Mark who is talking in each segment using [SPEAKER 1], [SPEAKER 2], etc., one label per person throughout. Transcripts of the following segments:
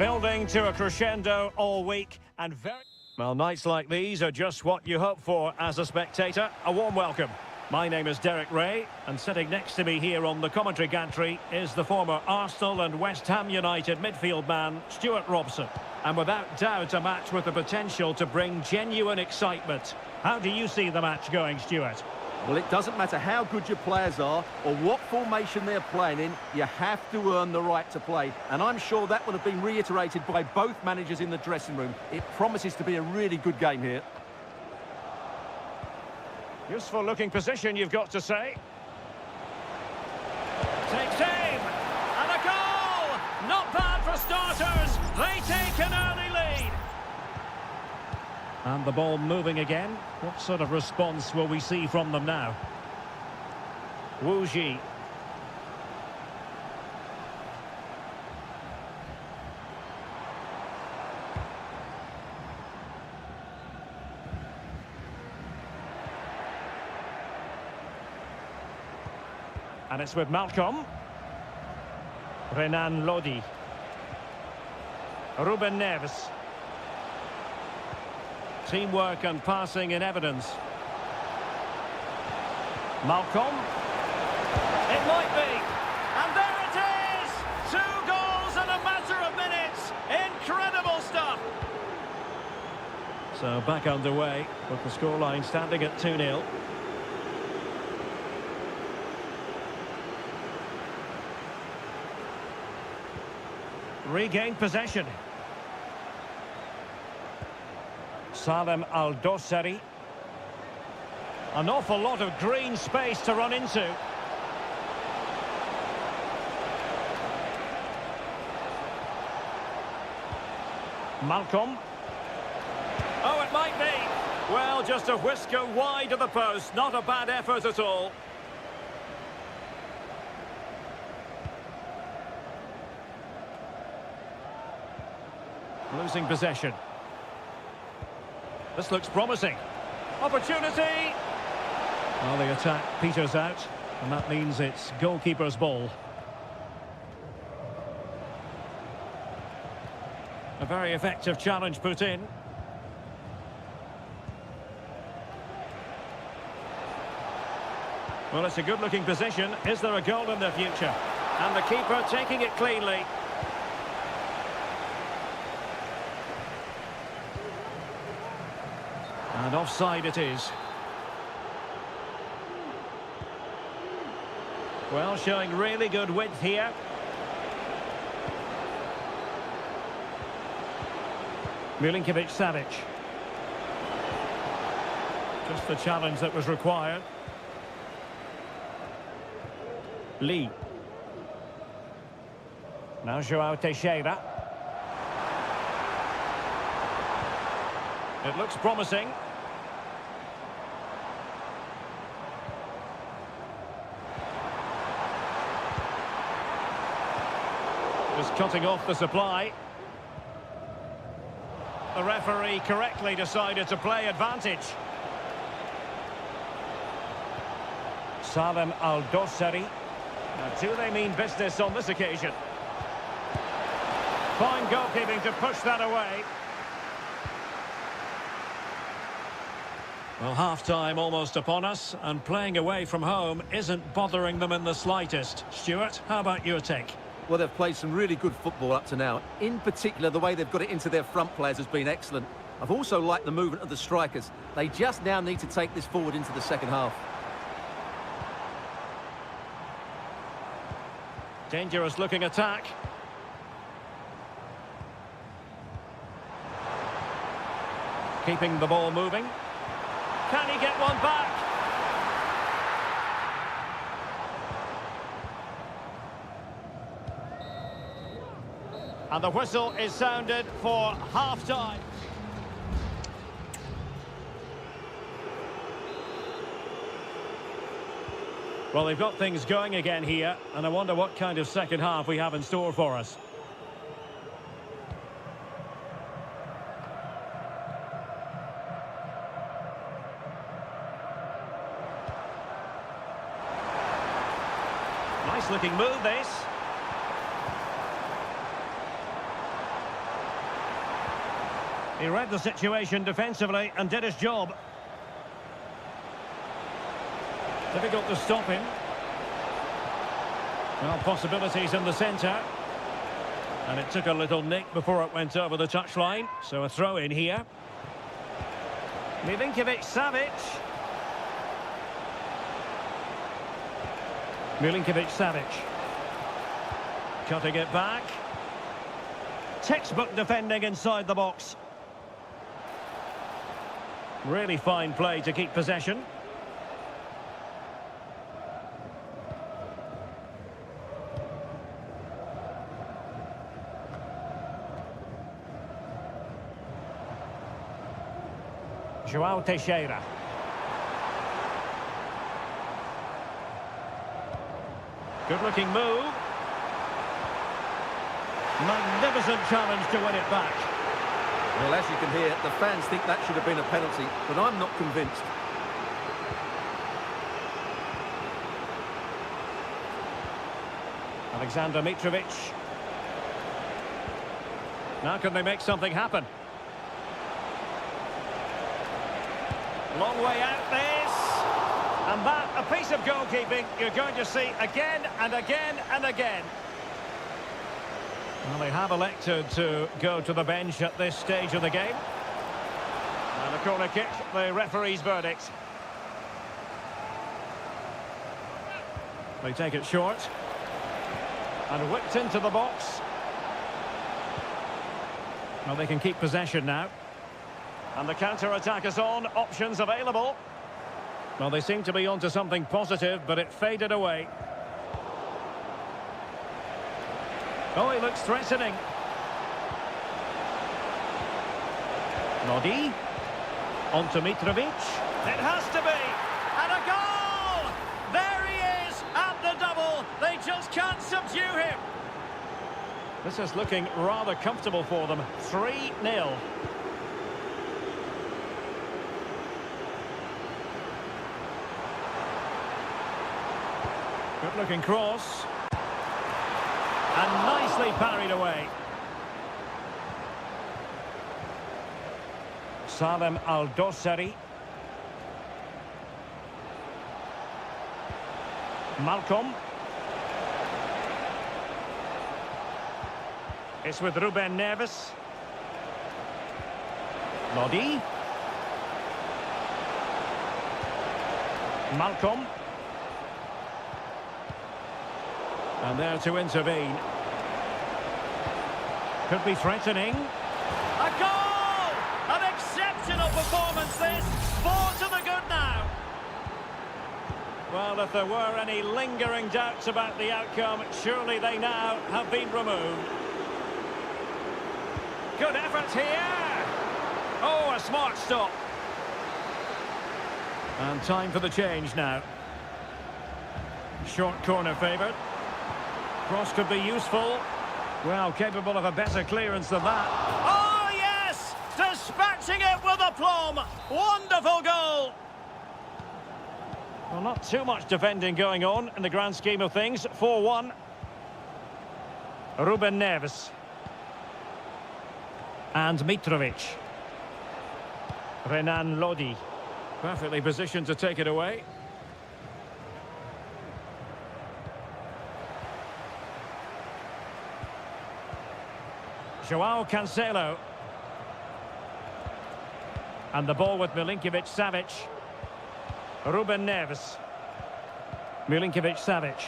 [SPEAKER 1] Building to a crescendo all week and very... Well, nights like these are just what you hope for as a spectator. A warm welcome. My name is Derek Ray, and sitting next to me here on the commentary gantry is the former Arsenal and West Ham United midfield man, Stuart Robson. And without doubt, a match with the potential to bring genuine excitement. How do you see the match going, Stuart?
[SPEAKER 2] Well, it doesn't matter how good your players are or what formation they're playing in, you have to earn the right to play. And I'm sure that will have been reiterated by both managers in the dressing room. It promises to be a really good game here.
[SPEAKER 1] Useful looking position, you've got to say. Takes aim, and a goal! Not bad for starters. They take an early lead. And the ball moving again. What sort of response will we see from them now? Wu Ji. And it's with Malcolm. Renan Lodi. Ruben Neves. Teamwork and passing in evidence. Malcolm. It might be. And there it is! 2 goals in a matter of minutes. Incredible stuff. So back underway with the scoreline standing at 2-0. Regained possession. Salem Al-Dossari. An awful lot of green space to run into. Malcolm. Oh, it might be. Well, just a whisker wide of the post. Not a bad effort at all. Losing possession. This looks promising. Opportunity! Well, the attack peters out, and that means it's goalkeeper's ball. A very effective challenge put in. Well, it's a good-looking position. Is there a goal in the future? And the keeper taking it cleanly. And offside it is. Well, showing really good width here. Milinkovic-Savic. Just the challenge that was required. Lee. Now João Teixeira. It looks promising. Just cutting off the supply. The referee correctly decided to play advantage. Salem Al-Dossari. Now, do they mean business on this occasion? Fine goalkeeping to push that away. Well, half-time almost upon us, and playing away from home isn't bothering them in the slightest. Stuart, how about your take?
[SPEAKER 2] Well, they've played some really good football up to now. In particular, the way they've got it into their front players has been excellent. I've also liked the movement of the strikers. They just now need to take this forward into the second half.
[SPEAKER 1] Dangerous looking attack. Keeping the ball moving. Can he get one back? And the whistle is sounded for half-time. Well, they've got things going again here, and I wonder what kind of second half we have in store for us. Nice looking move, this. He read the situation defensively and did his job. Difficult to stop him. Well, possibilities in the centre. And it took a little nick before it went over the touchline. So a throw in here. Milinkovic-Savic. Milinkovic-Savic. Cutting it back. Textbook defending inside the box. Really fine play to keep possession. João Teixeira. Good-looking move. Magnificent challenge to win it back.
[SPEAKER 2] Well, as you can hear, the fans think that should have been a penalty, but I'm not convinced.
[SPEAKER 1] Alexander Mitrovic. Now can they make something happen? Long way out this. And that, a piece of goalkeeping you're going to see again and again and again. Well, they have elected to go to the bench at this stage of the game. And a corner kick, the referee's verdict. They take it short. And whipped into the box. Well, they can keep possession now. And the counter-attack is on, options available. Well, they seem to be onto something positive, but it faded away. Oh, he looks threatening. Lodi. On to Mitrovic. It has to be. And a goal! There he is at the double. They just can't subdue him. This is looking rather comfortable for them. 3-0. Good-looking cross. And nicely parried away. Salem Al-Dossari. Malcolm. It's with Ruben Neves. Lodi. Malcolm. And there to intervene. Could be threatening. A goal! An exceptional performance this. 4 to the good now. Well, if there were any lingering doubts about the outcome, surely they now have been removed. Good effort here. Oh, a smart stop. And time for the change now. Short corner favoured. Cross could be useful. Well, capable of a better clearance than that. Oh, yes! Dispatching it with aplomb. Wonderful goal. Well, not too much defending going on in the grand scheme of things. 4-1. Ruben Neves. And Mitrovic. Renan Lodi. Perfectly positioned to take it away. João Cancelo. And the ball with Milinkovic-Savic. Ruben Neves. Milinkovic-Savic.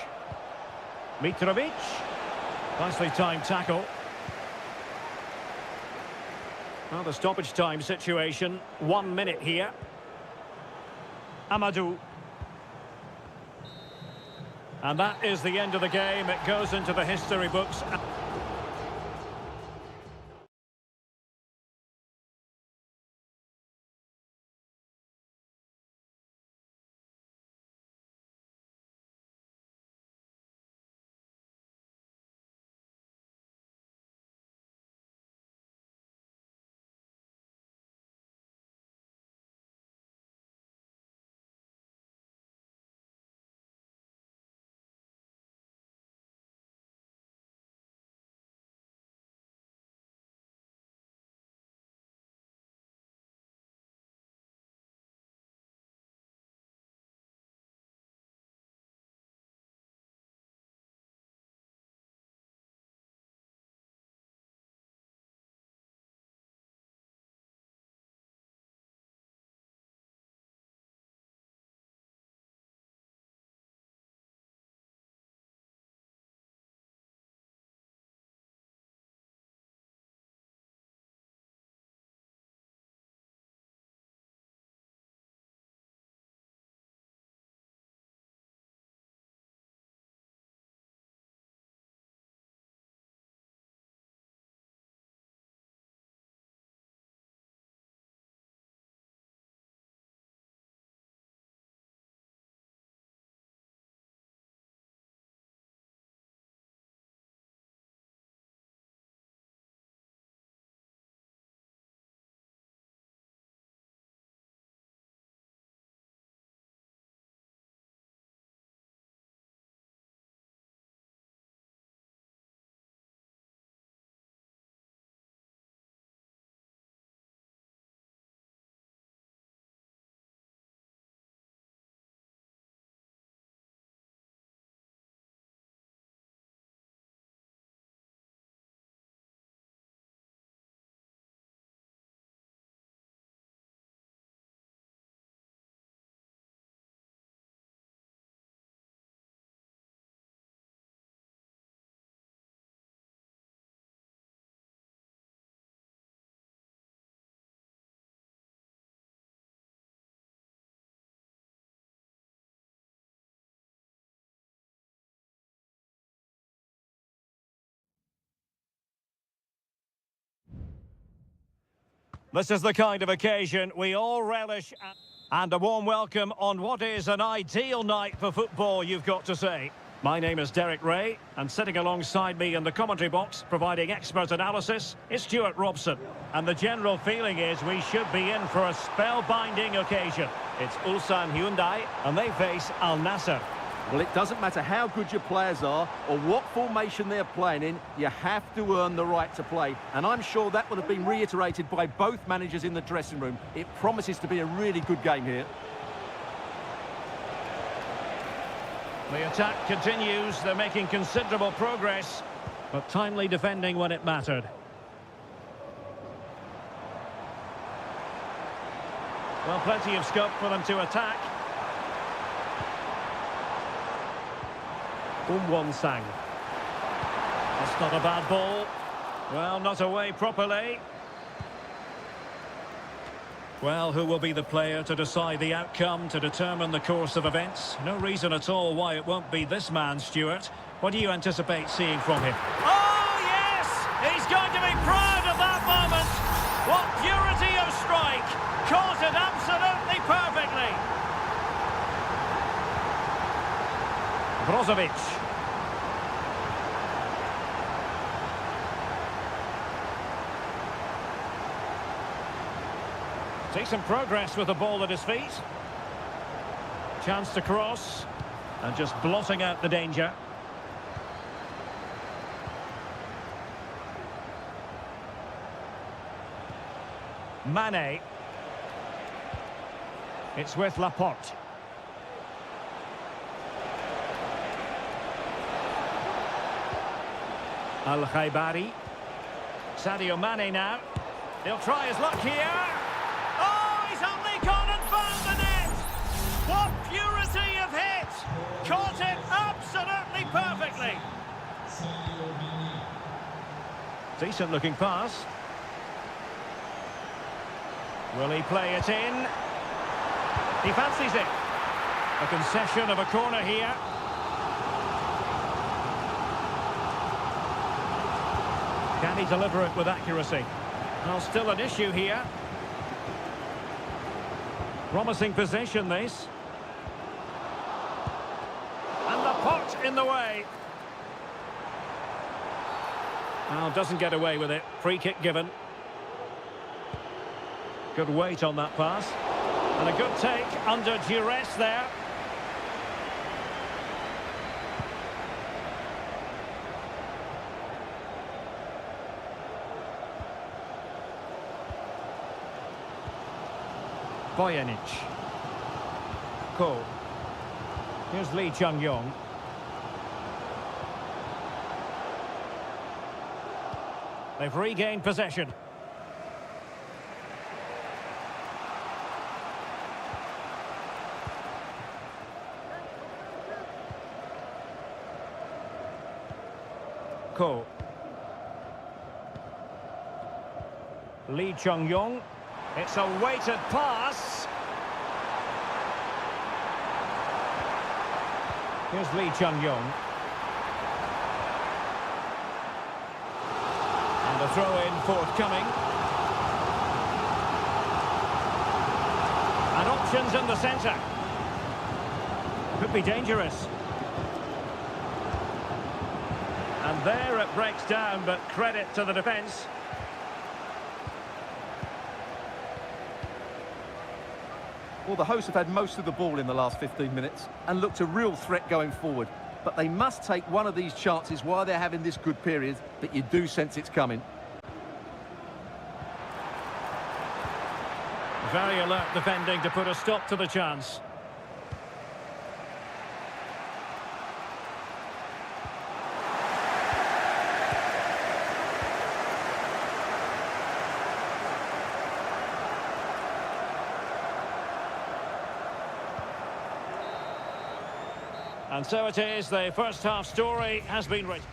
[SPEAKER 1] Mitrovic. Nicely timed tackle. Well, the stoppage time situation. 1 minute here. Amadou. And that is the end of the game. It goes into the history books. This is the kind of occasion we all relish. And a warm welcome on what is an ideal night for football, you've got to say. My name is Derek Ray, and sitting alongside me in the commentary box, providing expert analysis, is Stuart Robson. And the general feeling is we should be in for a spellbinding occasion. It's Ulsan Hyundai, and they face Al Nassr.
[SPEAKER 2] Well, it doesn't matter how good your players are or what formation they're playing in, you have to earn the right to play. And I'm sure that would have been reiterated by both managers in the dressing room. It promises to be a really good game here.
[SPEAKER 1] The attack continues. They're making considerable progress, but timely defending when it mattered. Well, plenty of scope for them to attack. Sang. That's not a bad ball. Well, not away properly. Well, who will be the player to decide the outcome, to determine the course of events? No reason at all why it won't be this man, Stuart. What do you anticipate seeing from him?
[SPEAKER 3] Oh, yes! He's going to be proud of that moment. What purity of strike. Caught it absolutely perfectly.
[SPEAKER 1] Brozovic. Decent progress with the ball at his feet. Chance to cross. And just blotting out the danger. Mane. It's with Laporte. Al-Khaibari. Sadio Mane now. He'll try his luck here.
[SPEAKER 3] Oh, he's only gone and found the net. What purity of hit. Caught it absolutely perfectly.
[SPEAKER 1] Decent looking pass. Will he play it in? He fancies it. A concession of a corner here. Can he deliver it with accuracy? Well, still an issue here. Promising possession, this. And the pot in the way. Well, doesn't get away with it. Free kick given. Good weight on that pass. And a good take under duress there. Bojanic. Cole. Here's Lee Chung-yong. They've regained possession. Cole. Lee Chung-yong. It's a weighted pass. Here's Lee Chung-yong. And the throw-in forthcoming. And options in the centre. Could be dangerous. And there it breaks down, but credit to the defence.
[SPEAKER 2] Well, the hosts have had most of the ball in the last 15 minutes and looked a real threat going forward. But they must take one of these chances while they're having this good period that you do sense it's coming.
[SPEAKER 1] Very alert defending to put a stop to the chance. And so it is, the first half story has been written.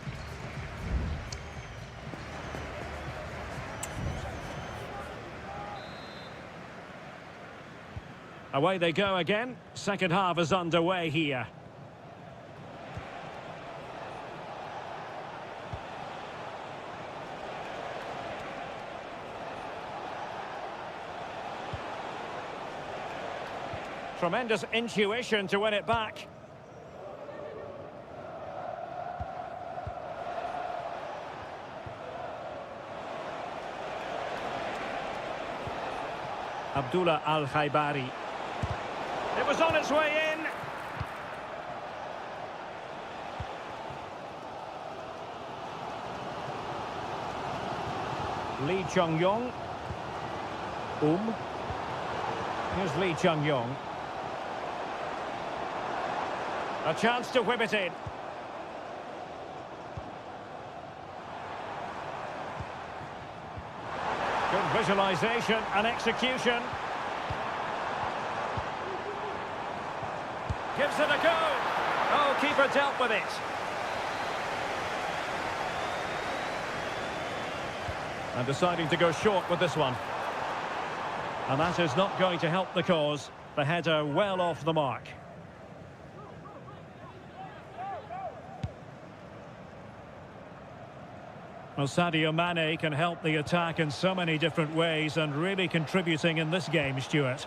[SPEAKER 1] Away they go again. Second half is underway here. Tremendous intuition to win it back. Abdullah Al-Khaibari. It was on its way in. Lee Chung-yong. Here's Lee Chung-yong. A chance to whip it in. Good visualization and execution. Gives it a go. Oh, keeper dealt with it. And deciding to go short with this one. And that is not going to help the cause. The header well off the mark. Well, Sadio Mane can help the attack in so many different ways and really contributing in this game, Stuart.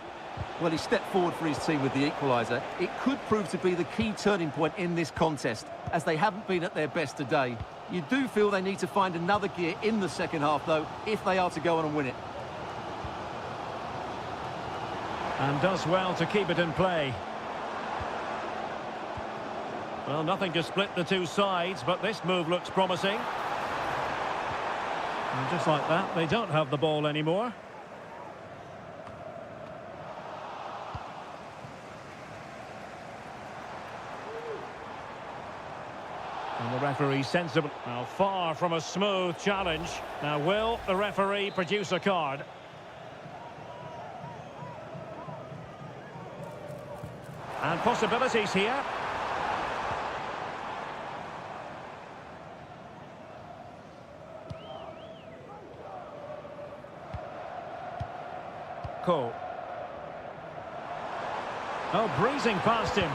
[SPEAKER 2] Well, he stepped forward for his team with the equaliser. It could prove to be the key turning point in this contest, as they haven't been at their best today. You do feel they need to find another gear in the second half, though, if they are to go on and win it.
[SPEAKER 1] And does well to keep it in play. Well, nothing to split the two sides, but this move looks promising. And just like that, they don't have the ball anymore. And the referee sensible. Now, far from a smooth challenge. Now, will the referee produce a card? And possibilities here. Cole. Oh, breezing past him.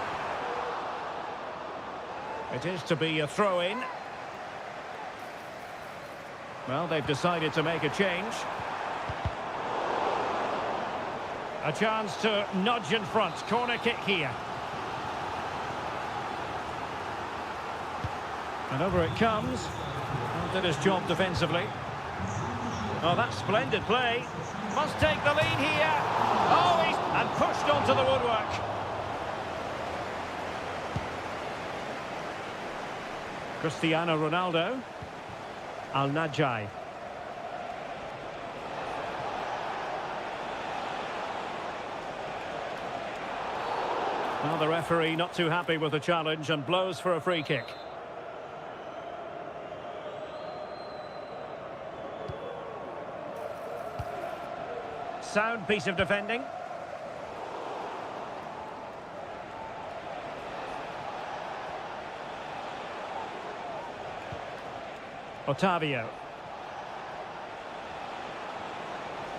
[SPEAKER 1] It is to be a throw-in. Well, they've decided to make a change. A chance to nudge in front. Corner kick here. And over it comes. And did his job defensively. Oh, that's splendid play. Must take the lead here. Oh, he's... and pushed onto the woodwork. Cristiano Ronaldo. Al-Najai. Well, the referee not too happy with the challenge and blows for a free kick. Sound piece of defending. Otavio.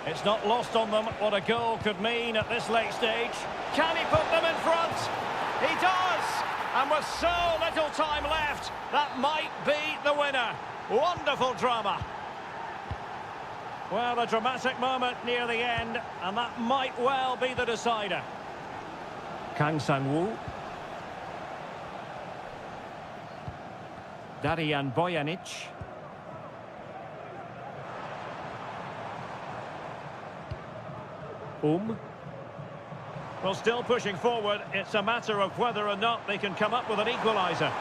[SPEAKER 1] It's not lost on them what a goal could mean at this late stage. Can he put them in front? He does! And with so little time left, that might be the winner. Wonderful drama. Well, a dramatic moment near the end, and that might well be the decider. Kang Sang-woo. Darian Bojanic. Well, still pushing forward. It's a matter of whether or not they can come up with an equaliser.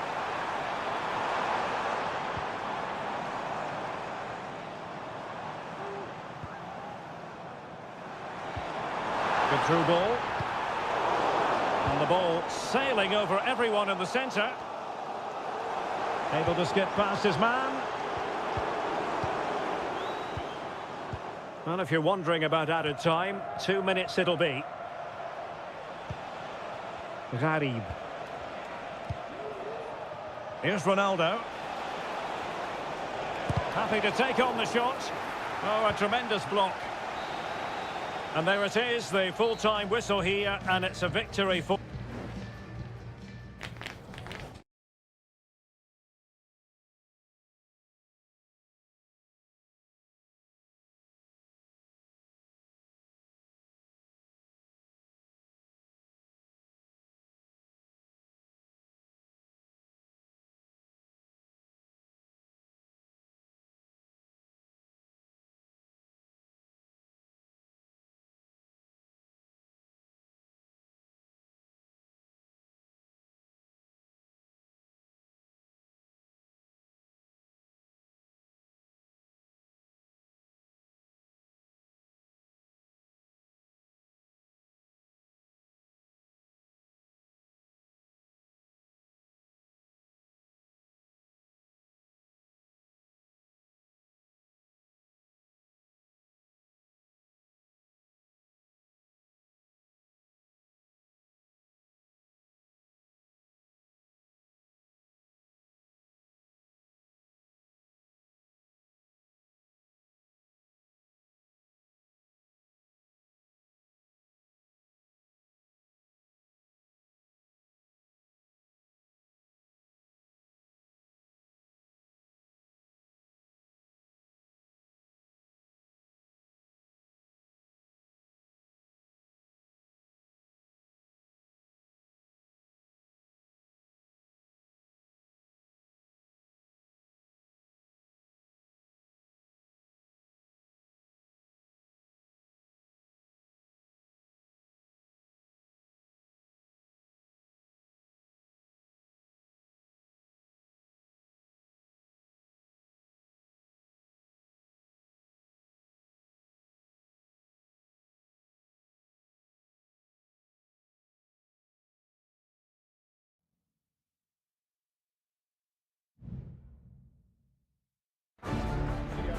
[SPEAKER 1] Good through ball. And the ball sailing over everyone in the centre. Able to skip past his man. Well, if you're wondering about added time, 2 minutes it'll be. Gharib. Here's Ronaldo. Happy to take on the shot. Oh, a tremendous block. And there it is, the full-time whistle here, and it's a victory for...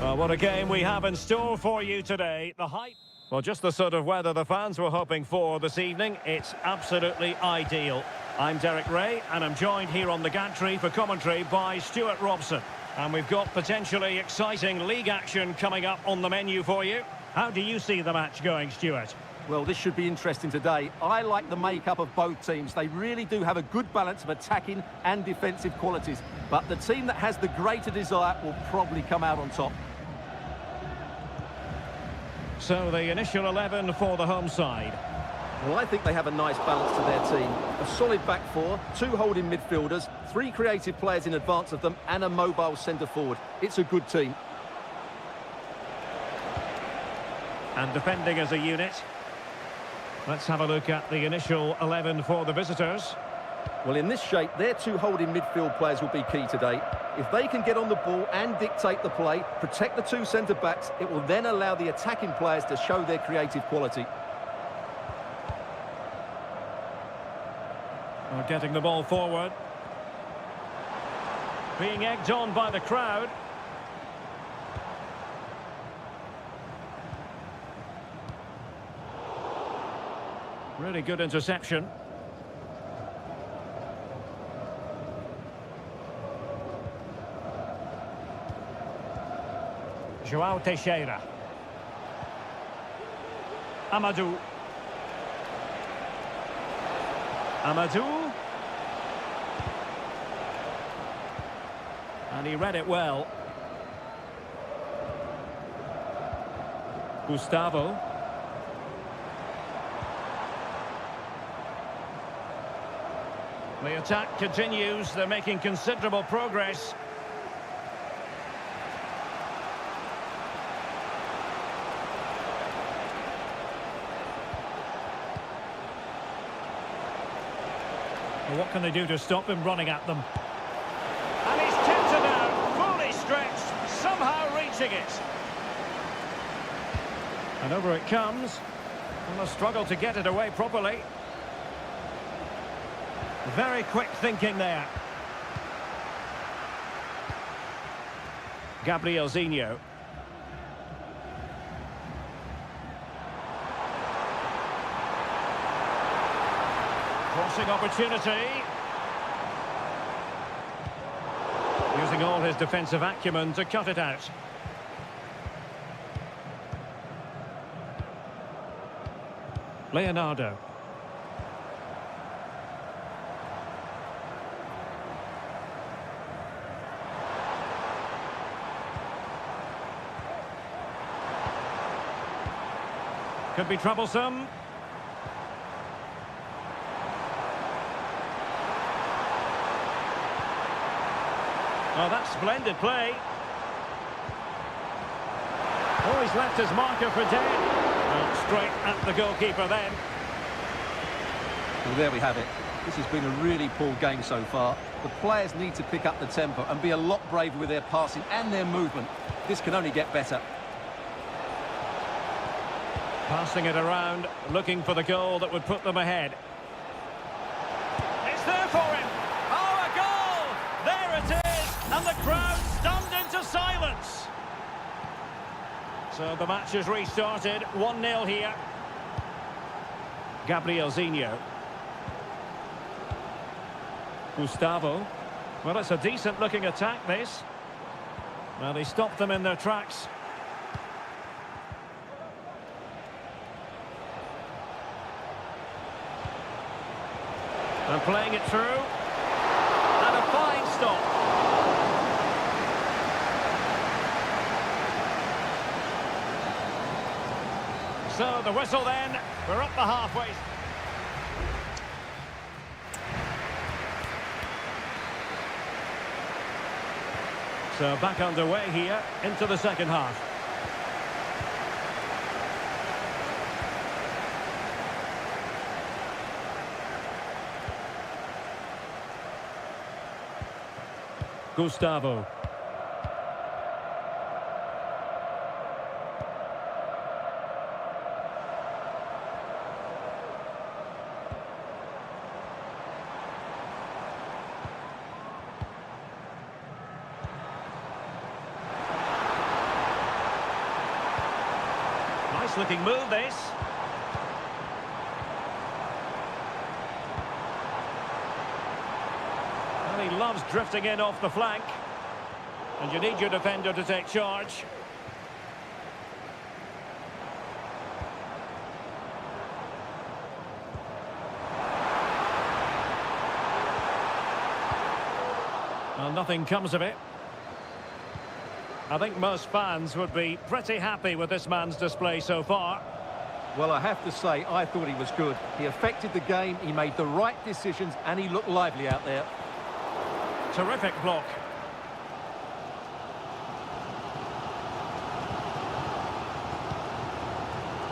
[SPEAKER 1] Well, what a game we have in store for you today. The hype. Well, just the sort of weather the fans were hoping for this evening. It's absolutely ideal. I'm Derek Ray, and I'm joined here on the gantry for commentary by Stuart Robson. And we've got potentially exciting league action coming up on the menu for you. How do you see the match going, Stuart?
[SPEAKER 2] Well, this should be interesting today. I like the makeup of both teams. They really do have a good balance of attacking and defensive qualities. But the team that has the greater desire will probably come out on top.
[SPEAKER 1] So the initial 11 for the home side.
[SPEAKER 2] Well, I think they have a nice balance to their team. A solid back four, two holding midfielders, three creative players in advance of them, and a mobile centre-forward. It's a good team.
[SPEAKER 1] And defending as a unit. Let's have a look at the initial 11 for the visitors.
[SPEAKER 2] Well, in this shape, their two holding midfield players will be key today. If they can get on the ball and dictate the play, protect the two centre-backs, it will then allow the attacking players to show their creative quality.
[SPEAKER 1] Well, getting the ball forward. Being egged on by the crowd. Really good interception. João Teixeira. Amadou. And he read it well. Gustavo. The attack continues. They're making considerable progress. Well, what can they do to stop him running at them? And he's tipped it out, fully stretched, somehow reaching it. And over it comes. And a struggle to get it away properly. Very quick thinking there. Gabrielzinho. Crossing opportunity. Using all his defensive acumen to cut it out. Leonardo. Could be troublesome. Oh, that's splendid play. Oh, he's left his marker for dead. Well, straight at the goalkeeper then.
[SPEAKER 2] Well, there we have it. This has been a really poor game so far. The players need to pick up the tempo and be a lot braver with their passing and their movement. This can only get better.
[SPEAKER 1] Passing it around, looking for the goal that would put them ahead. It's there for him! Oh, a goal! There it is! And the crowd stunned into silence. So the match has restarted, 1-0 here. Gabrielzinho. Gustavo. Well, it's a decent-looking attack, this. Well, he stopped them in their tracks. And playing it through. And a fine stop. So the whistle then. We're up the halfway. So back underway here into the second half. Gustavo. Nice-looking move, this. Well, he loves drifting in off the flank. And you need your defender to take charge. Well, nothing comes of it. I think most fans would be pretty happy with this man's display so far.
[SPEAKER 2] Well, I have to say, I thought he was good. He affected the game, he made the right decisions, and he looked lively out there.
[SPEAKER 1] Terrific block.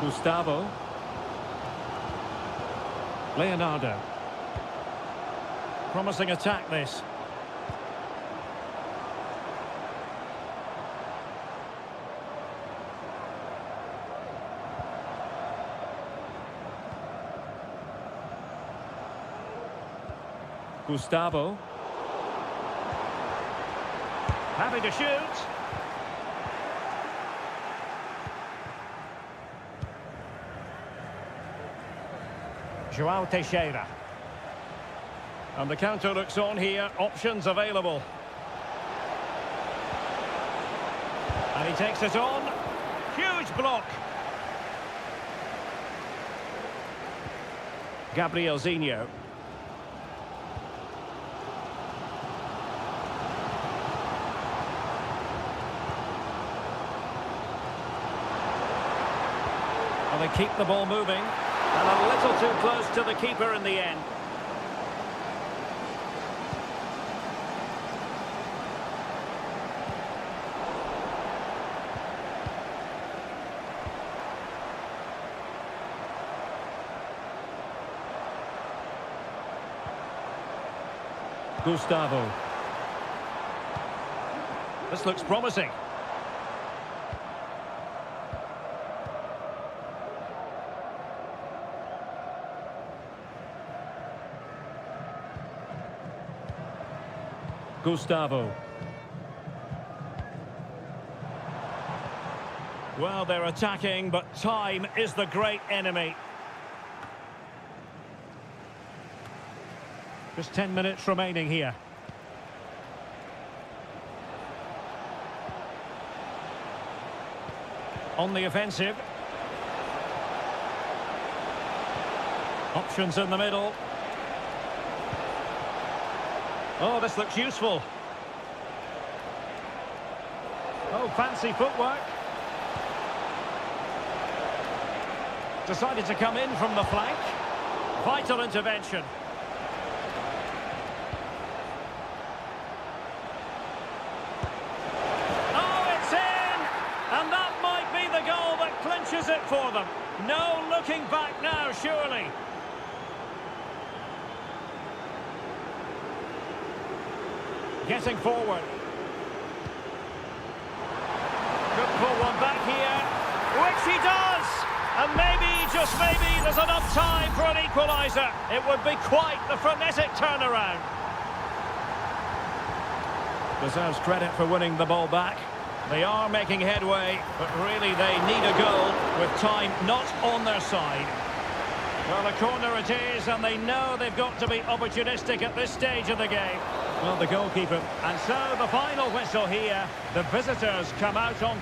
[SPEAKER 1] Gustavo. Leonardo. Promising attack, this. Gustavo. Happy to shoot. Joao Teixeira. And the counter looks on here. Options available. And he takes it on. Huge block. Gabrielzinho. Well, they keep the ball moving. And a little too close to the keeper in the end. Gustavo. This looks promising. Gustavo. Well, they're attacking, but time is the great enemy. Just 10 minutes remaining here. On the offensive. Options in the middle. Oh, this looks useful. Oh, fancy footwork. Decided to come in from the flank. Vital intervention. Oh, it's in! And that might be the goal that clinches it for them. No looking back now, surely. Getting forward. Could pull one back here, which he does! And maybe, just maybe, there's enough time for an equaliser. It would be quite the frenetic turnaround. Deserves credit for winning the ball back. They are making headway, but really they need a goal with time not on their side. Well, a corner it is, and they know they've got to be opportunistic at this stage of the game. Well, the goalkeeper. And so the final whistle here. The visitors come out on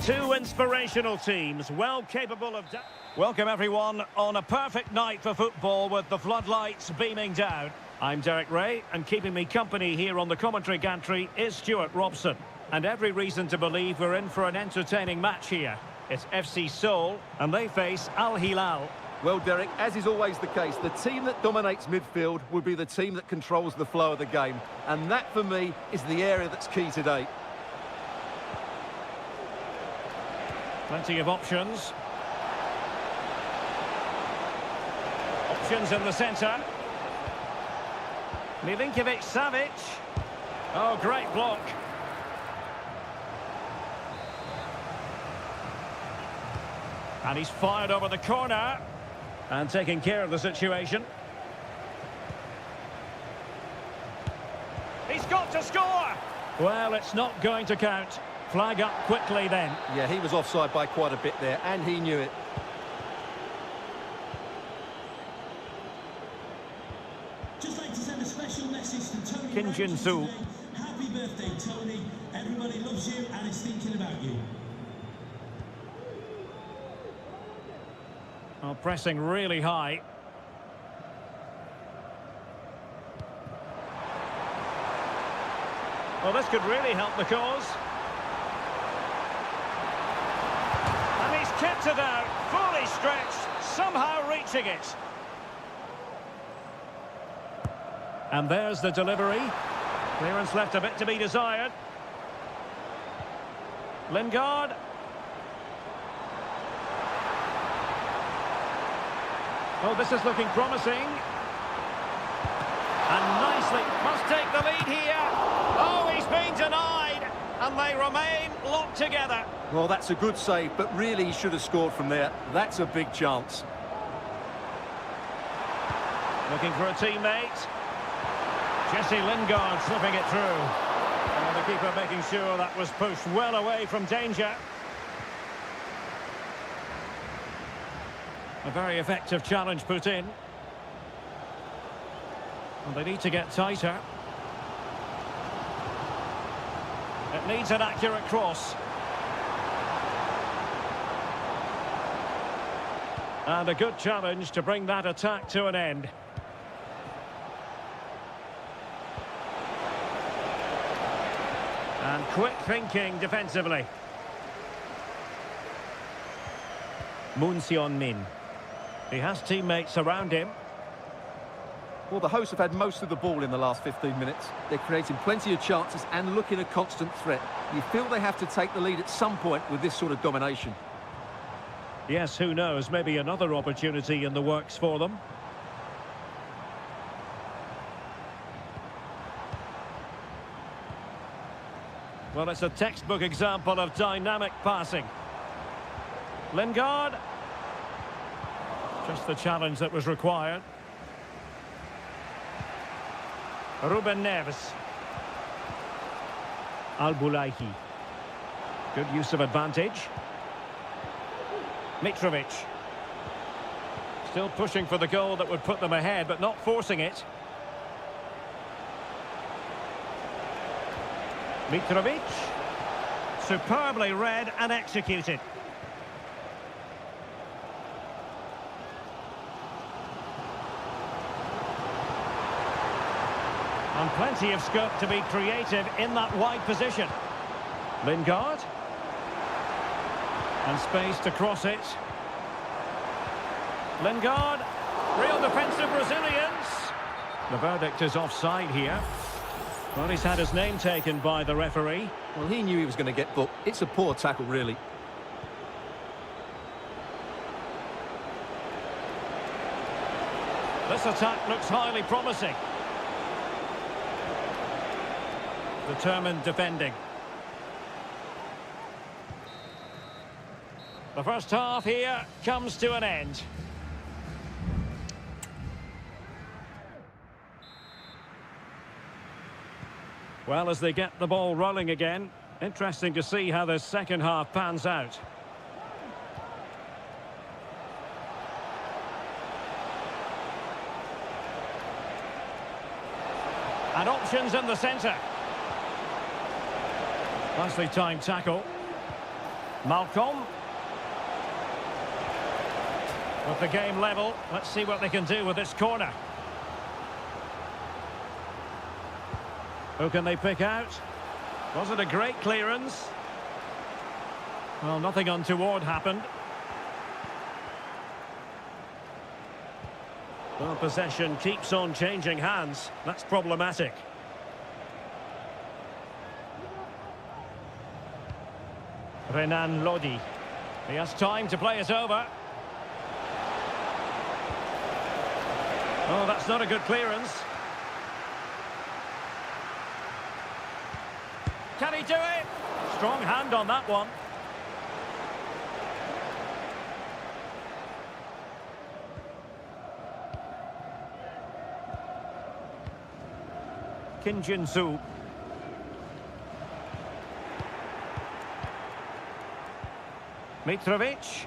[SPEAKER 1] Two inspirational teams, well capable of... Welcome everyone on a perfect night for football with the floodlights beaming down. I'm Derek Ray, and keeping me company here on the commentary gantry is Stuart Robson. And every reason to believe we're in for an entertaining match here. It's FC Seoul, and they face Al Hilal.
[SPEAKER 2] Well, Derek, as is always the case, the team that dominates midfield will be the team that controls the flow of the game. And that, for me, is the area that's key today.
[SPEAKER 1] Plenty of options. Options in the centre. Milinkovic-Savic. Oh, great block. And he's fired over the corner. And taking care of the situation. He's got to score! Well, it's not going to count. Flag up quickly then.
[SPEAKER 2] Yeah, he was offside by quite a bit there, and he knew it.
[SPEAKER 4] Just like to send a special message to Tony.
[SPEAKER 1] Kim Jin-soo.
[SPEAKER 4] Happy birthday, Tony. Everybody loves you and is thinking about you.
[SPEAKER 1] Well, pressing really high. Well, this could really help the cause. And he's kept it out, fully stretched, somehow reaching it. And there's the delivery. Clearance left a bit to be desired. Lingard. Oh, this is looking promising. And nicely, must take the lead here. Oh, he's been denied. And they remain locked together.
[SPEAKER 2] Well, that's a good save, but really he should have scored from there. That's a big chance.
[SPEAKER 1] Looking for a teammate. Jesse Lingard slipping it through. And the keeper making sure that was pushed well away from danger. A very effective challenge put in. And they need to get tighter. It needs an accurate cross. And a good challenge to bring that attack to an end. And quick thinking defensively. Moon Seon-min. He has teammates around him.
[SPEAKER 2] Well, the hosts have had most of the ball in the last 15 minutes. They're creating plenty of chances and looking a constant threat. You feel they have to take the lead at some point with this sort of domination.
[SPEAKER 1] Yes, who knows? Maybe another opportunity in the works for them. Well, it's a textbook example of dynamic passing. Lingard. Just the challenge that was required. Ruben Neves. Al-Bulaihi. Good use of advantage. Mitrovic. Still pushing for the goal that would put them ahead, but not forcing it. Mitrovic. Superbly read and executed. And plenty of scope to be creative in that wide position. Lingard. And space to cross it. Lingard. Real defensive resilience. The verdict is offside here. Well, he's had his name taken by the referee.
[SPEAKER 2] Well, he knew he was going to get booked. It's a poor tackle, really.
[SPEAKER 1] This attack looks highly promising. Determined defending. The first half here comes to an end. Well, as they get the ball rolling again, interesting to see how the second half pans out. And options in the centre. Nicely timed tackle. Malcolm. With the game level, let's see what they can do with this corner. Who can they pick out? Was it a great clearance? Well, nothing untoward happened. Well, possession keeps on changing hands. That's problematic. Renan Lodi. He has time to play it over. Oh, that's not a good clearance. Can he do it? Strong hand on that one. Kim Jin-soo. Mitrovic.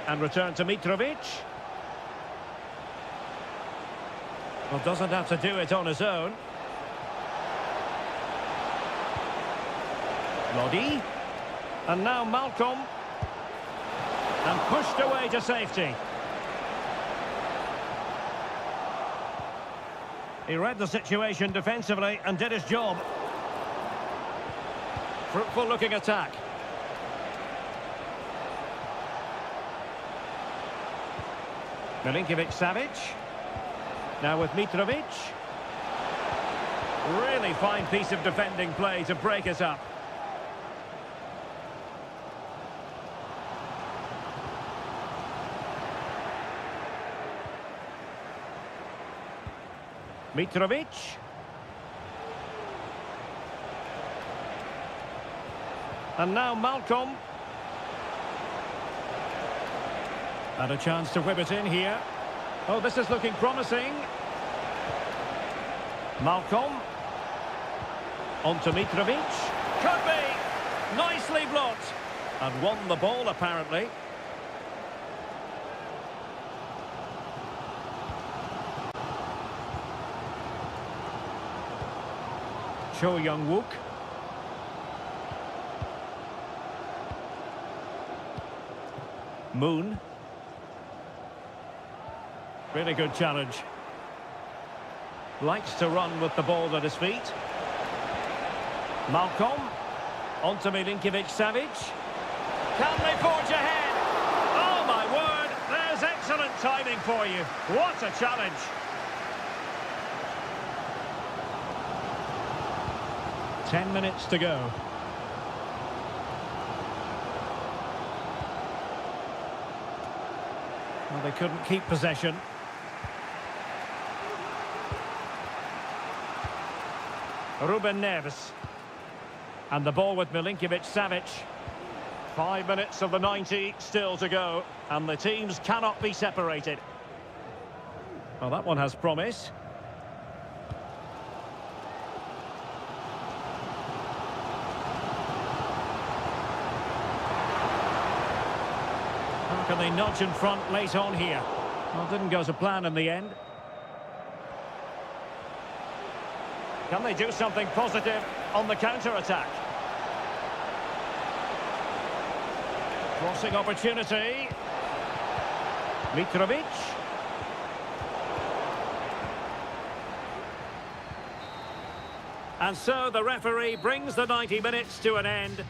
[SPEAKER 1] And return to Mitrovic. Well, doesn't have to do it on his own. Lodi. And now Malcolm. And pushed away to safety. He read the situation defensively and did his job. Fruitful looking attack. Milinkovic-Savic. Now with Mitrovic. Really fine piece of defending play to break it up. Mitrovic. And now Malcolm. And a chance to whip it in here. Oh, this is looking promising. Malcolm. On to Mitrovic. Could be. Nicely blocked. And won the ball, apparently. Cho Young-wook. Moon. Really good challenge. Likes to run with the ball at his feet. Malcolm. On to Milinkovic-Savic. Can they forge ahead? Oh my word, there's excellent timing for you. What a challenge. Ten minutes to go. Well, they couldn't keep possession. Ruben Neves. And the ball with Milinkovic-Savic. 5 minutes of the 90 still to go. And the teams cannot be separated. Well, that one has promise. How can they nudge in front late on here? Well, didn't go to plan in the end. Can they do something positive on the counter-attack? Crossing opportunity. Mitrovic. And so the referee brings the 90 minutes to an end.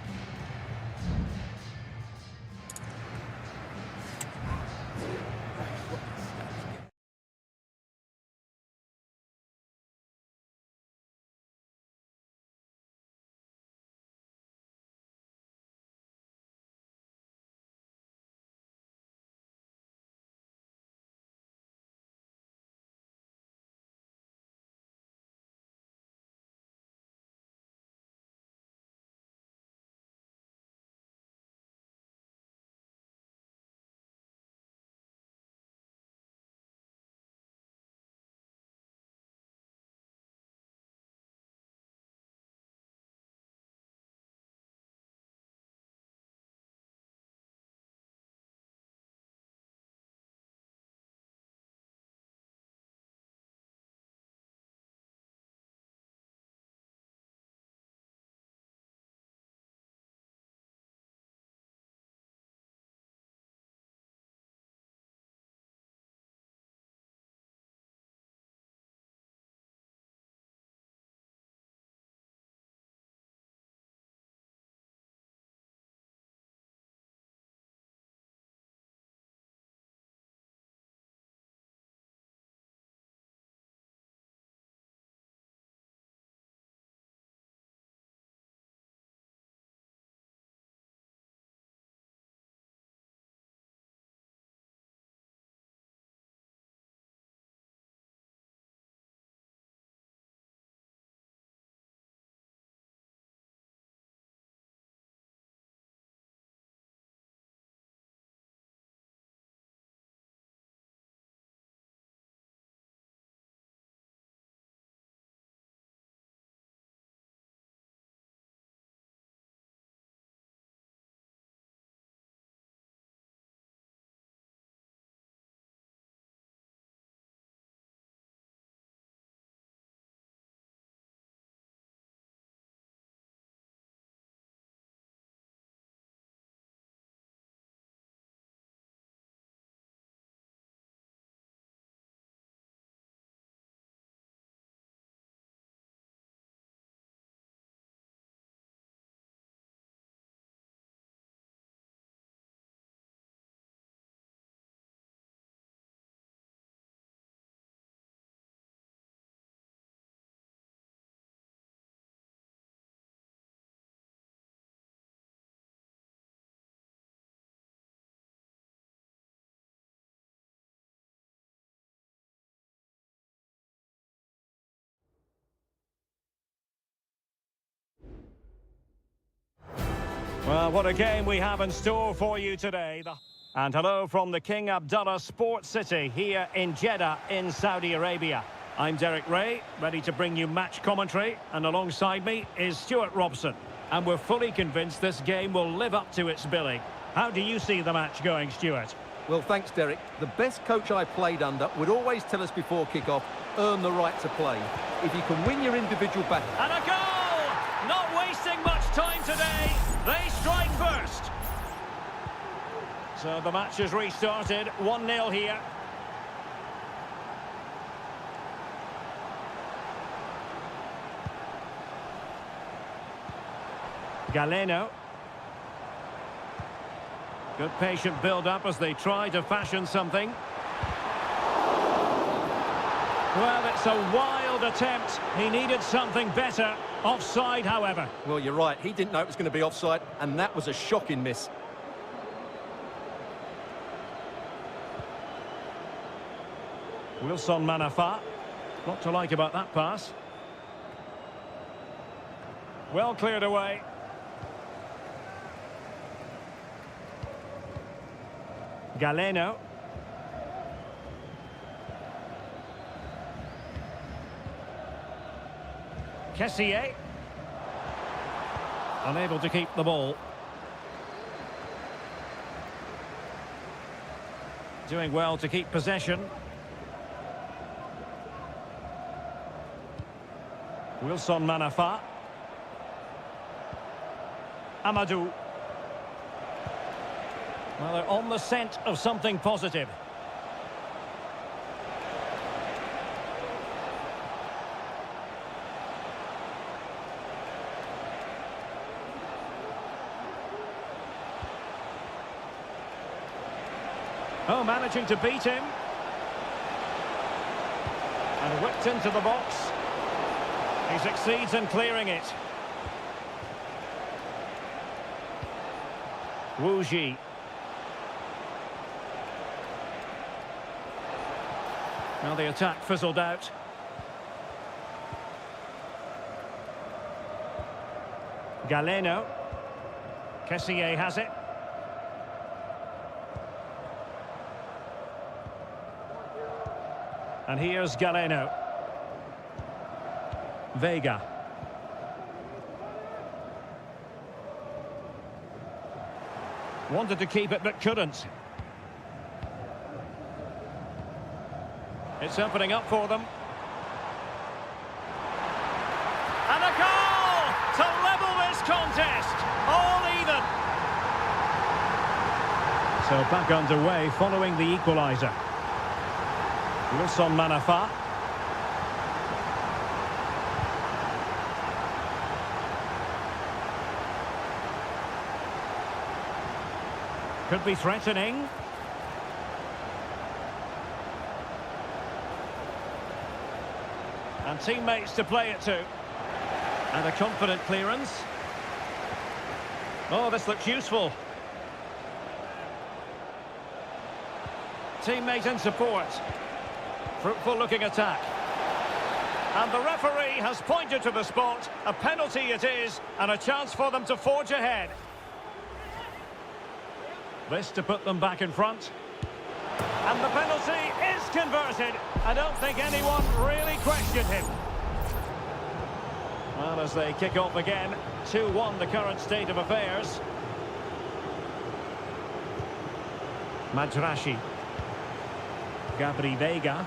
[SPEAKER 1] Well, what a game we have in store for you today. And hello from the King Abdullah Sports City here in Jeddah in Saudi Arabia. I'm Derek Ray, ready to bring you match commentary, and alongside me is Stuart Robson. And we're fully convinced this game will live up to its billing. How do you see the match going, Stuart?
[SPEAKER 2] Well, thanks, Derek. The best coach I played under would always tell us before kick-off, earn the right to play. If you can win your individual battle...
[SPEAKER 1] And a goal! Not wasting much time today. They strike first. So the match has restarted. 1-0 here. Galeno. Good patient build-up as they try to fashion something. Well, it's a wild attempt. He needed something better. Offside, however.
[SPEAKER 2] Well, you're right. He didn't know it was going to be offside, and that was a shocking miss.
[SPEAKER 1] Wilson Manafa. Not to like about that pass. Well cleared away. Galeno. Kessié. Unable to keep the ball. Doing well to keep possession. Wilson Manafa. Amadou. Well, they're on the scent of something positive. Oh, managing to beat him. And whipped into the box. He succeeds in clearing it. Wu Ji. Well, the attack fizzled out. Galeno. Kessié has it. And here's Galeno. Vega. Wanted to keep it but couldn't. It's opening up for them. And a goal to level this contest. All even. So back underway following the equaliser. Wilson Manafa. Could be threatening. And teammates to play it to. And a confident clearance. Oh, this looks useful. Teammate in support. Fruitful looking attack. And the referee has pointed to the spot. A penalty it is, and a chance for them to forge ahead. This to put them back in front. And the penalty is converted. I don't think anyone really questioned him. Well, as they kick off again, 2-1 the current state of affairs. Madrashi. Gabri Vega.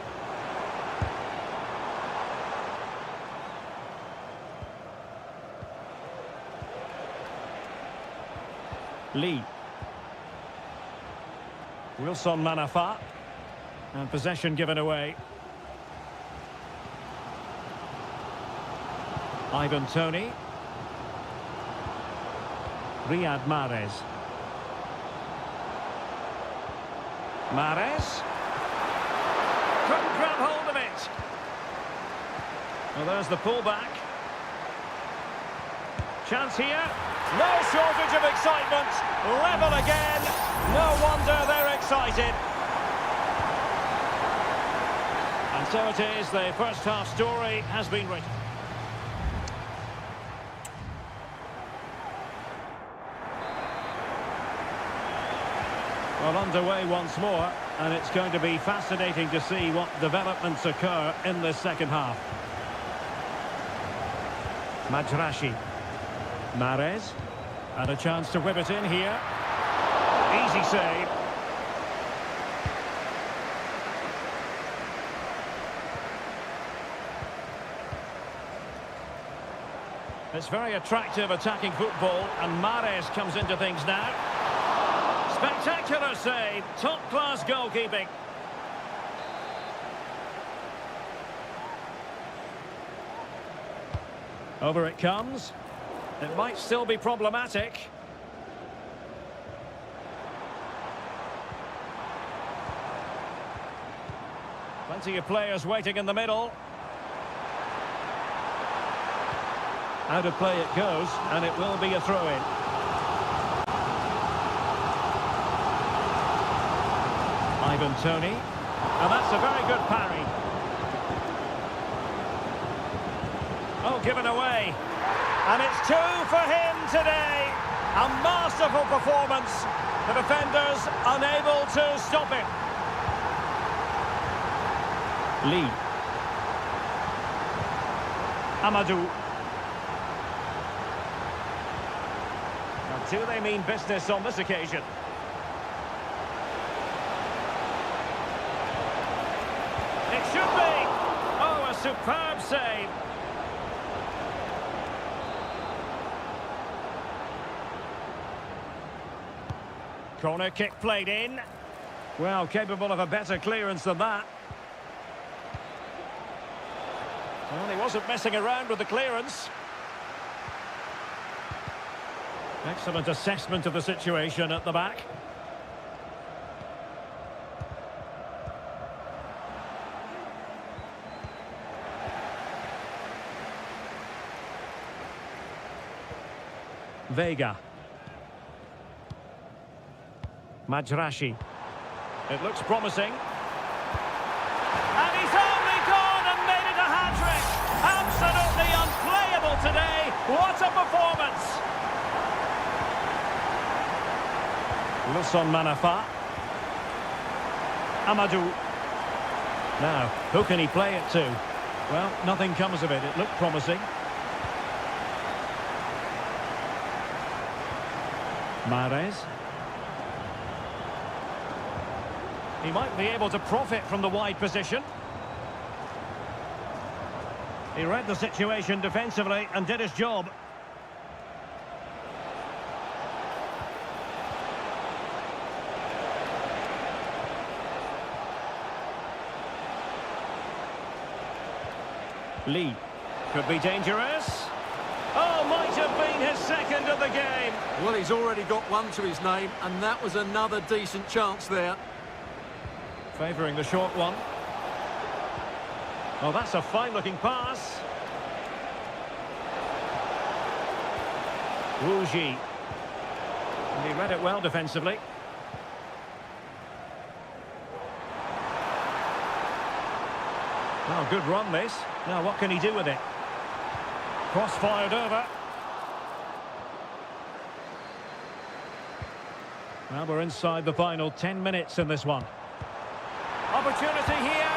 [SPEAKER 1] Lee. Wilson Manafa. And possession given away. Ivan Toney. Riyad Mahrez. Mahrez. Couldn't grab hold of it. Well, there's the pullback. Chance here. No shortage of excitement. Level again. No wonder they're excited. And so it is, the first half story has been written. Well, underway once more, and it's going to be fascinating to see what developments occur in this second half. Madrashi. Mahrez. And a chance to whip it in here. Easy save. It's very attractive attacking football, and Mahrez comes into things now. Spectacular save, top-class goalkeeping. Over it comes. It might still be problematic. Plenty of players waiting in the middle. Out of play it goes, and it will be a throw-in. Ivan Toney, and that's a very good parry. Oh, given away. And it's 2 for him today. A masterful performance. The defenders unable to stop it. Lee. Amadou. Now, do they mean business on this occasion? It should be. Oh, a superb save. Corner kick played in. Well, capable of a better clearance than that. Well, he wasn't messing around with the clearance. Excellent assessment of the situation at the back. Vega. Madrashi. It looks promising. And he's only gone and made it a hat-trick. Absolutely unplayable today. What a performance. Lusson Manafa. Amadou. Now, who can he play it to? Well, nothing comes of it. It looked promising. Mahrez. He might be able to profit from the wide position. He read the situation defensively and did his job. Lee could be dangerous. Oh, might have been his second of the game.
[SPEAKER 2] Well, he's already got one to his name, and that was another decent chance there.
[SPEAKER 1] Favouring the short one. Oh, that's a fine-looking pass. Wu Ji. And he read it well defensively. Oh, good run this. Now, what can he do with it? Cross fired over. Well, we're inside the final 10 minutes in this one. Opportunity here,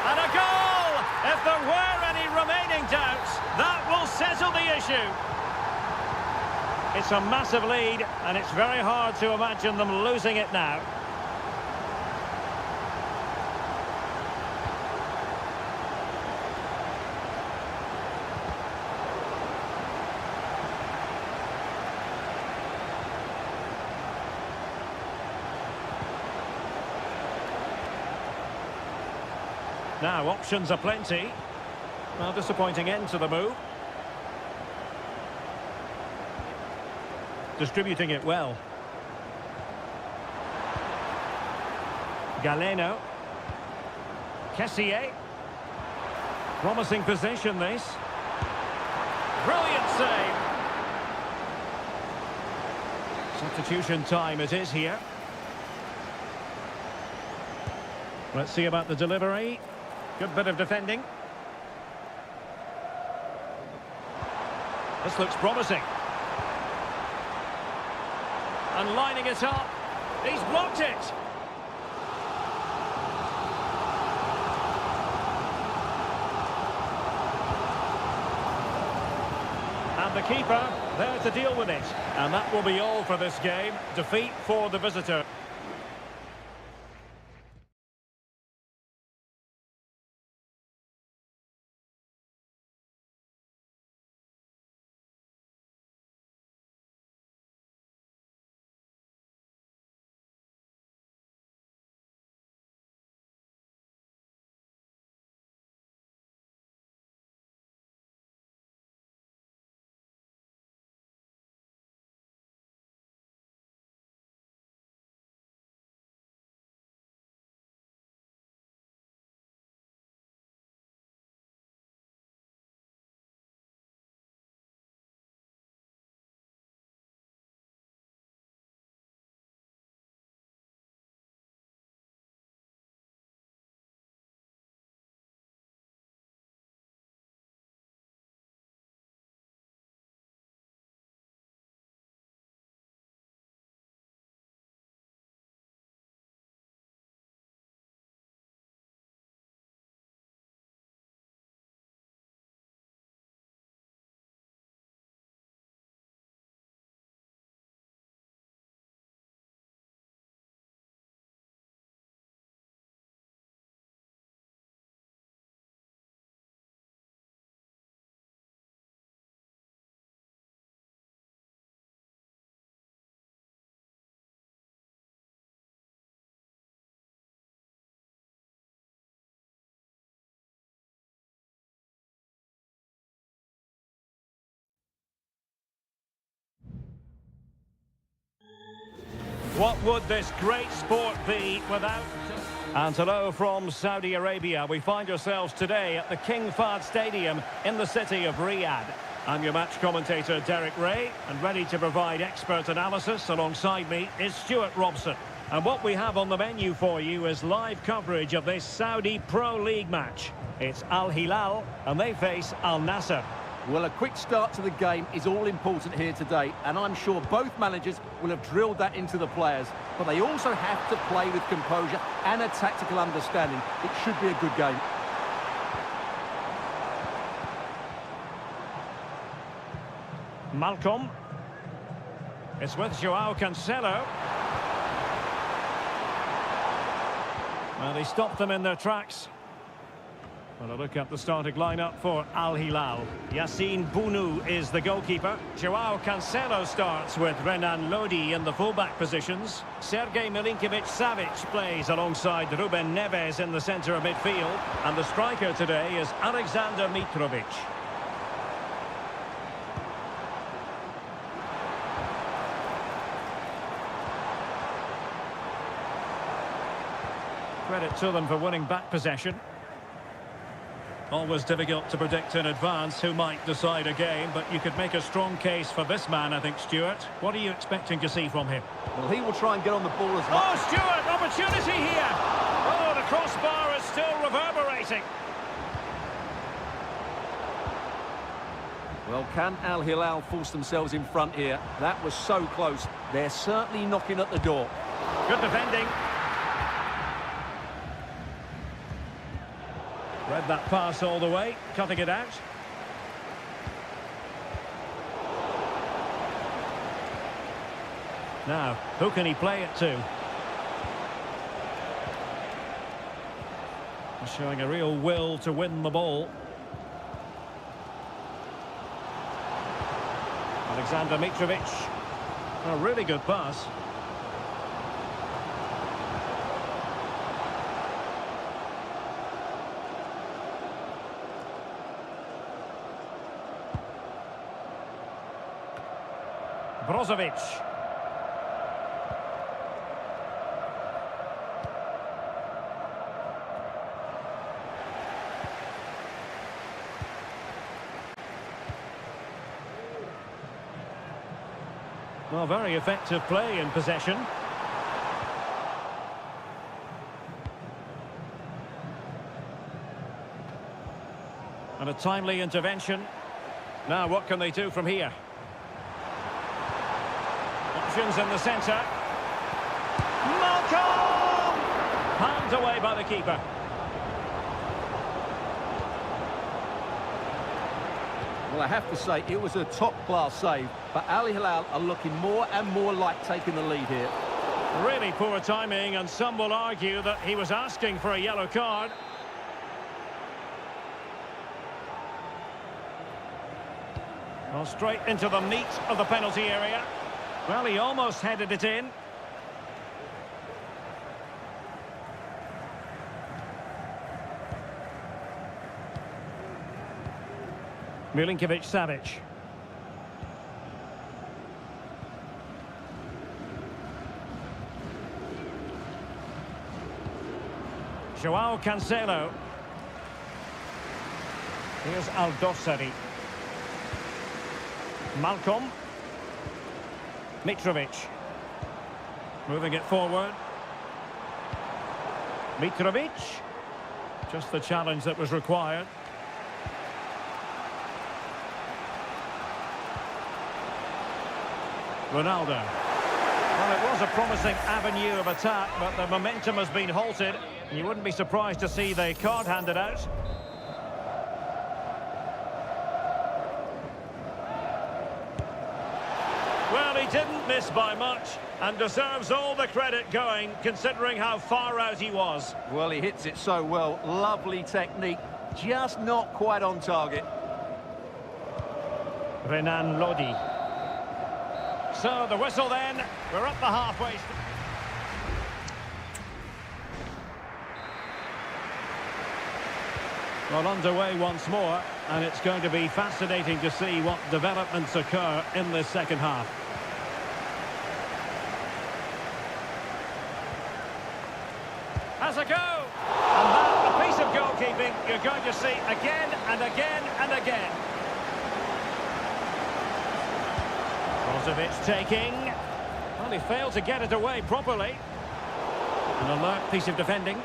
[SPEAKER 1] and a goal! If there were any remaining doubts, that will settle the issue. It's a massive lead, and it's very hard to imagine them losing it now. Now, options are plenty. Well, disappointing end to the move. Distributing it well. Galeno. Kessié. Promising position, this. Brilliant save. Substitution time it is here. Let's see about the delivery. Good bit of defending. This looks promising. And lining it up. He's blocked it. And the keeper there to deal with it. And that will be all for this game. Defeat for the visitor. What would this great sport be without... And hello from Saudi Arabia. We find ourselves today at the King Fahd Stadium in the city of Riyadh. I'm your match commentator, Derek Ray, and ready to provide expert analysis alongside me is Stuart Robson. And what we have on the menu for you is live coverage of this Saudi Pro League match. It's Al Hilal, and they face Al Nassr.
[SPEAKER 2] Well, a quick start to the game is all important here today, and I'm sure both managers will have drilled that into the players. But they also have to play with composure and a tactical understanding. It should be a good game.
[SPEAKER 1] Malcolm. It's with Joao Cancelo. Well, they stopped them in their tracks. Well, a look at the starting lineup for Al Hilal. Yassine Bounou is the goalkeeper. Joao Cancelo starts with Renan Lodi in the fullback positions. Sergej Milinkovic-Savic plays alongside Ruben Neves in the centre of midfield. And the striker today is Alexander Mitrovic. Credit to them for winning back possession. Always difficult to predict in advance who might decide a game, but you could make a strong case for this man, I think, Stuart. What are you expecting to see from him?
[SPEAKER 2] Well, he will try and get on the ball as much.
[SPEAKER 1] Oh, Stuart, opportunity here! Oh, the crossbar is still reverberating.
[SPEAKER 2] Well, can Al Hilal force themselves in front here? That was so close. They're certainly knocking at the door.
[SPEAKER 1] Good defending. Read that pass all the way, cutting it out. Now, who can he play it to? Showing a real will to win the ball. Alexander Mitrovic. A really good pass. Brozovic. Well, very effective play in possession. And a timely intervention. Now, what can they do from here? Options in the centre. Malcolm! Palmed away by the keeper.
[SPEAKER 2] Well, I have to say, it was a top-class save, but Al Hilal are looking more and more like taking the lead here.
[SPEAKER 1] Really poor timing, and some will argue that he was asking for a yellow card. Well, straight into the meat of the penalty area. Well, he almost headed it in. Milinkovic-Savic. Joao Cancelo. Here's Aldosari. Malcolm. Mitrovic. Moving it forward. Mitrovic. Just the challenge that was required. Ronaldo. Well, it was a promising avenue of attack, but the momentum has been halted. You wouldn't be surprised to see the card handed out. Well, he didn't miss by much and deserves all the credit going, considering how far out he was.
[SPEAKER 2] Well, he hits it so well. Lovely technique, just not quite on target.
[SPEAKER 1] Renan Lodi. So, the whistle then. We're up the halfway. Well, underway once more, and it's going to be fascinating to see what developments occur in this second half. Has a go! And that, a piece of goalkeeping you're going to see again and again and again. Brozovic taking. Well, he failed to get it away properly. An alert piece of defending.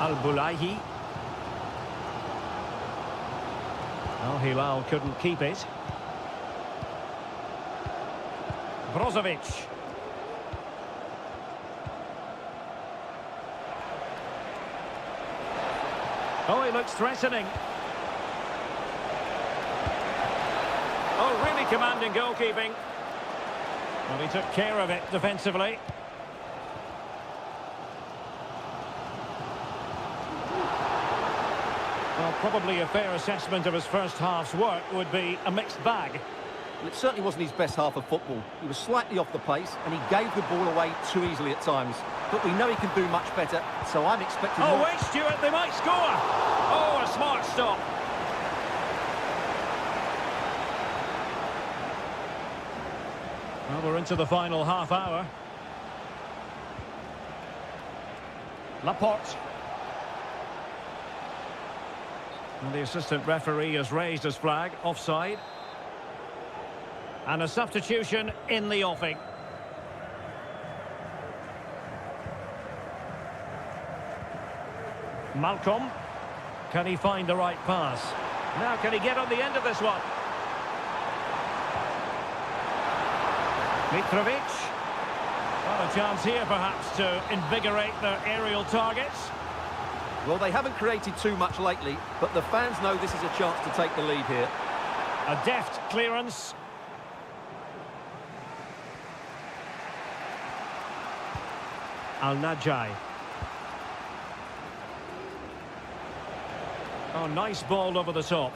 [SPEAKER 1] Al-Bulaihi. Al Hilal couldn't keep it. Brozovic. Oh, he looks threatening. Oh, really commanding goalkeeping. Well, he took care of it defensively. Well, probably a fair assessment of his first half's work would be a mixed bag.
[SPEAKER 2] Well, it certainly wasn't his best half of football. He was slightly off the pace and he gave the ball away too easily at times. But we know he can do much better, so I'm expecting...
[SPEAKER 1] Oh, wait, Stuart, they might score! Oh, a smart stop. Well, we're into the final half hour. Laporte. And the assistant referee has raised his flag, offside. And a substitution in the offing. Malcolm. Can he find the right pass? Now, can he get on the end of this one? Mitrovic. Well, a chance here, perhaps, to invigorate their aerial targets.
[SPEAKER 2] Well, they haven't created too much lately, but the fans know this is a chance to take the lead here.
[SPEAKER 1] A deft clearance. Al-Najai. Oh, nice ball over the top.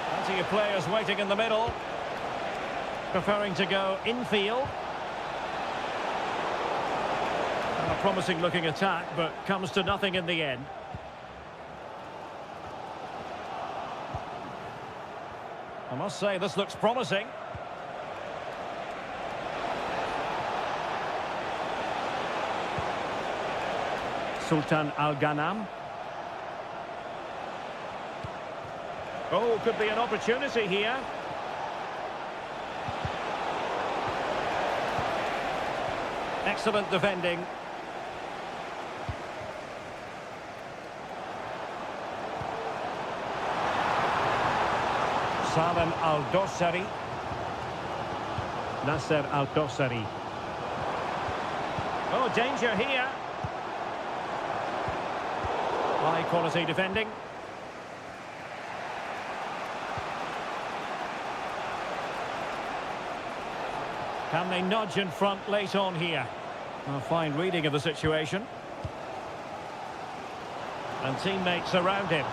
[SPEAKER 1] Plenty of players waiting in the middle. Preferring to go infield. And a promising looking attack, but comes to nothing in the end. I must say, this looks promising. Sultan Al-Ghanam. Oh, could be an opportunity here. Excellent defending. Salim Al-Dossari. Nasser Al-Dossari. Oh, danger here. High quality defending. Can they nudge in front late on here? A fine reading of the situation. And teammates around him.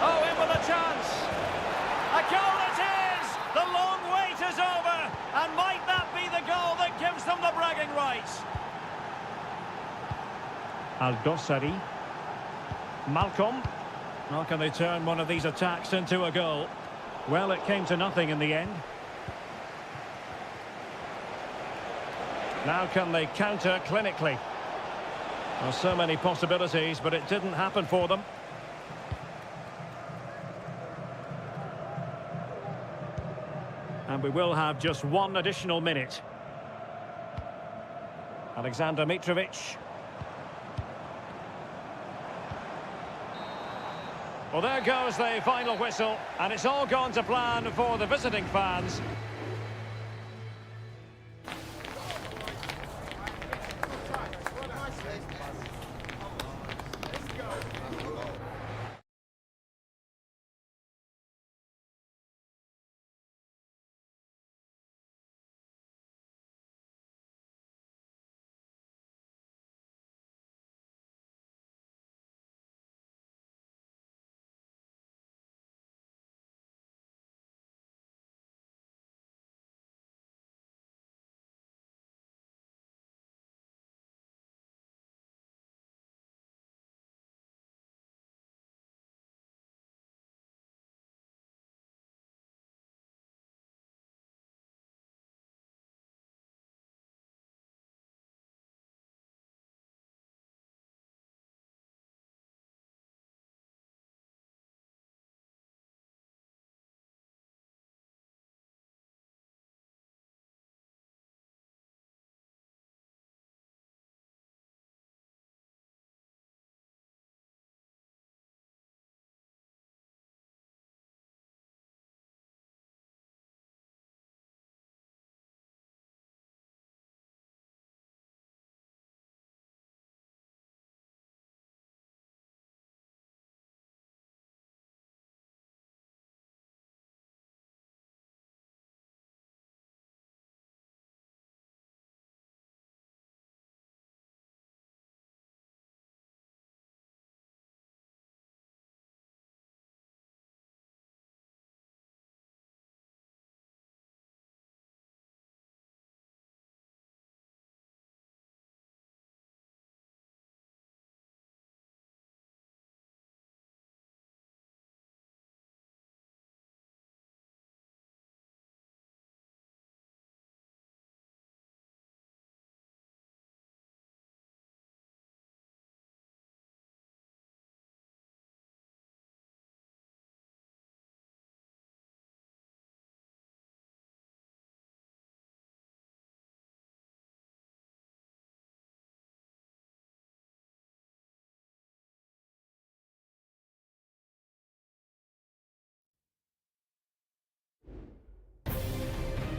[SPEAKER 3] Oh, in with a chance. A goal it is! The long wait is over. And might that be the goal that gives them the bragging rights?
[SPEAKER 1] Al-Dossari. Malcolm. How can they turn one of these attacks into a goal? Well, it came to nothing in the end. Now can they counter clinically? Well, so many possibilities, but it didn't happen for them. And we will have just one additional minute. Alexander Mitrovic. Well, there goes the final whistle, and it's all gone to plan for the visiting fans.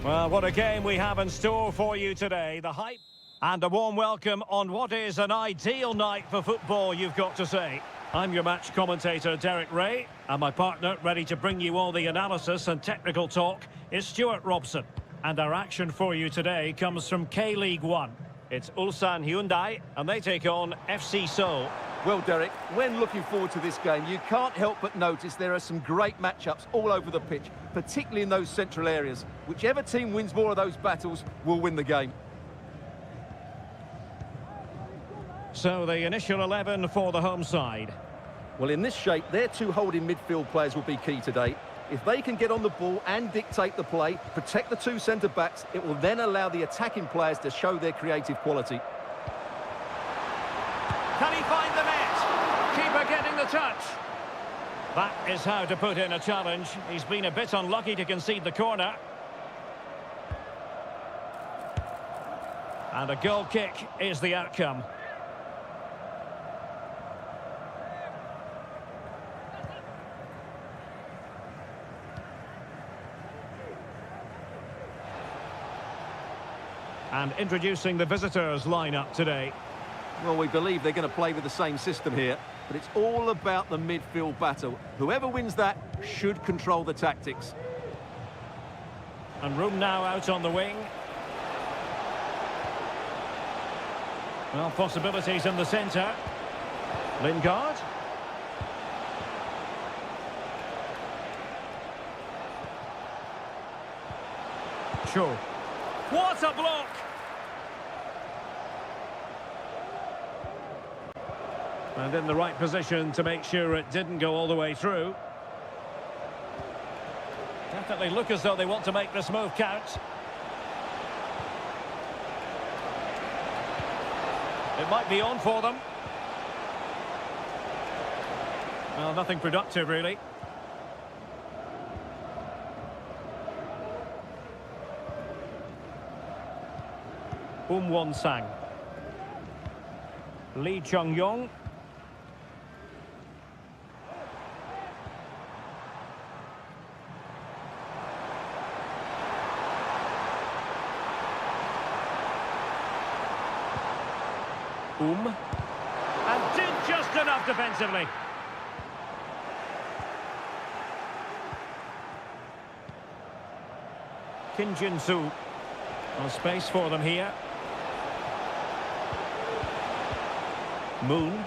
[SPEAKER 1] Well, what a game we have in store for you today. The hype and a warm welcome on what is an ideal night for football, you've got to say. I'm your match commentator, Derek Ray, and my partner, ready to bring you all the analysis and technical talk, is Stuart Robson. And our action for you today comes from K-League 1. It's Ulsan Hyundai, and they take on FC Seoul.
[SPEAKER 2] Well, Derek, when looking forward to this game, you can't help but notice there are some great matchups all over the pitch, particularly in those central areas. Whichever team wins more of those battles will win the game.
[SPEAKER 1] So the initial 11 for the home side.
[SPEAKER 2] Well, in this shape, their two holding midfield players will be key today. If they can get on the ball and dictate the play, protect the two centre-backs, it will then allow the attacking players to show their creative quality.
[SPEAKER 1] Can he find the net? Keeper getting the touch. That is how to put in a challenge. He's been a bit unlucky to concede the corner. And a goal kick is the outcome. And introducing the visitors lineup today.
[SPEAKER 2] Well, we believe they're going to play with the same system here, but it's all about the midfield battle. Whoever wins that should control the tactics.
[SPEAKER 1] And room now out on the wing. Well, possibilities in the centre. Lingard. Cho. What a block! And in the right position to make sure it didn't go all the way through. Definitely look as though they want to make this move count. It might be on for them. Well, nothing productive, really. Won-sang. Lee Chung-yong. And did just enough defensively. Kim Jin-soo. No space for them here. Moon.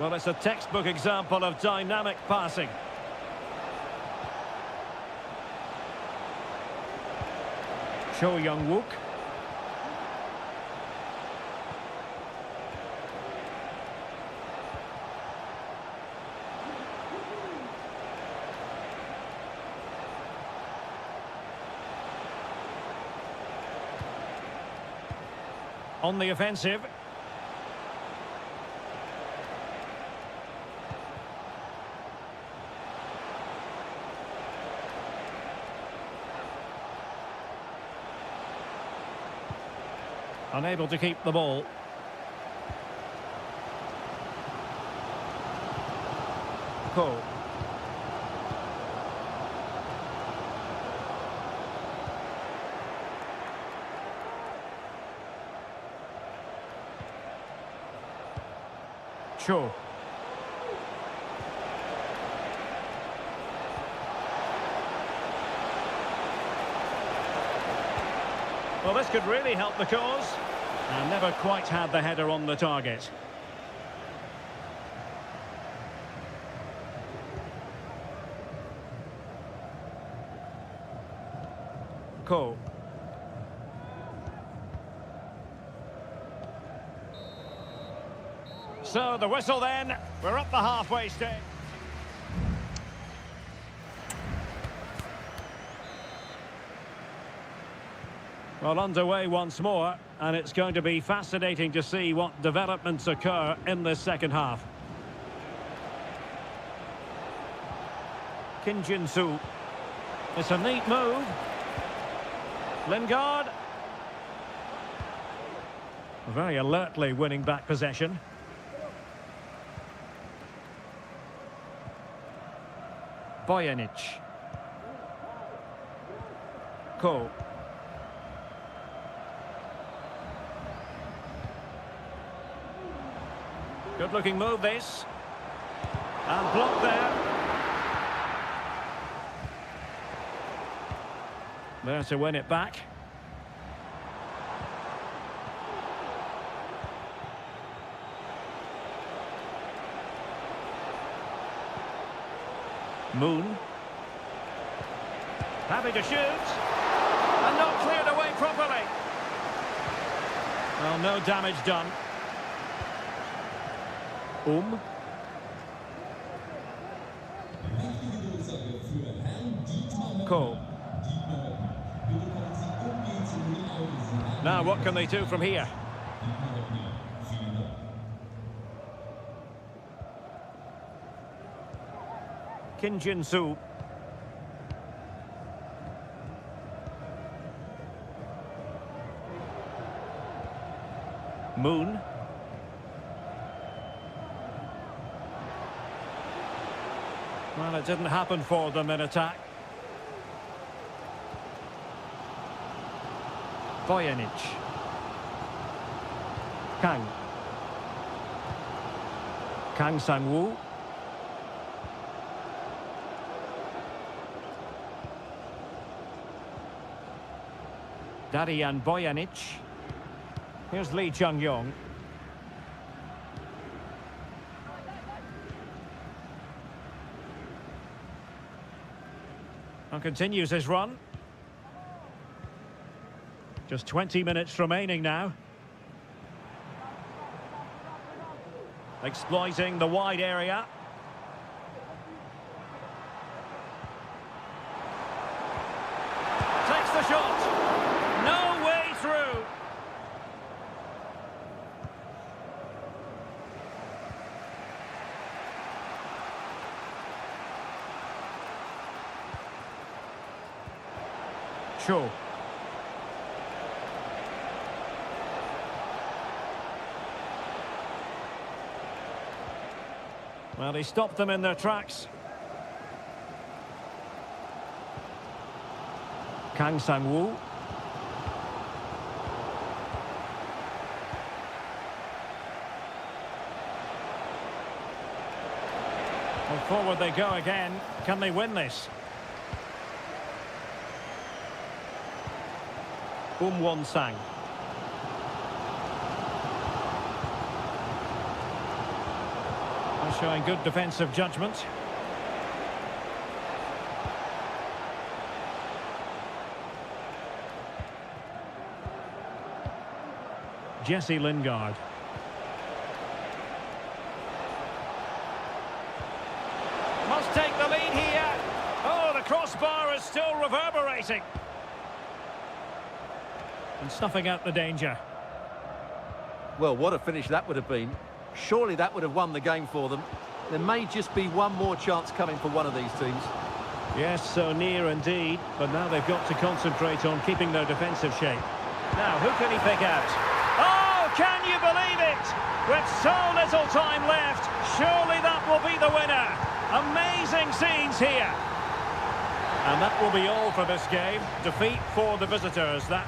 [SPEAKER 1] Well, it's a textbook example of dynamic passing. Cho Young-wook. On the offensive. Unable to keep the ball. Ko. Cho. Well, this could really help the cause. And never quite had the header on the target. Ko. So the whistle then, we're up the halfway stage. Well, underway once more, and it's going to be fascinating to see what developments occur in this second half. Kim Jin-soo. It's a neat move. Lingard. Very alertly winning back possession. Bojanic. Ko. Good looking move this. And blocked there. There to win it back. Moon. Happy to shoot. And not cleared away properly. Well, no damage done. Ko. Now what can they do from here? Kim Jin-soo. Moon. Well, it didn't happen for them in attack. Bojanic. Kang Sang-woo. Darian Bojanic. Here's Lee Chung-yong. And continues his run. Just 20 minutes remaining now. Exploiting the wide area. Takes the shot. No way through. Cho. Well, he stopped them in their tracks. Kang Sang-woo. Well, forward they go again. Can they win this? Won-sang. Showing good defensive judgment. Jesse Lingard. Must take the lead here. Oh, the crossbar is still reverberating. And snuffing out the danger.
[SPEAKER 2] Well, what a finish that would have been. Surely that would have won the game for them. There may just be one more chance coming for one of these teams.
[SPEAKER 1] Yes, so near indeed. But now they've got to concentrate on keeping their defensive shape. Now, who can he pick out? Oh, can you believe it? With so little time left, surely that will be the winner. Amazing scenes here. And that will be all for this game. Defeat for the visitors. That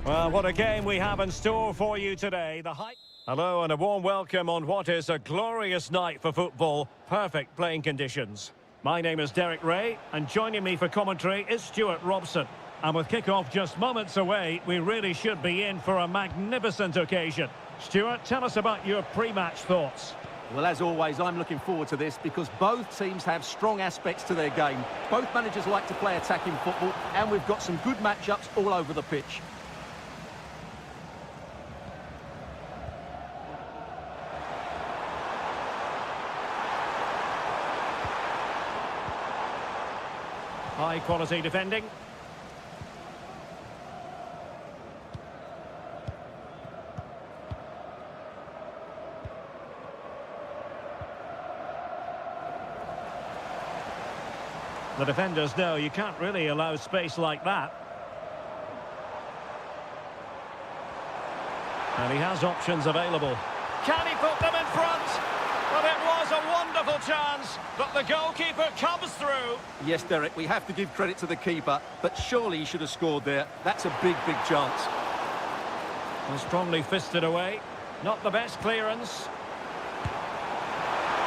[SPEAKER 1] Well, what a game we have in store for you today. Hello and a warm welcome on what is a glorious night for football. Perfect playing conditions. My name is Derek Ray, and joining me for commentary is Stuart Robson. And with kick-off just moments away, we really should be in for a magnificent occasion. Stuart, tell us about your pre-match thoughts.
[SPEAKER 2] Well, as always, I'm looking forward to this because both teams have strong aspects to their game. Both managers like to play attacking football, and we've got some good matchups all over the pitch.
[SPEAKER 1] High-quality defending. The defenders know you can't really allow space like that. And he has options available.
[SPEAKER 3] Can he put them in front? Well, it was a wonderful chance, but the goalkeeper comes through.
[SPEAKER 2] Yes, Derek, we have to give credit to the keeper, but surely he should have scored there. That's a big, big chance.
[SPEAKER 1] Well, strongly fisted away. Not the best clearance.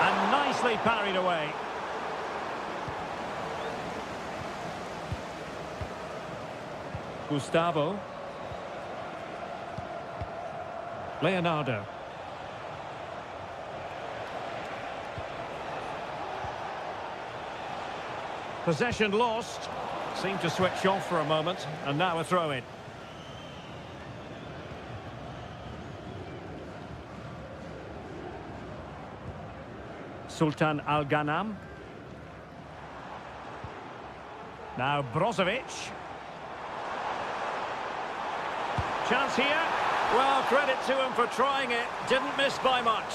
[SPEAKER 1] And nicely parried away. Gustavo. Leonardo. Possession lost. Seemed to switch off for a moment, and now a throw-in. Sultan Al-Ghanam. Now Brozovic. Chance here. Well, credit to him for trying it. Didn't miss by much.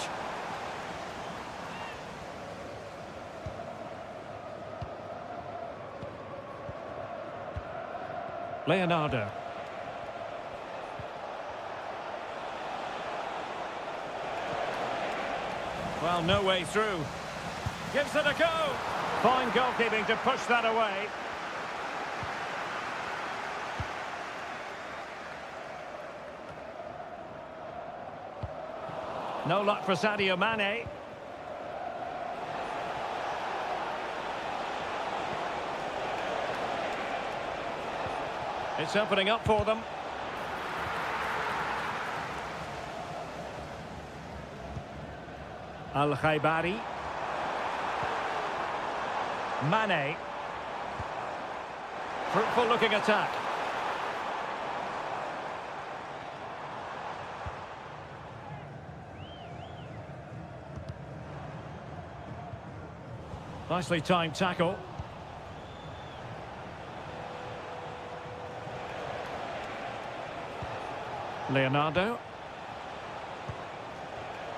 [SPEAKER 1] Leonardo. Well, no way through. Gives it a go. Fine goalkeeping to push that away. No luck for Sadio Mane. It's opening up for them. Al-Khaibari. Mane. Fruitful looking attack. Nicely timed tackle. Leonardo.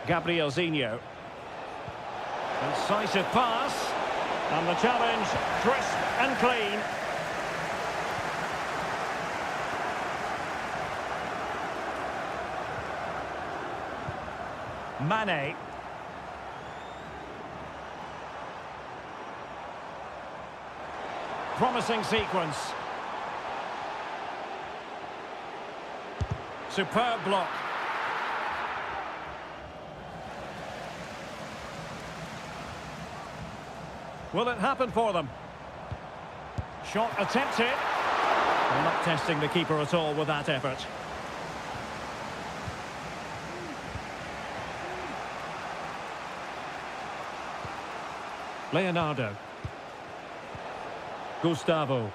[SPEAKER 1] Gabriel Zinho. Incisive pass. And the challenge, crisp and clean. Mane. Promising sequence. Superb block. Will it happen for them? Shot attempted. They're not testing the keeper at all with that effort. Leonardo. Gustavo.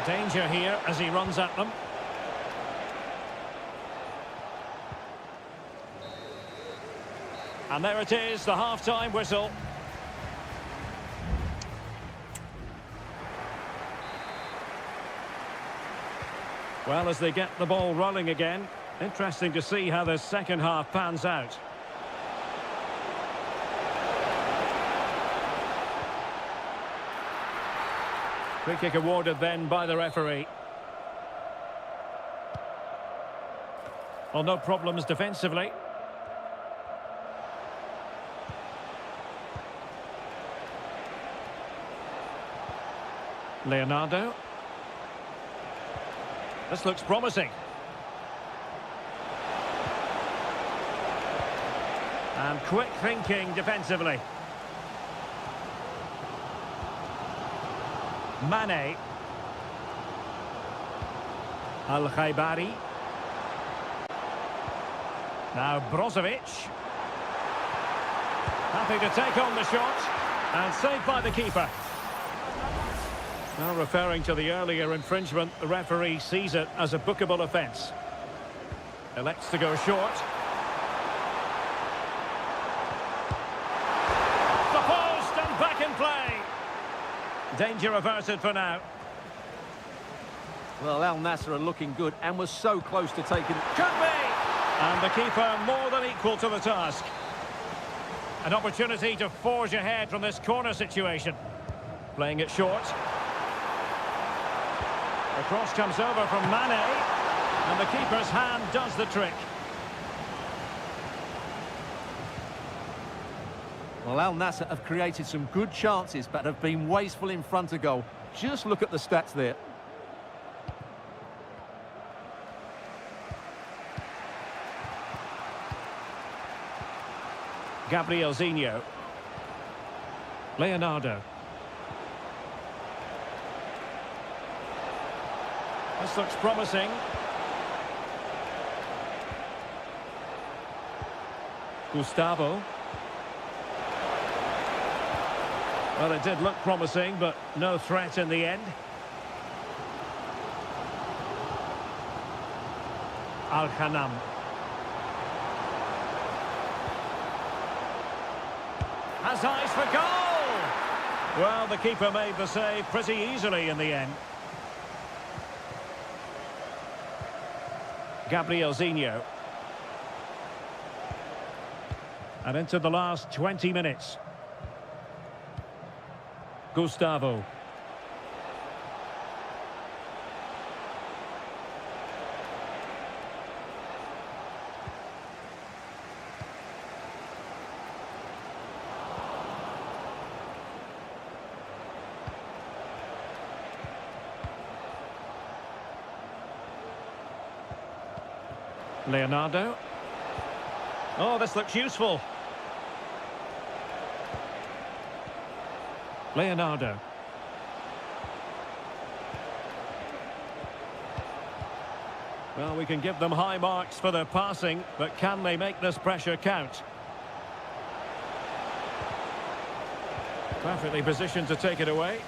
[SPEAKER 1] Danger here as he runs at them. And there it is, the half-time whistle. Well, as they get the ball rolling again, interesting to see how the second half pans out. Free kick awarded then by the referee. Well, no problems defensively. Leonardo. This looks promising. And quick thinking defensively. Mane. Al-Khaibari. Now Brozovic. Happy to take on the shot. And saved by the keeper. Now referring to the earlier infringement, the referee sees it as a bookable offence. Elects to go short. Off the post and back in play. Danger averted for now.
[SPEAKER 2] Well, Al Nassr are looking good and was so close to taking it.
[SPEAKER 1] Could be! And the keeper more than equal to the task. An opportunity to forge ahead from this corner situation. Playing it short. The cross comes over from Mane. And the keeper's hand does the trick.
[SPEAKER 2] Well, Al Nassr have created some good chances but have been wasteful in front of goal. Just look at the stats there.
[SPEAKER 1] Gabriel Zinho. Leonardo. This looks promising. Gustavo. Well, it did look promising, but no threat in the end. Al-Khanam. Has eyes for goal! Well, the keeper made the save pretty easily in the end. Gabriel Zinho. And into the last 20 minutes. Gustavo. Leonardo. Oh, this looks useful. Leonardo. Well, we can give them high marks for their passing, but can they make this pressure count? Perfectly positioned to take it away.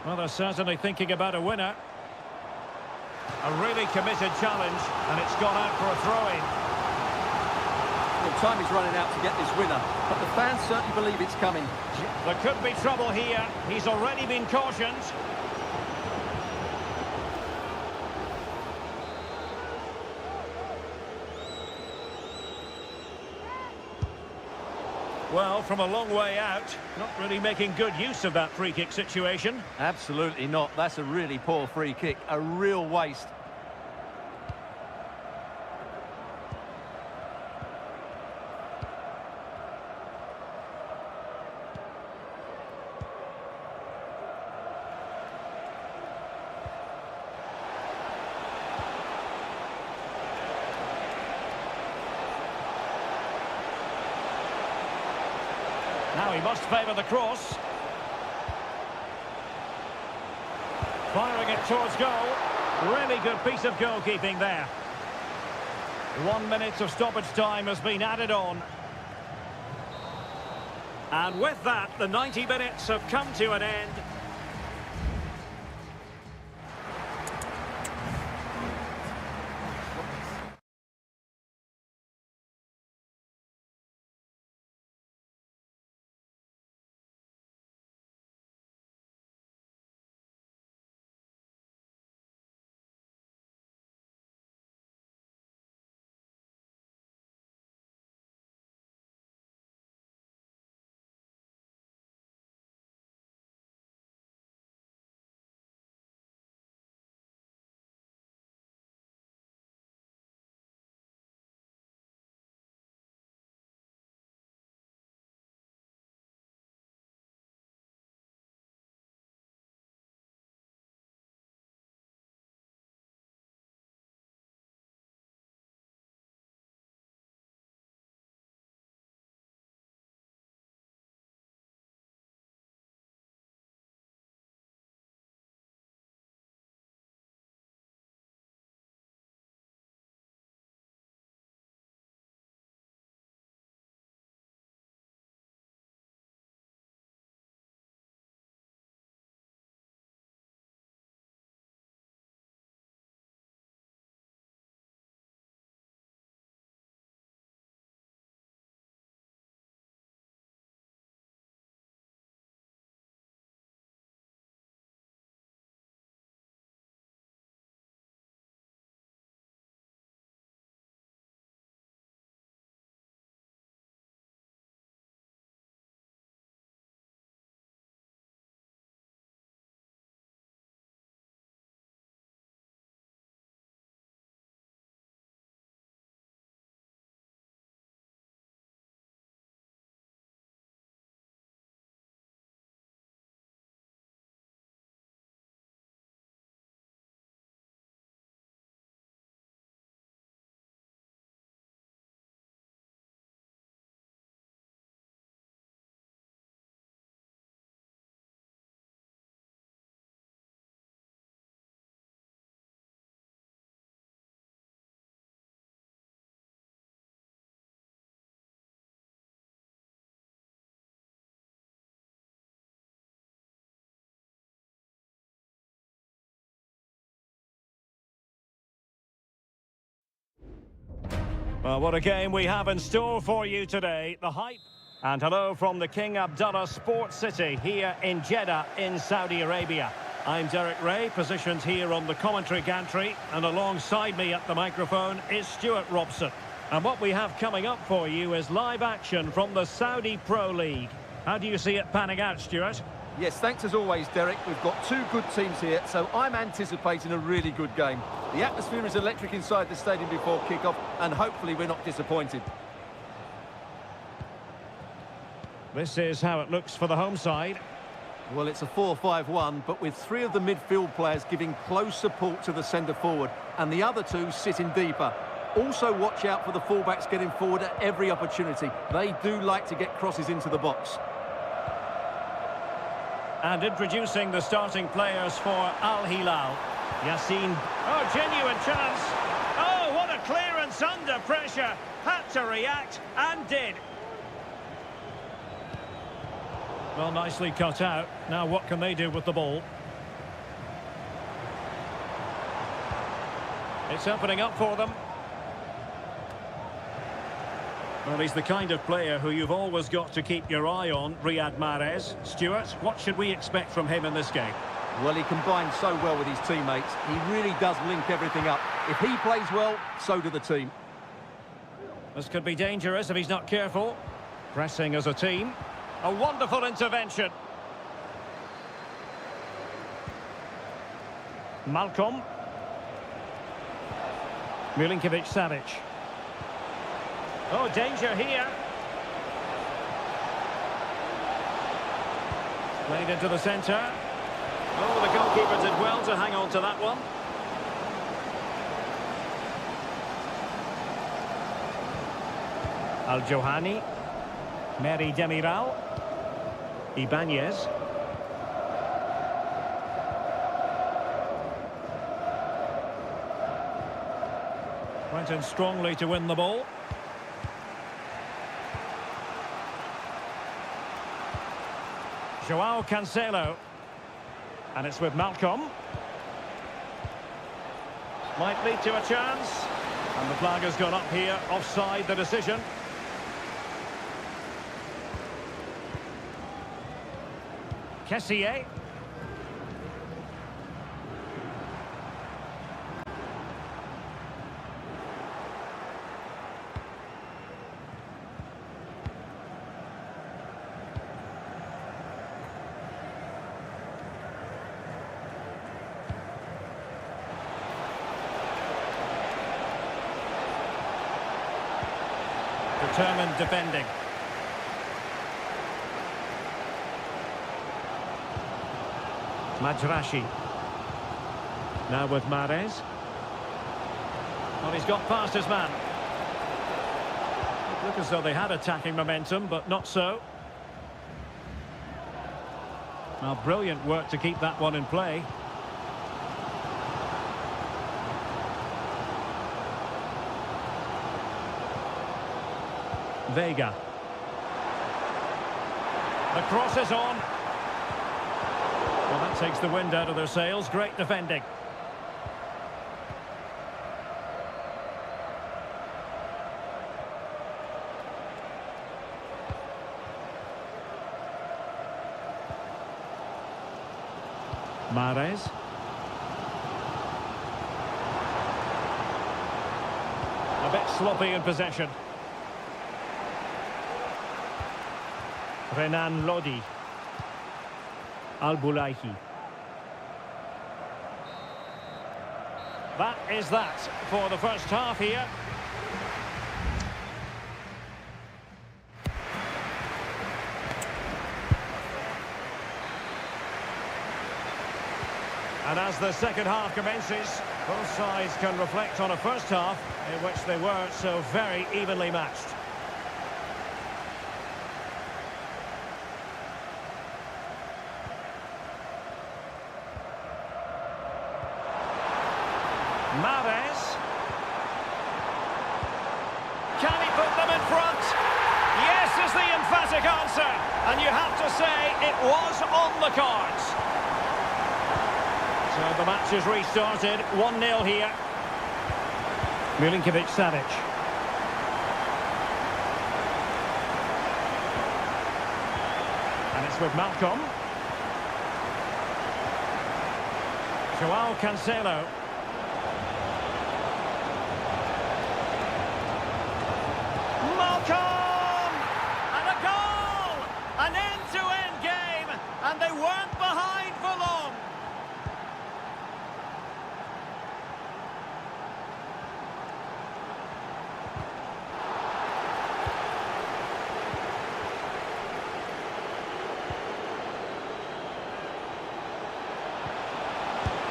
[SPEAKER 1] Well, they're certainly thinking about a winner. A really committed challenge, and it's gone out for a throw-in.
[SPEAKER 2] Well, time is running out to get this winner, but the fans certainly believe it's coming.
[SPEAKER 1] There could be trouble here. He's already been cautioned. Well, from a long way out, not really making good use of that free kick situation.
[SPEAKER 2] Absolutely not. That's a really poor free kick. A real waste.
[SPEAKER 1] Now he must favour the cross. Firing it towards goal. Really good piece of goalkeeping there. 1 minute of stoppage time has been added on. And with that, the 90 minutes have come to an end. Well, what a game we have in store for you today. The hype. And hello from the King Abdullah Sports City here in Jeddah in Saudi Arabia. I'm Derek Ray, positioned here on the commentary gantry, and alongside me at the microphone is Stuart Robson. And what we have coming up for you is live action from the Saudi Pro League. How do you see it panning out, Stuart?
[SPEAKER 2] Yes, thanks as always, Derek. We've got two good teams here, so I'm anticipating a really good game. The atmosphere is electric inside the stadium before kick-off, and hopefully we're not disappointed.
[SPEAKER 1] This is how it looks for the home side.
[SPEAKER 2] Well, it's a 4-5-1, but with three of the midfield players giving close support to the centre-forward, and the other two sitting deeper. Also watch out for the fullbacks getting forward at every opportunity. They do like to get crosses into the box.
[SPEAKER 1] And introducing the starting players for Al Hilal. Yassine. Oh, genuine chance. Oh, what a clearance under pressure. Had to react and did. Well, nicely cut out. Now what can they do with the ball? It's opening up for them. Well, he's the kind of player who you've always got to keep your eye on, Riyad Mahrez. Stuart, what should we expect from him in this game?
[SPEAKER 2] Well, he combines so well with his teammates. He really does link everything up. If he plays well, so do the team.
[SPEAKER 1] This could be dangerous if he's not careful. Pressing as a team. A wonderful intervention. Malcolm. Milinkovic-Savic. Oh, danger here. Played into the centre. Oh, the goalkeeper did well to hang on to that one. Al-Johani. Meri Demiral. Ibanez. Went in strongly to win the ball. Joao Cancelo. And it's with Malcolm. Might lead to a chance. And the flag has gone up here. Offside the decision. Kessié. Determined defending. Majrashi. Now with Mahrez. Well, he's got past his man. It looked as though they had attacking momentum, but not so. Well, brilliant work to keep that one in play. Vega. The cross is on. Well, that takes the wind out of their sails. Great defending. Mahrez. A bit sloppy in possession. Renan Lodi. Al-Bulaihi. That is that for the first half here. And as the second half commences, both sides can reflect on a first half in which they were so very evenly matched. Mahrez. Can he put them in front? Yes is the emphatic answer. And you have to say it was on the cards. So the match is restarted. 1-0 here. Milinkovic-Savic. It's with Malcolm. Joao Cancelo.
[SPEAKER 3] Malcolm! And a goal! An end-to-end game, and they weren't behind for long.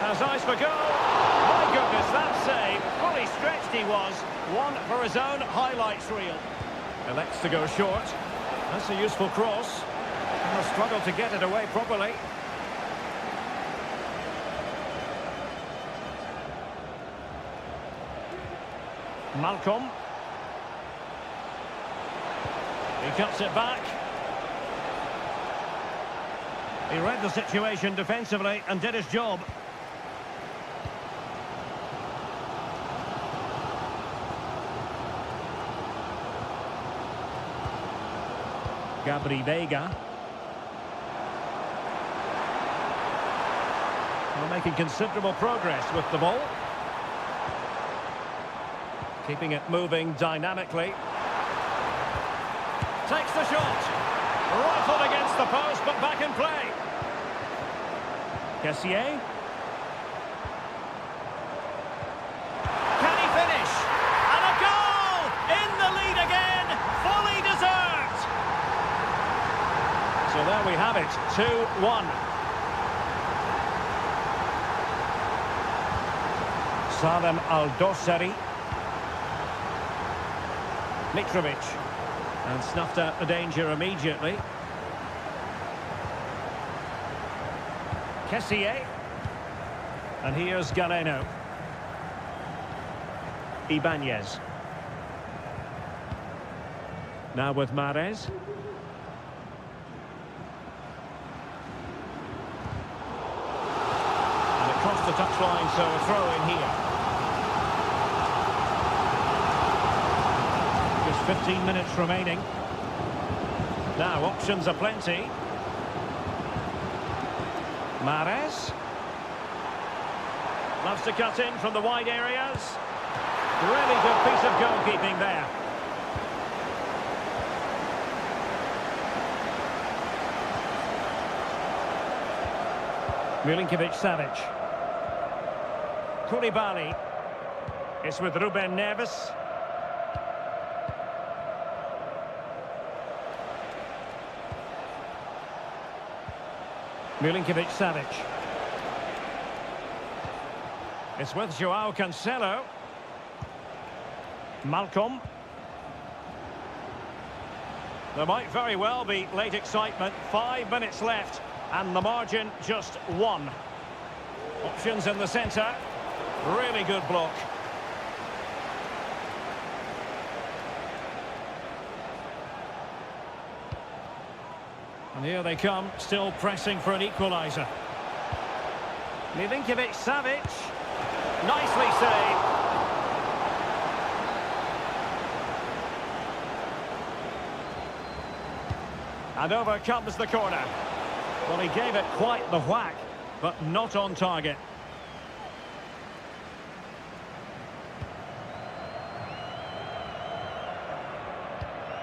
[SPEAKER 1] Has eyes for goal. My goodness, that save. Fully stretched he was. One for his own highlights reel. Elects to go short. That's a useful cross. And a struggle to get it away properly. Malcolm. He cuts it back. He read the situation defensively and did his job. Gabri Vega. Well, making considerable progress with the ball. Keeping it moving dynamically. Takes the shot. Rifled against the post, but back in play. Kessié.
[SPEAKER 3] Can he finish? And a goal! In the lead again, fully deserved.
[SPEAKER 1] So there we have it, 2-1. Salem Al-Dossari. Mitrovic. And snuffed out the danger immediately. Kessié. And here's Galeno. Ibanez. Now with Mahrez. And across the touchline, so a throw in here. Just 15 minutes remaining. Now options are plenty. Mahrez. Loves to cut in from the wide areas. Really good piece of goalkeeping there. Milinkovic-Savic. Koulibaly. It's with Ruben Neves. Milinkovic-Savic. It's with Joao Cancelo. Malcolm. There might very well be late excitement. 5 minutes left, and the margin just 1. Options in the centre. Really good block. And here they come, still pressing for an equaliser. Milinkovic-Savic. Nicely saved. And over comes the corner. Well, he gave it quite the whack, but not on target.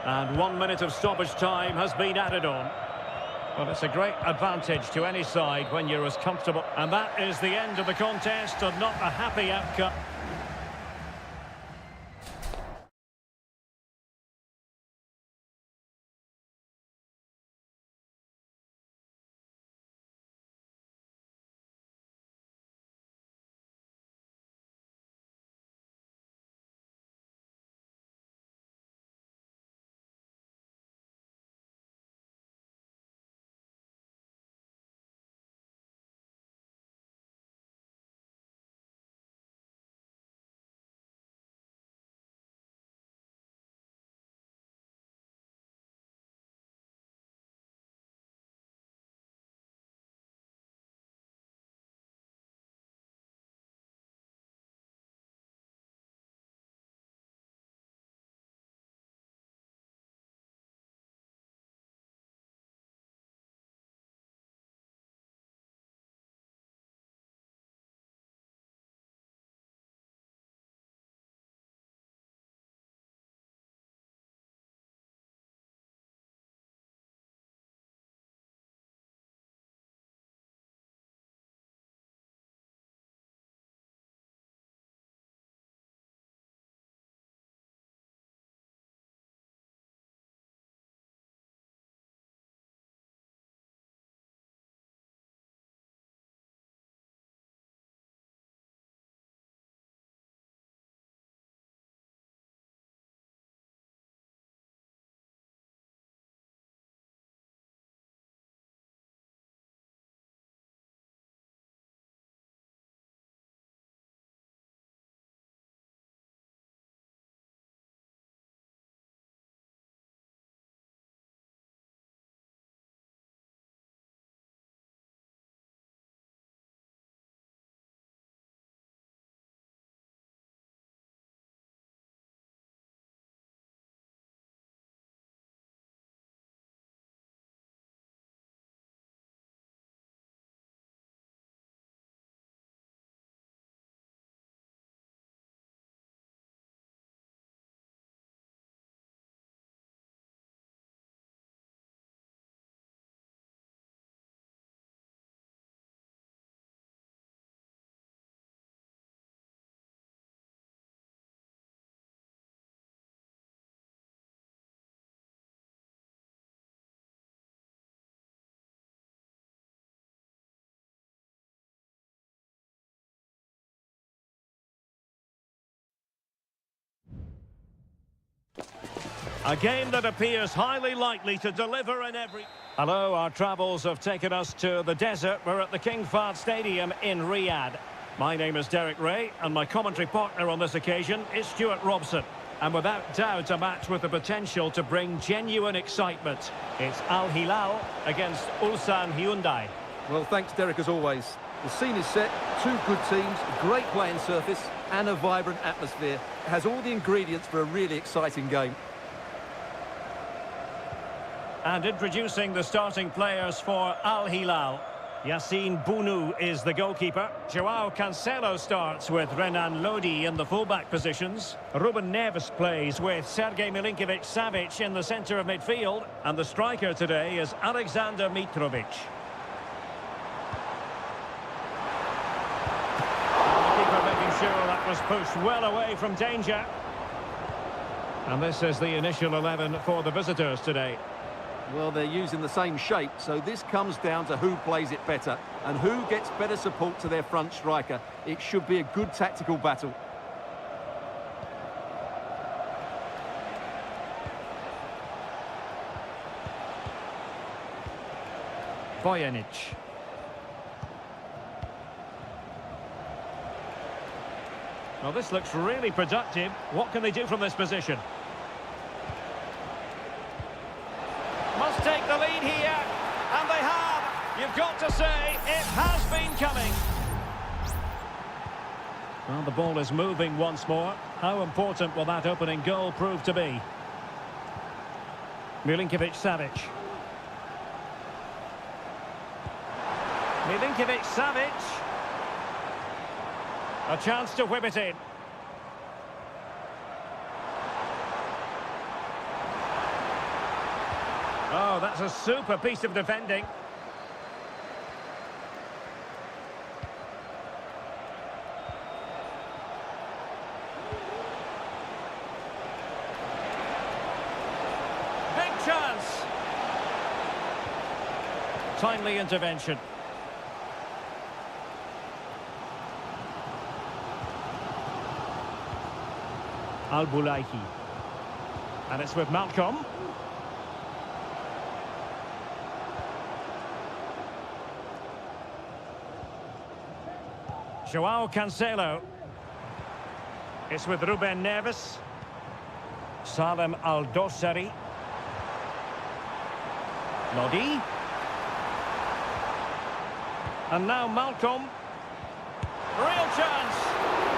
[SPEAKER 1] And 1 minute of stoppage time has been added on. Well, it's a great advantage to any side when you're as comfortable. And that is the end of the contest, and not a happy outcome. A game that appears highly likely to deliver in every... Hello, our travels have taken us to the desert. We're at the King Fahd Stadium in Riyadh. My name is Derek Ray, and my commentary partner on this occasion is Stuart Robson. And without doubt, a match with the potential to bring genuine excitement. It's Al Hilal against Ulsan Hyundai.
[SPEAKER 2] Well, thanks, Derek, as always. The scene is set, two good teams, a great playing surface, and a vibrant atmosphere. It has all the ingredients for a really exciting game.
[SPEAKER 1] And introducing the starting players for Al Hilal. Yassine Bounou is the goalkeeper. Joao Cancelo starts with Renan Lodi in the fullback positions. Ruben Neves plays with Sergej Milinkovic-Savic in the centre of midfield. And the striker today is Alexander Mitrovic. The keeper making sure that was pushed well away from danger. And this is the initial 11 for the visitors today.
[SPEAKER 2] Well, they're using the same shape, so this comes down to who plays it better and who gets better support to their front striker. It should be a good tactical battle.
[SPEAKER 1] Bojanic. Well, this looks really productive. What can they do from this position?
[SPEAKER 3] Must take the lead here, and they have. You've got to say, it has been coming.
[SPEAKER 1] Well, the ball is moving once more. How important will that opening goal prove to be? Milinkovic-Savic. Milinkovic-Savic. A chance to whip it in. Oh, that's a super piece of defending.
[SPEAKER 3] Big chance.
[SPEAKER 1] Timely intervention. Al-Bulaihi. And it's with Malcolm. Joao Cancelo. It's with Ruben Neves. Salem Al-Dossari. Lodi. And now Malcolm.
[SPEAKER 3] Real chance.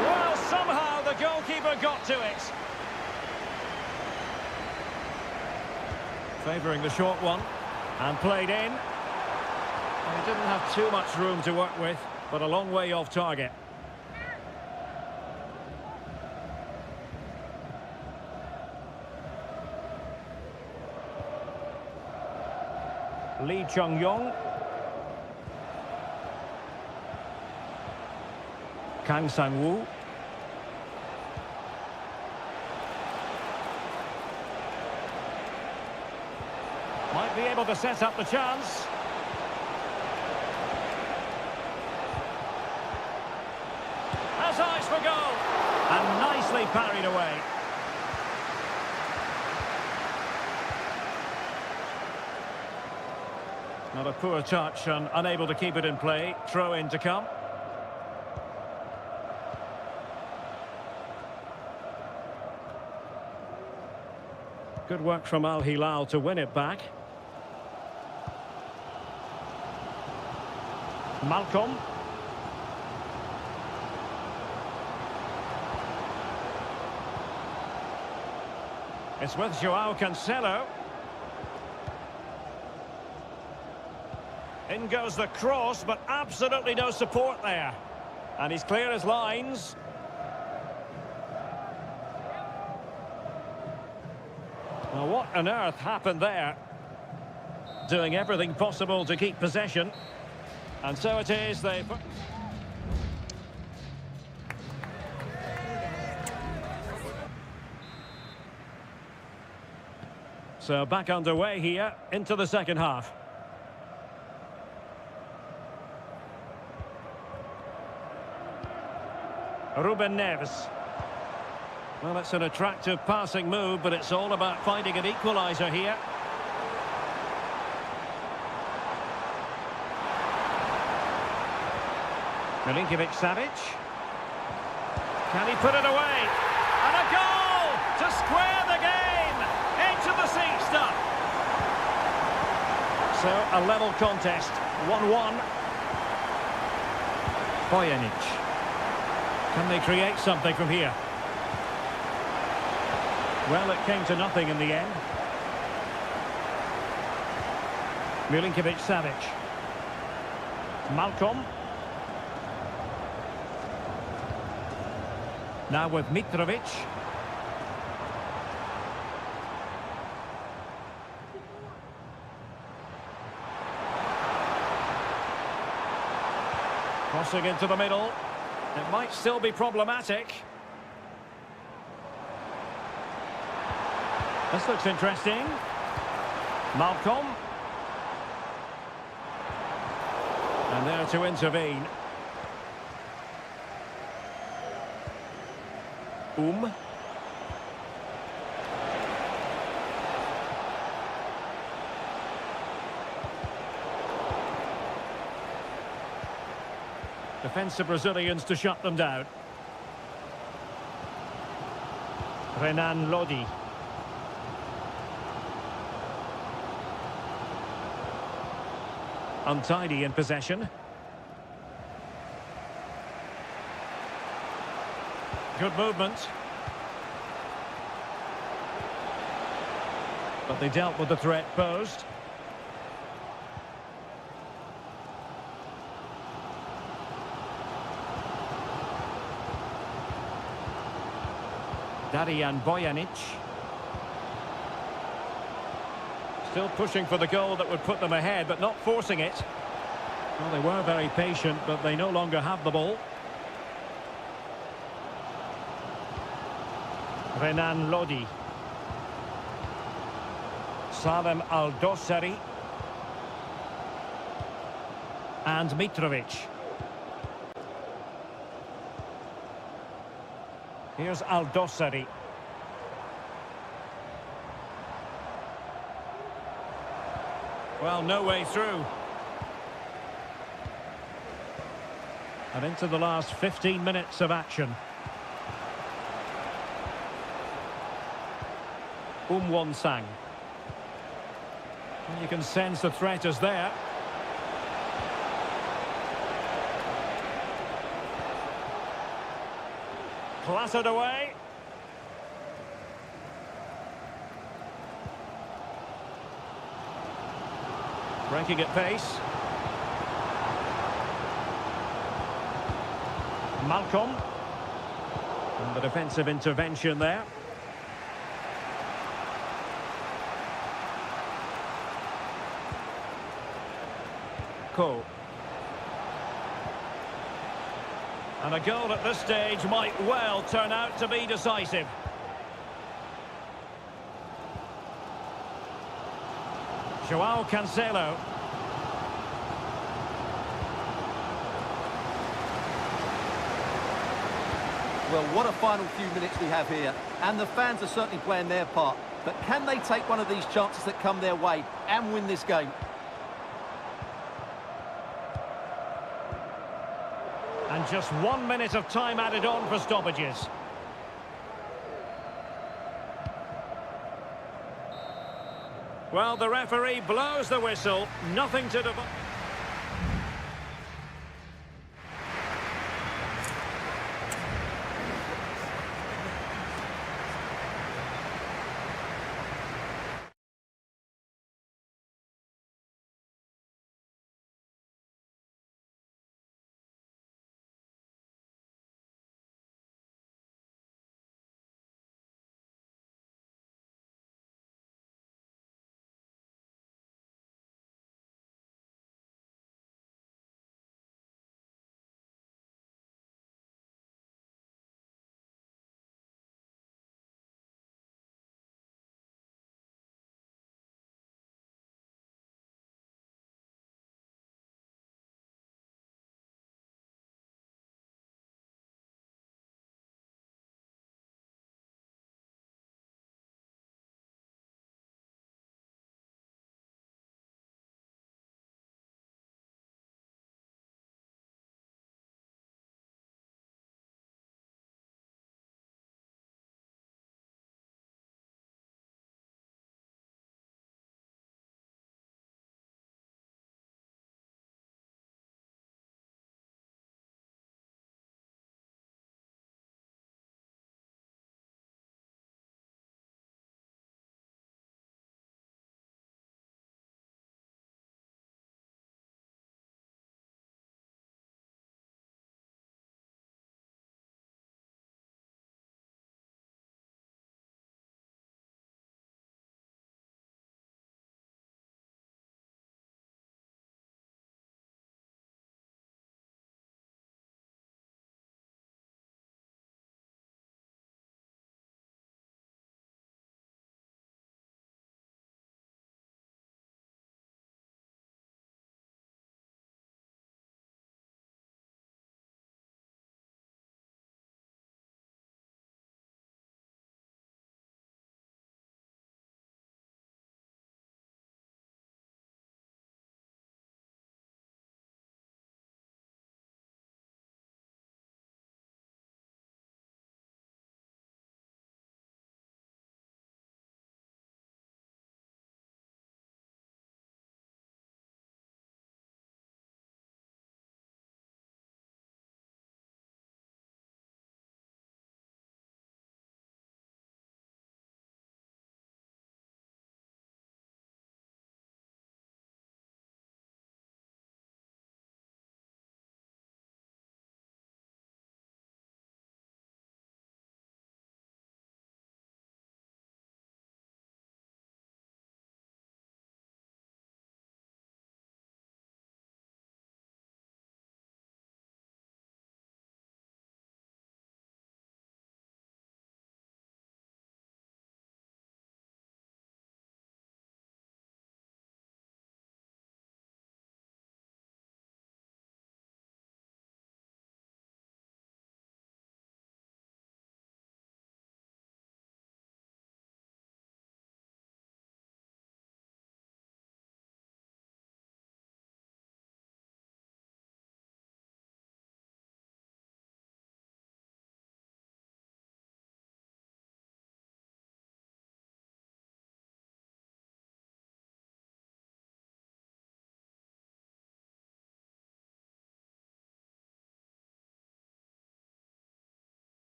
[SPEAKER 3] Well, somehow the goalkeeper got to it.
[SPEAKER 1] Favouring the short one. And played in. And he didn't have too much room to work with, but a long way off target. Lee Chung-yong. Kang Sang-woo. Might be able to set up the chance.
[SPEAKER 3] Has eyes for goal.
[SPEAKER 1] And nicely parried away. Not a poor touch and unable to keep it in play. Throw in to come. Good work from Al Hilal to win it back. Malcolm. It's with Joao Cancelo. In goes the cross, but absolutely no support there. And he's clear as lines. Now, what on earth happened there? Doing everything possible to keep possession. And so it is, they... So back underway here, into the second half. Ruben Neves. Well, it's an attractive passing move, but it's all about finding an equaliser here. Milinkovic-Savic. Can he put it away? And a goal to square the game into the seat stuff. So a level contest, 1-1. Bojanic. Can they create something from here? Well, it came to nothing in the end. Milinkovic-Savic. Malcolm. Now with Mitrovic. Crossing into the middle. It might still be problematic. This looks interesting. Malcolm. And there to intervene. Defensive Brazilians to shut them down. Renan Lodi. Untidy in possession. Good movement. But they dealt with the threat posed. Darijan Bojanic. Still pushing for the goal that would put them ahead, but not forcing it. Well, they were very patient, but they no longer have the ball. Renan Lodi. Salem Al-Dossari. And Mitrovic. Here's Al-Dossari. Well, no way through. And into the last 15 minutes of action. Won-sang. You can sense the threat is there. Clattered away. Breaking at pace. Malcolm. And the defensive intervention there. Cole. And a goal at this stage might well turn out to be decisive. João Cancelo.
[SPEAKER 2] Well, what a final few minutes we have here. And the fans are certainly playing their part. But can they take one of these chances that come their way and win this game?
[SPEAKER 1] And just 1 minute of time added on for stoppages. Well, the referee blows the whistle. Nothing to...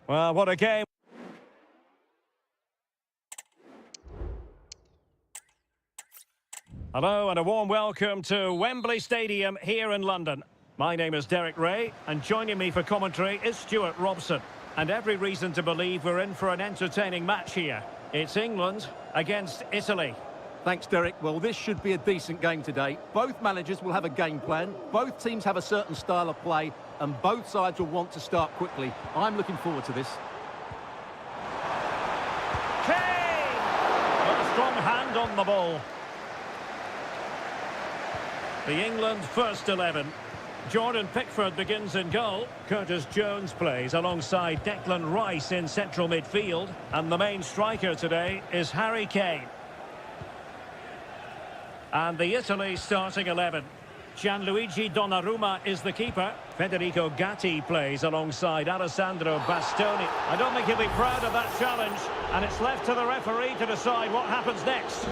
[SPEAKER 1] Well, what a game. Hello and a warm welcome to Wembley Stadium here in London. My name is Derek Ray, and joining me for commentary is Stuart Robson. And every reason to believe we're in for an entertaining match here. It's England against Italy.
[SPEAKER 2] Thanks, Derek. Well, this should be a decent game today. Both managers will have a game plan. Both teams have a certain style of play, and both sides will want to start quickly. I'm looking forward to this.
[SPEAKER 1] Kane! Got a strong hand on the ball. The England first 11. Jordan Pickford begins in goal. Curtis Jones plays alongside Declan Rice in central midfield. And the main striker today is Harry Kane. And the Italy starting 11. Gianluigi Donnarumma is the keeper. Federico Gatti plays alongside Alessandro Bastoni. I don't think he'll be proud of that challenge. And it's left to the referee to decide what happens next.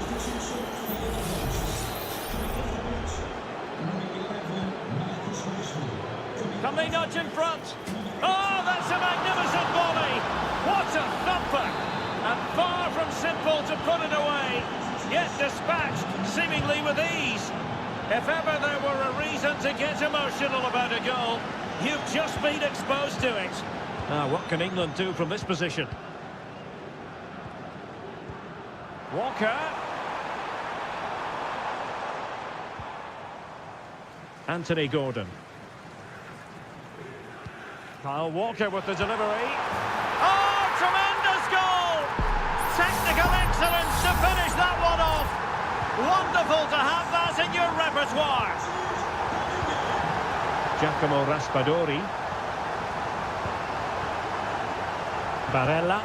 [SPEAKER 1] Can they nudge in front? Oh, that's a magnificent volley! What a thumper! And far from simple to put it away, yet dispatched seemingly with ease. If ever there were a reason to get emotional about a goal, you've just been exposed to it. Now, what can England do from this position? Walker. Anthony Gordon. Kyle Walker with the delivery. Oh, tremendous goal! Technical excellence to finish that one off. Wonderful to have that in your repertoire. Giacomo Raspadori. Barella.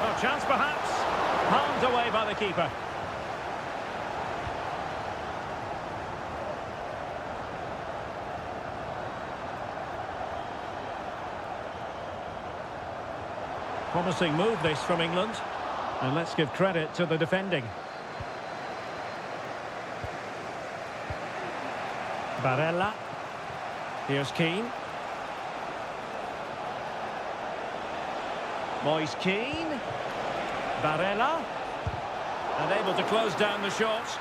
[SPEAKER 1] Oh, chance perhaps. Palmed away by the keeper. Promising move this from England. And let's give credit to the defending. Barella. Here's Keane. Moise Keane. Barella. And able to close down the shot.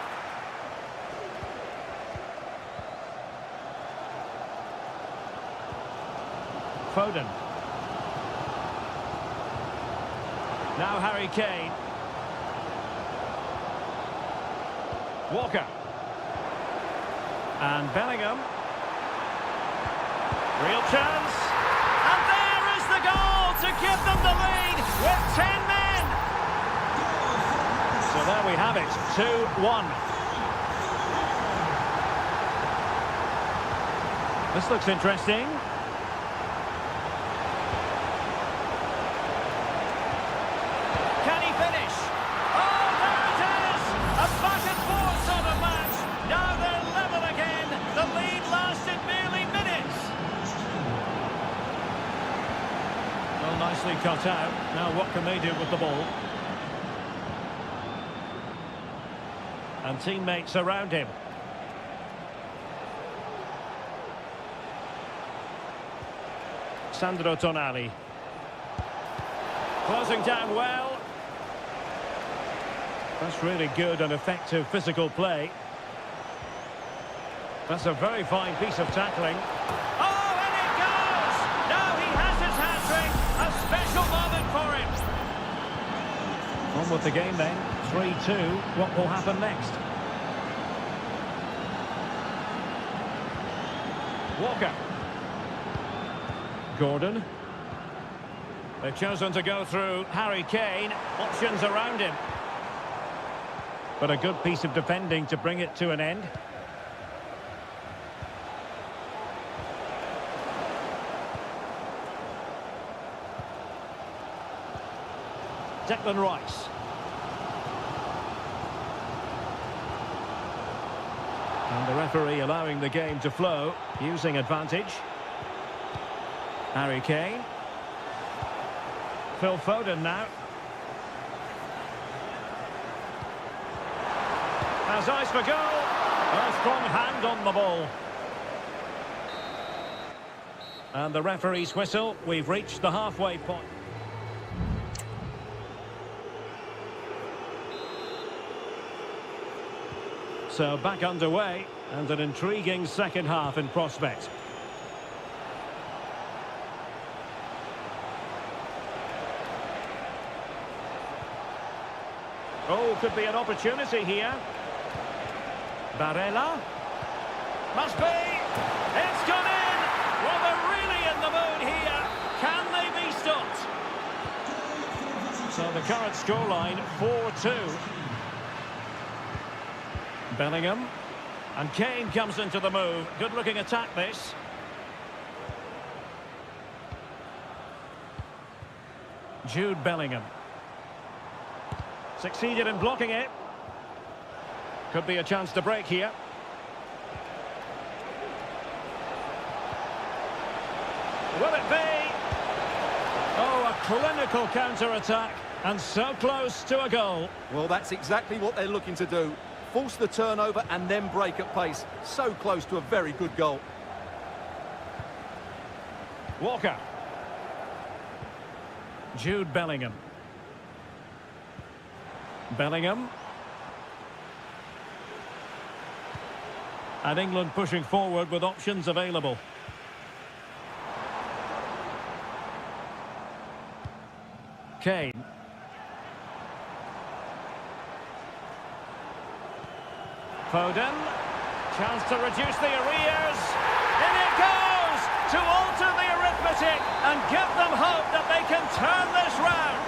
[SPEAKER 1] Foden. Now Harry Kane. Walker. And Bellingham. Real chance. And there is the goal to give them the lead with 10 men. So there we have it, 2-1. This looks interesting. Nicely cut out. Now what can they do with the ball? And teammates around him. Sandro Tonali. Closing down well. That's really good and effective physical play. That's a very fine piece of tackling. Oh, and it goes! Now he has his hat-trick. A special moment for him. On with the game then. 3-2. What will happen next? Walker. Gordon. They've chosen to go through Harry Kane. Options around him. But a good piece of defending to bring it to an end. Declan Rice. And the referee allowing the game to flow, using advantage. Harry Kane. Phil Foden now. Has eyes for goal. A strong hand on the ball. And the referee's whistle. We've reached the halfway point. So back underway, and an intriguing second half in prospect. Oh, could be an opportunity here. Barella. Must be. It's gone in. Well, they're really in the mood here. Can they be stopped? So the current scoreline, 4-2. Bellingham. And Kane comes into the move. Good-looking attack, this. Jude Bellingham. Succeeded in blocking it. Could be a chance to break here. Will it be? Oh, a clinical counter-attack. And so close to a goal.
[SPEAKER 2] Well, that's exactly what they're looking to do. Force the turnover and then break at pace. So close to a very good goal.
[SPEAKER 1] Walker. Jude Bellingham. Bellingham. And England pushing forward with options available. Kane. Foden. Chance to reduce the arrears. In it goes! To alter the arithmetic and give them hope that they can turn this round.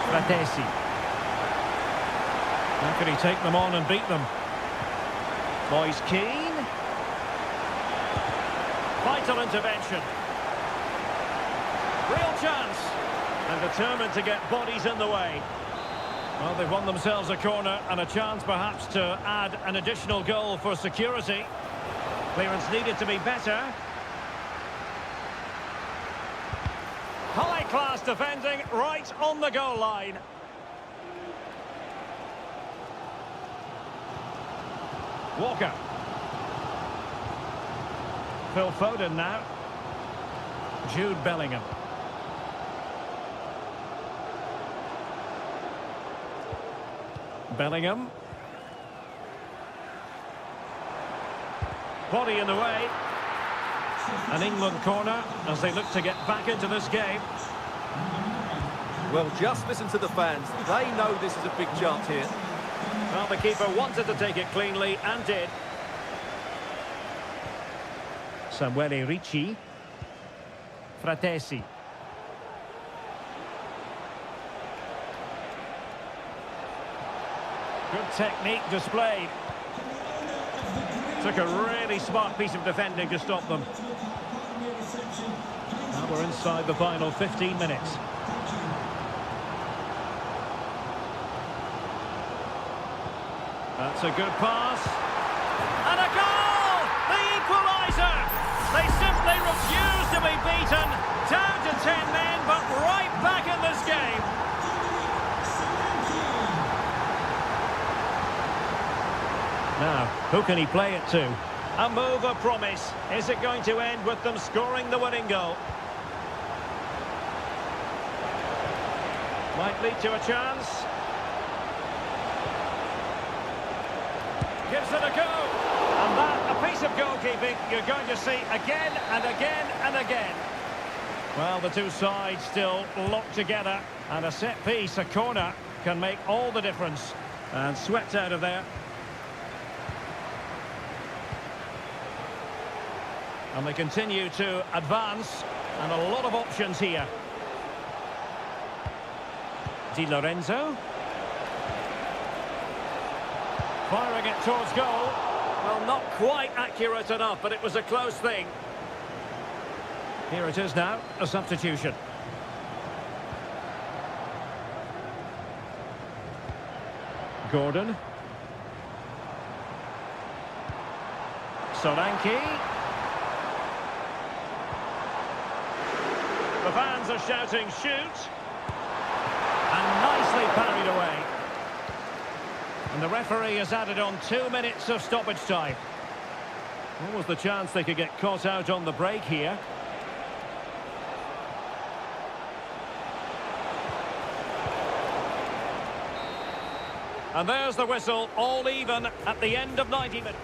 [SPEAKER 1] Fratesi. How can he take them on and beat them? Moise Keane. Vital intervention. Real chance. And determined to get bodies in the way. Well, they've won themselves a corner and a chance perhaps to add an additional goal for security. Clearance needed to be better. High-class defending right on the goal line. Walker. Phil Foden now. Jude Bellingham. Bellingham. Body in the way. An England corner as they look to get back into this game.
[SPEAKER 2] Well, just listen to the fans. They know this is a big chance here.
[SPEAKER 1] Well, the keeper wanted to take it cleanly and did. Samuele Ricci. Fratesi. Good technique displayed. Took a really smart piece of defending to stop them. Now we're inside the final 15 minutes. That's a good pass. And a goal! The equaliser! They simply refuse to be beaten. Down to 10 men, but right back in this game. Now, who can he play it to? A move of promise. Is it going to end with them scoring the winning goal? Might lead to a chance. Gives it a go. And that, a piece of goalkeeping you're going to see again and again and again. Well, the two sides still locked together. And a set piece, a corner, can make all the difference. And swept out of there. And they continue to advance, and a lot of options here. Di Lorenzo. Firing it towards goal. Well, not quite accurate enough, but it was a close thing. Here it is now, a substitution. Gordon. Solanke. The fans are shouting, shoot! And nicely parried away. And the referee has added on 2 minutes of stoppage time. What was the chance they could get caught out on the break here? And there's the whistle, all even at the end of 90 minutes.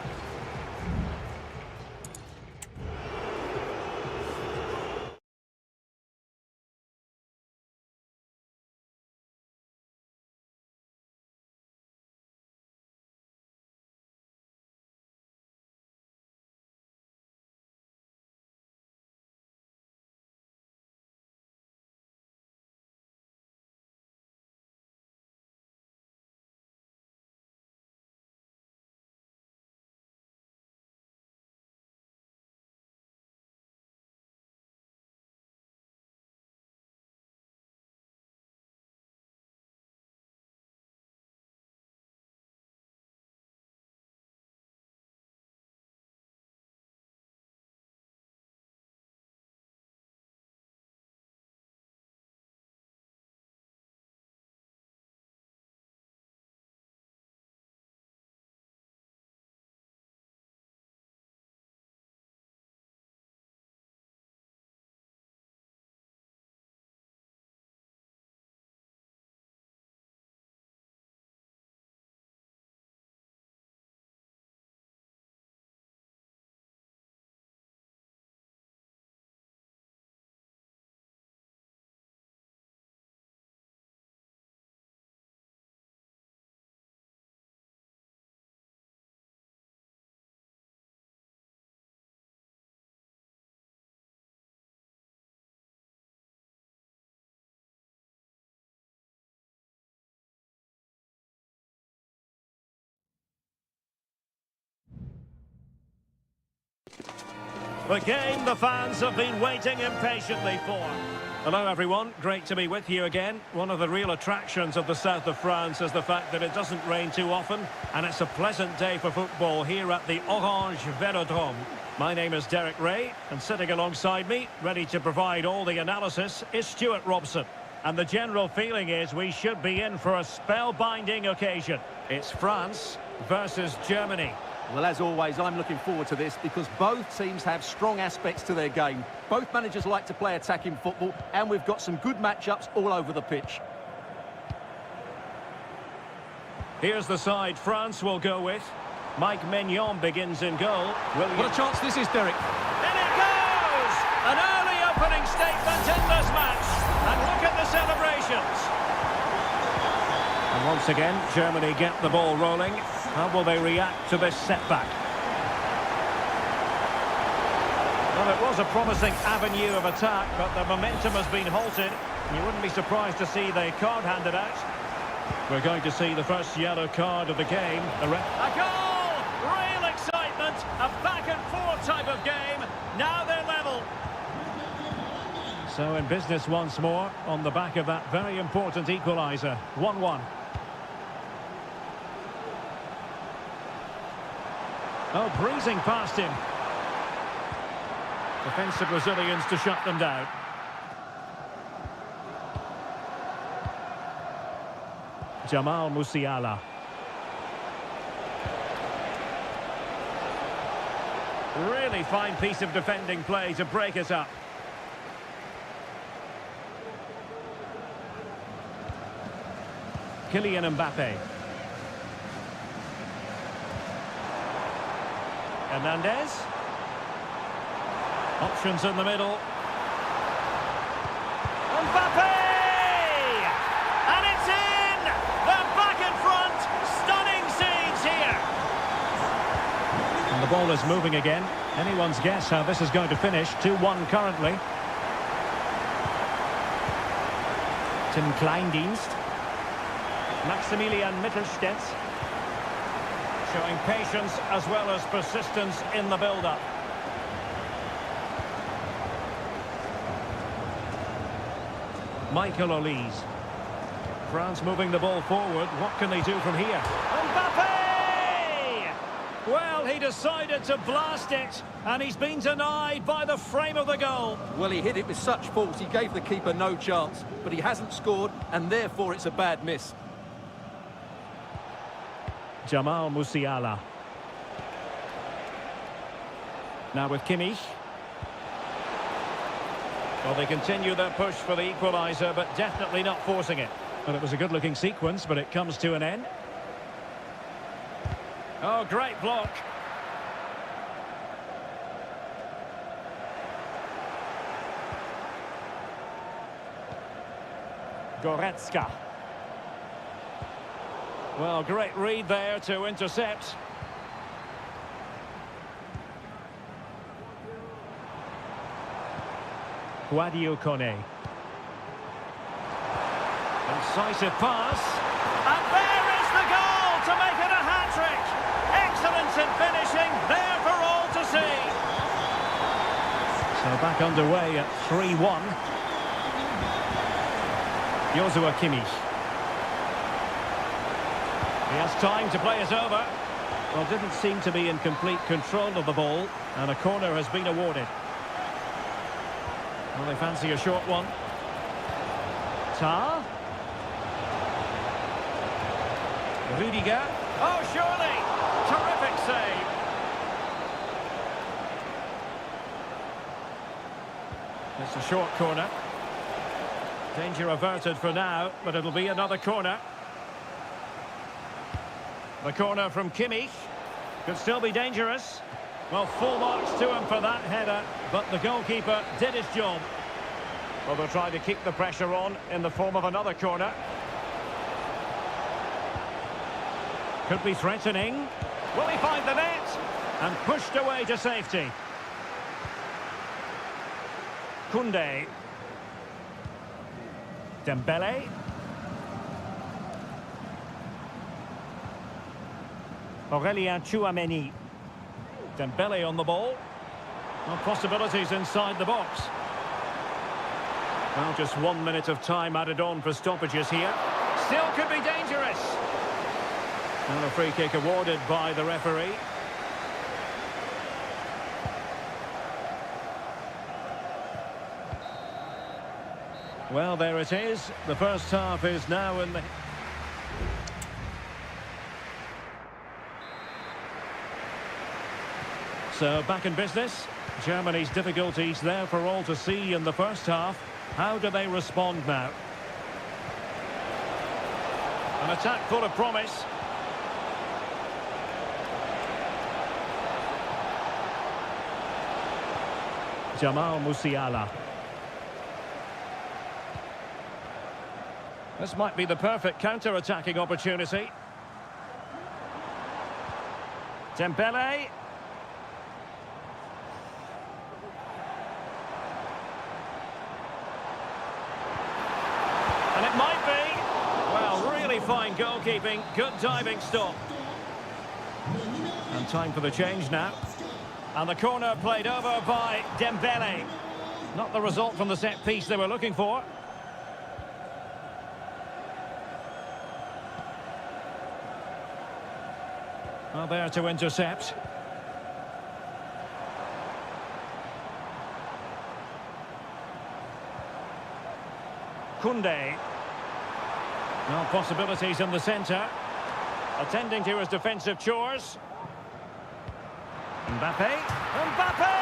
[SPEAKER 1] The game the fans have been waiting impatiently for. Hello everyone, great to be with you again. One of the real attractions of the south of France is the fact that it doesn't rain too often, and it's a pleasant day for football here at the Orange Velodrome. My name is Derek Ray, and sitting alongside me, ready to provide all the analysis, is Stuart Robson. And the general feeling is we should be in for a spellbinding occasion. It's France versus Germany.
[SPEAKER 2] Well, as always, I'm looking forward to this because both teams have strong aspects to their game. Both managers like to play attacking football, and we've got some good matchups all over the pitch.
[SPEAKER 1] Here's the side France will go with. Mike Maignan begins in goal.
[SPEAKER 2] What a chance this is, Derek.
[SPEAKER 1] In it goes! An early opening statement in this match. And look at the celebrations. And once again, Germany get the ball rolling. How will they react to this setback? Well, it was a promising avenue of attack, but the momentum has been halted. You wouldn't be surprised to see the card handed out. We're going to see the first yellow card of the game. A goal! Real excitement! A back-and-forth type of game. Now they're level. So in business once more, on the back of that very important equaliser. 1-1. Oh, breezing past him. Defensive Brazilians to shut them down. Jamal Musiala. Really fine piece of defending play to break it up. Kylian Mbappe. Hernandez. Options in the middle. Mbappe! And it's in! They're back in front! Stunning scenes here! And the ball is moving again. Anyone's guess how this is going to finish. 2-1 currently. Tim Kleindienst. Maximilian Mittelstädt. Showing patience as well as persistence in the build-up. Michael Olise. France moving the ball forward. What can they do from here? Mbappe! Well, he decided to blast it, and he's been denied by the frame of the goal.
[SPEAKER 2] Well, he hit it with such force, he gave the keeper no chance, but he hasn't scored, and therefore it's a bad miss.
[SPEAKER 1] Jamal Musiala. Now with Kimmich. Well, they continue their push for the equaliser, but definitely not forcing it. Well, it was a good-looking sequence, but it comes to an end. Oh, great block. Goretzka. Well, great read there to intercept. Guadio Kone. Incisive pass. And there is the goal to make it a hat-trick. Excellence in finishing, there for all to see. So back underway at 3-1. Joshua Kimmich. He has time to play it over. Well, didn't seem to be in complete control of the ball, and a corner has been awarded. Well, they fancy a short one. Tar. Rudiger. Oh, surely! Terrific save. It's a short corner. Danger averted for now, but it'll be another corner. The corner from Kimmich. Could still be dangerous. Well, full marks to him for that header, but the goalkeeper did his job. Well, they'll try to keep the pressure on in the form of another corner. Could be threatening. Will he find the net? And pushed away to safety. Koundé. Dembele. Aurélien Tchouameni. Dembele on the ball. Well, possibilities inside the box. Well, just 1 minute of time added on for stoppages here. Still could be dangerous. And a free kick awarded by the referee. Well, there it is. The first half is now in the... So, back in business. Germany's difficulties there for all to see in the first half. How do they respond now? An attack full of promise. Jamal Musiala. This might be the perfect counter-attacking opportunity. Dembele. And it might be. Well, really fine goalkeeping. Good diving stop. And time for the change now. And the corner played over by Dembele. Not the result from the set piece they were looking for. Well, there to intercept. Koundé. No possibilities in the centre. Attending to his defensive chores. Mbappe. Mbappe!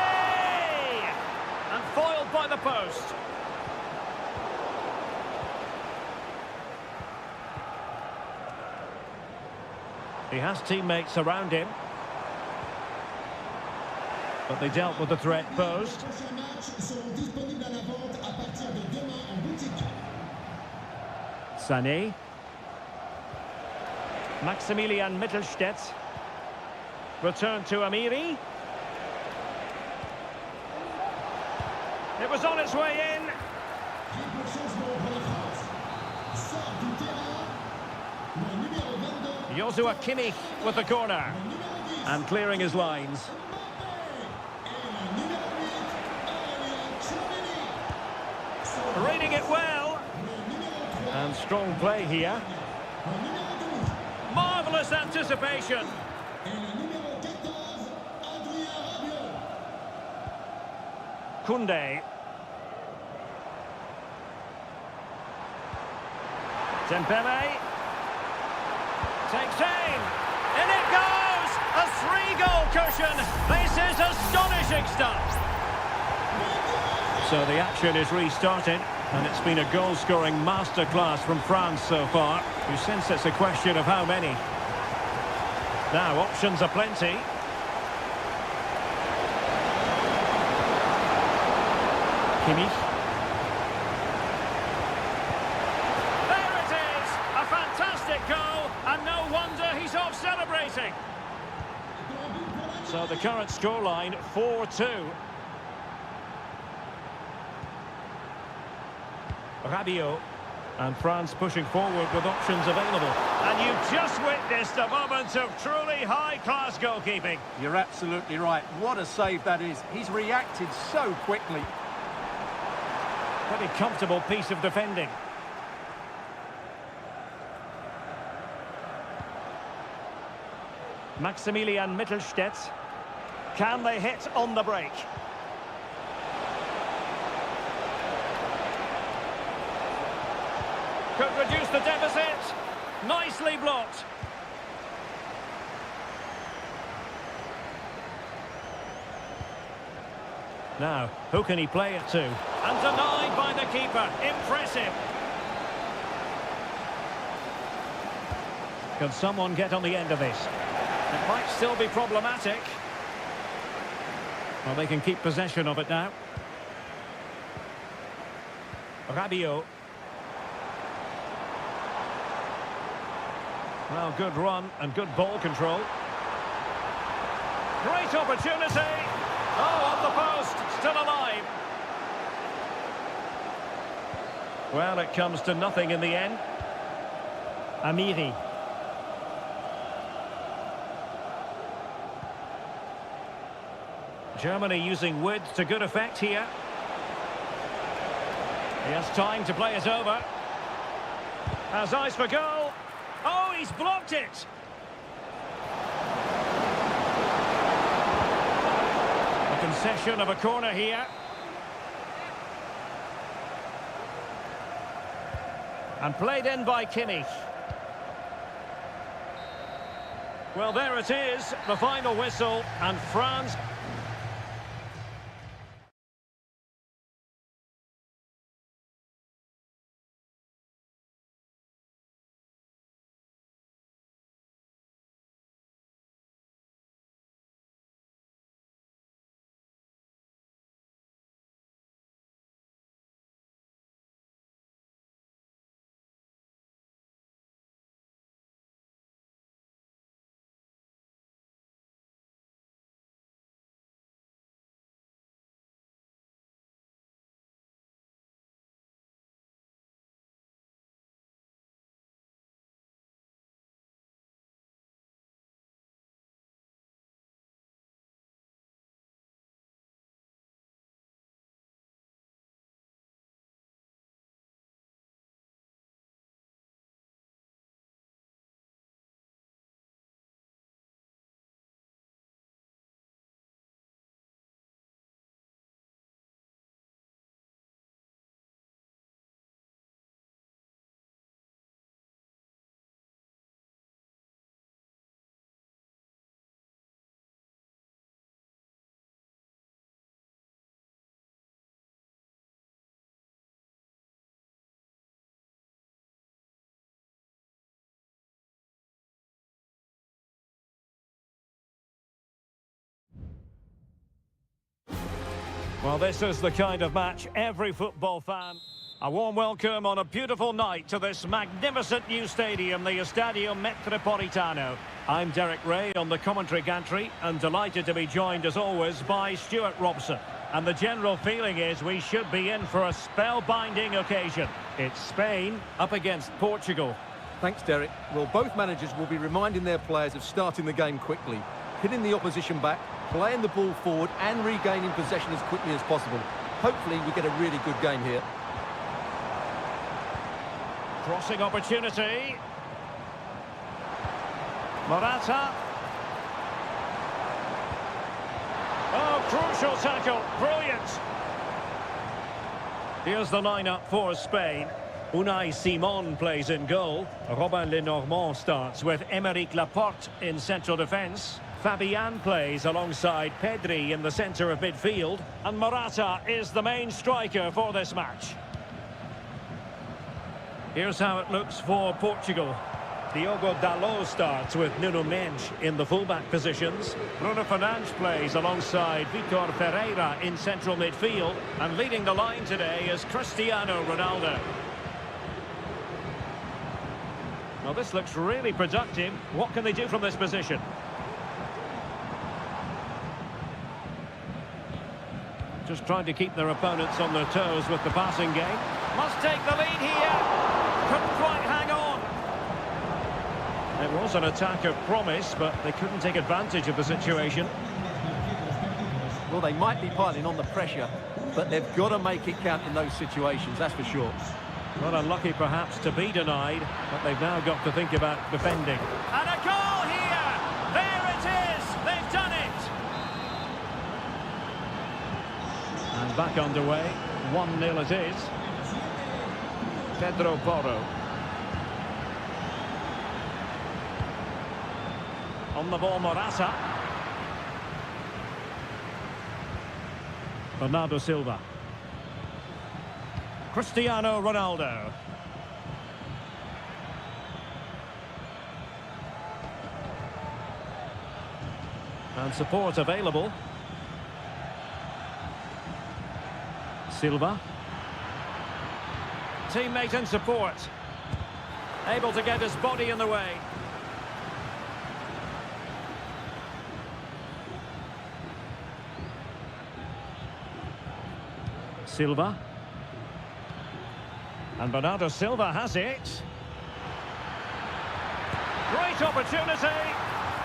[SPEAKER 1] And foiled by the post. He has teammates around him. But they dealt with the threat posed. Sané. Maximilian Mittelstädt. Return to Amiri. It was on its way in. Joshua Kimmich with the corner. And clearing his lines. Reading it well. And strong play here. Marvellous anticipation. Koundé. Dembele. Takes aim. In it goes.
[SPEAKER 3] A 3-goal cushion. This is astonishing stuff.
[SPEAKER 1] So the action is restarted, and it's been a goal-scoring masterclass from France so far. You sense it's a question of how many. Now, options are plenty. Kimmich.
[SPEAKER 3] There it is. A fantastic goal, and no wonder he's off celebrating.
[SPEAKER 1] So the current scoreline, 4-2. Rabiot, and France pushing forward with options available.
[SPEAKER 3] And you've just witnessed a moment of truly high-class goalkeeping.
[SPEAKER 2] You're absolutely right. What a save that is. He's reacted so quickly.
[SPEAKER 1] Pretty comfortable piece of defending. Maximilian Mittelstädt.
[SPEAKER 3] Can they hit on the break? Could reduce the deficit. Nicely blocked.
[SPEAKER 1] Now, who can he play it to?
[SPEAKER 3] And denied by the keeper. Impressive.
[SPEAKER 1] Can someone get on the end of this?
[SPEAKER 3] It might still be problematic.
[SPEAKER 1] Well, they can keep possession of it now. Rabiot. Well, good run and good ball control.
[SPEAKER 3] Great opportunity. Oh, on the post. Still alive.
[SPEAKER 1] Well, it comes to nothing in the end. Amiri. Germany using width to good effect here. He has time to play it over. Has eyes for goal.
[SPEAKER 3] Oh, he's blocked it.
[SPEAKER 1] A concession of a corner here. And played in by Kimmich. Well, there it is, the final whistle, and France... Well, this is the kind of match every football fan... A warm welcome on a beautiful night to this magnificent new stadium, the Estadio Metropolitano. I'm Derek Ray on the commentary gantry, and delighted to be joined as always by Stuart Robson. And the general feeling is we should be in for a spellbinding occasion. It's Spain up against Portugal.
[SPEAKER 2] Thanks, Derek. Well, both managers will be reminding their players of starting the game quickly, hitting the opposition back, playing the ball forward and regaining possession as quickly as possible. Hopefully we get a really good game here.
[SPEAKER 3] Crossing opportunity. Morata. Oh, crucial tackle. Brilliant.
[SPEAKER 1] Here's the lineup for Spain. Unai Simon plays in goal. Robin Lenormand starts with Aymeric Laporte in central defence. Fabian plays alongside Pedri in the centre of midfield. And Morata is the main striker for this match. Here's how it looks for Portugal. Diogo Dalot starts with Nuno Mendes in the fullback positions. Bruno Fernandes plays alongside Vitor Ferreira in central midfield. And leading the line today is Cristiano Ronaldo. Well, this looks really productive. What can they do from this position? Just trying to keep their opponents on their toes with the passing game.
[SPEAKER 3] Must take the lead here. Couldn't quite hang on.
[SPEAKER 1] It was an attack of promise, but they couldn't take advantage of the situation.
[SPEAKER 2] Well, they might be piling on the pressure, but they've got to make it count in those situations, that's for sure.
[SPEAKER 1] Well, unlucky perhaps to be denied, but they've now got to think about defending.
[SPEAKER 3] And a goal here. There it is. They've done it.
[SPEAKER 1] And back underway. 1-0 it is. Pedro Porro. On the ball, Morata. Bernardo Silva. Cristiano Ronaldo. And support available. Silva. Teammate and support. Able to get his body in the way. Silva. And Bernardo Silva has it.
[SPEAKER 3] Great opportunity.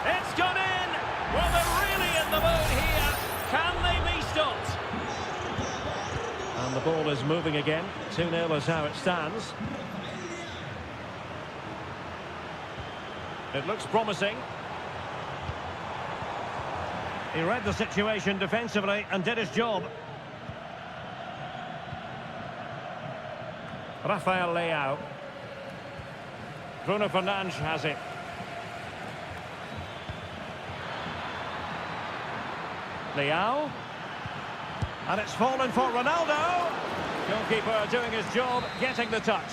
[SPEAKER 3] It's gone in. Well, they're really in the mood here. Can they be stopped?
[SPEAKER 1] And the ball is moving again. 2-0 is how it stands. It looks promising. He read the situation defensively and did his job. Rafael Leao. Bruno Fernandes has it. Leao. And it's fallen for Ronaldo. Goalkeeper doing his job, getting the touch.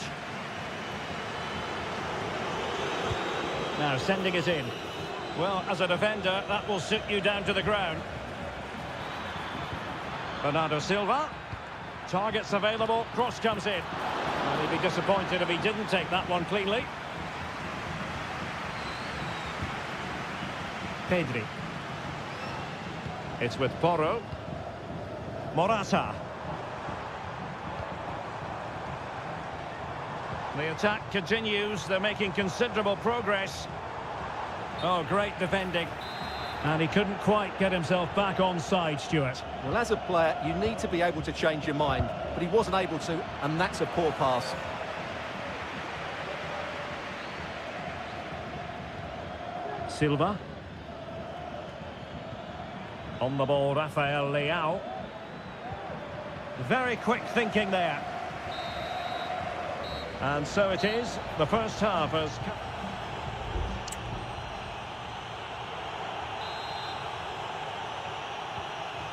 [SPEAKER 1] Now sending it in. Well, as a defender, that will sit you down to the ground. Bernardo Silva. Targets available, cross comes in. And he'd be disappointed if he didn't take that one cleanly. Pedri. It's with Porro. Morata. The attack continues. They're making considerable progress. Oh, great defending. And he couldn't quite get himself back on side, Stuart.
[SPEAKER 2] Well, as a player, you need to be able to change your mind, but he wasn't able to, and that's a poor pass.
[SPEAKER 1] Silva. On the ball, Rafael Leao. Very quick thinking there. And so it is. The first half has...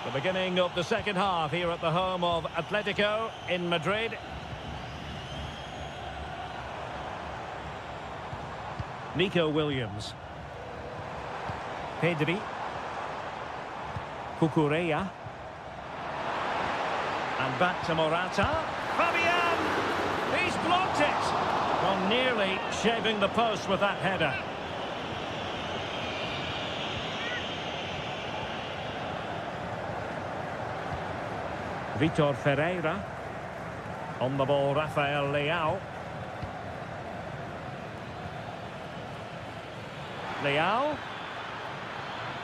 [SPEAKER 1] The beginning of the second half here at the home of Atletico in Madrid. Nico Williams. Pedri. Cucurella. And back to Morata.
[SPEAKER 3] Fabian! He's blocked it!
[SPEAKER 1] Well, nearly shaving the post with that header. Vitor Ferreira. On the ball, Rafael Leao. Leao.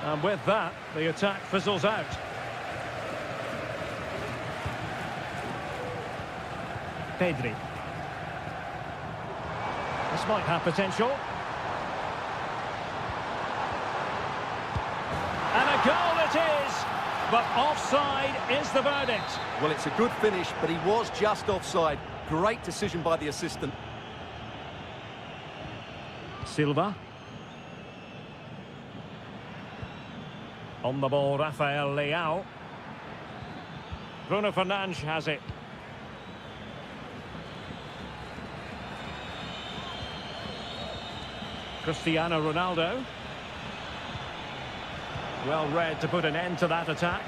[SPEAKER 1] And with that, the attack fizzles out. Pedri. This might have potential. And a goal it is! But offside is the verdict.
[SPEAKER 2] Well, it's a good finish, but he was just offside. Great decision by the assistant.
[SPEAKER 1] Silva. On the ball, Rafael Leao. Bruno Fernandes has it. Cristiano Ronaldo. Well read to put an end to that attack.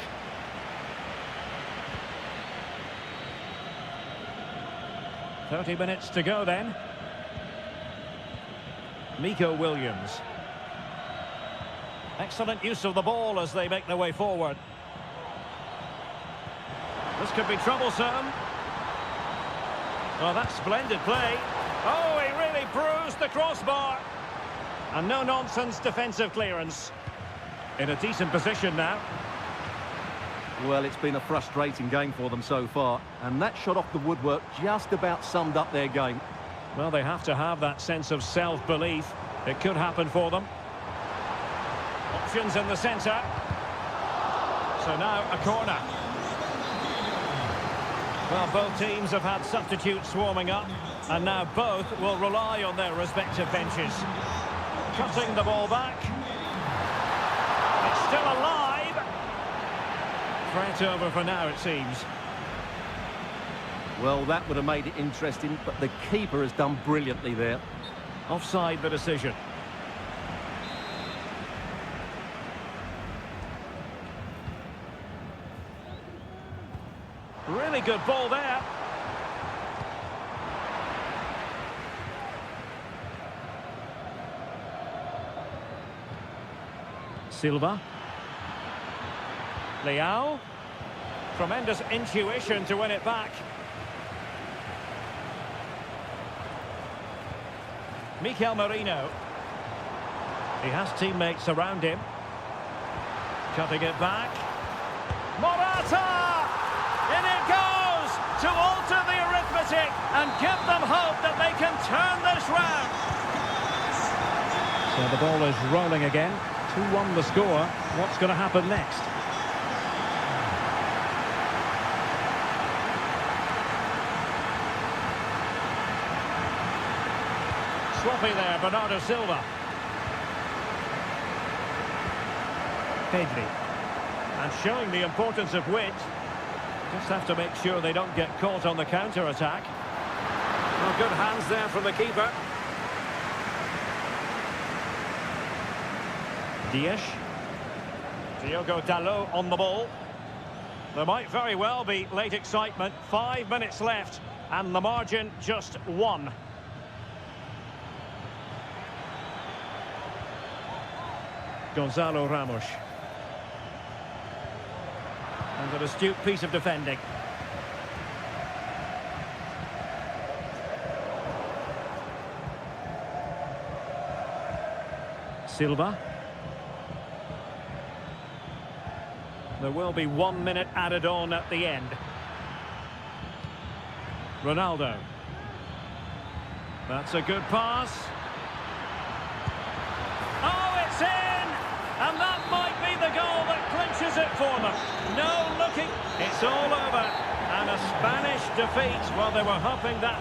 [SPEAKER 1] "30 minutes to go then. Miko Williams. Excellent use of the ball as they make their way forward. This could be troublesome. Well, that's splendid play. Oh, he really bruised the crossbar. And no-nonsense defensive clearance. In a decent position now.
[SPEAKER 2] Well, it's been a frustrating game for them so far, and that shot off the woodwork just about summed up their game.
[SPEAKER 1] Well, they have to have that sense of self-belief. It could happen for them. Options in the centre. So now a corner. Well, both teams have had substitutes swarming up, and now both will rely on their respective benches. Cutting the ball back. It's still alive. Threat over for now, it seems.
[SPEAKER 2] Well, that would have made it interesting, but the keeper has done brilliantly there.
[SPEAKER 1] Offside the decision. Really good ball there. Silva. Leao. Tremendous intuition to win it back. Mikel Merino. He has teammates around him. Cutting it back. Morata! In it goes to alter the arithmetic and give them hope that they can turn this round. So the ball is rolling again. 2-1 the score. What's going to happen next? Sloppy there, Bernardo Silva. Pedri. And showing the importance of wit. Just have to make sure they don't get caught on the counter-attack. Well, good hands there from the keeper. Dias. Diogo Dalot on the ball. There might very well be late excitement. 5 minutes left, and the margin just 1. Gonzalo Ramos. And an astute piece of defending. Silva. There will be 1 minute added on at the end. Ronaldo. That's a good pass. Oh, it's in! And that might be the goal that clinches it for them. No looking. It's all over. And a Spanish defeat. Well, they were hoping that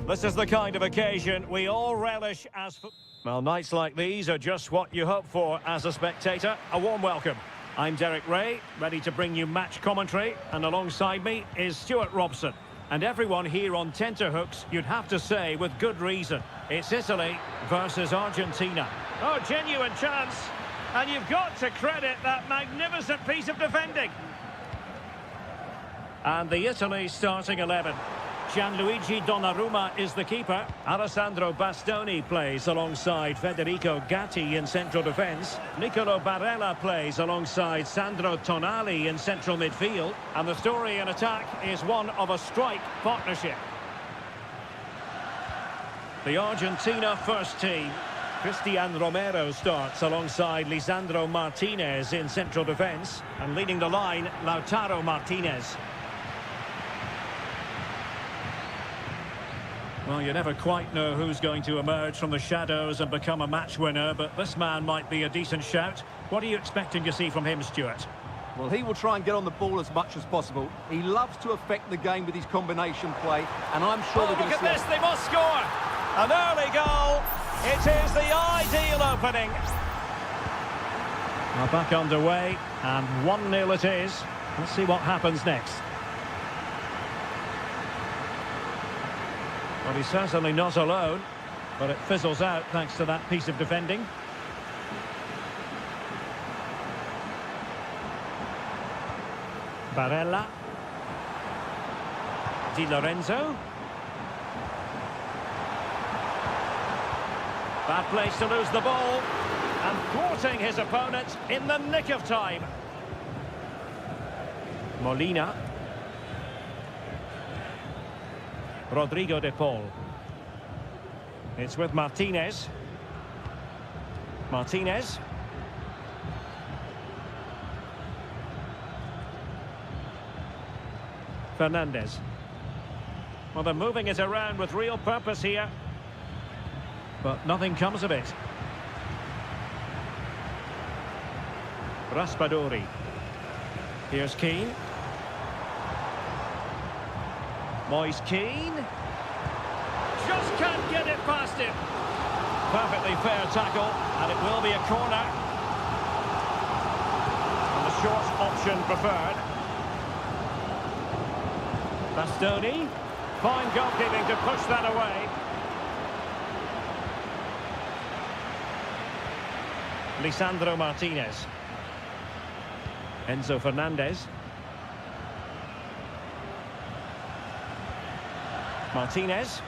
[SPEAKER 1] This is the kind of occasion we all relish as... Well, nights like these are just what you hope for as a spectator. A warm welcome. I'm Derek Ray, ready to bring you match commentary, and alongside me is Stuart Robson. And everyone here on tenterhooks, you'd have to say with good reason. It's Italy versus Argentina.
[SPEAKER 3] Oh, genuine chance. And you've got to credit that magnificent piece of defending.
[SPEAKER 1] And the Italy starting 11. Gianluigi Donnarumma is the keeper. Alessandro Bastoni plays alongside Federico Gatti in central defence. Nicolo Barella plays alongside Sandro Tonali in central midfield. And the story in attack is one of a strike partnership. The Argentina first team. Cristian Romero starts alongside Lisandro Martinez in central defence. And leading the line, Lautaro Martinez. Well, you never quite know who's going to emerge from the shadows and become a match winner, but this man might be a decent shout. What are you expecting to see from him, Stuart?
[SPEAKER 2] Well, he will try and get on the ball as much as possible. He loves to affect the game with his combination play, and I'm sure
[SPEAKER 3] Oh,
[SPEAKER 2] we're going
[SPEAKER 3] look
[SPEAKER 2] to
[SPEAKER 3] at this, they must score! An early goal! It is the ideal opening.
[SPEAKER 1] Well, back underway, and 1-0 it is. Let's see what happens next. Well, he's certainly not alone, but it fizzles out thanks to that piece of defending. Barella. Di Lorenzo. Bad place to lose the ball, and thwarting his opponent in the nick of time. Molina. Rodrigo de Paul. It's with Martinez. Martinez. Fernandez. Well, they're moving it around with real purpose here, but nothing comes of it. Raspadori. Here's Keane. Moise Keane.
[SPEAKER 3] Just can't get it past him.
[SPEAKER 1] Perfectly fair tackle, and it will be a corner. And the short option preferred. Bastoni. Fine goalkeeping to push that away. Lisandro Martinez. Enzo Fernandez. Martinez.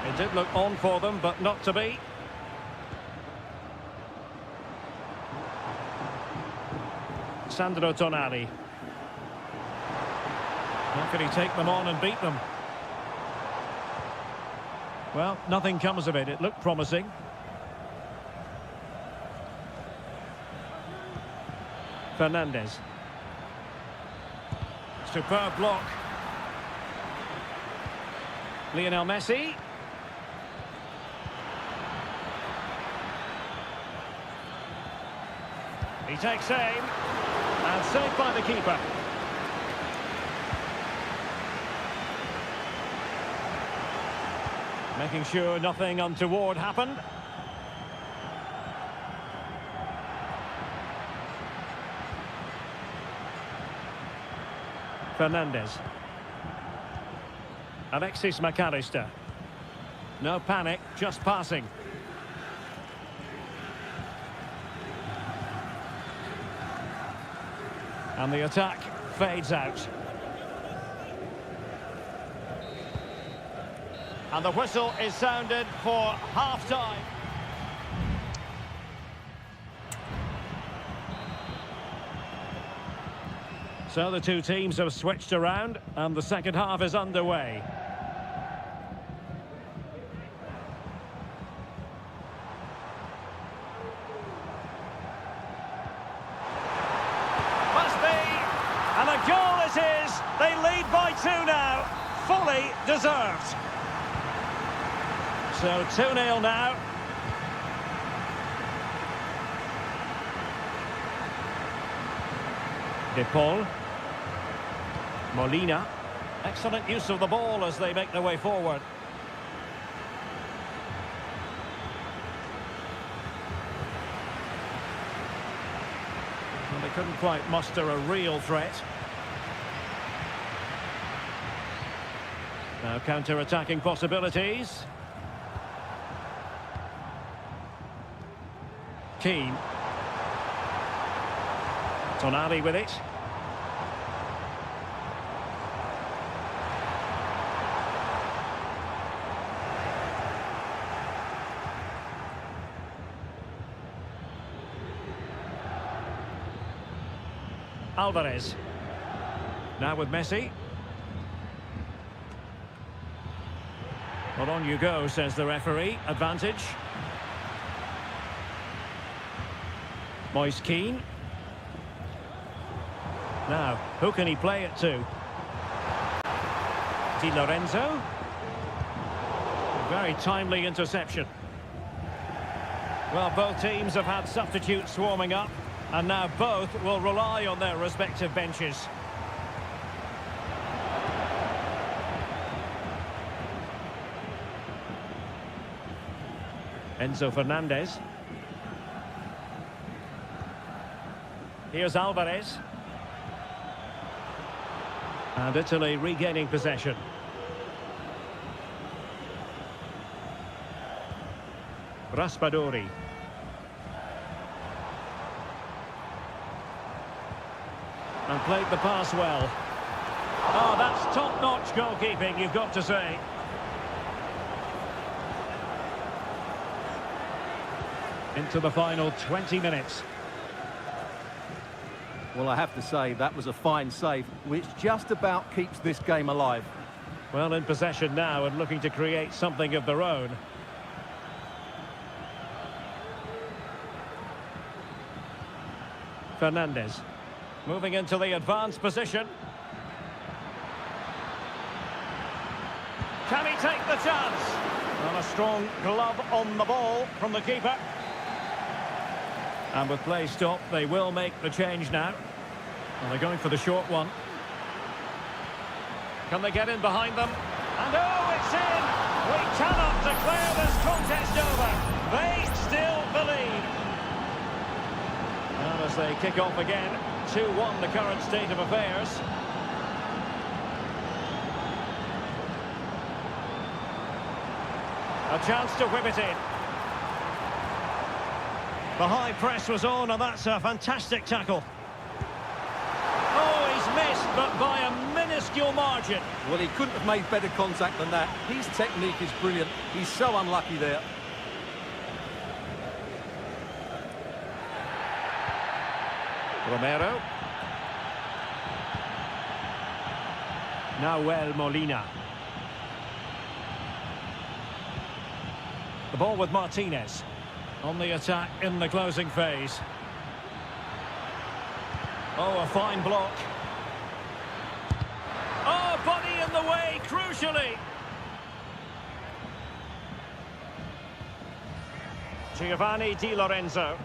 [SPEAKER 1] It did look on for them, but not to be. Sandro Tonali. How can he take them on and beat them? Well, nothing comes of it. It looked promising. Fernandez. Superb block. Lionel Messi. He takes aim, and saved by the keeper. Making sure nothing untoward happened. Fernandez. Alexis McAllister. No panic, just passing. And the attack fades out.
[SPEAKER 3] And the whistle is sounded for half-time.
[SPEAKER 1] So the two teams have switched around, and the second half is underway.
[SPEAKER 3] Must be. And a goal it is. They lead by 2 now. Fully deserved.
[SPEAKER 1] So 2-0 now. De Paul. Molina. Excellent use of the ball as they make their way forward. Well, they couldn't quite muster a real threat. Now counter-attacking possibilities. Keane. Tonali with it. Alvarez. Now with Messi. Well, on you go, says the referee. Advantage. Moise Keane. Now, who can he play it to? Di Lorenzo. Very timely interception. Well, both teams have had substitutes warming up, and now both will rely on their respective benches. Enzo Fernandez. Here's Alvarez. And Italy regaining possession. Raspadori. And played the pass well. Oh, that's top-notch goalkeeping, you've got to say. Into the final 20 minutes.
[SPEAKER 2] Well, I have to say, that was a fine save, which just about keeps this game alive.
[SPEAKER 1] Well, in possession now and looking to create something of their own. Fernandez. Moving into the advanced position. Can he take the chance? And a strong glove on the ball from the keeper. And with play stopped, they will make the change now. And they're going for the short one. Can they get in behind them? And oh, it's in! We cannot declare this contest over. They still believe. And as they kick off again, 2-1 the current state of affairs. A chance to whip it in. The high press was on, and that's a fantastic tackle. Oh, he's missed, but by a minuscule margin.
[SPEAKER 2] Well, he couldn't have made better contact than that. His technique is brilliant. He's so unlucky there.
[SPEAKER 1] Romero. Nahuel Molina. The ball with Martinez. On the attack in the closing phase. Oh, a fine block. Oh, body in the way, crucially. Giovanni Di Lorenzo.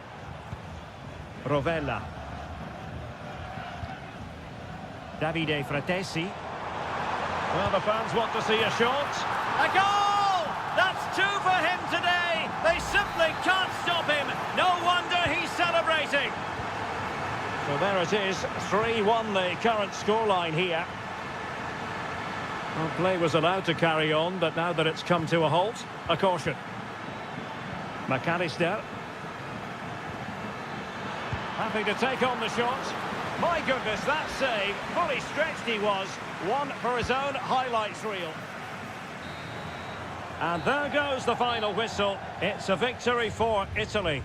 [SPEAKER 1] Rovella. Davide Fratesi. Well, the fans want to see a shot. A goal! That's two for him today. They simply can't stop him. No wonder he's celebrating. So there it is, 3-1 the current scoreline here. Well, play was allowed to carry on, but now that it's come to a halt, a caution. McAllister. Happy to take on the shot. My goodness, that save, fully stretched he was. One for his own highlights reel. And there goes the final whistle. It's a victory for Italy.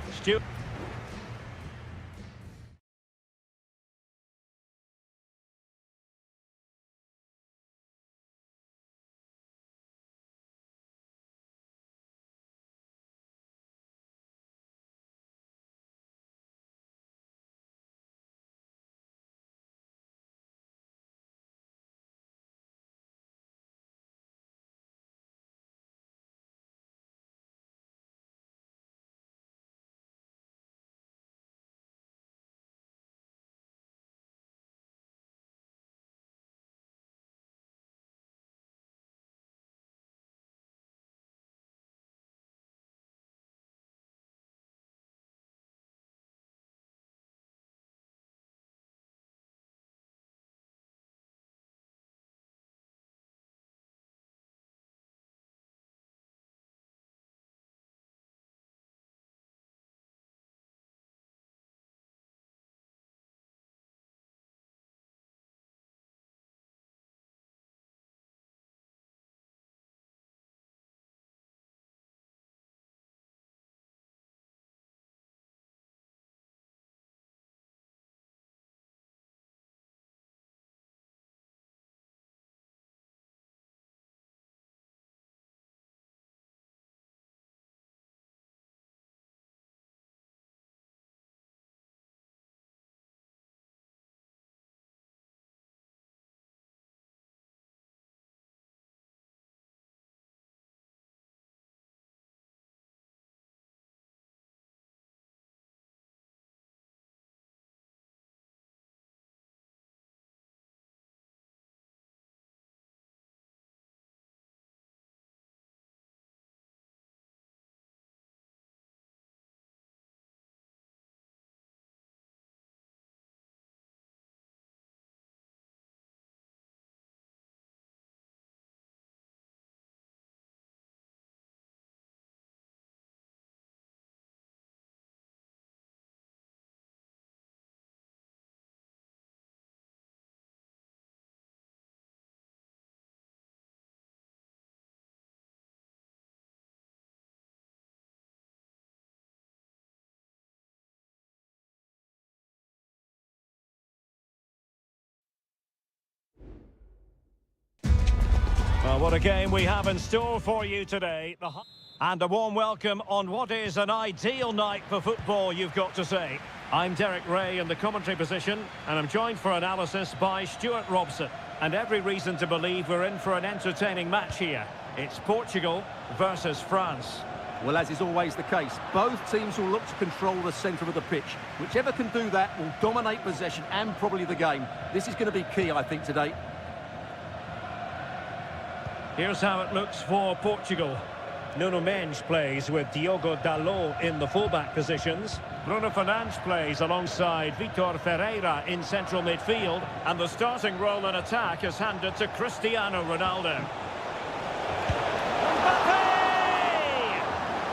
[SPEAKER 1] Well, what a game we have in store for you today. And a warm welcome on what is an ideal night for football, you've got to say. I'm Derek Ray in the commentary position, and I'm joined for analysis by Stuart Robson. And every reason to believe we're in for an entertaining match here. It's Portugal versus France.
[SPEAKER 2] Well, as is always the case, both teams will look to control the centre of the pitch. Whichever can do that will dominate possession and probably the game. This is going to be key, I think, today.
[SPEAKER 1] Here's how it looks for Portugal. Nuno Mendes plays with Diogo Dalot in the fullback positions. Bruno Fernandes plays alongside Vitor Ferreira in central midfield. And the starting role in attack is handed to Cristiano Ronaldo. Mbappe!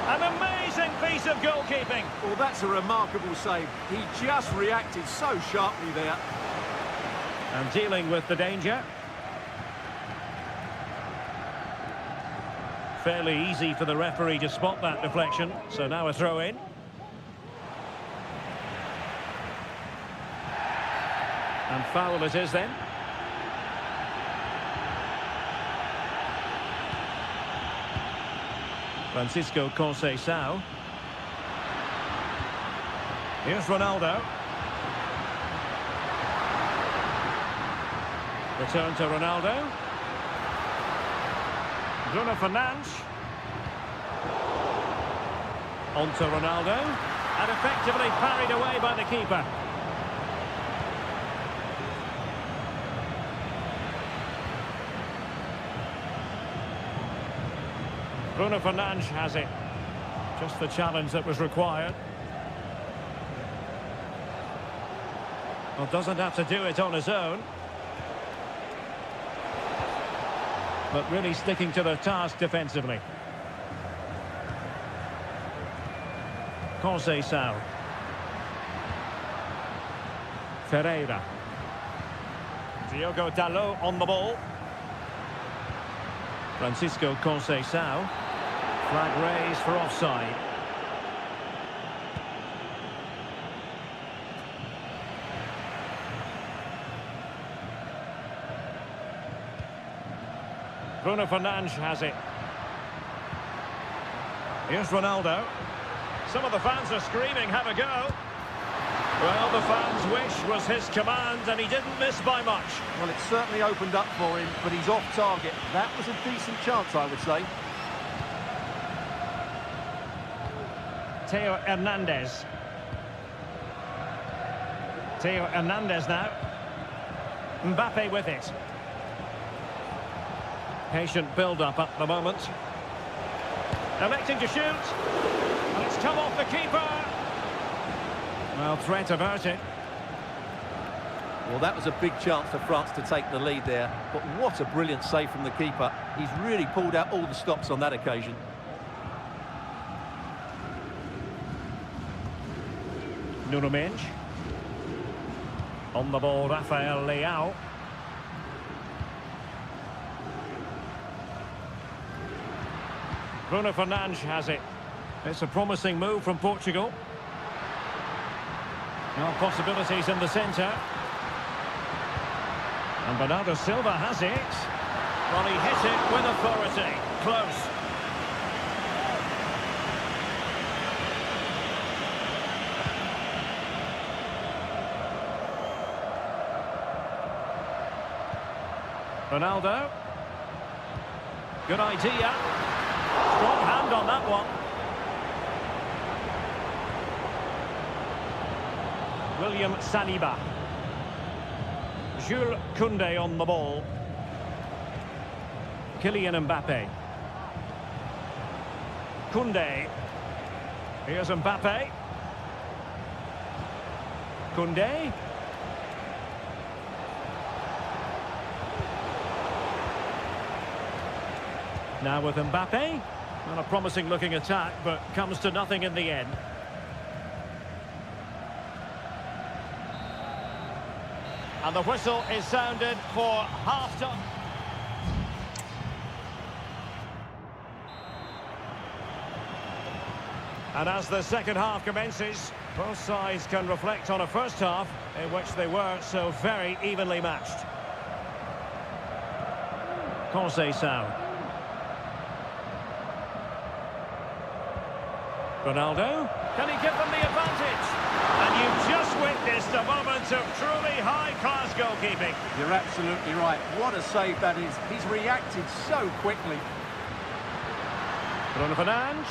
[SPEAKER 1] An amazing piece of goalkeeping.
[SPEAKER 2] Well, that's a remarkable save. He just reacted so sharply there.
[SPEAKER 1] And dealing with the danger. Fairly easy for the referee to spot that deflection. So now a throw in. And foul it is then. Francisco Conceição. Here's Ronaldo. Return to Ronaldo. Bruno Fernandes. On to Ronaldo. And effectively parried away by the keeper. Bruno Fernandes has it. Just the challenge that was required. Well, doesn't have to do it on his own. But really sticking to their task defensively. Conceição. Ferreira. Diogo Dalot on the ball. Francisco Conceição. Flag raised for offside. Bruno Fernandes has it. Here's Ronaldo. Some of the fans are screaming, have a go. Well, the fans' wish was his command, and he didn't miss by much.
[SPEAKER 2] Well, it certainly opened up for him, but he's off target. That was a decent chance, I would say.
[SPEAKER 1] Theo Hernandez. Theo Hernandez now. Mbappe with it. Patient build-up at the moment. Electing to shoot. And it's come off the keeper. Well, threat averted.
[SPEAKER 2] Well, that was a big chance for France to take the lead there. But what a brilliant save from the keeper. He's really pulled out all the stops on that occasion.
[SPEAKER 1] Nuno Mendes. On the ball, Rafael Leao. Bruno Fernandes has it. It's a promising move from Portugal. Now possibilities in the centre. And Bernardo Silva has it. Well, he hit it with authority. Close. Ronaldo. Good idea. Strong hand on that one. William Saliba. Jules Koundé on the ball. Kylian Mbappe. Koundé. Here's Mbappe. Koundé. Now with Mbappe. Not a promising looking attack, but comes to nothing in the end. And the whistle is sounded for half-time. And as the second half commences, both sides can reflect on a first half in which they were so very evenly matched. Conceição. Ronaldo. Can he give them the advantage? And you've just witnessed a moment of truly high-class goalkeeping.
[SPEAKER 2] You're absolutely right. What a save that is. He's reacted so quickly.
[SPEAKER 1] Bruno Fernandes.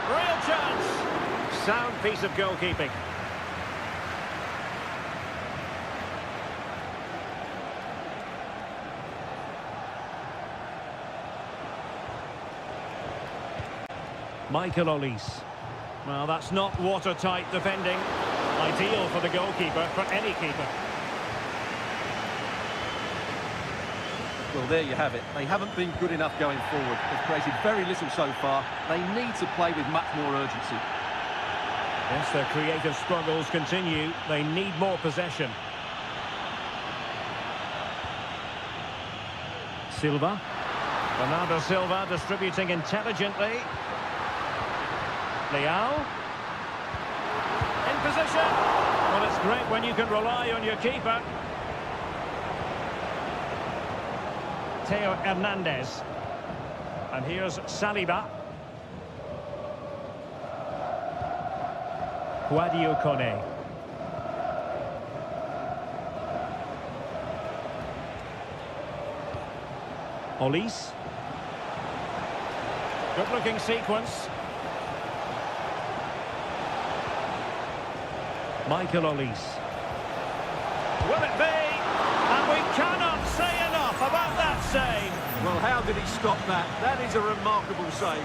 [SPEAKER 1] Real chance. Sound piece of goalkeeping. Michael Olise. Well, that's not watertight defending. Ideal for the goalkeeper, for any keeper.
[SPEAKER 2] Well, there you have it. They haven't been good enough going forward. They've created very little so far. They need to play with much more urgency.
[SPEAKER 1] Yes, their creative struggles continue. They need more possession. Silva. Bernardo Silva distributing intelligently. Leao. In position. Well, it's great when you can rely on your keeper. Theo Hernandez. And here's Saliba. Guadio Kone. Olise. Good-looking sequence. Michael Olise. Will it be? And we cannot say enough about that save.
[SPEAKER 2] Well, how did he stop that? That is a remarkable save.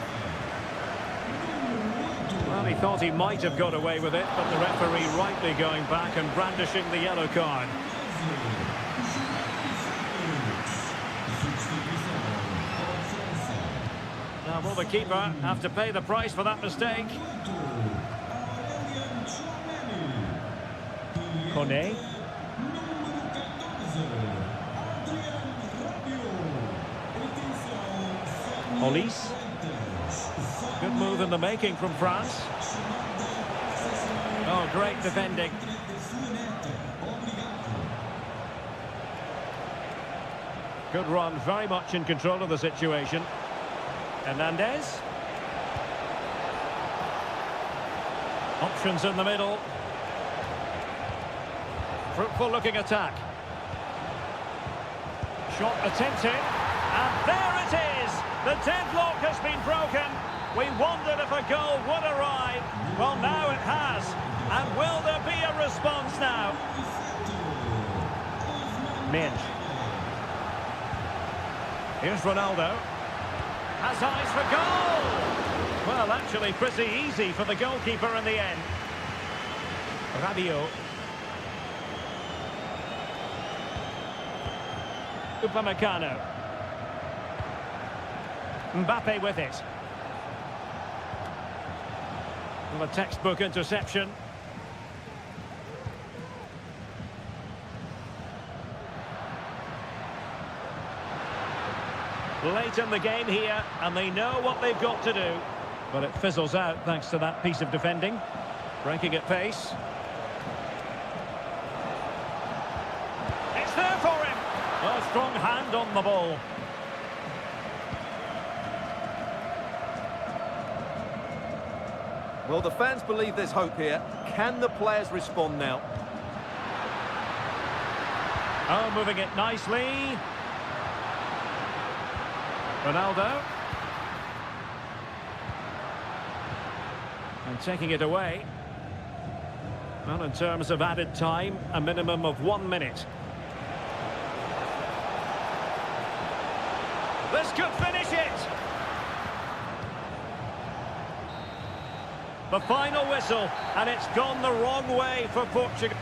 [SPEAKER 1] Well, he thought he might have got away with it, but the referee rightly going back and brandishing the yellow card. Now, will the keeper have to pay the price for that mistake? Kone. Olise. Good move in the making from France. Oh, great defending. Good run, very much in control of the situation. Hernandez. Options in the middle. Fruitful looking attack. Shot attempted. And there it is! The deadlock has been broken. We wondered if a goal would arrive. Well, now it has. And will there be a response now? Minge. Here's Ronaldo. Has eyes for goal! Well, actually pretty easy for the goalkeeper in the end. Rabiot. Upamecano. Mbappe with it. Well, a textbook interception. Late in the game here, and they know what they've got to do. But it fizzles out thanks to that piece of defending. Breaking at pace. It's there for him. A strong hand on the ball.
[SPEAKER 2] Well, the fans believe there's hope here. Can the players respond now?
[SPEAKER 1] Oh, moving it nicely. Ronaldo. And taking it away. Well, in terms of added time, a minimum of 1 minute. This could finish it! The final whistle, and it's gone the wrong way for Portugal.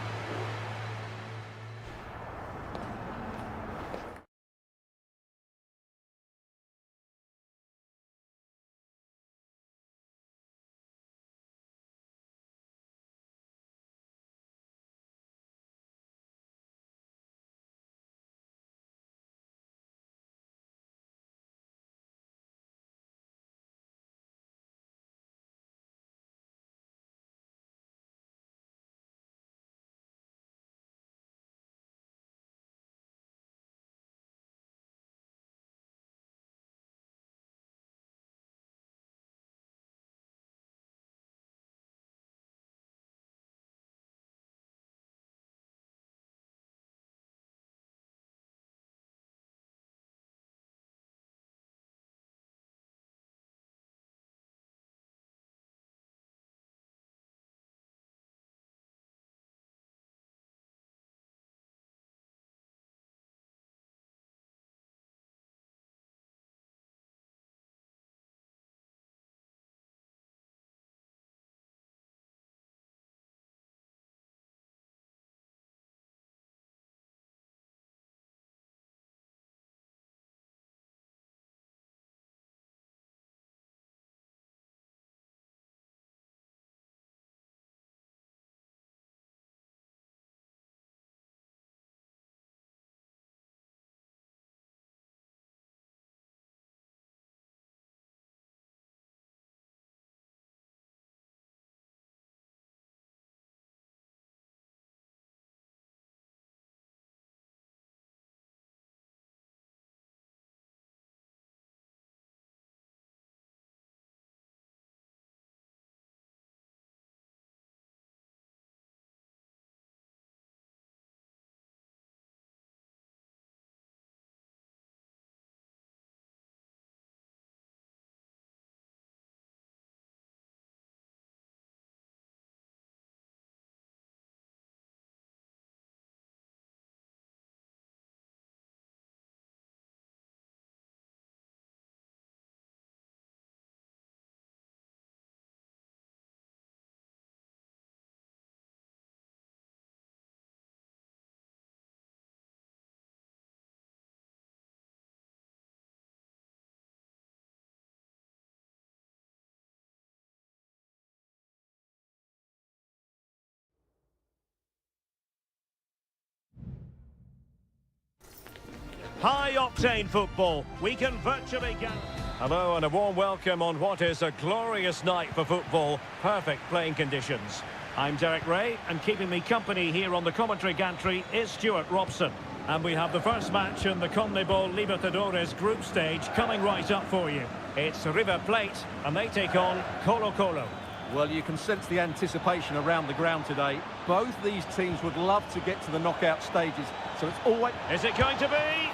[SPEAKER 1] High-octane football. We can virtually get... Hello and a warm welcome on what is a glorious night for football. Perfect playing conditions. I'm Derek Ray, and keeping me company here on the commentary gantry is Stuart Robson. And we have the first match in the CONMEBOL Libertadores group stage coming right up for you. It's River Plate, and they take on Colo-Colo.
[SPEAKER 2] Well, you can sense the anticipation around the ground today. Both these teams would love to get to the knockout stages, so it's always...
[SPEAKER 1] Is it going to be?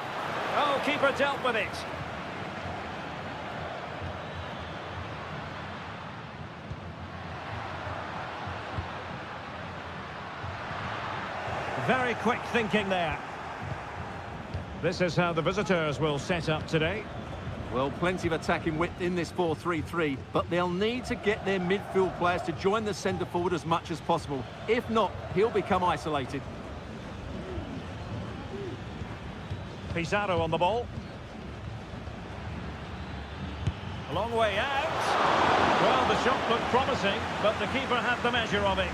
[SPEAKER 1] Oh, keeper dealt with it. Very quick thinking there. This is how the visitors will set up today.
[SPEAKER 2] Well, plenty of attacking width in this 4-3-3, but they'll need to get their midfield players to join the centre forward as much as possible. If not, he'll become isolated.
[SPEAKER 1] Pizarro on the ball. A long way out. Well, the shot looked promising, but the keeper had the measure of it.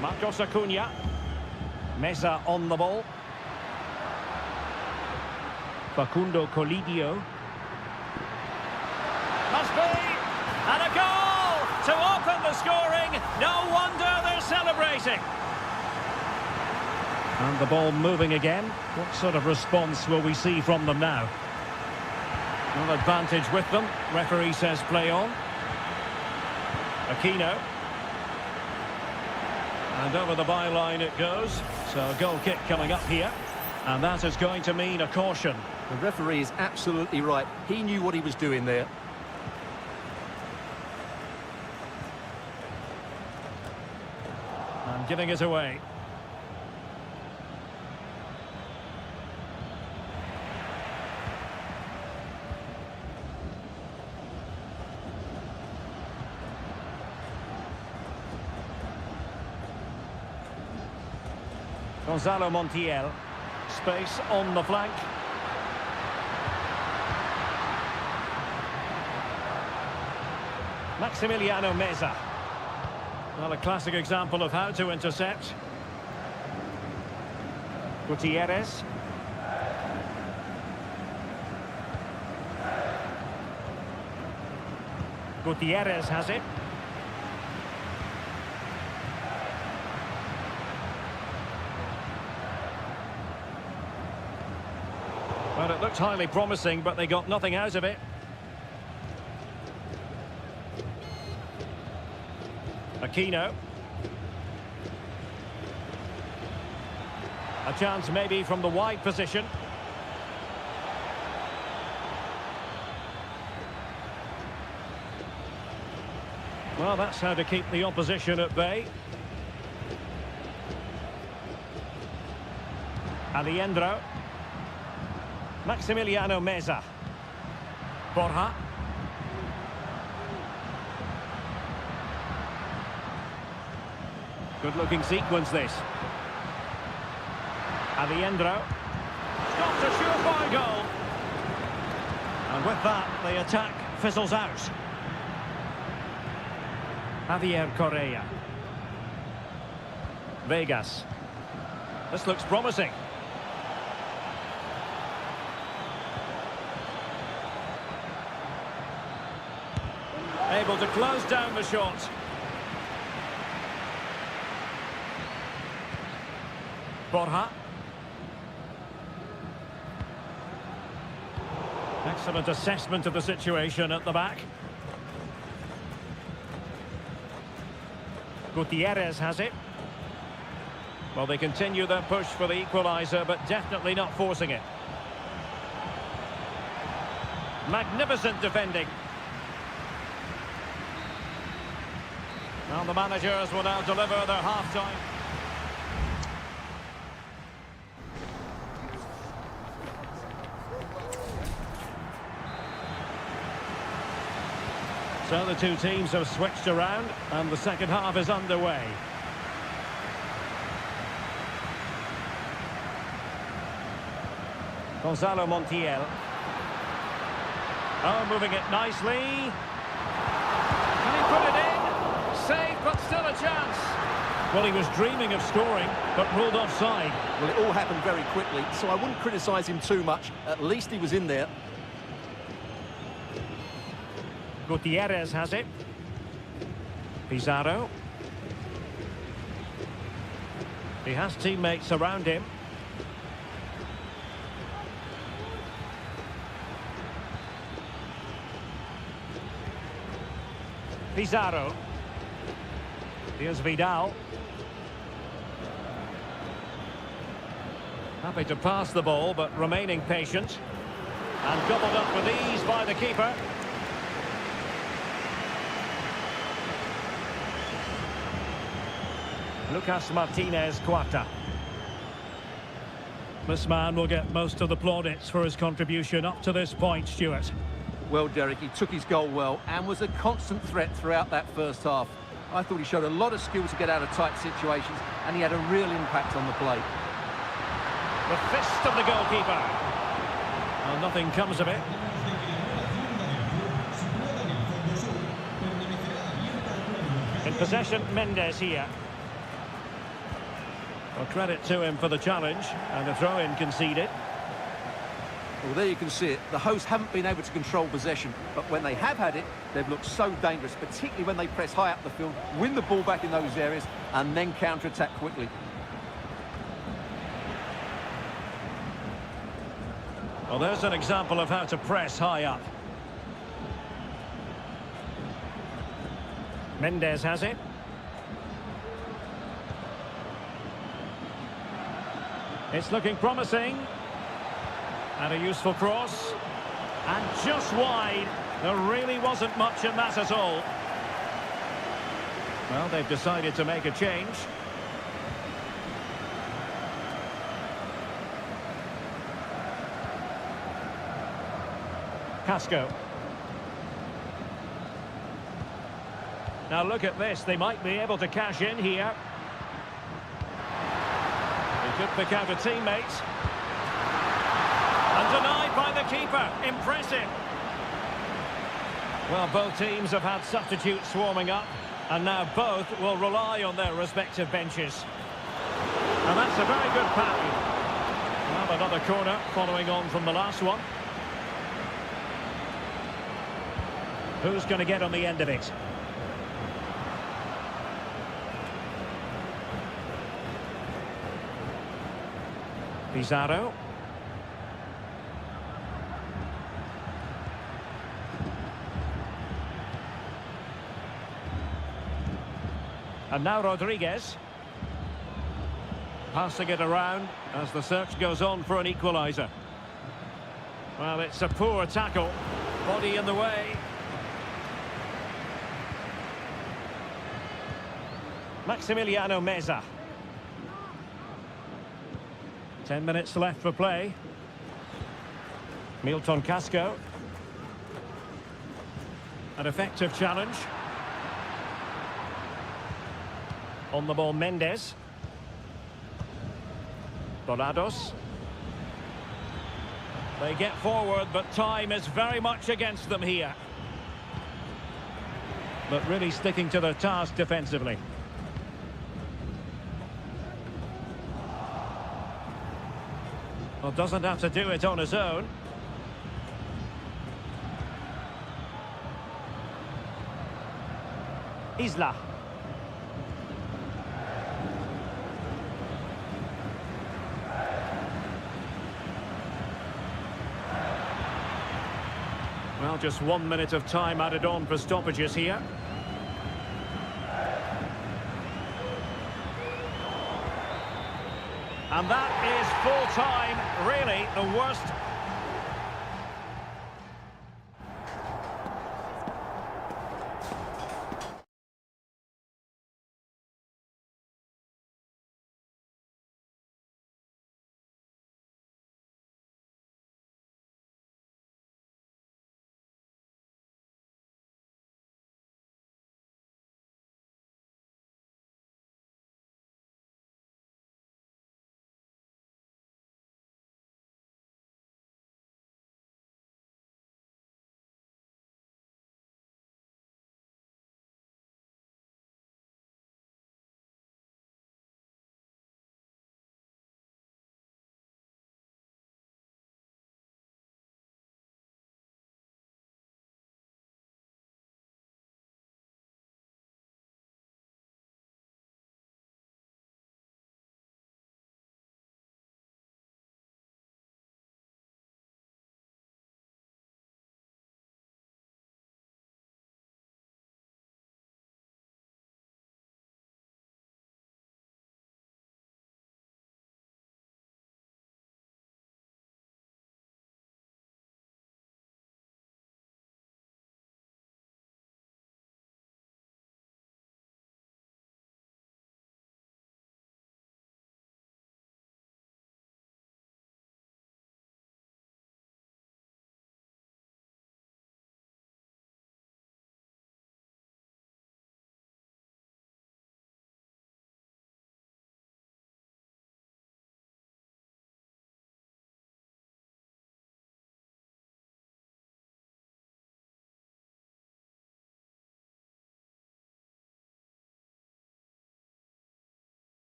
[SPEAKER 1] Marcos Acuna. Meza on the ball. Facundo Colidio.
[SPEAKER 3] Must be! And a goal to open the scoring. No wonder they're celebrating.
[SPEAKER 1] And the ball moving again. What sort of response will we see from them now? Well, advantage with them. Referee says play on. Aquino. And over the byline it goes. So a goal kick coming up here. And that is going to mean a caution.
[SPEAKER 2] The referee is absolutely right. He knew what he was doing there.
[SPEAKER 1] And giving it away. Gonzalo Montiel. Space on the flank. Maximiliano Meza. Well, a classic example of how to intercept. Gutierrez. Gutierrez has it. Well, it looked highly promising, but they got nothing out of it. Aquino. A chance maybe from the wide position. Well, that's how to keep the opposition at bay. Aliendro. Maximiliano Meza. Borja. Good-looking sequence, this. Aliendro. Stops a surefire goal. And with that, the attack fizzles out. Javier Correa. Vegas. This looks promising. Able to close down the shot. Borja. Excellent assessment of the situation at the back. Gutierrez has it. Well, they continue their push for the equaliser, but definitely not forcing it. Magnificent defending. Well, the managers will now deliver their half-time. So the two teams have switched around, and the second half is underway. Gonzalo Montiel. Oh, moving it nicely. Can he put it in? Save, but still a chance. Well, he was dreaming of scoring, but ruled offside.
[SPEAKER 2] Well, it all happened very quickly, so I wouldn't criticise him too much. At least he was in there.
[SPEAKER 1] Gutierrez has it. Pizarro. He has teammates around him. Pizarro. Here's Vidal. Happy to pass the ball, but remaining patient. And gobbled up with ease by the keeper. Lucas Martinez Cuarta. This man will get most of the plaudits for his contribution up to this point, Stuart.
[SPEAKER 2] Well, Derek, he took his goal well and was a constant threat throughout that first half. I thought he showed a lot of skill to get out of tight situations, and he had a real impact on the play.
[SPEAKER 1] The fist of the goalkeeper. Well, nothing comes of it. In possession, Mendes here. Well, credit to him for the challenge, and a throw-in conceded.
[SPEAKER 2] Well, there you can see it. The hosts haven't been able to control possession, but when they have had it, they've looked so dangerous, particularly when they press high up the field, win the ball back in those areas, and then counter-attack quickly.
[SPEAKER 1] Well, there's an example of how to press high up. Mendes has it. It's looking promising. And a useful cross. And just wide. There really wasn't much in that at all. Well, they've decided to make a change. Casco. Now look at this. They might be able to cash in here. He could pick out a teammate. And denied by the keeper. Impressive. Well, both teams have had substitutes swarming up, and now both will rely on their respective benches. And that's a very good pass. Well, another corner following on from the last one. Who's going to get on the end of it? Pizarro. And now Rodriguez. Passing it around as the search goes on for an equaliser. Well, it's a poor tackle. Body in the way. Maximiliano Meza. 10 minutes left for play. Milton Casco. An effective challenge. On the ball, Mendes. Dorados. They get forward, but time is very much against them here. But really sticking to their task defensively. Well, doesn't have to do it on his own. Isla. Well, just 1 minute of time added on for stoppages here. And that is full time, really the worst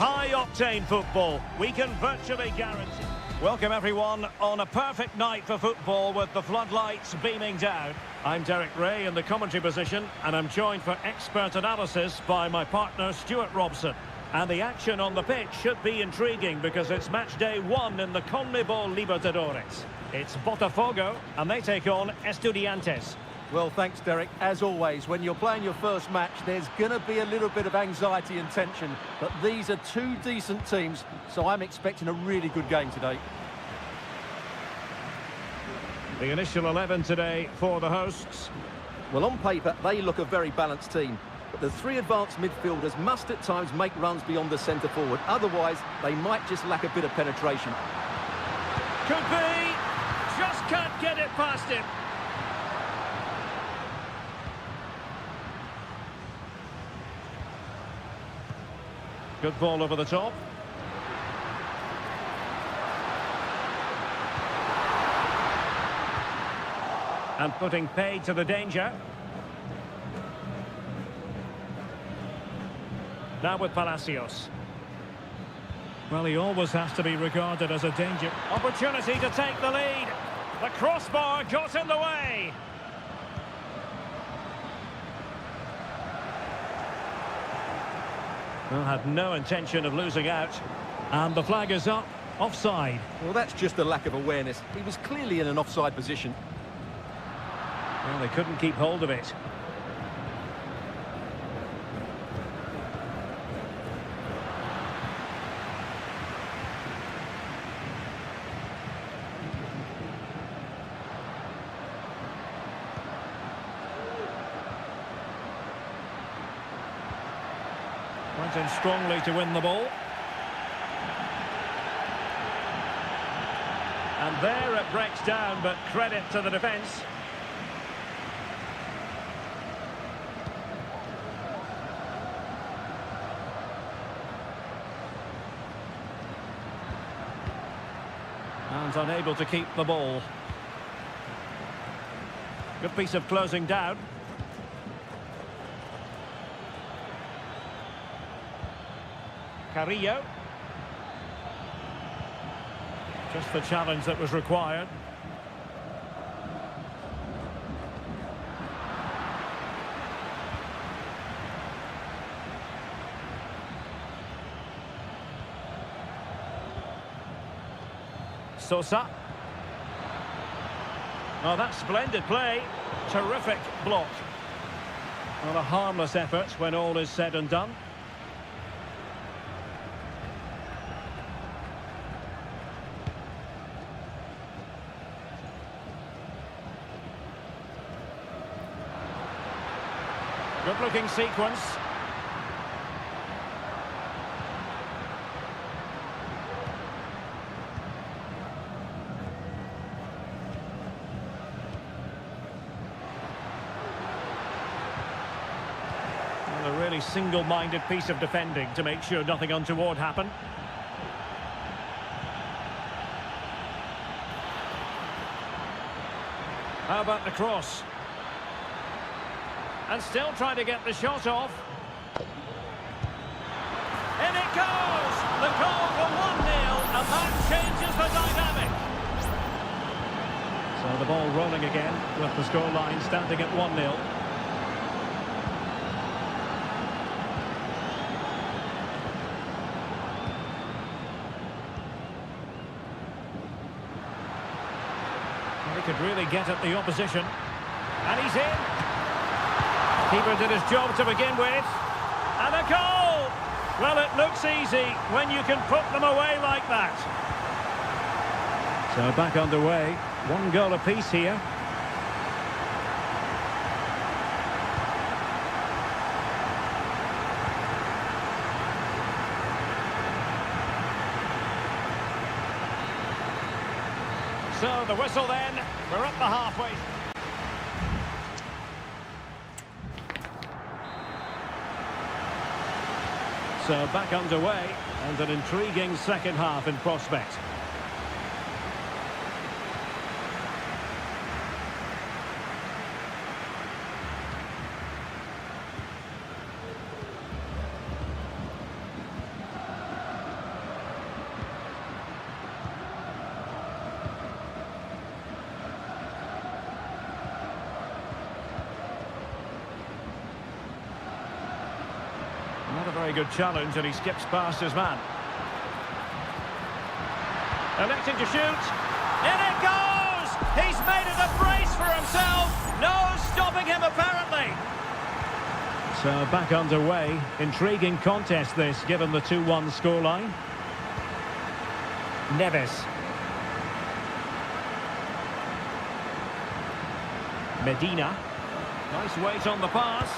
[SPEAKER 1] High-octane football, we can virtually guarantee. Welcome everyone on a perfect night for football with the floodlights beaming down. I'm Derek Ray in the commentary position, and I'm joined for expert analysis by my partner Stuart Robson. And the action on the pitch should be intriguing because it's match day 1 in the CONMEBOL Libertadores. It's Botafogo, and they take on Estudiantes.
[SPEAKER 2] Well, thanks, Derek. As always, when you're playing your first match, there's going to be a little bit of anxiety and tension. But these are two decent teams, so I'm expecting a really good game today.
[SPEAKER 1] The initial 11 today for the hosts.
[SPEAKER 2] Well, on paper, they look a very balanced team. But the three advanced midfielders must at times make runs beyond the centre forward. Otherwise, they might just lack a bit of penetration.
[SPEAKER 1] Could be. Just can't get it past him. Good ball over the top. And putting paid to the danger. Now with Palacios. Well, he always has to be regarded as a danger. Opportunity to take the lead. The crossbar got in the way. Well, had no intention of losing out. And the flag is up. Offside.
[SPEAKER 2] Well, that's just a lack of awareness. He was clearly in an offside position.
[SPEAKER 1] Well, they couldn't keep hold of it. Went in strongly to win the ball. And there it breaks down, but credit to the defence. And unable to keep the ball. Good piece of closing down. Carrillo. Just the challenge that was required. Sosa. Oh, that's splendid play. Terrific block. Well, a harmless effort when all is said and done. Good-looking sequence. A really single-minded piece of defending to make sure nothing untoward happened. How about the cross? And still trying to get the shot off. In it goes! The goal for 1-0, and that changes the dynamic. So the ball rolling again, with the scoreline standing at 1-0. He could really get at the opposition. And he's in. Keeper did his job to begin with. And a goal! Well, it looks easy when you can put them away like that. So back underway. 1 goal apiece here. So the whistle then. We're at the halfway. So back underway, and an intriguing second half in prospect. Not a very good challenge, and he skips past his man. Electing to shoot.
[SPEAKER 3] In it goes! He's made it a brace for himself. No stopping him, apparently.
[SPEAKER 1] So back underway. Intriguing contest this, given the 2-1 scoreline. Neves. Medina. Nice weight on the pass.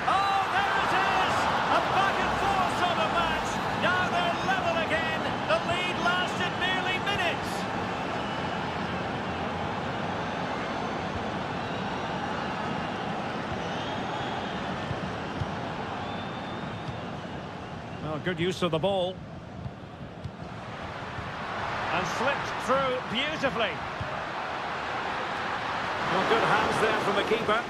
[SPEAKER 3] Oh, there it is! A back and forth sort of match. Now they're level again. The lead lasted nearly minutes.
[SPEAKER 1] Well, good use of the ball. And slipped through beautifully. Well, good hands there from the keeper.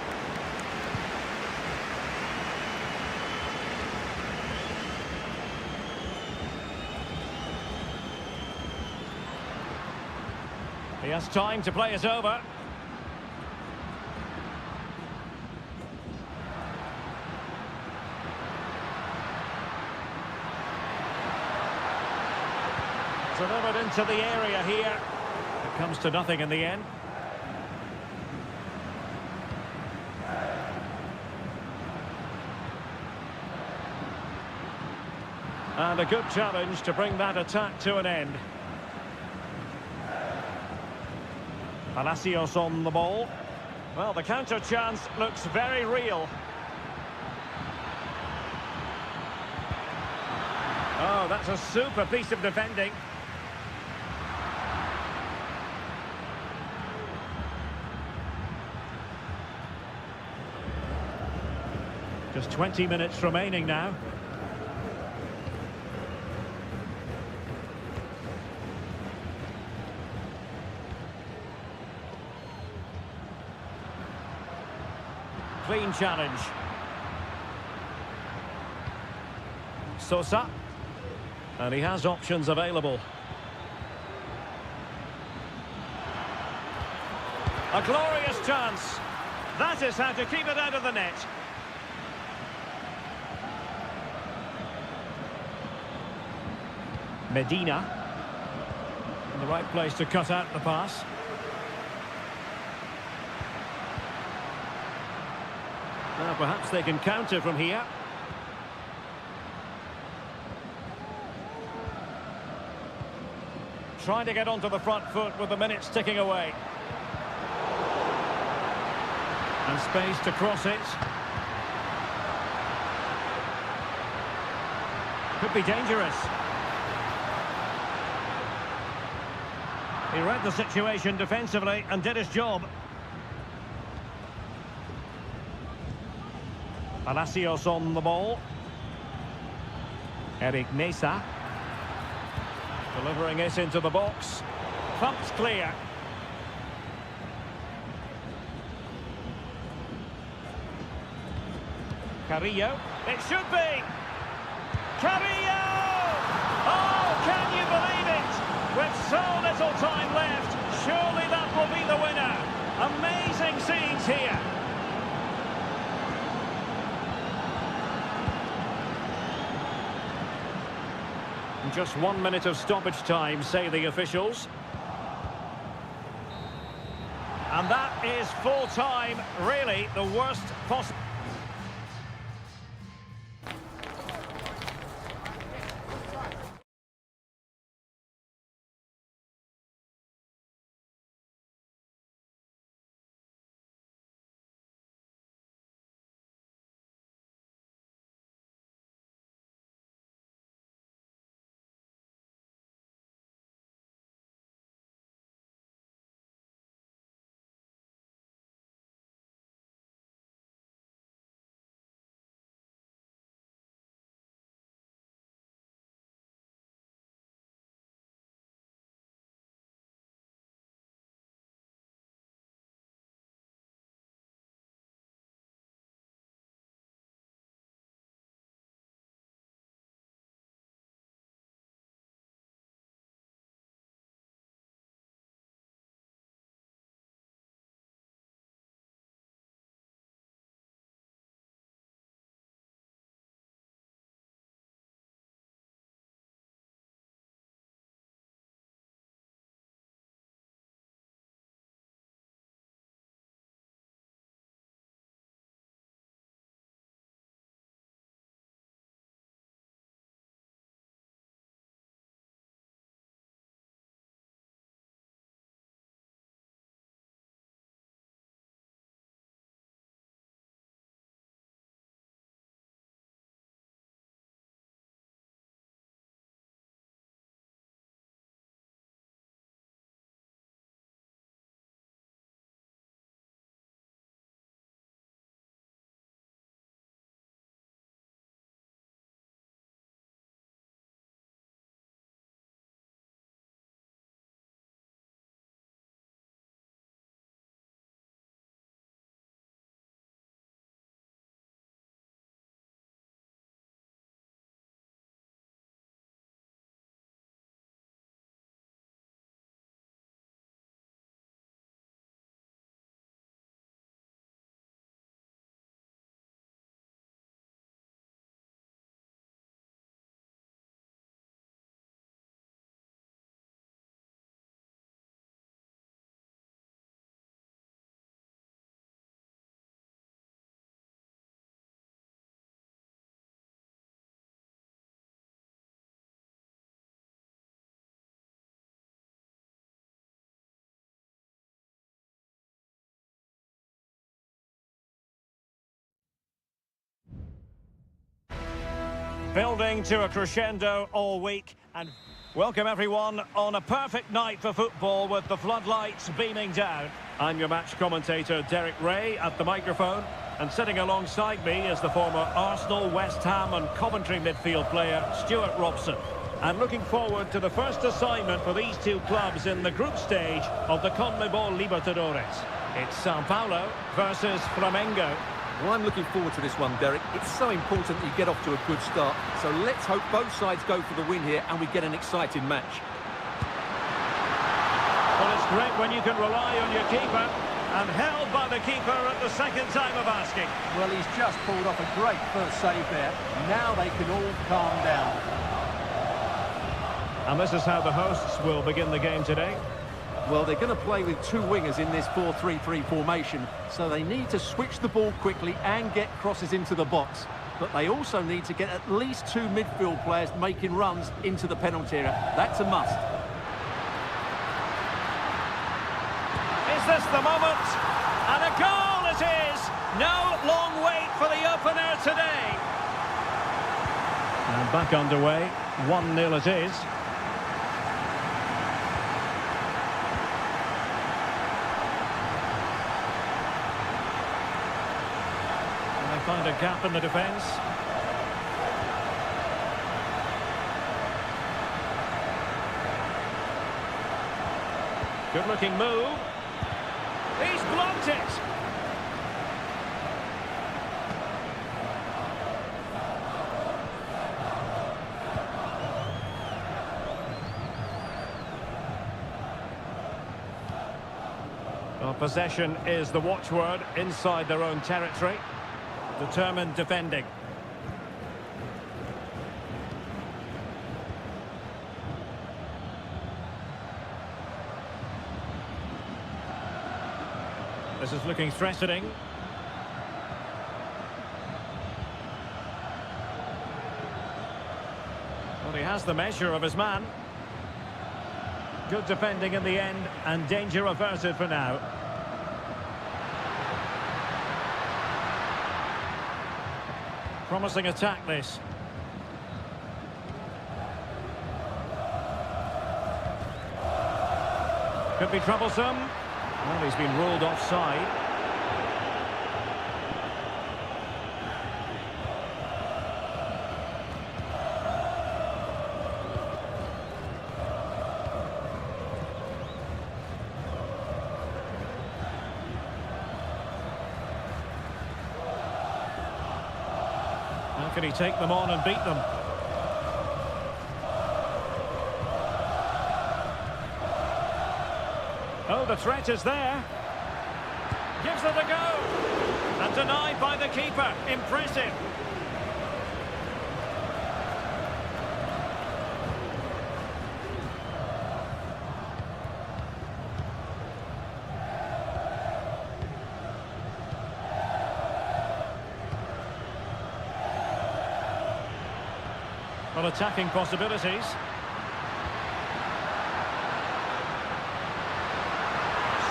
[SPEAKER 1] He has time to play it over. Delivered into the area here. It comes to nothing in the end. And a good challenge to bring that attack to an end. Palacios on the ball. Well, the counter chance looks very real. Oh, that's a super piece of defending. Just 20 minutes remaining now. Clean challenge. Sosa. And he has options available. A glorious chance. That is how to keep it out of the net. Medina. In the right place to cut out the pass. Now perhaps they can counter from here. Trying to get onto the front foot with the minutes ticking away. And space to cross it. Could be dangerous. He read the situation defensively and did his job. Palacios on the ball. Eric Mesa. Delivering it into the box. Pumped clear. Carrillo. It should be. Carrillo! Oh, can you believe it? With so little time left, surely that will be the winner. Amazing scenes here. Just 1 minute of stoppage time, say the officials. And that is full time, really the worst possible. Building to a crescendo all week, and welcome everyone on a perfect night for football with the floodlights beaming down. I'm your match commentator Derek Ray at the microphone, and sitting alongside me is the former Arsenal, West Ham and Coventry midfield player Stuart Robson. And looking forward to the first assignment for these two clubs in the group stage of the CONMEBOL Libertadores. It's Sao Paulo versus Flamengo.
[SPEAKER 2] Well, I'm looking forward to this one, Derek. It's so important that you get off to a good start. So let's hope both sides go for the win here and we get an exciting match.
[SPEAKER 1] Well, it's great when you can rely on your keeper, and held by the keeper at the second time of asking.
[SPEAKER 2] Well, he's just pulled off a great first save there. Now they can all calm down.
[SPEAKER 1] And this is how the hosts will begin the game today.
[SPEAKER 2] Well, they're going to play with two wingers in this 4-3-3 formation, so they need to switch the ball quickly and get crosses into the box. But they also need to get at least two midfield players making runs into the penalty area. That's a must.
[SPEAKER 1] Is this the moment? And a goal it is! No long wait for the opener today. And back underway, 1-0 it is. Find a gap in the defence. Good looking move. He's blocked it. Well, possession is the watchword inside their own territory. Determined defending. This is looking threatening. Well, he has the measure of his man. Good defending in the end, and danger averted for now. Promising attack, this. Could be troublesome. Well, he's been ruled offside. How can he take them on and beat them? Oh, the threat is there. Gives it a go. And denied by the keeper. Impressive. Well, attacking possibilities.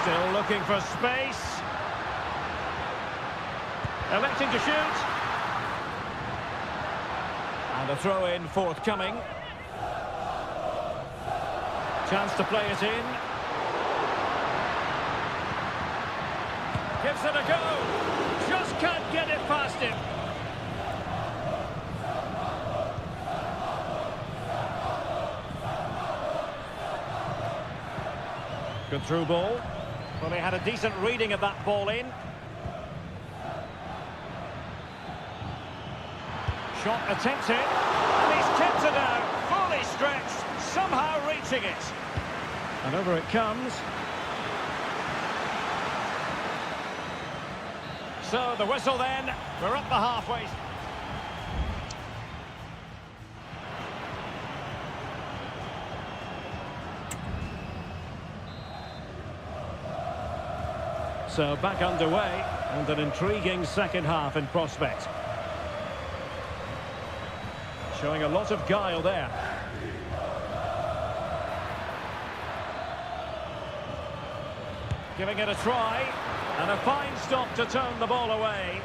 [SPEAKER 1] Still looking for space. Electing to shoot. And a throw-in forthcoming. Chance to play it in. Gives it a go. Just can't get it past him. Good through ball. Well, they had a decent reading of that ball in. Shot attempted. And he's kept it out. Fully stretched. Somehow reaching it. And over it comes. So the whistle then. We're up the halfway. So back underway, and an intriguing second half in prospect. Showing a lot of guile there. Giving it a try, and a fine stop to turn the ball away.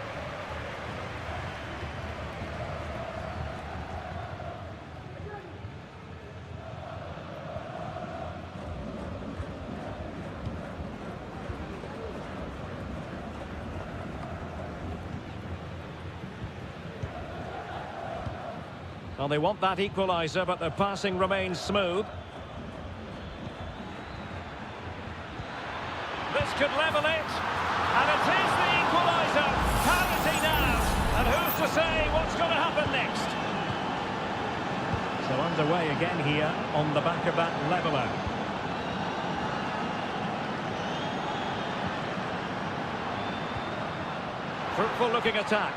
[SPEAKER 1] Well, they want that equaliser, but their passing remains smooth. This could level it, and it is the equaliser. Parity now, and who's to say what's going to happen next? So underway again here on the back of that leveller. Fruitful looking attack.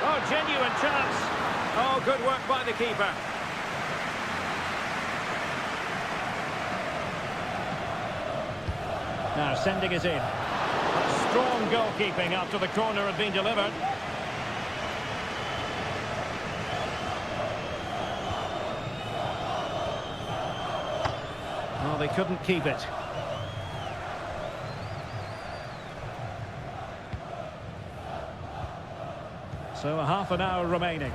[SPEAKER 1] Oh, genuine chance. Oh, good work by the keeper. Now sending it in. Strong goalkeeping after the corner had been delivered. Well, they couldn't keep it. So a half an hour remaining.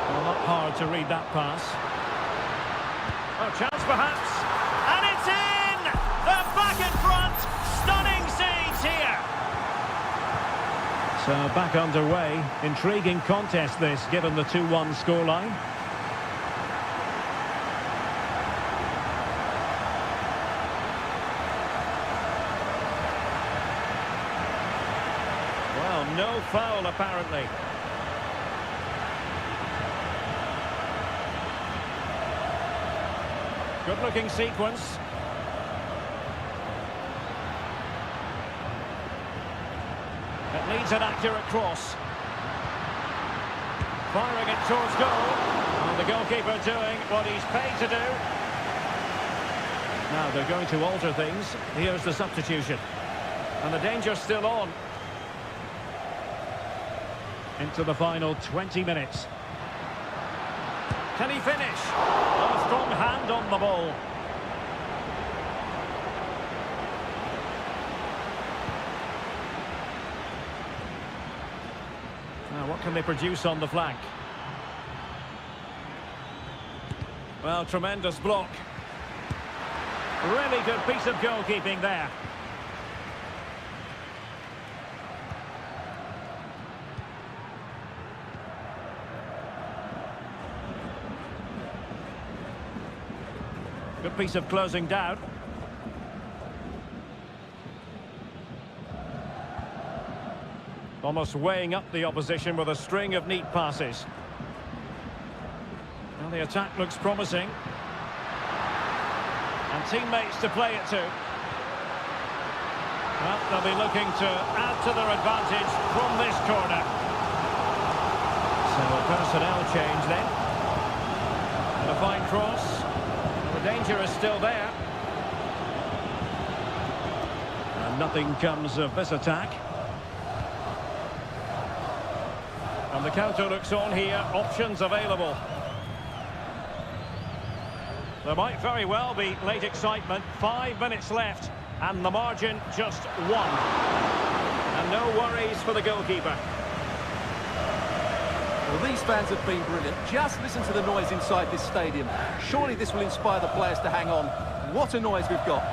[SPEAKER 1] Well, not hard to read that pass. Oh, chance perhaps. And it's in! They're back in front. Stunning scenes here. So back underway. Intriguing contest this, given the 2-1 scoreline. Well, no foul apparently. Good-looking sequence. It needs an accurate cross. Firing it towards goal. And the goalkeeper doing what he's paid to do. Now they're going to alter things. Here's the substitution. And the danger's still on. Into the final 20 minutes. Can he finish? A strong hand on the ball. Now, what can they produce on the flank? Well, tremendous block. Really good piece of goalkeeping there. Good piece of closing down. Almost weighing up the opposition with a string of neat passes. Well, the attack looks promising. And teammates to play it to. Well, they'll be looking to add to their advantage from this corner. So a personnel change then. And a fine cross. The danger is still there. And nothing comes of this attack. And the counter looks on here. Options available. There might very well be late excitement. 5 minutes left. And the margin just 1. And no worries for the goalkeeper.
[SPEAKER 2] Well, these fans have been brilliant. Just listen to the noise inside this stadium. Surely this will inspire the players to hang on. What a noise we've got.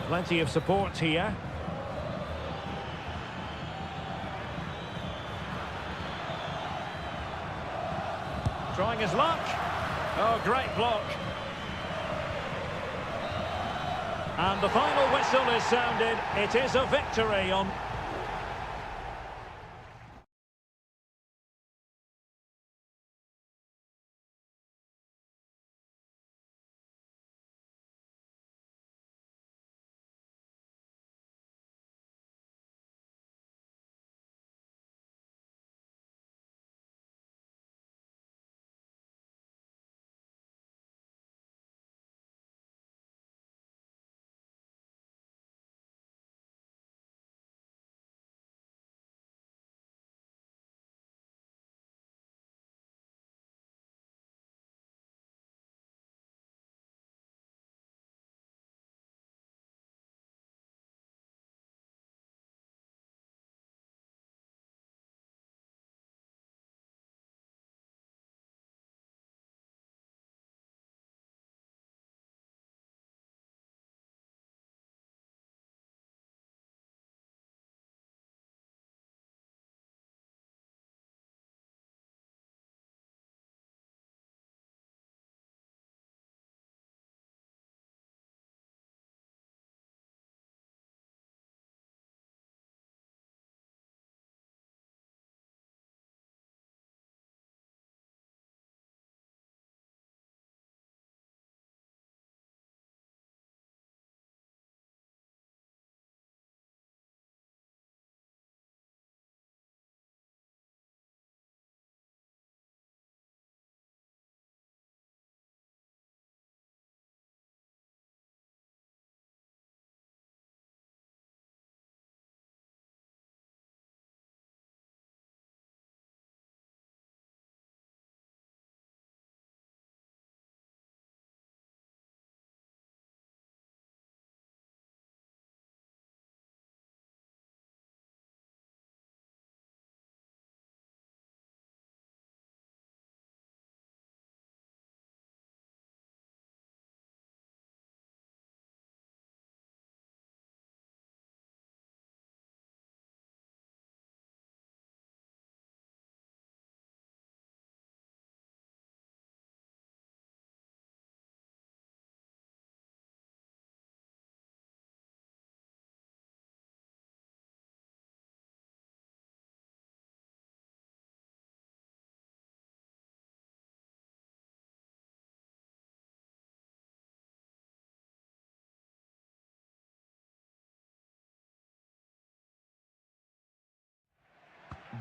[SPEAKER 1] Plenty of support here. Trying his luck. Oh, great block. And the final whistle is sounded. It is a victory on...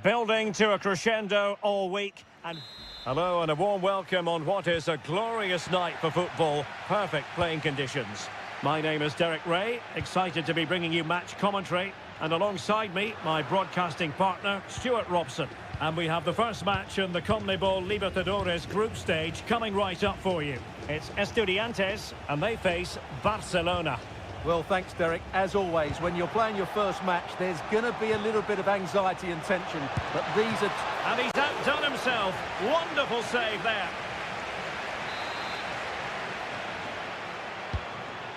[SPEAKER 1] Building to a crescendo all week. And hello and a warm welcome on what is a glorious night for football. Perfect playing conditions. My name is Derek Ray, excited to be bringing you match commentary. And alongside me, my broadcasting partner, Stuart Robson. And we have the first match in the CONMEBOL Libertadores group stage coming right up for you. It's Estudiantes, and they face Barcelona.
[SPEAKER 2] Well, thanks, Derek. As always, when you're playing your first match, there's going to be a little bit of anxiety and tension. But these are...
[SPEAKER 1] And he's outdone himself. Wonderful save there.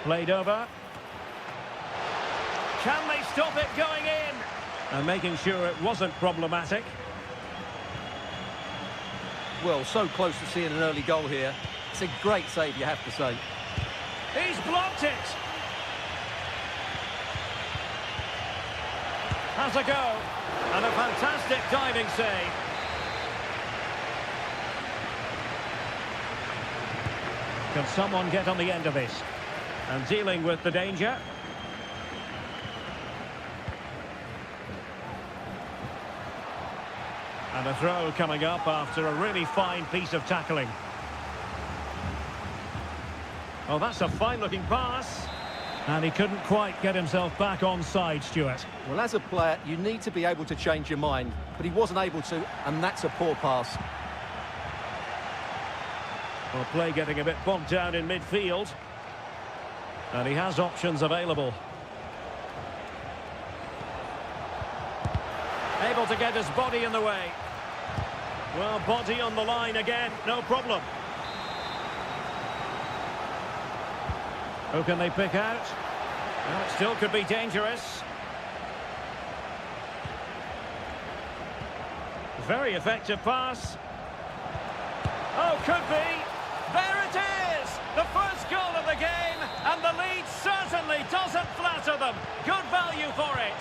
[SPEAKER 1] Played over. Can they stop it going in? And making sure it wasn't problematic.
[SPEAKER 2] Well, so close to seeing an early goal here. It's a great save, you have to say.
[SPEAKER 1] He's blocked it. Has a go. And a fantastic diving save. Can someone get on the end of this? And dealing with the danger. And a throw coming up after a really fine piece of tackling. Oh, that's a fine-looking pass. And he couldn't quite get himself back on side, Stuart.
[SPEAKER 2] Well, as a player, you need to be able to change your mind. But he wasn't able to, and that's a poor pass.
[SPEAKER 1] Well, play getting a bit bogged down in midfield. And he has options available. Able to get his body in the way. Well, body on the line again, no problem. Who can they pick out? Well, it still could be dangerous. Very effective pass. Oh, could be. There it is! The first goal of the game, and the lead certainly doesn't flatter them. Good value for it.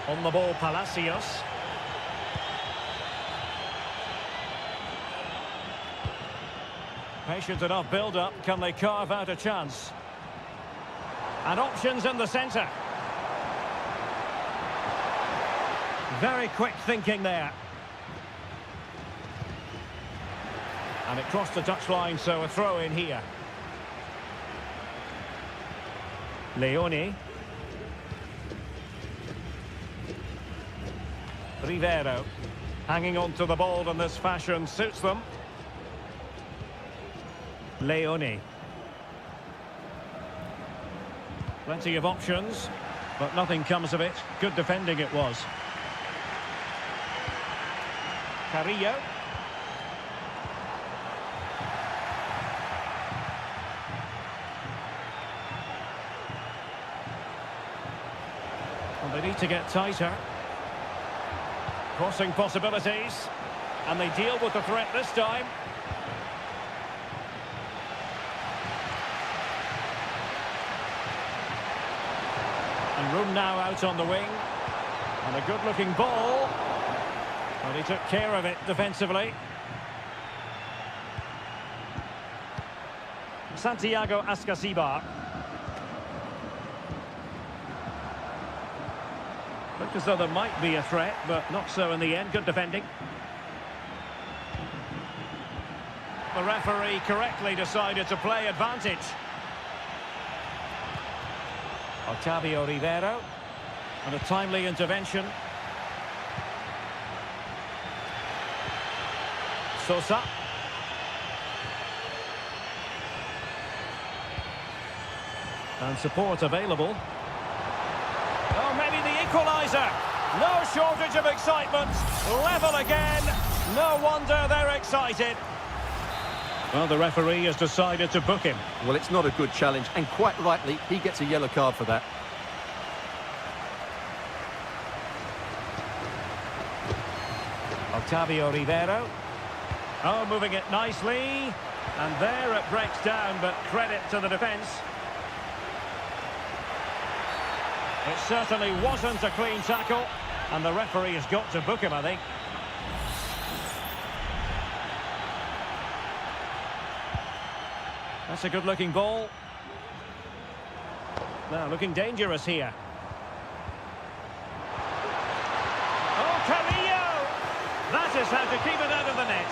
[SPEAKER 1] On the ball, Palacios. Patient enough build-up. Can they carve out a chance? And options in the centre. Very quick thinking there. And it crossed the touchline, so a throw in here. Leone. Rivero. Hanging on to the ball in this fashion suits them. Leone. Plenty of options, but nothing comes of it. Good defending it was. Carrillo. And they need to get tighter. Crossing possibilities. And they deal with the threat this time. And room now out on the wing. And a good-looking ball. And he took care of it defensively. Santiago Ascasibar. Looked as though there might be a threat, but not so in the end. Good defending. The referee correctly decided to play advantage. Otavio Rivero, and a timely intervention. Sosa. And support available. Oh, maybe the equaliser. No shortage of excitement. Level again. No wonder they're excited. Well, the referee has decided to book him.
[SPEAKER 2] Well, it's not a good challenge, and quite rightly, he gets a yellow card for that.
[SPEAKER 1] Otavio Rivero. Oh, moving it nicely. And there it breaks down, but credit to the defence. It certainly wasn't a clean tackle, and the referee has got to book him, I think. That's a good-looking ball. Now, looking dangerous here. Carrillo! That is how to keep it out of the net.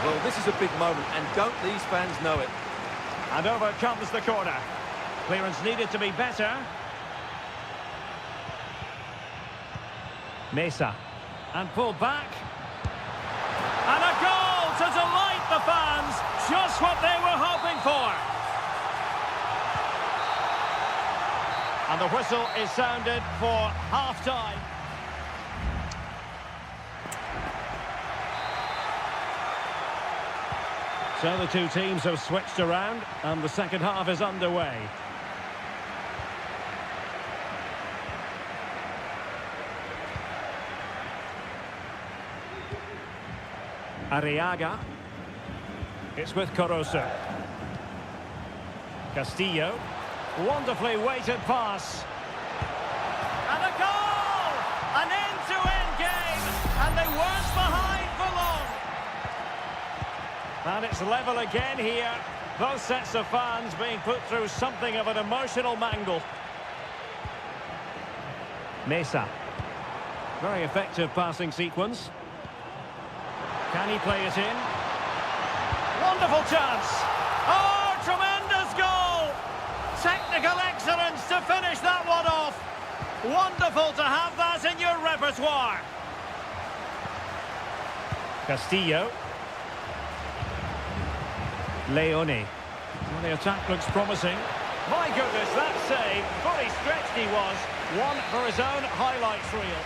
[SPEAKER 2] Well, this is a big moment, and don't these fans know it?
[SPEAKER 1] And over comes the corner. Clearance needed to be better. Mesa. And pulled back. And a goal to delight the fans. Just what they were hoping for. And the whistle is sounded for half-time. So the two teams have switched around and the second half is underway. Arriaga. It's with Caruso. Castillo. Wonderfully weighted pass. And a goal! An end-to-end game, and they weren't behind for long. And it's level again here. Both sets of fans being put through something of an emotional mangle. Mesa. Very effective passing sequence. Can he play it in? Wonderful chance! Oh, tremendous goal! Technical excellence to finish that one off. Wonderful to have that in your repertoire. Castillo. Leone. Well, the attack looks promising. My goodness, that save. Fully stretched he was. One for his own highlights reel.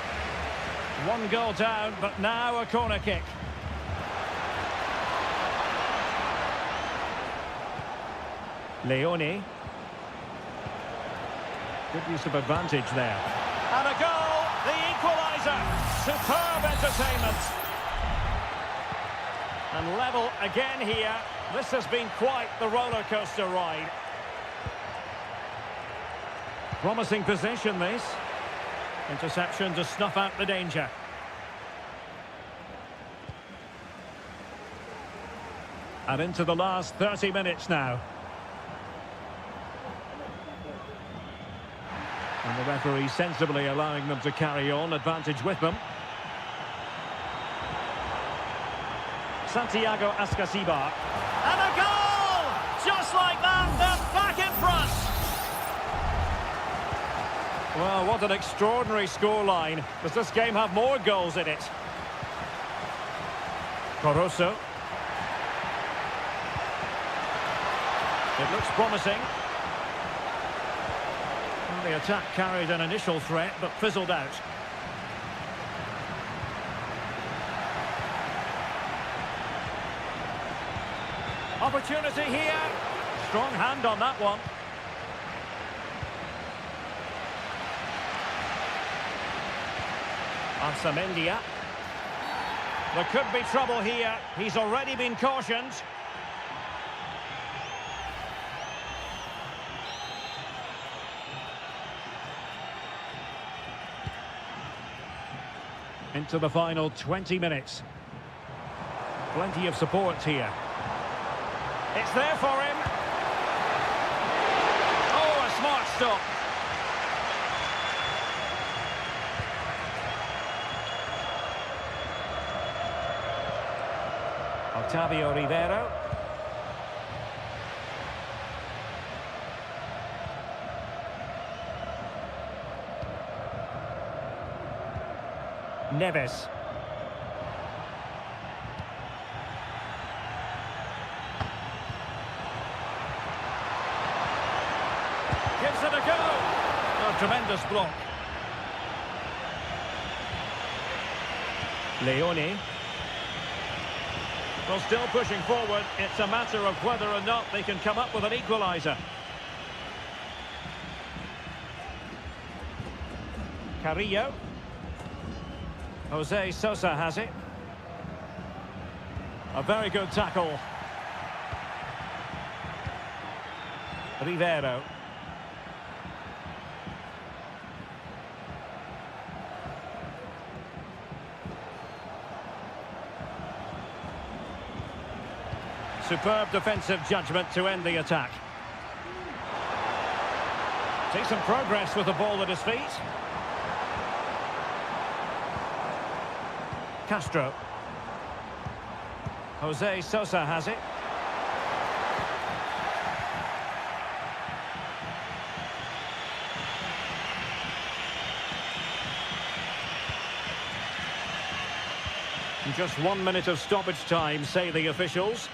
[SPEAKER 1] One goal down, but now a corner kick. Leone. Good use of advantage there. And a goal, the equaliser. Superb entertainment. And level again here. This has been quite the roller coaster ride. Promising position this. Interception to snuff out the danger. And into the last 30 minutes now. And the referee sensibly allowing them to carry on, advantage with them. Santiago Ascasibar. And a goal! Just like that, they're back in front. Well, what an extraordinary scoreline. Does this game have more goals in it? Caruso. It looks promising. Well, the attack carried an initial threat, but fizzled out. Opportunity here. Strong hand on that one. Ansamendia. There could be trouble here. He's already been cautioned. Into the final 20 minutes. Plenty of support here. It's there for him. Oh, a smart stop. Octavio Rivero. Neves. Gives it a go. Oh, tremendous block. Leone. Well, still pushing forward. It's a matter of whether or not they can come up with an equaliser. Carrillo. Jose Sosa has it. A very good tackle. Rivero. Superb defensive judgment to end the attack. See some progress with the ball at his feet. Castro. Jose Sosa has it. Just 1 minute of stoppage time, say the officials.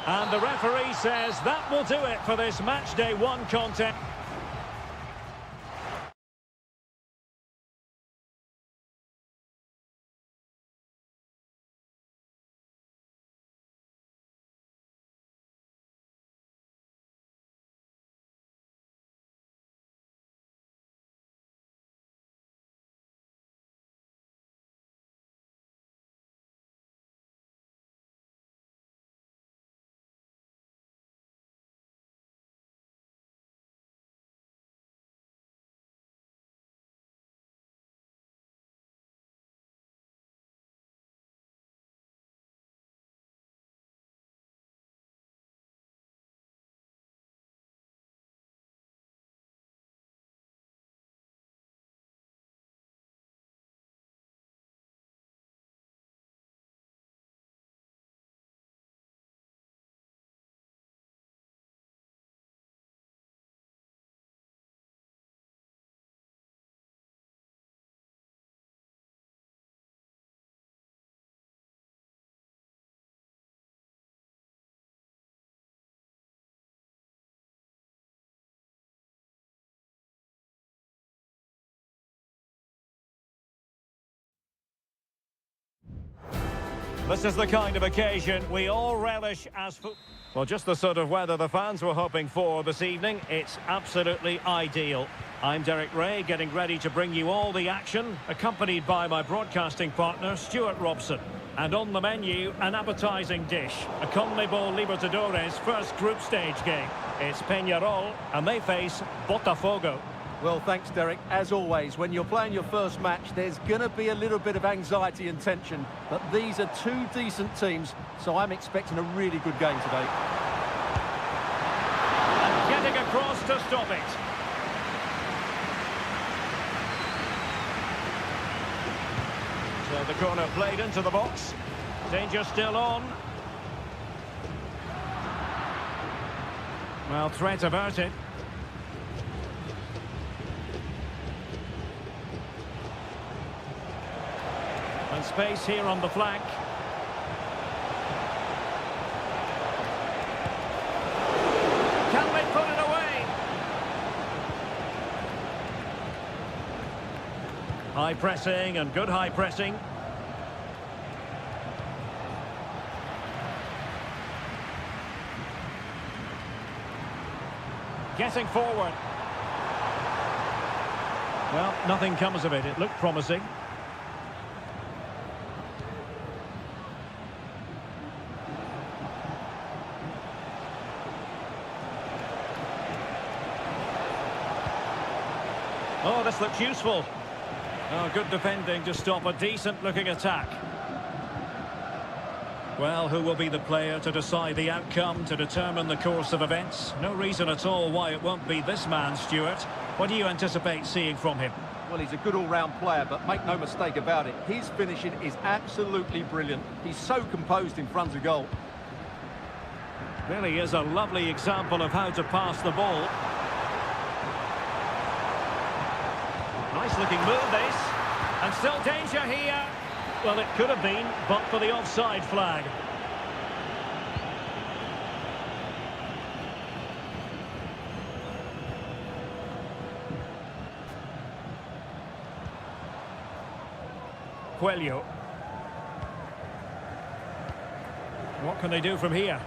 [SPEAKER 1] And the referee says that will do it for this match day 1 contest. This is the kind of occasion we all relish as well, just the sort of weather the fans were hoping for this evening. It's absolutely ideal. I'm Derek Ray, getting ready to bring you all the action, accompanied by my broadcasting partner, Stuart Robson. And on the menu, an appetising dish, a CONMEBOL Libertadores first group stage game. It's Peñarol, and they face Botafogo.
[SPEAKER 2] Well, thanks, Derek. As always, when you're playing your first match, there's going to be a little bit of anxiety and tension. But these are two decent teams, so I'm expecting a really good game today.
[SPEAKER 1] And getting across to stop it. So the corner played into the box. Danger still on. Well, threat averted. And space here on the flank. Can they put it away? High pressing and good high pressing. Getting forward. Well, nothing comes of it. It looked promising. Oh, this looks useful. Oh, good defending to stop a decent-looking attack. Well, who will be the player to decide the outcome, to determine the course of events? No reason at all why it won't be this man, Stuart. What do you anticipate seeing from him?
[SPEAKER 2] Well, he's a good all-round player, but make no mistake about it, his finishing is absolutely brilliant. He's so composed in front of goal.
[SPEAKER 1] Really is a lovely example of how to pass the ball. Nice looking move, this. And still danger here. Well, it could have been, but for the offside flag. Coelho. What can they do from here?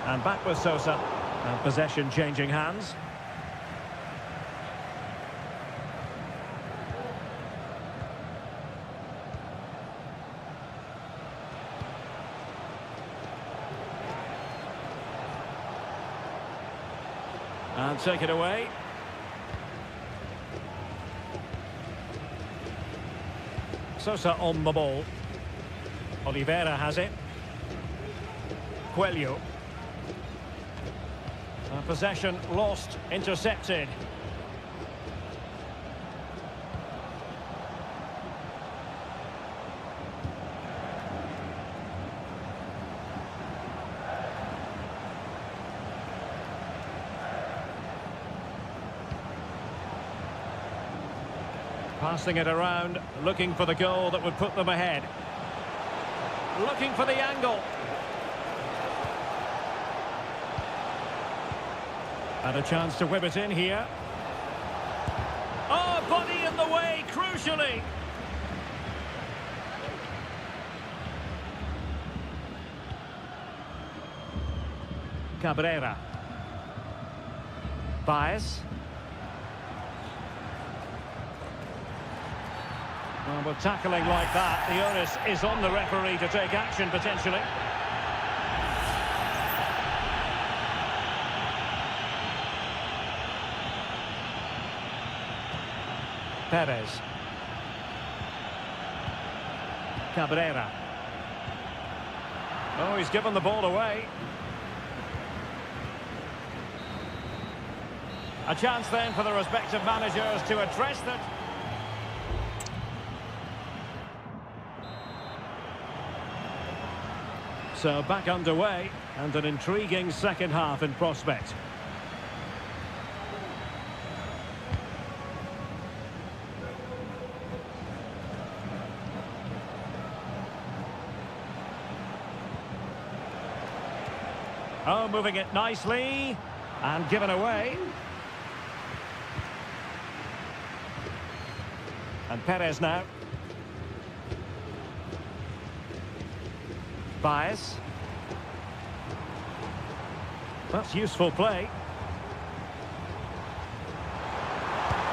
[SPEAKER 1] And back with Sosa. And possession changing hands. And take it away. Sosa on the ball. Oliveira has it. Coelho. Possession lost, intercepted. Passing it around, looking for the goal that would put them ahead. Looking for the angle. And a chance to whip it in here. Oh, body in the way, crucially. Cabrera. Baez. Well, with tackling like that, the onus is on the referee to take action, potentially. Perez. Cabrera. Oh, he's given the ball away. A chance then for the respective managers to address that. So back underway, and an intriguing second half in prospect. Oh, moving it nicely, and given away. And Perez now. Baez. That's useful play.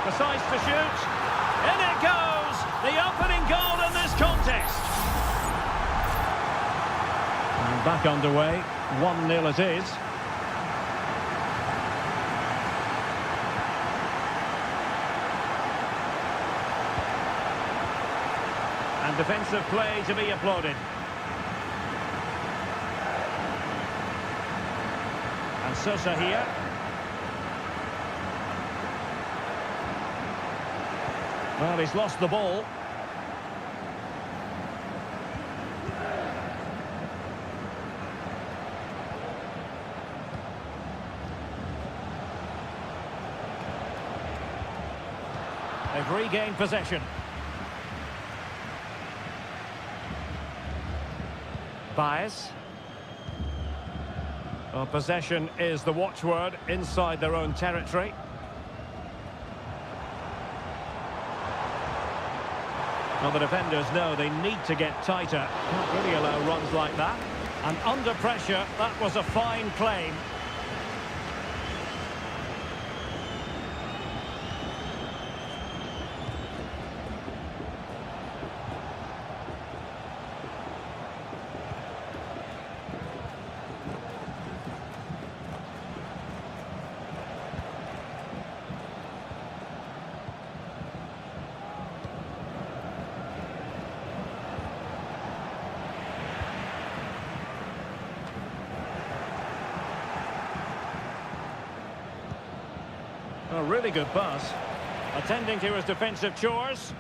[SPEAKER 1] Decides to shoot. In it goes! The opening goal in this contest. And back underway. 1-0 it is. And defensive play to be applauded. And Sosa here. Well, he's lost the ball. They've regained possession. Baez. Well, possession is the watchword inside their own territory. Well, the defenders know they need to get tighter. Can't really allow runs like that. And under pressure, that was a fine claim. A really good pass. Attending to his defensive chores.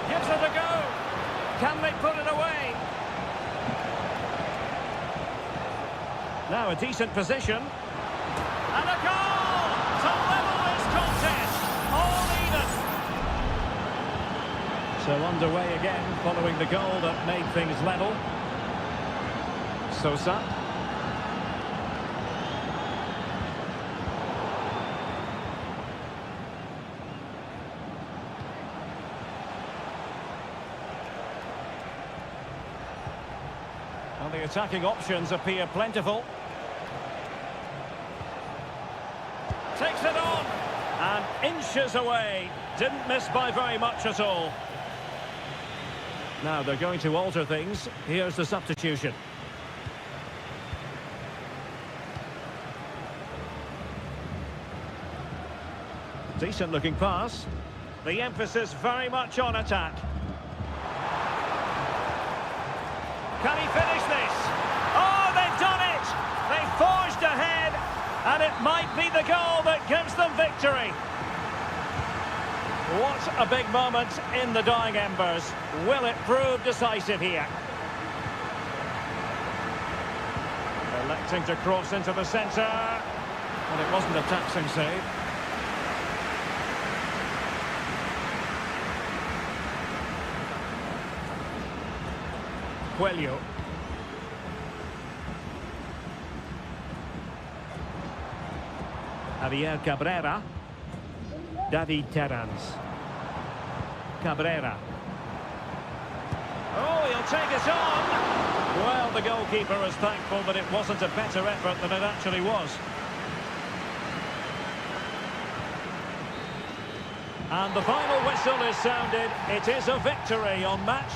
[SPEAKER 1] Gives it a go. Can they put it away? Now a decent position. And a goal to level this contest. All even. So underway again, following the goal that made things level. Sosa. Well, the attacking options appear plentiful. Takes it on. And inches away. Didn't miss by very much at all. Now they're going to alter things. Here's the substitution. Decent looking pass. The emphasis very much on attack.
[SPEAKER 3] Can he finish this? Oh, they've done it! They forged ahead, and it might be the goal that gives them victory.
[SPEAKER 1] What a big moment in the dying embers. Will it prove decisive here? Electing to cross into the centre. And it wasn't a taxing save. Coelho. Javier Cabrera. David Terrans. Cabrera. Oh, he'll take it on. Well, the goalkeeper is thankful that it wasn't a better effort than it actually was. And the final whistle is sounded. It is a victory on match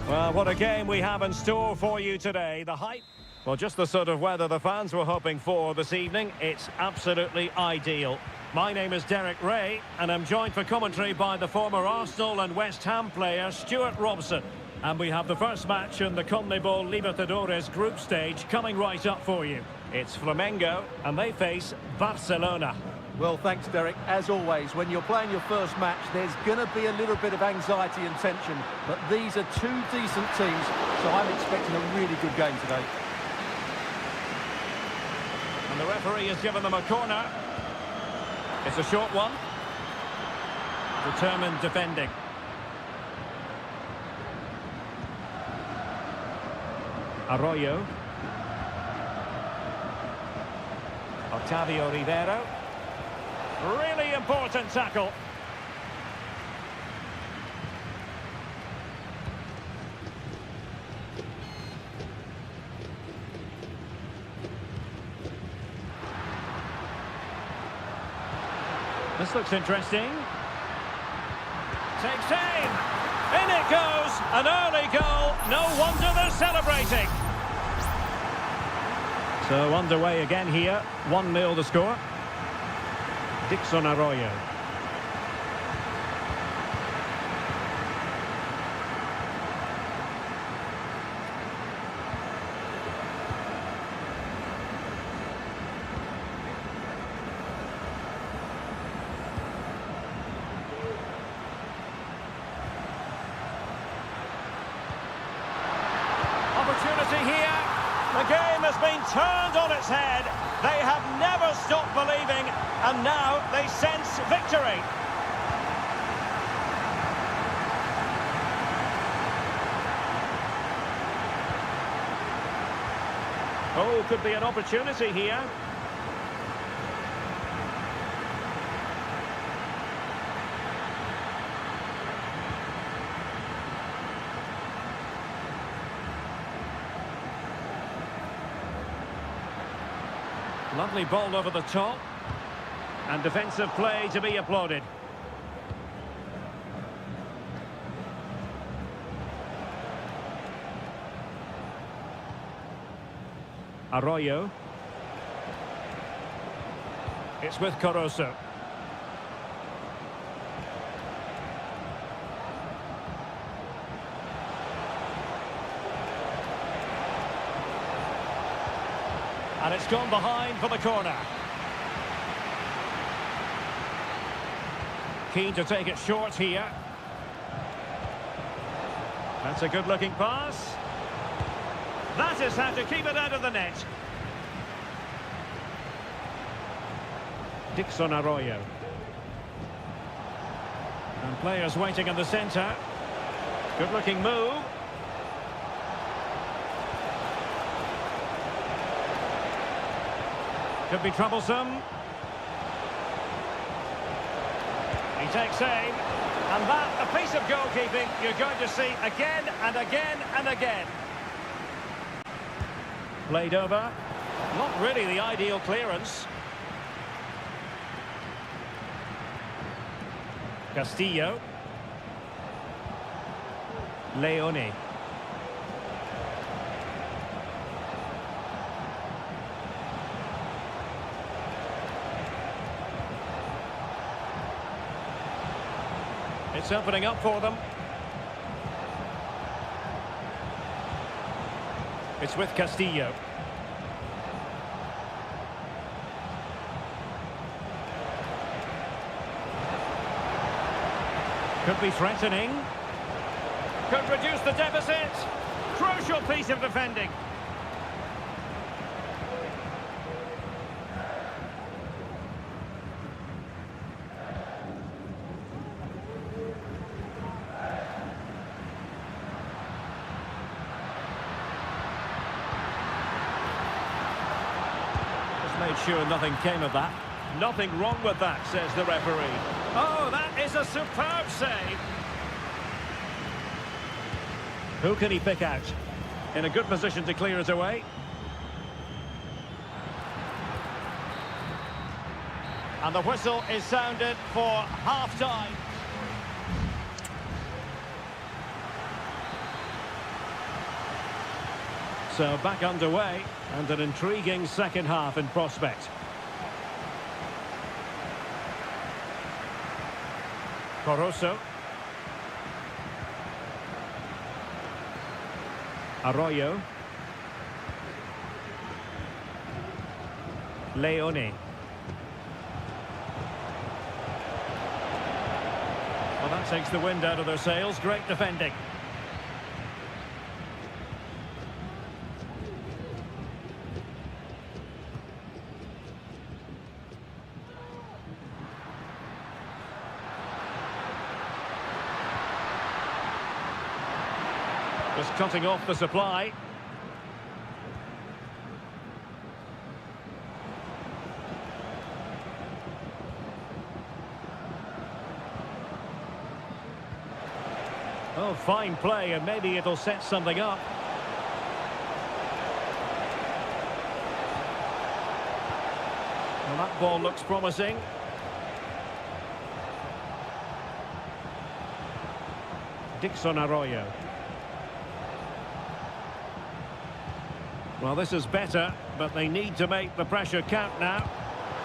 [SPEAKER 1] Well, what a game we have in store for you today. The hype. Well, just the sort of weather the fans were hoping for this evening. It's absolutely ideal. My name is Derek Ray, and I'm joined for commentary by the former Arsenal and West Ham player Stuart Robson. And we have the first match in the CONMEBOL Libertadores group stage coming right up for you. It's Flamengo, and they face Barcelona.
[SPEAKER 2] Well, thanks, Derek. As always, when you're playing your first match, there's going to be a little bit of anxiety and tension. But these are two decent teams, so I'm expecting a really good game today.
[SPEAKER 1] And the referee has given them a corner. It's a short one. Determined defending. Arroyo. Octavio Rivero. Really important tackle. This looks interesting. Takes aim. In it goes. An early goal. No wonder they're celebrating. So underway again here. 1-0 the score. Dixon Arroyo. Opportunity here. The game has been turned on its head. They have never stopped believing, and now they sense victory. Oh, could be an opportunity here. Lovely ball over the top. And defensive play to be applauded. Arroyo. It's with Caruso. And it's gone behind for the corner. Keen to take it short here. That's a good-looking pass. That is how to keep it out of the net. Dixon Arroyo. And players waiting in the centre. Good-looking move. Could be troublesome. He takes aim. And that, a piece of goalkeeping you're going to see again and again and again. Played over. Not really the ideal clearance. Castillo. Leone. It's opening up for them. It's with Castillo. Could be threatening. Could reduce the deficit. Crucial piece of defending. Made sure nothing came of that. Nothing wrong with that, says the referee. Oh, that is a superb save. Who can he pick out? In a good position to clear it away. And the whistle is sounded for half-time. So back underway, and an intriguing second half in prospect. Coroso. Arroyo. Leone. Well, that takes the wind out of their sails. Great defending. Just cutting off the supply. Oh, fine play, and maybe it'll set something up. Well, that ball looks promising. Dixon Arroyo. Well, this is better, but they need to make the pressure count now.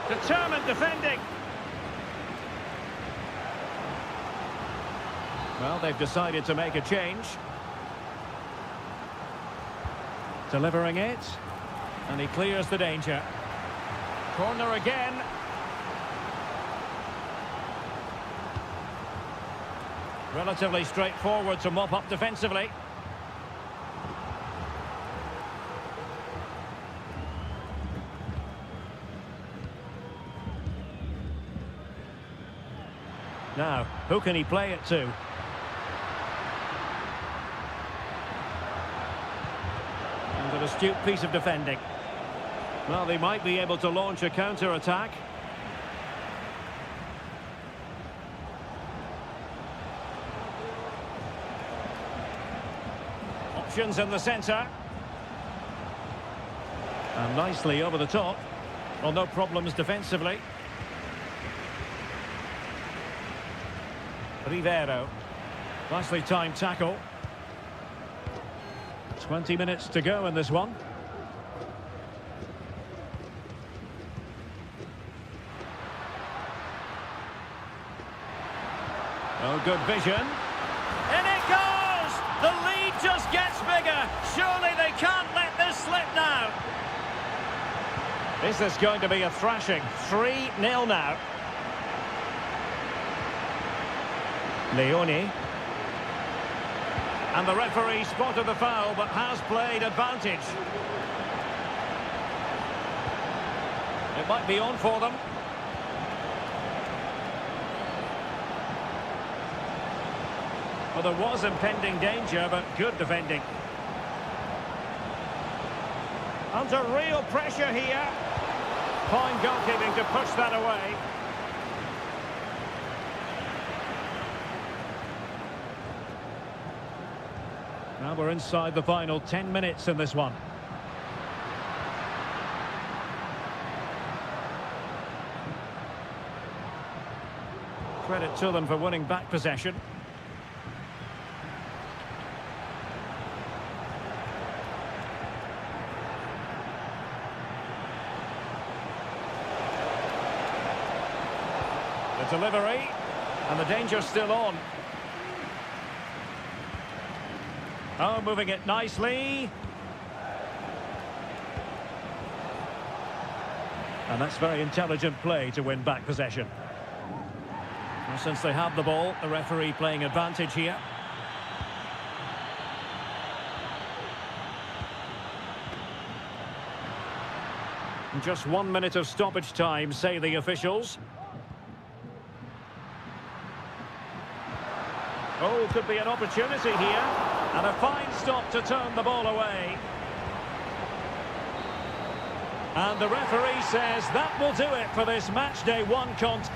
[SPEAKER 1] Determined defending. Well, they've decided to make a change. Delivering it. And he clears the danger. Corner again. Relatively straightforward to mop up defensively. Now, who can he play it to? And an astute piece of defending. Well, they might be able to launch a counter-attack. Options in the centre. And nicely over the top. Well, no problems defensively. Rivero. Nicely timed tackle. 20 minutes to go in this one. Oh, good vision.
[SPEAKER 3] In it goes! The lead just gets bigger. Surely they can't let this slip now.
[SPEAKER 1] Is this going to be a thrashing? 3-0 now. Leone. And the referee spotted the foul, but has played advantage. It might be on for them. Well, there was impending danger, but good defending. Under real pressure here. Fine goalkeeping to push that away. Now we're inside the final 10 minutes in this one. Credit to them for winning back possession. The delivery, and the danger's still on. Oh, moving it nicely. And that's very intelligent play to win back possession. Well, since they have the ball, the referee playing advantage here. And just 1 minute of stoppage time, say the officials. Oh, could be an opportunity here. And a fine stop to turn the ball away. And the referee says that will do it for this match day 1 contest.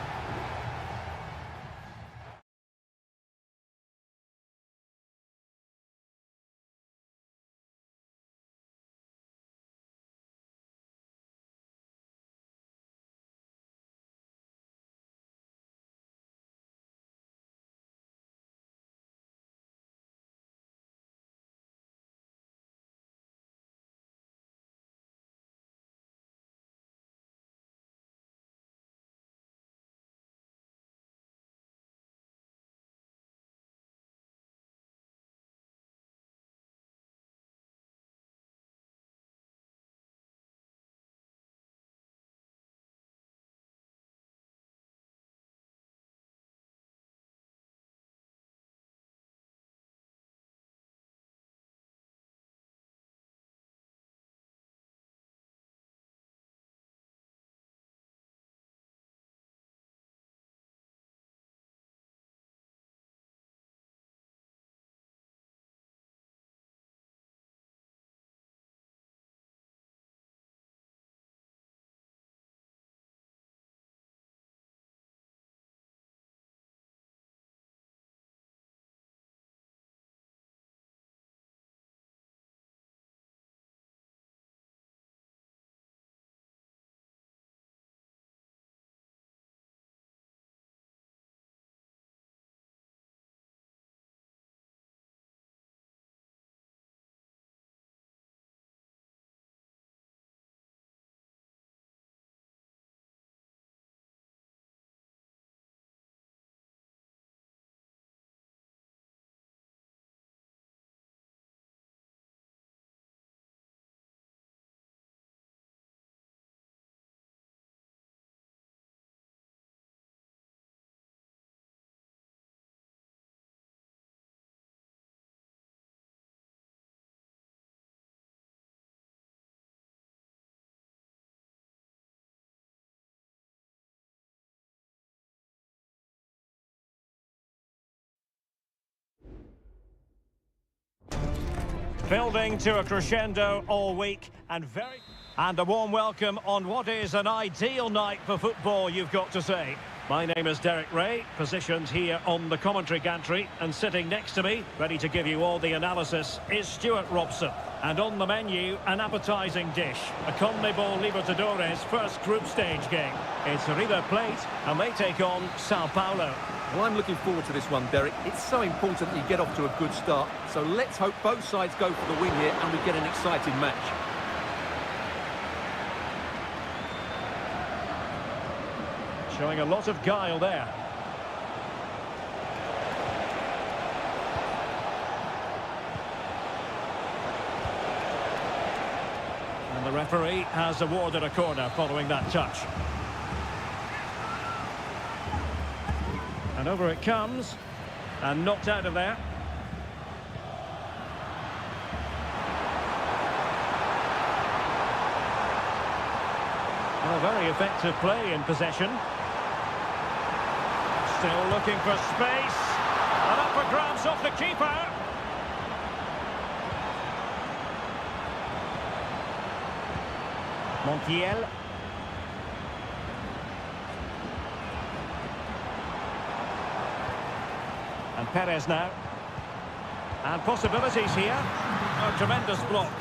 [SPEAKER 1] Building to a crescendo all week and a warm welcome on what is an ideal night for football, you've got to say. My name is Derek Ray, positioned here on the commentary gantry, and sitting next to me, ready to give you all the analysis, is Stuart Robson. And on the menu, an appetising dish, a CONMEBOL Libertadores first group stage game. It's River Plate, and they take on Sao Paulo.
[SPEAKER 2] Well, I'm looking forward to this one, Derek. It's so important that you get off to a good start. So let's hope both sides go for the win here and we get an exciting match.
[SPEAKER 1] Showing a lot of guile there. And the referee has awarded a corner following that touch. And over it comes, and knocked out of there. Well, very effective play in possession. Still looking for space. And up for grabs off the keeper. Montiel. And Perez now. And possibilities here. A tremendous block.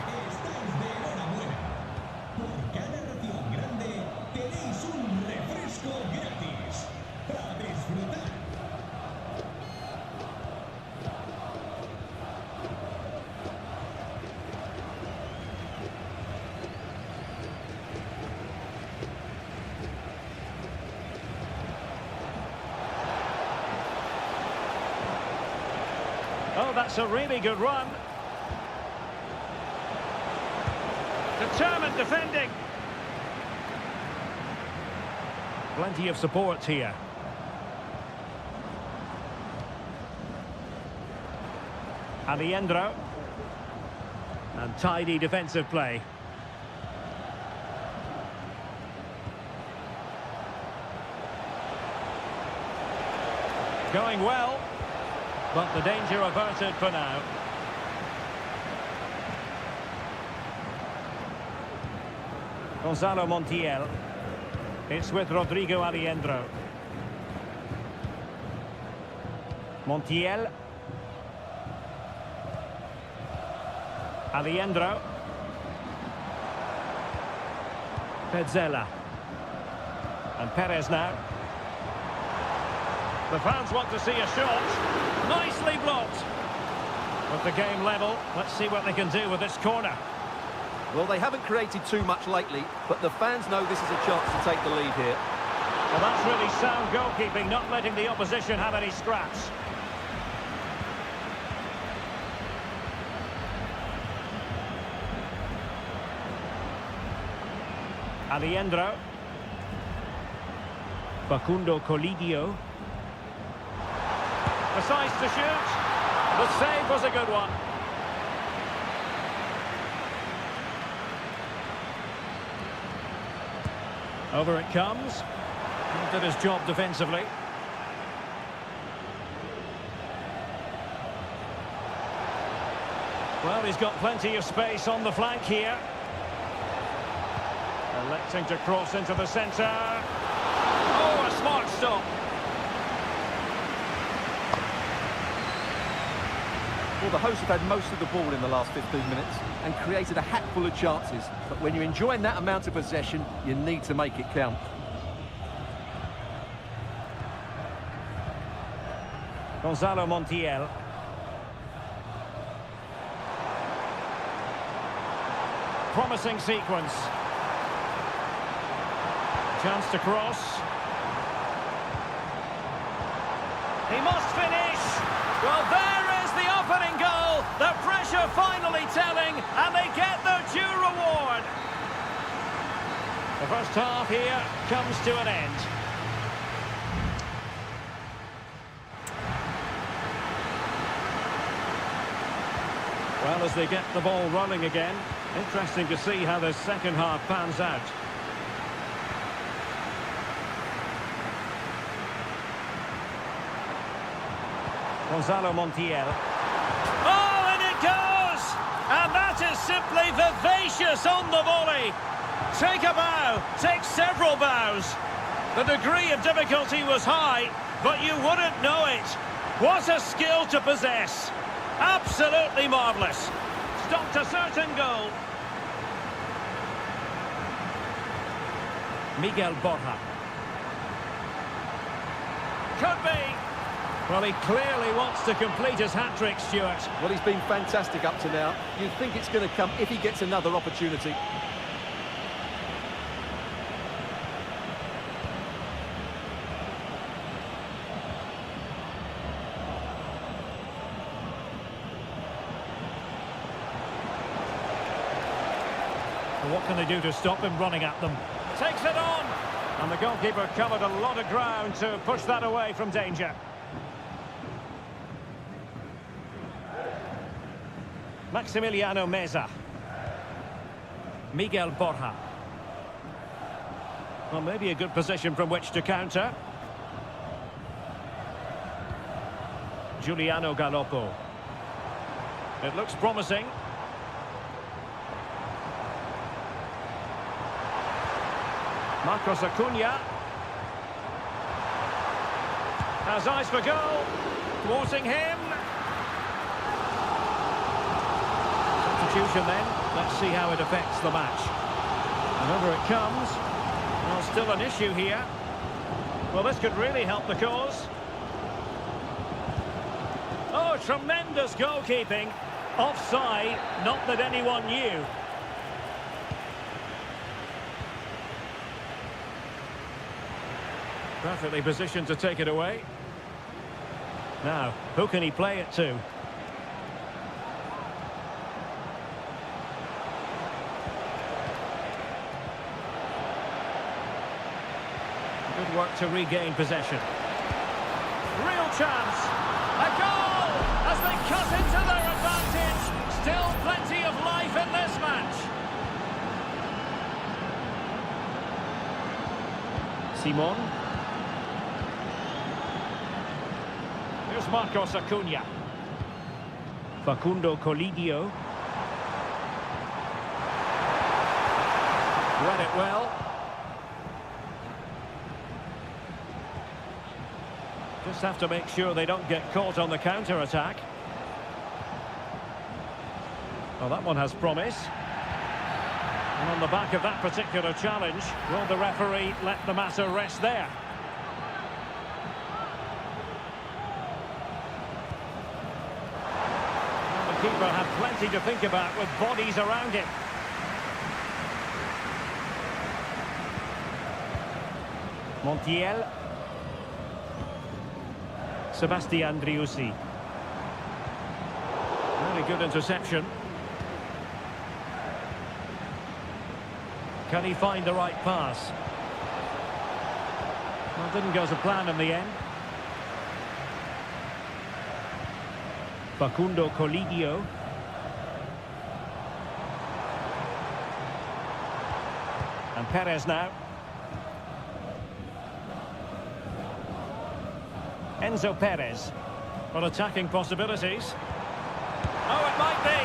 [SPEAKER 1] Oh, that's a really good run. Determined defending. Plenty of support here. Aliendro. And tidy defensive play. Going well. But the danger averted for now. Gonzalo Montiel. It's with Rodrigo Aliendro. Montiel. Aliendro. Pezzella. And Perez now. The fans want to see a shot. Nicely blocked. With the game level, let's see what they can do with this corner.
[SPEAKER 2] Well, they haven't created too much lately, but the fans know this is a chance to take the lead here.
[SPEAKER 1] Well, that's really sound goalkeeping, not letting the opposition have any scraps. Aliendro. Facundo Colidio. Decides to shoot. The save was a good one. Over it comes. Did his job defensively. Well, he's got plenty of space on the flank here. Electing to cross into the centre. Oh, a smart stop.
[SPEAKER 2] Well, the hosts have had most of the ball in the last 15 minutes and created a hatful of chances. But when you're enjoying that amount of possession, you need to make it count.
[SPEAKER 1] Gonzalo Montiel. Promising sequence. Chance to cross. He must finish. Well, there is the opening goal. The pressure finally telling, and they get their due reward. The first half here comes to an end. Well, as they get the ball running again, interesting to see how the second half pans out. Gonzalo Montiel.
[SPEAKER 3] Oh, and it goes! A vivacious on the volley. Take a bow, take several bows. The degree of difficulty was high, but you wouldn't know it. What a skill to possess. Absolutely marvellous. Stopped a certain goal. Miguel Borja. Could be. Well, he clearly wants to complete his hat-trick, Stuart.
[SPEAKER 2] Well, he's been fantastic up to now. You'd think it's going to come if he gets another opportunity.
[SPEAKER 1] What can they do to stop him running at them?
[SPEAKER 3] Takes it on.
[SPEAKER 1] And the goalkeeper covered a lot of ground to push that away from danger. Maximiliano Meza. Miguel Borja. Well, maybe a good position from which to counter. Giuliano Galoppo. It looks promising. Marcos Acuna has eyes for goal, thwarting him. Substitution then, let's see how it affects the match. And over it comes. Well, still an issue here. Well, this could really help the cause. Oh, tremendous goalkeeping. Offside, not that anyone knew. Perfectly positioned to take it away. Now, who can he play it to? Good work to regain possession.
[SPEAKER 3] Real chance. A goal as they cut into their advantage. Still plenty of life in this match.
[SPEAKER 1] Simon. Here's Marcos Acuna. Facundo Colidio. Read it well. Just have to make sure they don't get caught on the counter-attack. Well, that one has promise. And on the back of that particular challenge, will the referee let the matter rest there? The keeper had plenty to think about with bodies around him. Montiel. Sebastian Driussi. Really good interception. Can he find the right pass? Well, didn't go to plan in the end. Facundo Colidio. And Perez now. Enzo Perez. Well, attacking possibilities.
[SPEAKER 3] Oh, it might be.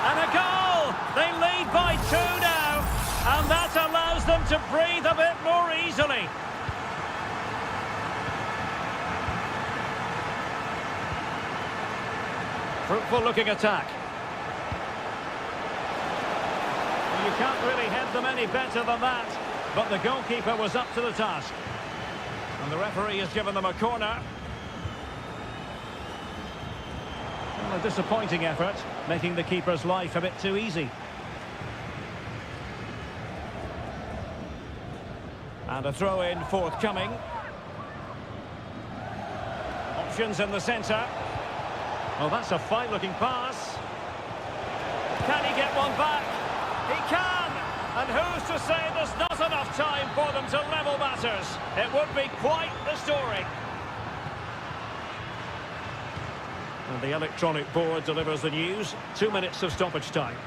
[SPEAKER 3] And a goal! They lead by 2 now. And that allows them to breathe a bit more easily.
[SPEAKER 1] Fruitful looking attack. You can't really head them any better than that. But the goalkeeper was up to the task. And the referee has given them a corner. Well, a disappointing effort, making the keeper's life a bit too easy. And a throw-in forthcoming. Options in the centre. Well, that's a fine-looking pass. Can he get one back? He can! And who's to say there's not enough time for them to level matters? It would be quite the story. And the electronic board delivers the news. 2 minutes of stoppage time.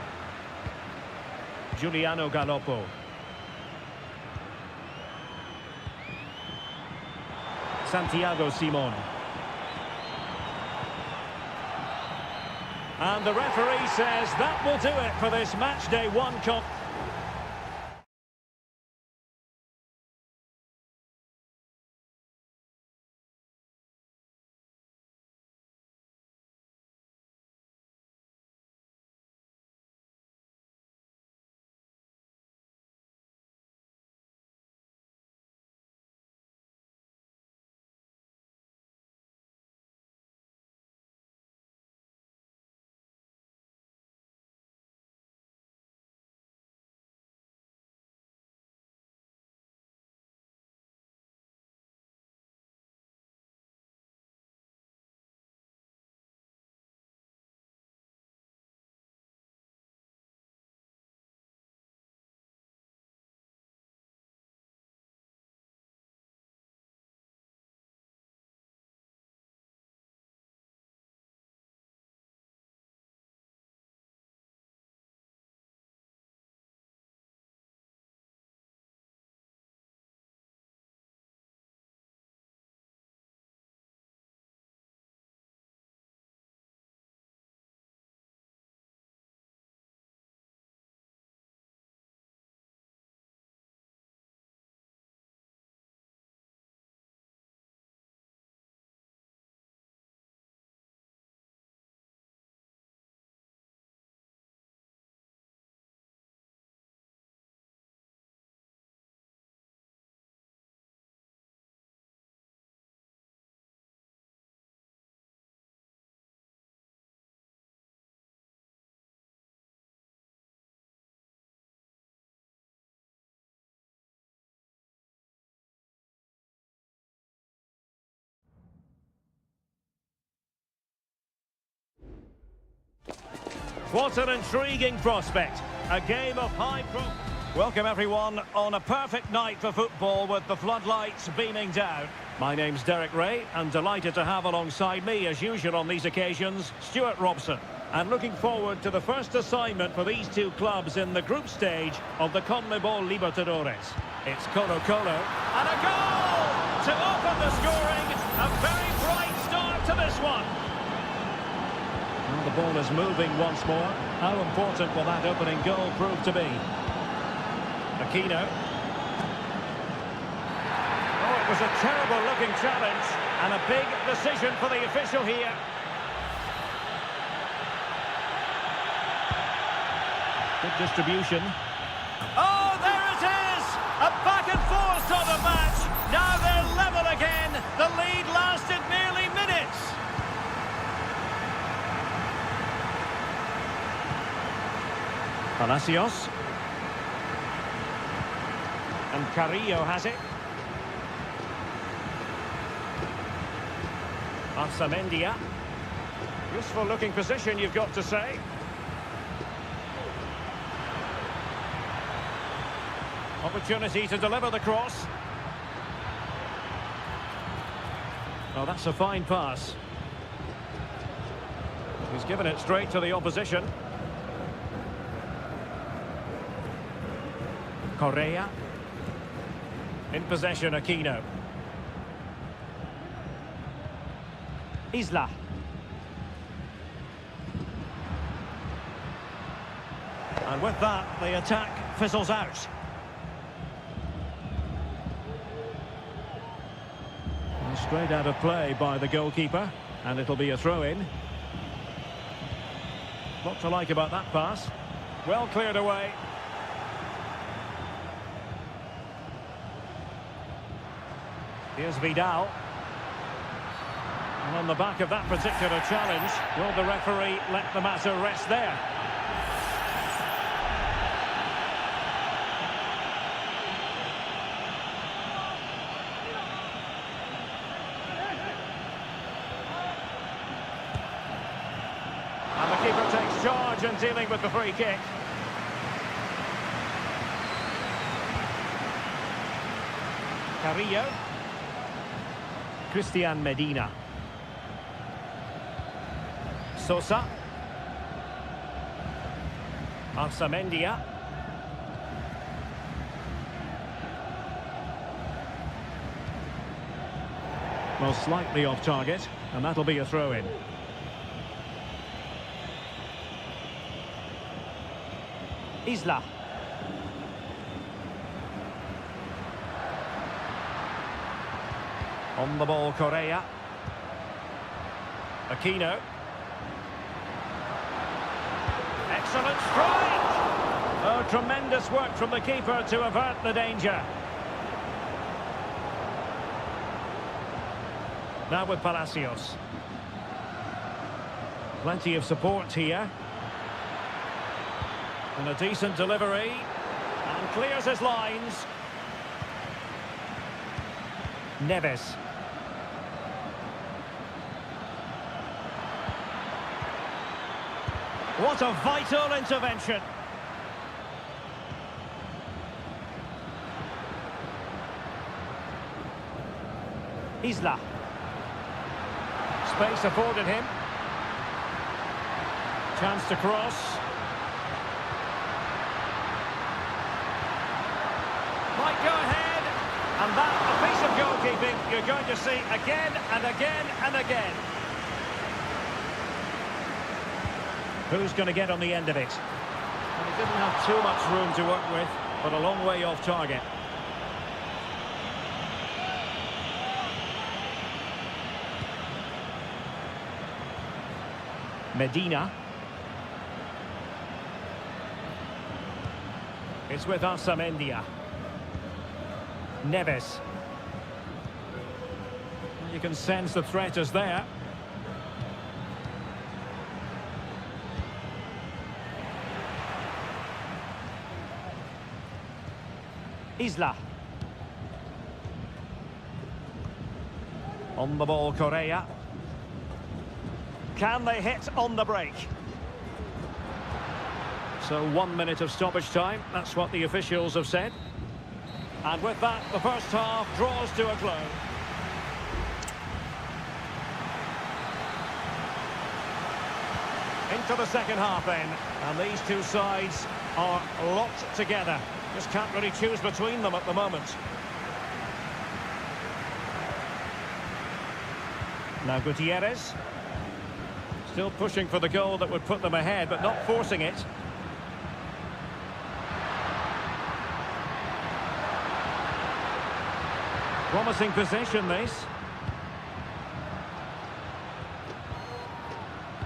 [SPEAKER 1] Giuliano Galoppo. Santiago Simon. And the referee says that will do it for this match day one comp. What an intriguing prospect. A game of high pro... Welcome everyone on a perfect night for football with the floodlights beaming down. My name's Derek Ray and delighted to have alongside me as usual on these occasions, Stuart Robson. And looking forward to the first assignment for these two clubs in the group stage of the CONMEBOL Libertadores. It's Colo-Colo and a goal to open the scoring. A very bright start to this one. And the ball is moving once more. How important will that opening goal prove to be? Aquino. Oh, it was a terrible looking challenge and a big decision for the official here. Good distribution. Oh, there it is! A back and forth sort of match. Now they're level again. The lead lasted nearly minutes. Palacios. And Carrillo has it. Arsamendia. Useful looking position, you've got to say. Opportunity to deliver the cross. Oh, that's a fine pass. He's given it straight to the opposition. Correa. In possession, Aquino. Isla. And with that, the attack fizzles out. And straight out of play by the goalkeeper, and it'll be a throw-in. What to like about that pass. Well cleared away. Here's Vidal. And on the back of that particular challenge, will the referee let the matter rest there? And the keeper takes charge in dealing with the free kick. Carrillo. Christian Medina. Sosa. Arsamendia. Well, slightly off target, and that'll be a throw-in. Isla. On the ball, Correa. Aquino. Excellent strike! Oh, tremendous work from the keeper to avert the danger. Now with Palacios. Plenty of support here. And a decent delivery. And clears his lines. Neves. What a vital intervention. Isla. Space afforded him. Chance to cross. Might go ahead. And that, a piece of goalkeeping you're going to see again and again and again. Who's going to get on the end of it? Well, he didn't have too much room to work with, but a long way off target. Medina. It's with Asamendia. Neves. You can sense the threat is there. Isla. On the ball, Correa. Can they hit on the break? So 1 minute of stoppage time, that's what the officials have said. And with that, the first half draws to a close. Into the second half then, and these two sides are locked together. Just can't really choose between them at the moment. Now Gutierrez. Still pushing for the goal that would put them ahead, but not forcing it. Promising possession, this.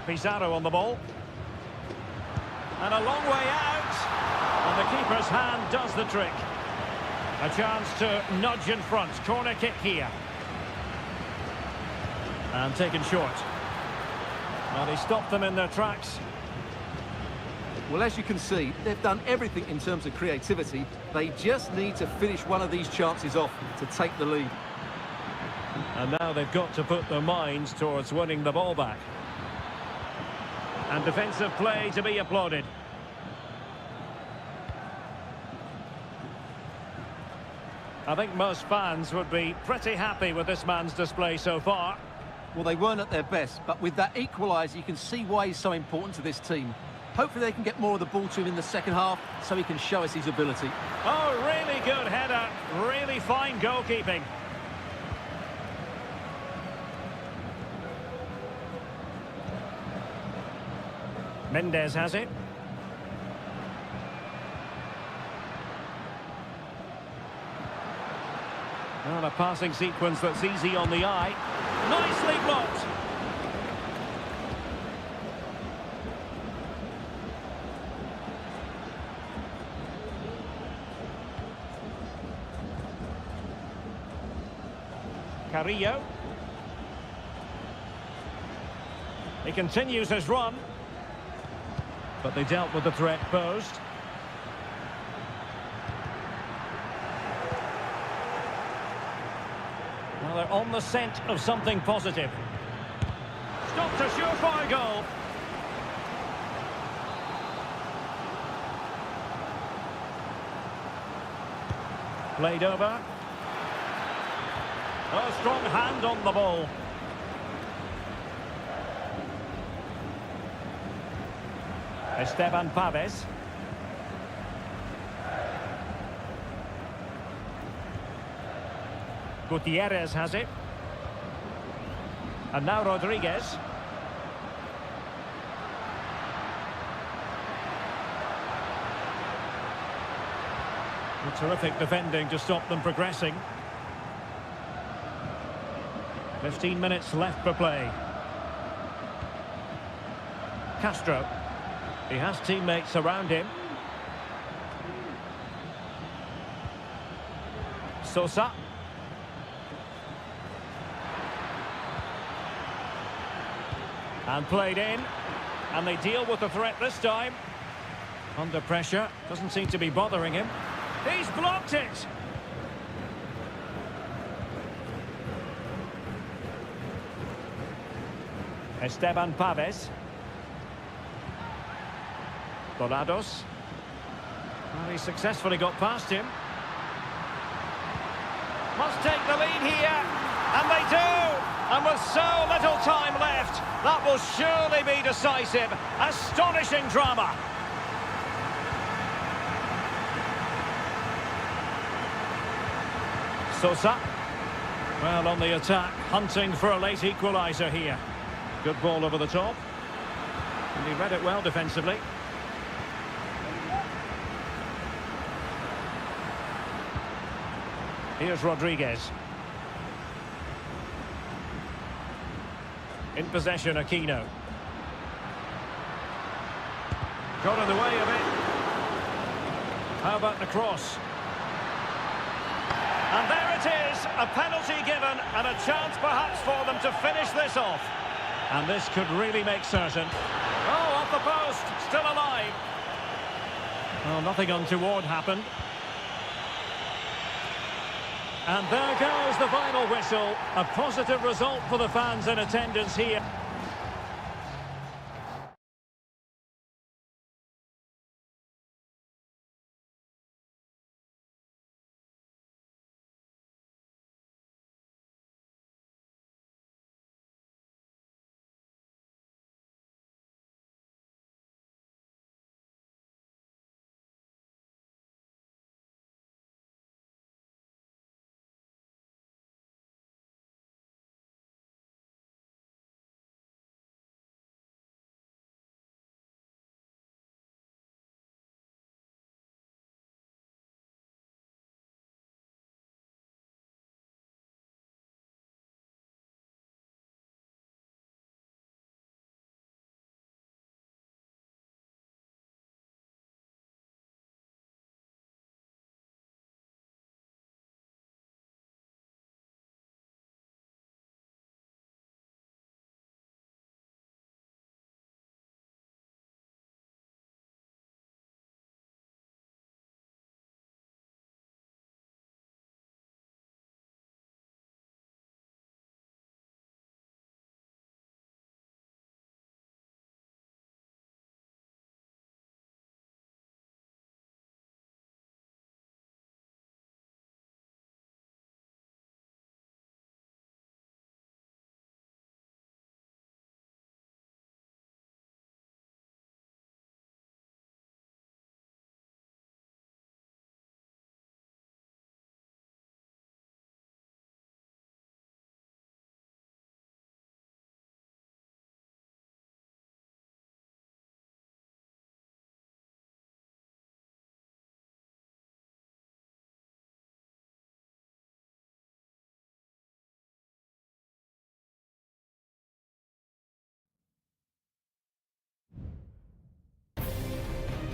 [SPEAKER 1] Pizarro on the ball. And a long way out. And the keeper's hand does the trick. A chance to nudge in front. Corner kick here. And taken short. Well, he stopped them in their tracks.
[SPEAKER 2] Well, as you can see, they've done everything in terms of creativity. They just need to finish one of these chances off to take the lead.
[SPEAKER 1] And now they've got to put their minds towards winning the ball back. And defensive play to be applauded. I think most fans would be pretty happy with this man's display so far.
[SPEAKER 2] Well, they weren't at their best, but with that equaliser, you can see why he's so important to this team. Hopefully they can get more of the ball to him in the second half so he can show us his ability.
[SPEAKER 1] Oh, really good header. Really fine goalkeeping. Mendes has it. Well, a passing sequence that's easy on the eye. Nicely blocked. Carrillo. He continues his run. But they dealt with the threat posed. Well, they're on the scent of something positive. Stopped a surefire goal. Played over. A strong hand on the ball. Esteban Paves. Gutierrez has it. And now Rodriguez. Terrific defending to stop them progressing. 15 minutes left for play. Castro. He has teammates around him. Sosa. And played in. And they deal with the threat this time. Under pressure. Doesn't seem to be bothering him. He's blocked it! Esteban Paves. Dorados. Well, he successfully got past him. Must take the lead here. And they do! And with so little time left, that will surely be decisive. Astonishing drama. Sosa. Well, on the attack, hunting for a late equaliser here. Good ball over the top. And he read it well defensively. Here's Rodriguez. In possession, Aquino. Got in the way of it. How about the cross? And there it is, a penalty given and a chance perhaps for them to finish this off. And this could really make certain. Oh, off the post, still alive. Well, nothing untoward happened. And there goes the final whistle. A positive result for the fans in attendance here.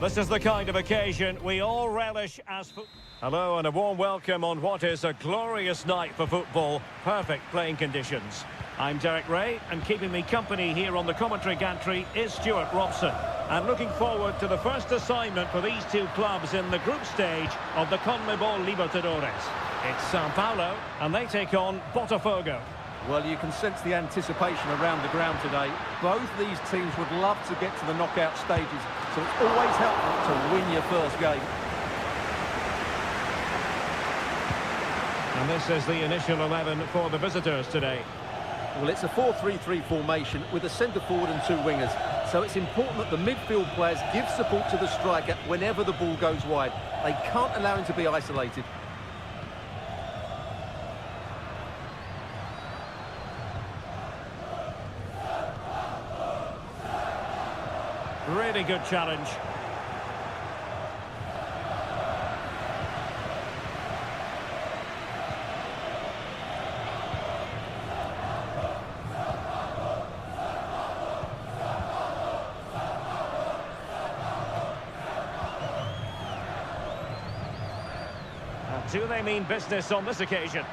[SPEAKER 1] This is the kind of occasion we all relish as Hello and a warm welcome on what is a glorious night for football. Perfect playing conditions. I'm Derek Ray, and keeping me company here on the commentary gantry is Stuart Robson. I'm looking forward to the first assignment for these two clubs in the group stage of the CONMEBOL Libertadores. It's Sao Paulo, and they take on Botafogo.
[SPEAKER 2] Well, you can sense the anticipation around the ground today. Both these teams would love to get to the knockout stages, so it's always helpful to win your first game.
[SPEAKER 1] And this is the initial 11 for the visitors today.
[SPEAKER 2] Well, it's a 4-3-3 formation with a centre forward and two wingers. So it's important that the midfield players give support to the striker whenever the ball goes wide. They can't allow him to be isolated.
[SPEAKER 1] Really good challenge. Do they mean business on this occasion?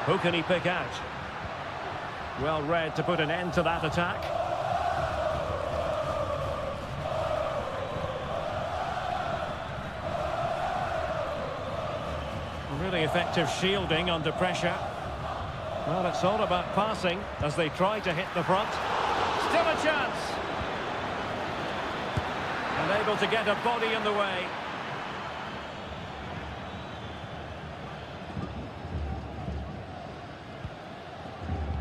[SPEAKER 1] Who can he pick out? Well read to put an end to that attack. Really effective shielding under pressure. Well, it's all about passing as they try to hit the front. Still a chance. And able to get a body in the way.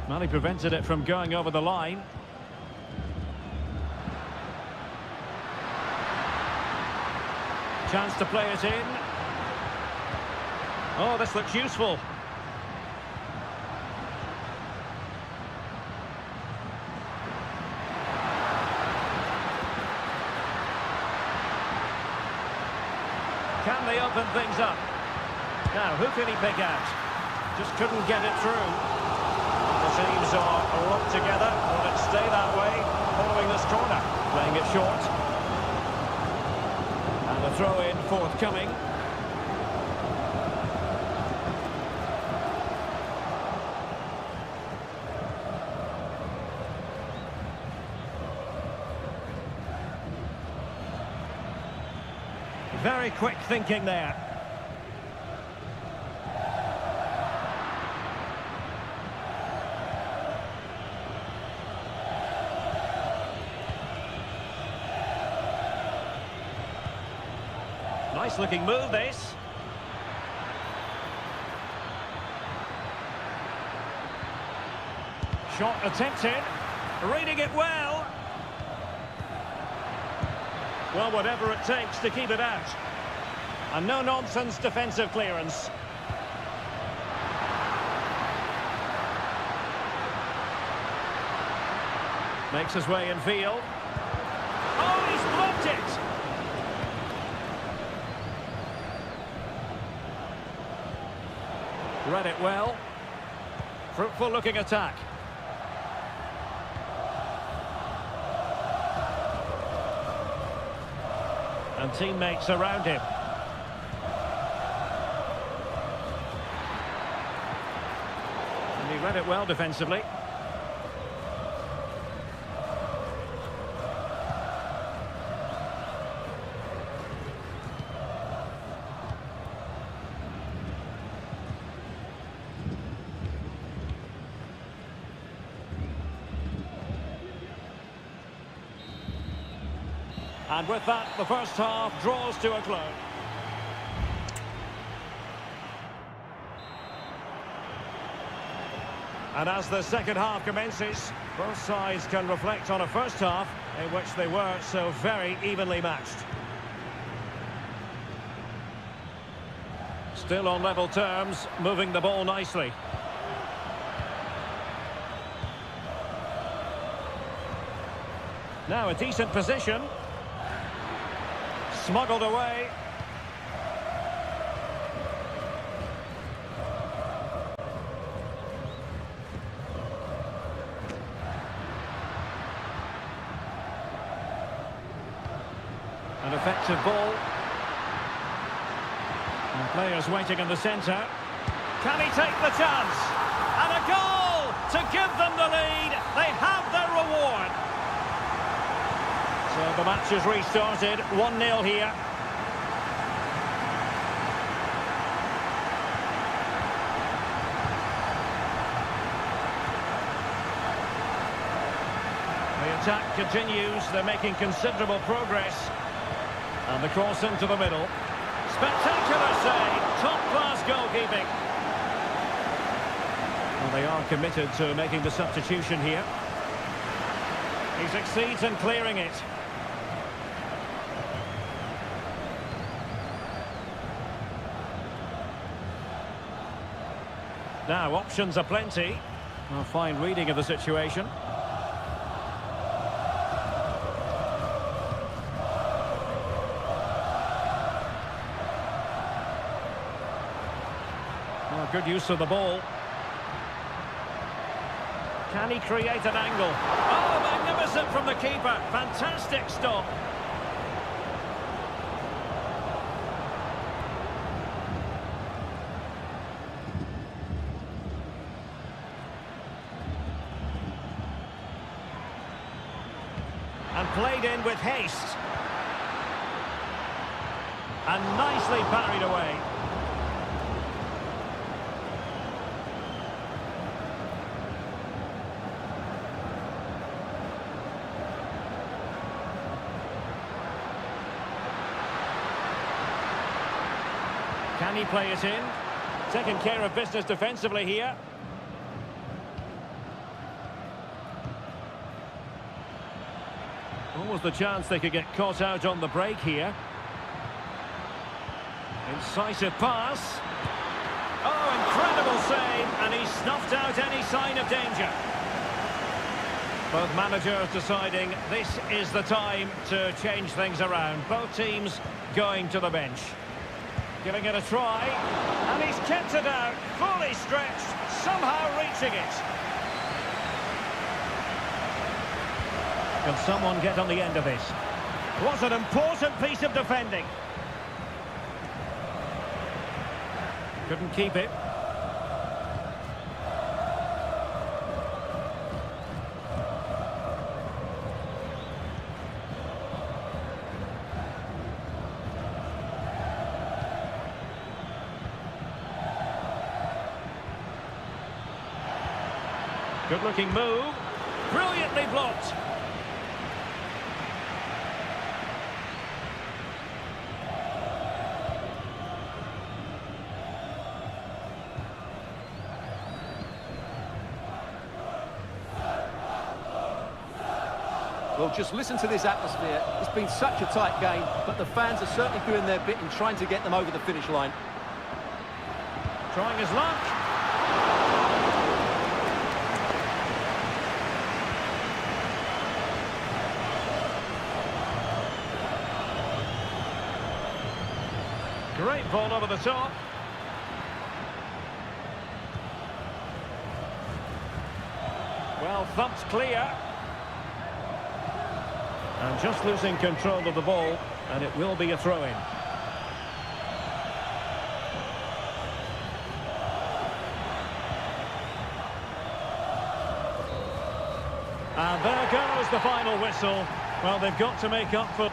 [SPEAKER 1] Well, he prevented it from going over the line. Chance to play it in. Oh, this looks useful. Can they open things up? Now, who can he pick out? Just couldn't get it through. The teams are locked together. Will it stay that way following this corner? Playing it short. And the throw-in forthcoming. Very quick thinking there. Nice looking move, this. Shot attempted. Reading it well. Well, whatever it takes to keep it out. A no-nonsense defensive clearance. Makes his way in field. Oh, he's blocked it! Read it well. Fruitful looking attack. And teammates around him. And he read it well defensively. And with that, the first half draws to a close. And as the second half commences, both sides can reflect on a first half in which they were so very evenly matched. Still on level terms, moving the ball nicely. Now a decent position. Smuggled away. An effective ball. And players waiting in the centre. Can he take the chance? And a goal to give them the lead. They have their reward. So the match is restarted, 1-0 here. The attack continues, they're making considerable progress. And the cross into the middle. Spectacular save, top-class goalkeeping. Well, they are committed to making the substitution here. He succeeds in clearing it. Now, options are plenty. A fine reading of the situation. Well, good use of the ball. Can he create an angle? Oh, magnificent from the keeper. Fantastic stop. played in with haste. And nicely parried away. Can he play it in? Taking care of business defensively here. Almost the chance they could get caught out on the break here. Incisive pass. Oh, incredible save, and he snuffed out any sign of danger. Both managers deciding this is the time to change things around. Both teams going to the bench. Giving it a try, and he's kept it out, fully stretched, somehow reaching it. Can someone get on the end of this? What an important piece of defending. Couldn't keep it. Good-looking move. Brilliantly blocked.
[SPEAKER 2] Well, just listen to this atmosphere. It's been such a tight game, but the fans are certainly doing their bit in trying to get them over the finish line.
[SPEAKER 1] Trying his luck. Great ball over the top. Well, thumped clear. And just losing control of the ball, and it will be a throw-in. And there goes the final whistle. Well, they've got to make up for...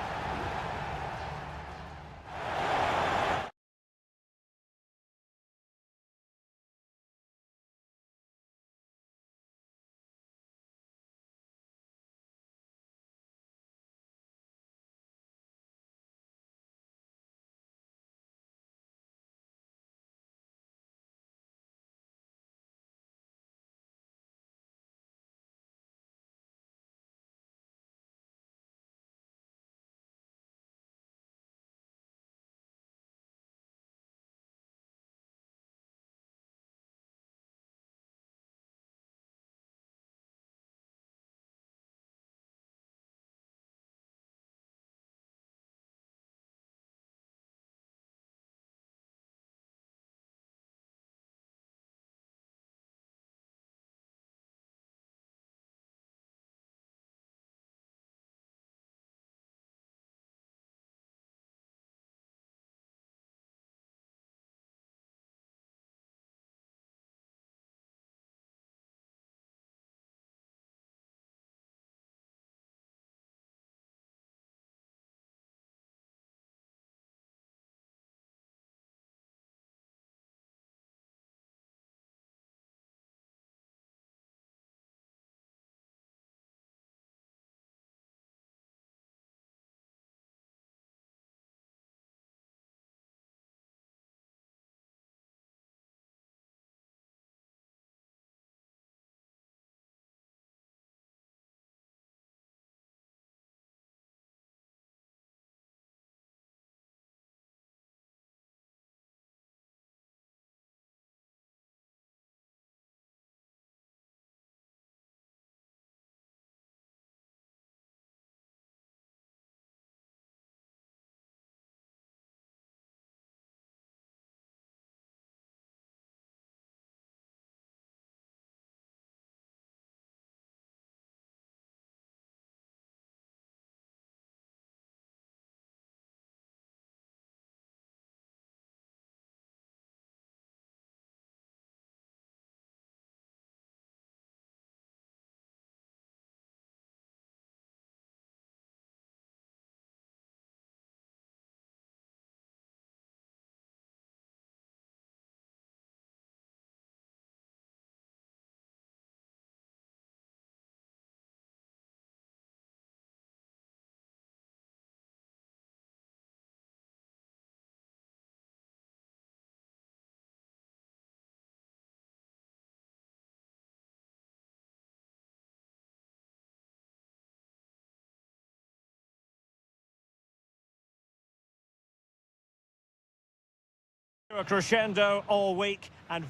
[SPEAKER 1] A crescendo all week and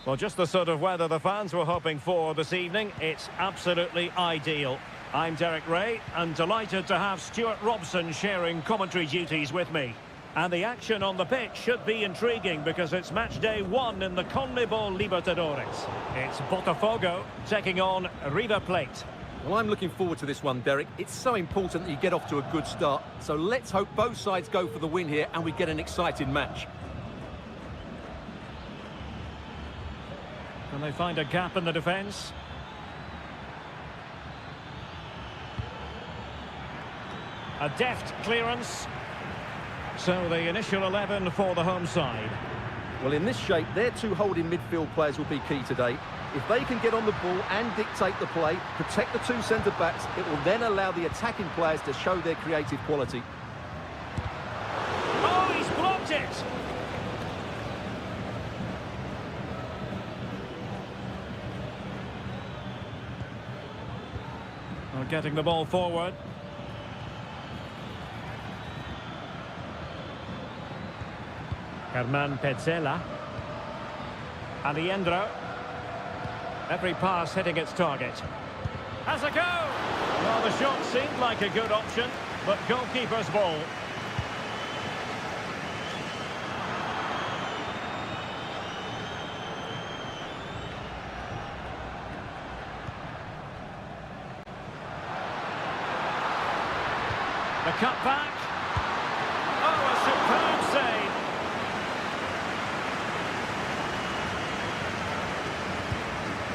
[SPEAKER 1] well, just the sort of weather the fans were hoping for this evening. It's absolutely ideal. I'm Derek Ray and delighted to have Stuart Robson sharing commentary duties with me. And the action on the pitch should be intriguing because it's match day 1 in the CONMEBOL Libertadores. It's Botafogo taking on River Plate.
[SPEAKER 2] Well, I'm looking forward to this one, Derek. It's so important that you get off to a good start. So let's hope both sides go for the win here and we get an exciting match.
[SPEAKER 1] Can they find a gap in the defence? A deft clearance. So the initial 11 for the home side.
[SPEAKER 2] Well, in this shape, their two holding midfield players will be key today. If they can get on the ball and dictate the play, protect the two centre-backs, it will then allow the attacking players to show their creative quality.
[SPEAKER 1] Oh, he's blocked it! Well, getting the ball forward. Herman Petzela. Aliendro. Every pass hitting its target. Has a go! Well, the shot seemed like a good option, but goalkeeper's ball. The cut back. Oh, a superb save.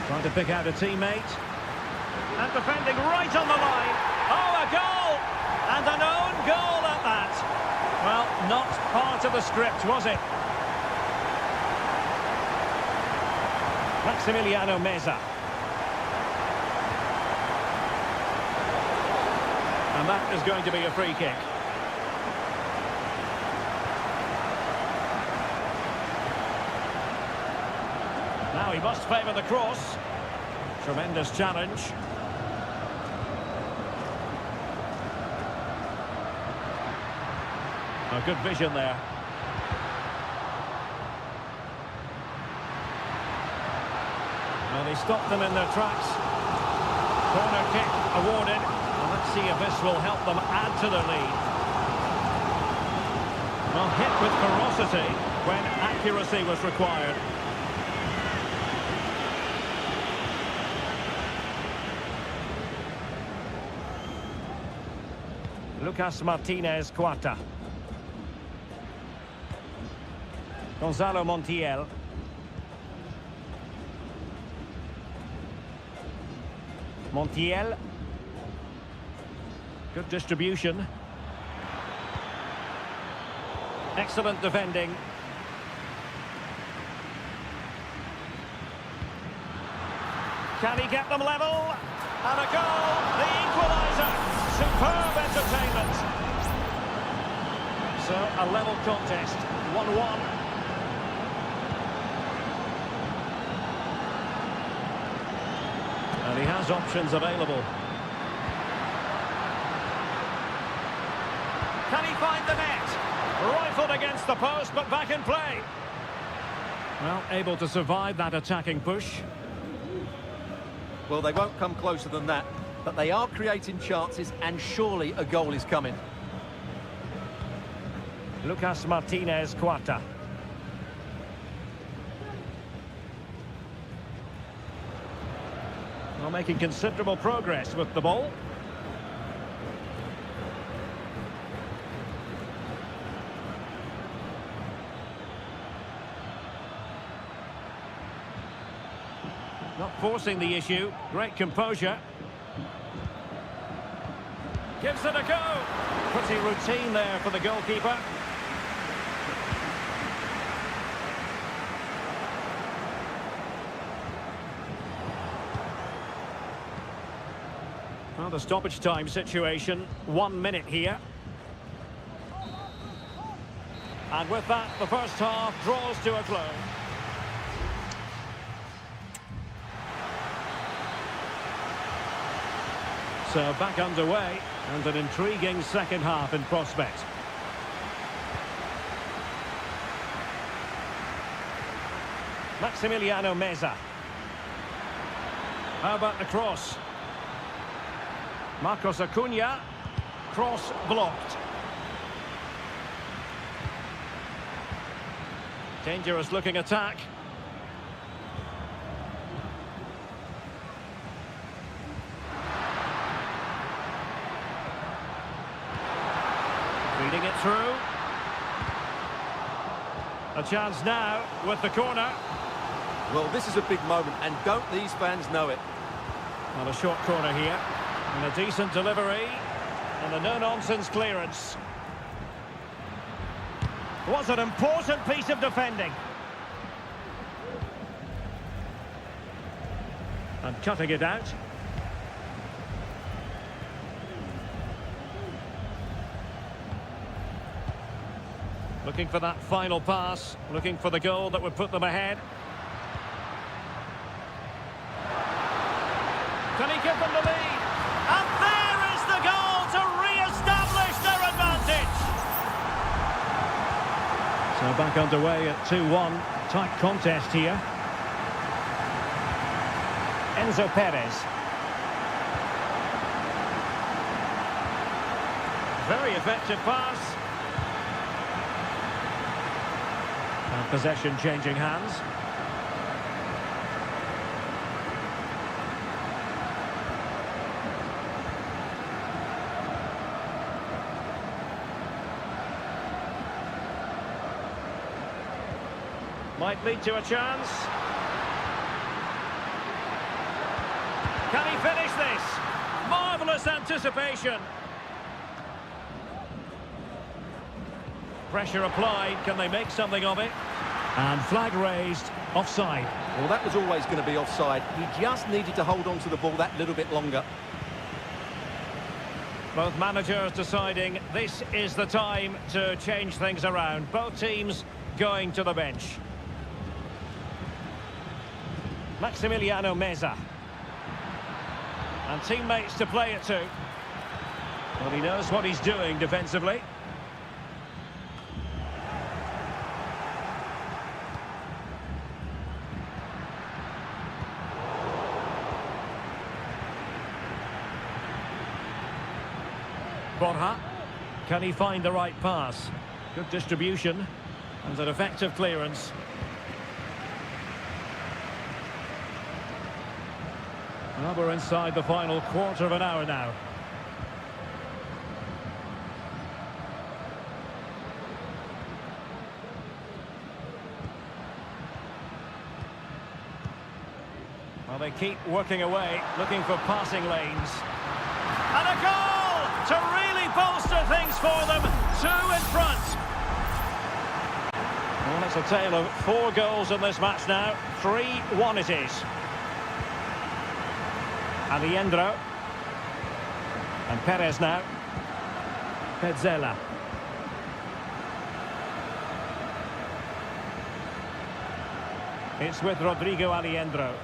[SPEAKER 1] Trying to pick out a teammate. And defending right on the line. Oh, a goal! And an own goal at that. Well, not part of the script, was it? Maximiliano Meza. And that is going to be a free kick. Now he must favour the cross. Tremendous challenge. A good vision there. Well, they stopped them in their tracks. Corner kick awarded. Well, let's see if this will help them add to the lead. Well, hit with ferocity when accuracy was required. Lucas Martinez Cuarta. Gonzalo Montiel. Montiel. Good distribution. Excellent defending. Can he get them level? And a goal! The equaliser! Superb entertainment. So, a level contest. 1-1. And he has options available. Can he find the net? Rifled against the post, but back in play. Well, able to survive that attacking push.
[SPEAKER 2] Well, they won't come closer than that, but they are creating chances, and surely a goal is coming.
[SPEAKER 1] Lucas Martinez Cuarta. Well, making considerable progress with the ball. Not forcing the issue. Great composure. Gives it a go. Pretty routine there for the goalkeeper. Well, the stoppage time situation. 1 minute here. And with that, the first half draws to a close. So back underway, and an intriguing second half in prospect. Maximiliano Meza. How about the cross? Marcos Acuna. Cross blocked. Dangerous looking attack. Feeding it through. A chance now with the corner.
[SPEAKER 2] Well, this is a big moment, and don't these fans know it?
[SPEAKER 1] Well, a short corner here. And a decent delivery. And a no-nonsense clearance. Was an important piece of defending. And cutting it out. Looking for that final pass. Looking for the goal that would put them ahead. Can he give them the lead? And there is the goal to re-establish their advantage. So back underway at 2-1. Tight contest here. Enzo Perez. Very effective pass. And possession changing hands. Might lead to a chance. Can he finish this? Marvellous anticipation. Pressure applied. Can they make something of it? And flag raised. Offside.
[SPEAKER 2] Well, that was always going to be offside. He just needed to hold on to the ball that little bit longer.
[SPEAKER 1] Both managers deciding this is the time to change things around. Both teams going to the bench. Maximiliano Meza. And teammates to play it to. Well, he knows what he's doing defensively. Borja. Can he find the right pass? Good distribution. And an effective clearance. Well, we're inside the final quarter of an hour now. Well, they keep working away, looking for passing lanes. And a goal to really bolster things for them. 2 in front. Well, it's a tale of 4 goals in this match now. 3-1 it is. Alejandro. And Perez now. Petzela. It's with Rodrigo Alejandro.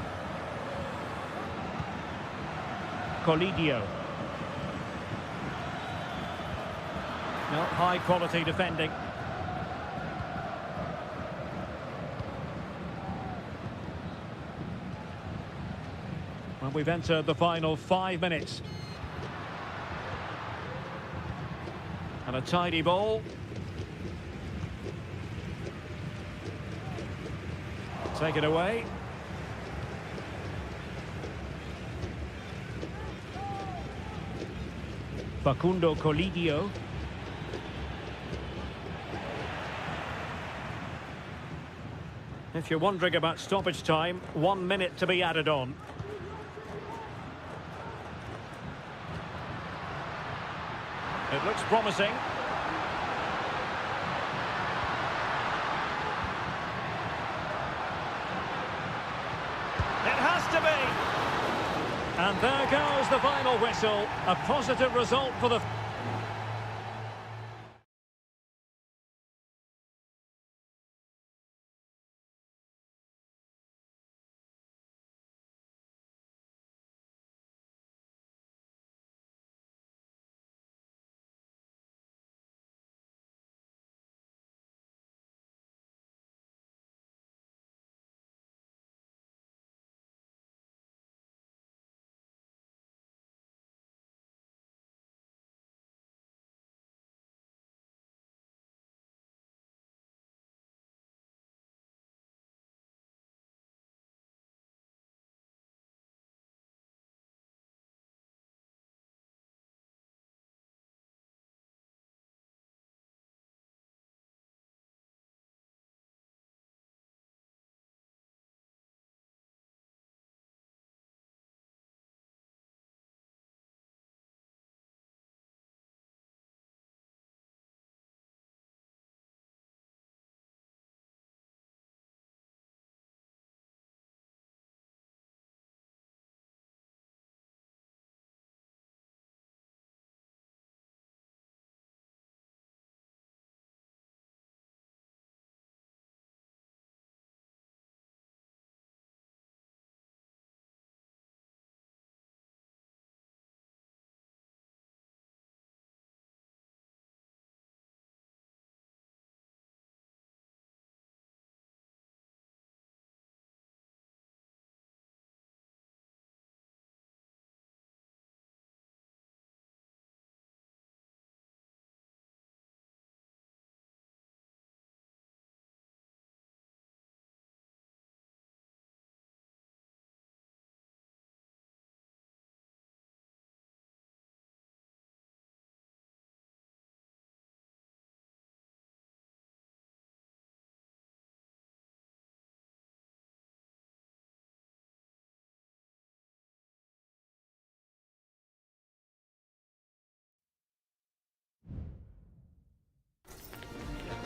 [SPEAKER 1] Colidio. No, high quality defending. Well, we've entered the final 5 minutes. And a tidy ball. Take it away. Facundo Colidio. If you're wondering about stoppage time, 1 minute to be added on. It looks promising. It has to be. And there goes the final whistle. A positive result for the...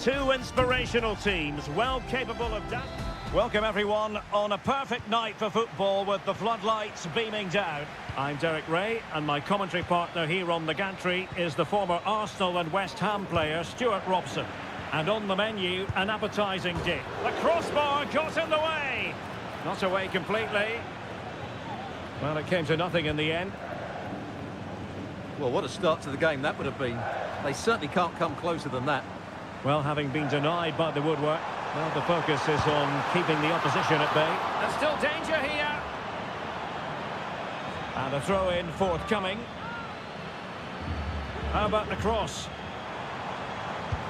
[SPEAKER 1] Two inspirational teams, well capable of that. Welcome everyone on a perfect night for football with the floodlights beaming down. I'm Derek Ray, and my commentary partner here on the gantry is the former Arsenal and West Ham player Stuart Robson. And on the menu, an appetising dish. The crossbar got in the way. Not away completely. Well, it came to nothing in the end.
[SPEAKER 2] Well, what a start to the game that would have been. They certainly can't come closer than that.
[SPEAKER 1] Well, having been denied by the woodwork, well, the focus is on keeping the opposition at bay. There's still danger here. And a throw-in forthcoming. How about the cross?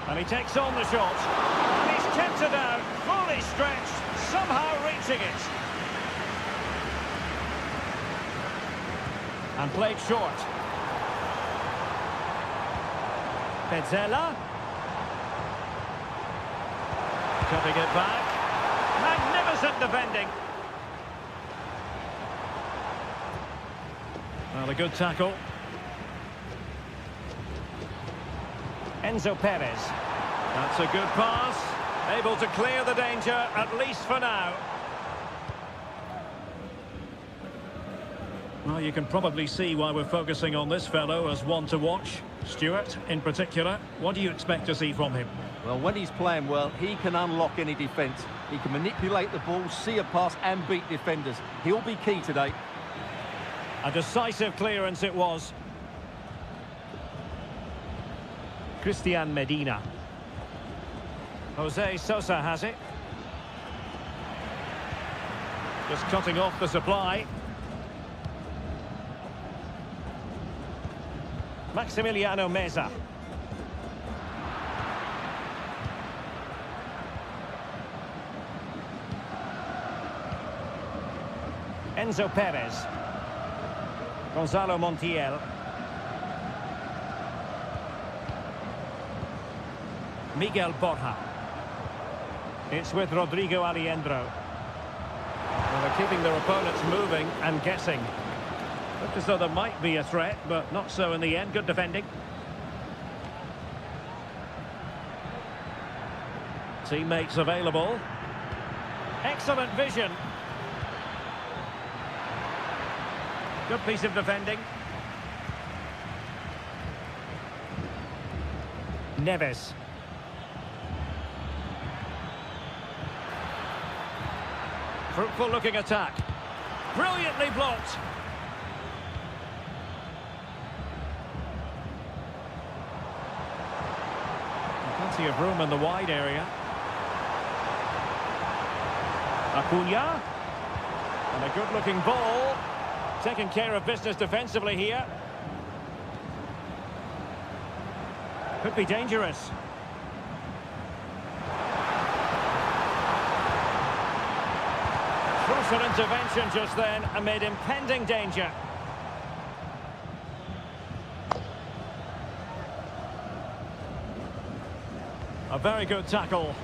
[SPEAKER 1] And he takes on the shot. And he's tipped it out, fully stretched, somehow reaching it. And played short. Pezzella. Cutting it back. Magnificent defending. Well, a good tackle. Enzo Perez. That's a good pass. Able to clear the danger, at least for now. Well, you can probably see why we're focusing on this fellow as one to watch. Stuart, in particular, what do you expect to see from him?
[SPEAKER 2] Well, when he's playing well, he can unlock any defence. He can manipulate the ball, see a pass and beat defenders. He'll be key today.
[SPEAKER 1] A decisive clearance it was. Christian Medina. Jose Sosa has it. Just cutting off the supply. Maximiliano Meza. Enzo Perez. Gonzalo Montiel. Miguel Borja. It's with Rodrigo Aliendro. Well, they're keeping their opponents moving and guessing. Looked as though there might be a threat, but not so in the end. Good defending. Teammates available. Excellent vision. Good piece of defending. Neves. Fruitful looking attack. Brilliantly blocked. Plenty of room in the wide area. Acuna. And a good looking ball. Taking care of business defensively here. Could be dangerous. Crucial intervention just then amid impending danger. A very good tackle.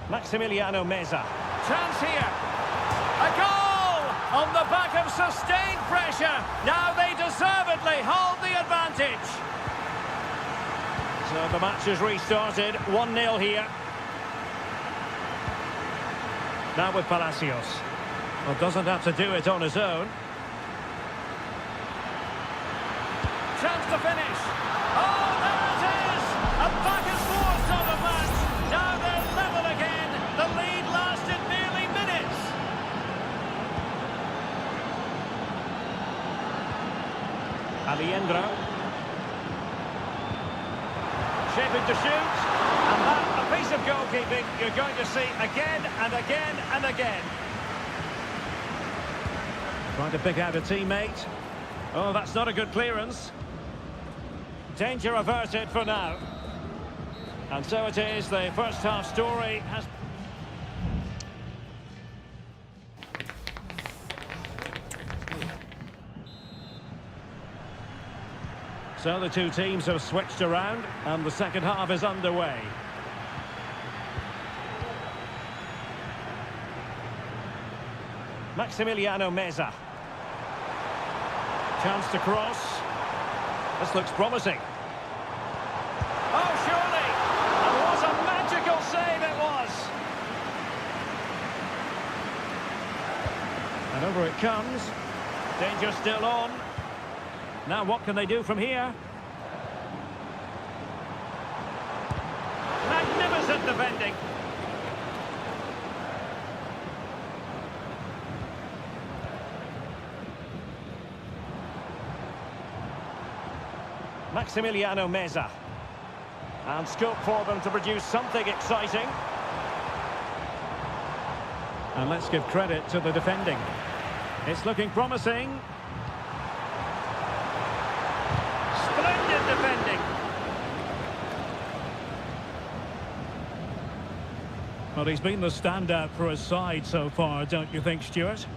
[SPEAKER 1] Maximiliano Meza. Chance here. A goal on the back of sustained pressure. Now they deservedly hold the advantage. So the match has restarted. 1-0 here. Now with Palacios. Well, doesn't have to do it on his own. Chance to finish. Oh, there it is! A back and forth sort of match. Now they're level again. The lead lasted nearly minutes. Aliendro. Shaping to shoot. And that, a piece of goalkeeping you're going to see again and again and again. Trying to pick out a teammate. Oh, that's not a good clearance. Danger averted for now. And so it is, the first half story has... So the two teams have switched around and the second half is underway. Maximiliano Meza. Chance to cross. This looks promising. Oh, surely! And what a magical save it was! And over it comes. Danger still on. Now what can they do from here? Magnificent defending. Maximiliano Meza. And scope for them to produce something exciting. And let's give credit to the defending. It's looking promising. Splendid defending. Well, he's been the standout for his side so far, don't you think, Stuart?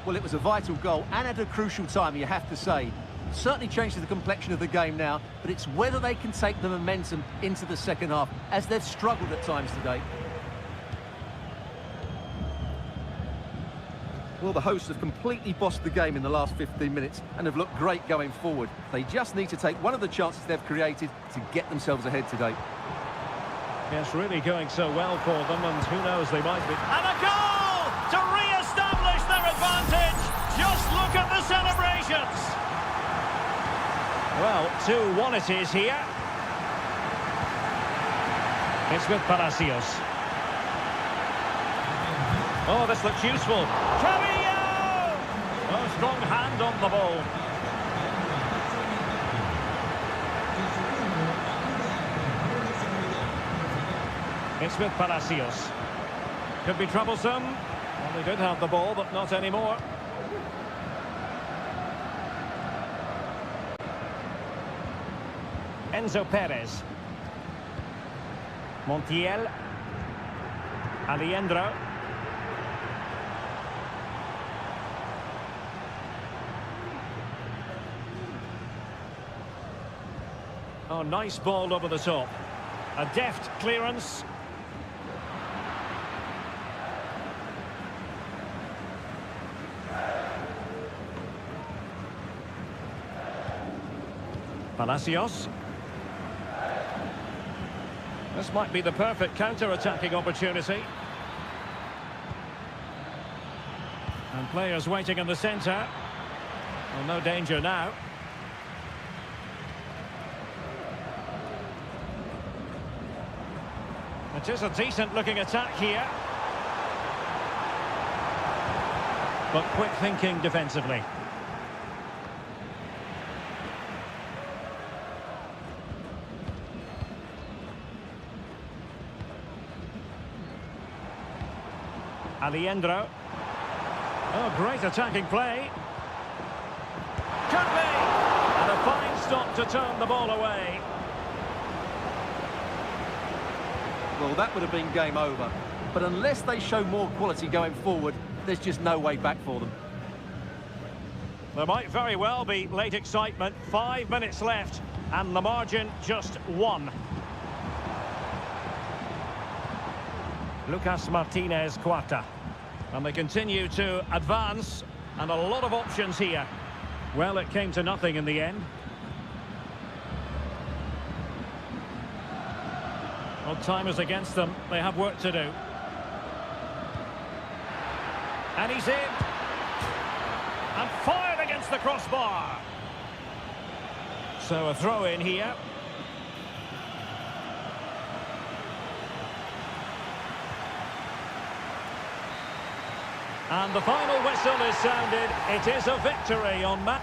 [SPEAKER 2] Well, it was a vital goal and at a crucial time, you have to say. Certainly changes the complexion of the game now, but it's whether they can take the momentum into the second half, as they've struggled at times today. Well, the hosts have completely bossed the game in the last 15 minutes and have looked great going forward. They just need to take one of the chances they've created to get themselves ahead today.
[SPEAKER 1] Yes, really going so well for them, and who knows, they might be... And a goal to re-establish their advantage! Just look at the celebrations! Well, 2-1 it is here. It's with Palacios. Oh, this looks useful. Cavillo! Oh, strong hand on the ball. It's with Palacios. Could be troublesome. Well, they did have the ball, but not anymore. Enzo Perez. Montiel. Alejandro. Oh, nice ball over the top. A deft clearance. Palacios. This might be the perfect counter-attacking opportunity. And players waiting in the centre. Well, no danger now. It is a decent-looking attack here. But quick thinking defensively. Alejandro. Oh, great attacking play. Could be! And a fine stop to turn the ball away.
[SPEAKER 2] Well, that would have been game over. But unless they show more quality going forward, there's just no way back for them.
[SPEAKER 1] There might very well be late excitement. 5 minutes left, and the margin just 1. Lucas Martinez Cuarta. And they continue to advance, and a lot of options here. Well, it came to nothing in the end. Well, time is against them. They have work to do. And he's in. And fired against the crossbar. So a throw in here. And the final whistle is sounded. It is a victory on match.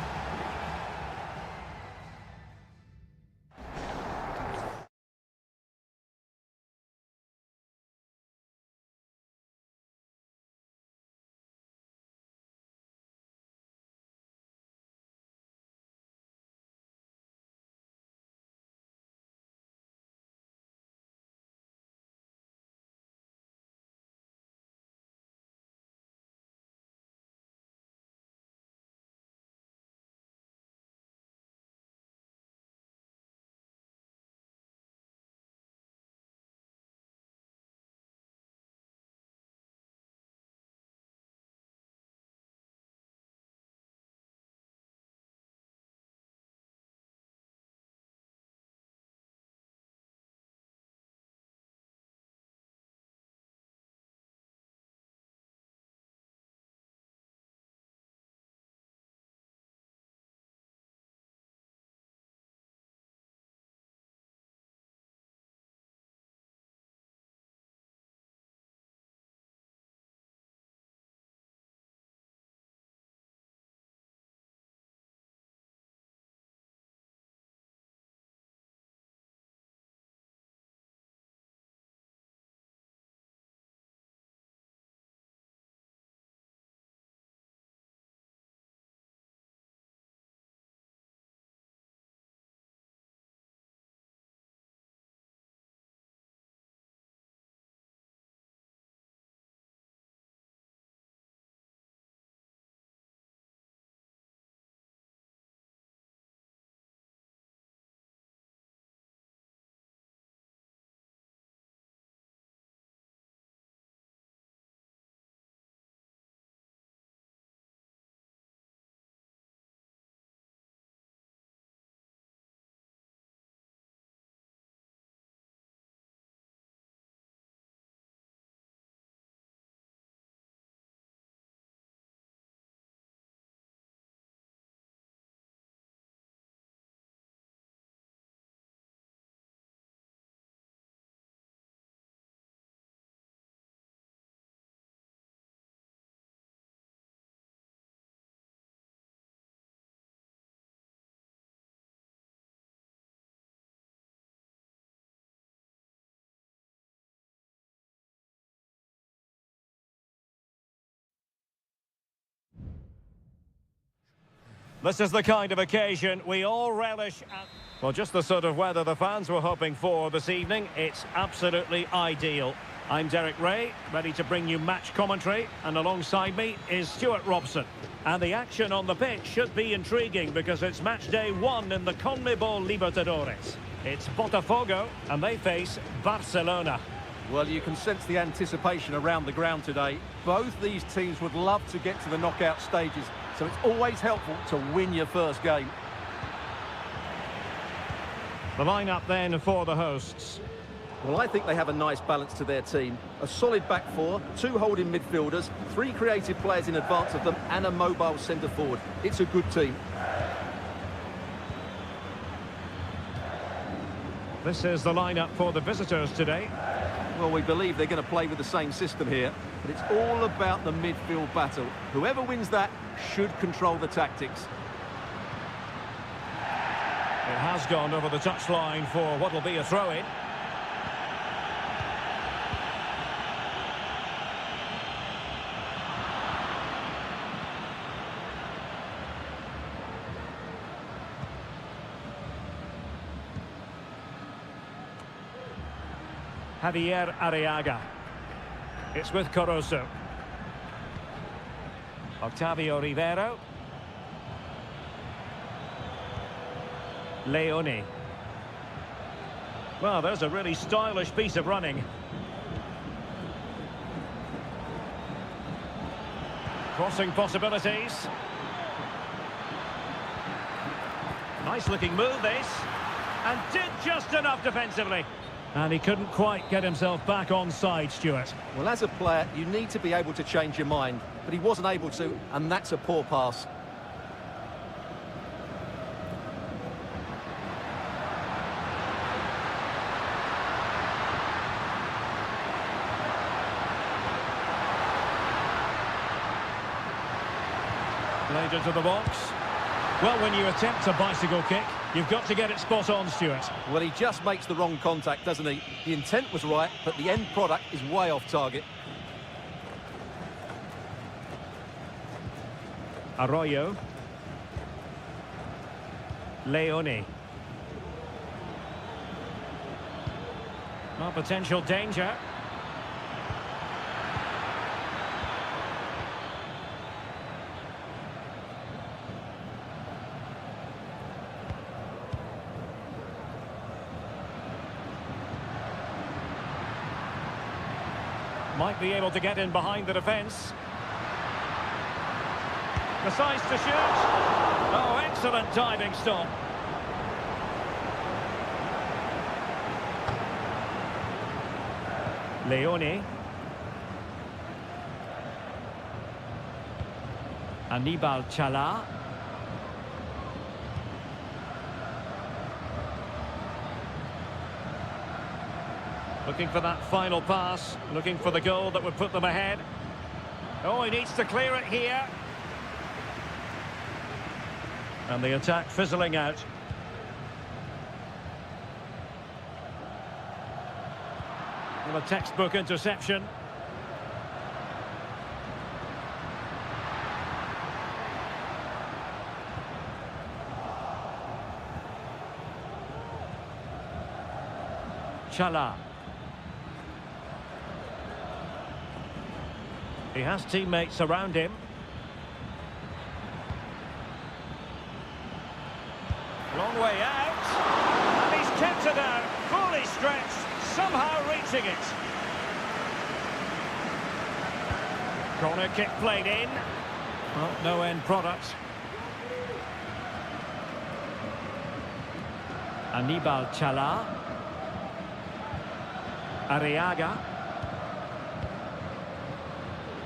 [SPEAKER 1] This is the kind of occasion we all relish. Well, just the sort of weather the fans were hoping for this evening. It's absolutely ideal. I'm Derek Ray, ready to bring you match commentary, and alongside me is Stuart Robson. And the action on the pitch should be intriguing because it's match day 1 in the CONMEBOL Libertadores. It's Botafogo, and they face Barcelona.
[SPEAKER 2] Well, you can sense the anticipation around the ground today. Both these teams would love to get to the knockout stages, so it's always helpful to win your first game.
[SPEAKER 1] The lineup then for the hosts.
[SPEAKER 2] Well, I think they have a nice balance to their team. A solid back four, 2 holding midfielders, 3 creative players in advance of them, and a mobile centre forward. It's a good team.
[SPEAKER 1] This is the lineup for the visitors today.
[SPEAKER 2] Well, we believe they're going to play with the same system here, but it's all about the midfield battle. Whoever wins that should control the tactics.
[SPEAKER 1] It has gone over the touchline for what will be a throw-in. Javier Arriaga. It's with Corozo. Octavio Rivero. Leone. Well, there's a really stylish piece of running. Crossing possibilities. Nice looking move this. And did just enough defensively. And he couldn't quite get himself back on side, Stuart.
[SPEAKER 2] Well, as a player, you need to be able to change your mind, but he wasn't able to, and that's a poor pass.
[SPEAKER 1] Played into the box. Well, when you attempt a bicycle kick, you've got to get it spot on, Stuart.
[SPEAKER 2] Well, he just makes the wrong contact, doesn't he? The intent was right, but the end product is way off target.
[SPEAKER 1] Arroyo. Leone. No potential danger. Might be able to get in behind the defence. Decides to shoot. Oh, excellent diving stop. Leone. Aníbal Chala. Looking for that final pass, looking for the goal that would put them ahead. Oh, he needs to clear it here. And the attack fizzling out. Well, a textbook interception. Chala. He has teammates around him. Long way out. And he's kept it out. Fully stretched. Somehow reaching it. Corner kick played in. Well, no end product. Aníbal Chala. Arriaga.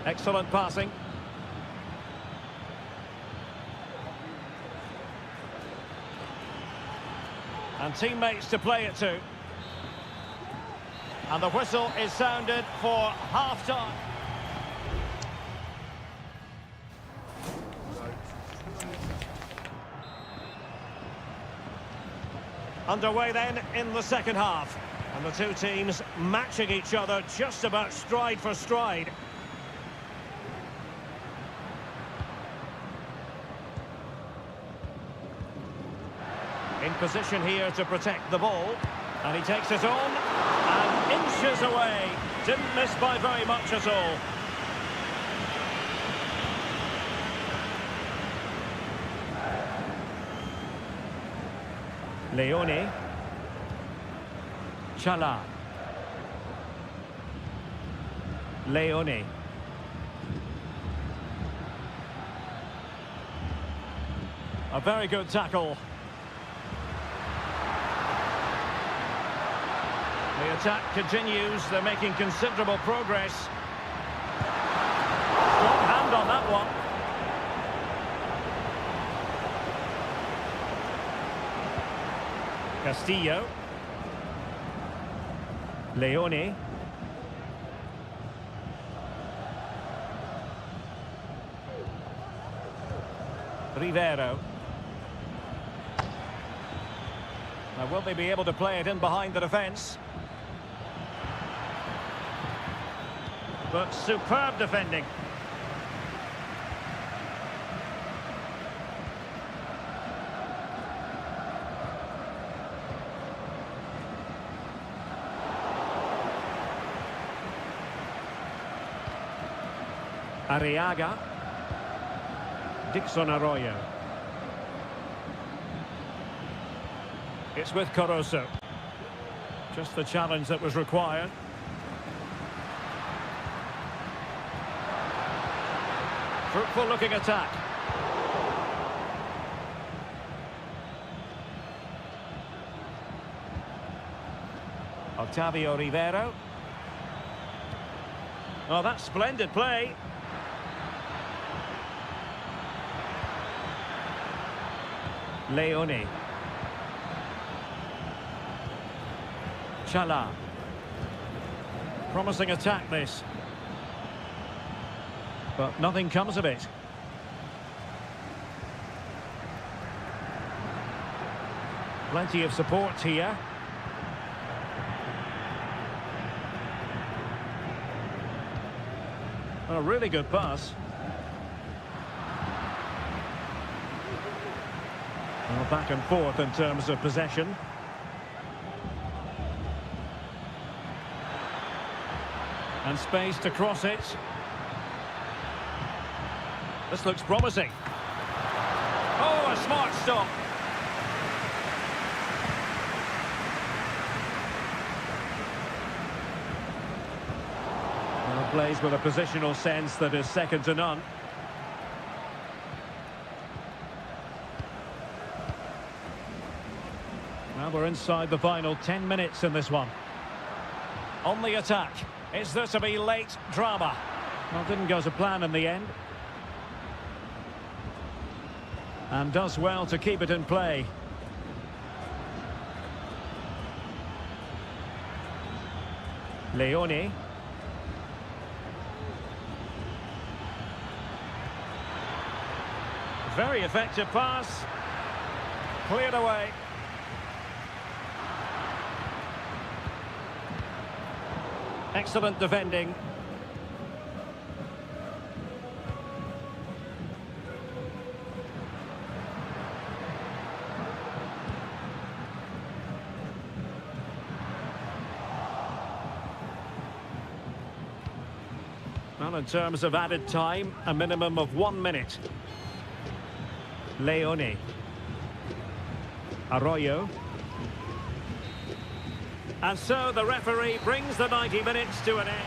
[SPEAKER 1] Excellent passing. And teammates to play it to. And the whistle is sounded for half-time. Underway then in the second half. And the two teams matching each other just about stride for stride. In position here to protect the ball. And he takes it on. And inches away. Didn't miss by very much at all. Leone. Chala. Leone. A very good tackle. The attack continues. They're making considerable progress. Strong hand on that one. Castillo. Leone. Rivero. Now, will they be able to play it in behind the defence? But superb defending. Arriaga. Dixon Arroyo. It's with Caruso. Just the challenge that was required. Fruitful looking attack. Octavio Rivero. Oh, that's splendid play. Leone. Chala. Promising attack this. But nothing comes of it. Plenty of support here. A really good pass. Well, back and forth in terms of possession. And space to cross it. This looks promising. Oh, a smart stop. Well, plays with a positional sense that is second to none. Now we're inside the final 10 minutes in this one. On the attack. Is there to be late drama? Well, didn't go to plan in the end. And does well to keep it in play. Leone. Very effective pass. Cleared away. Excellent defending. Well, in terms of added time, a minimum of 1 minute. Leone. Arroyo. And so the referee brings the 90 minutes to an end.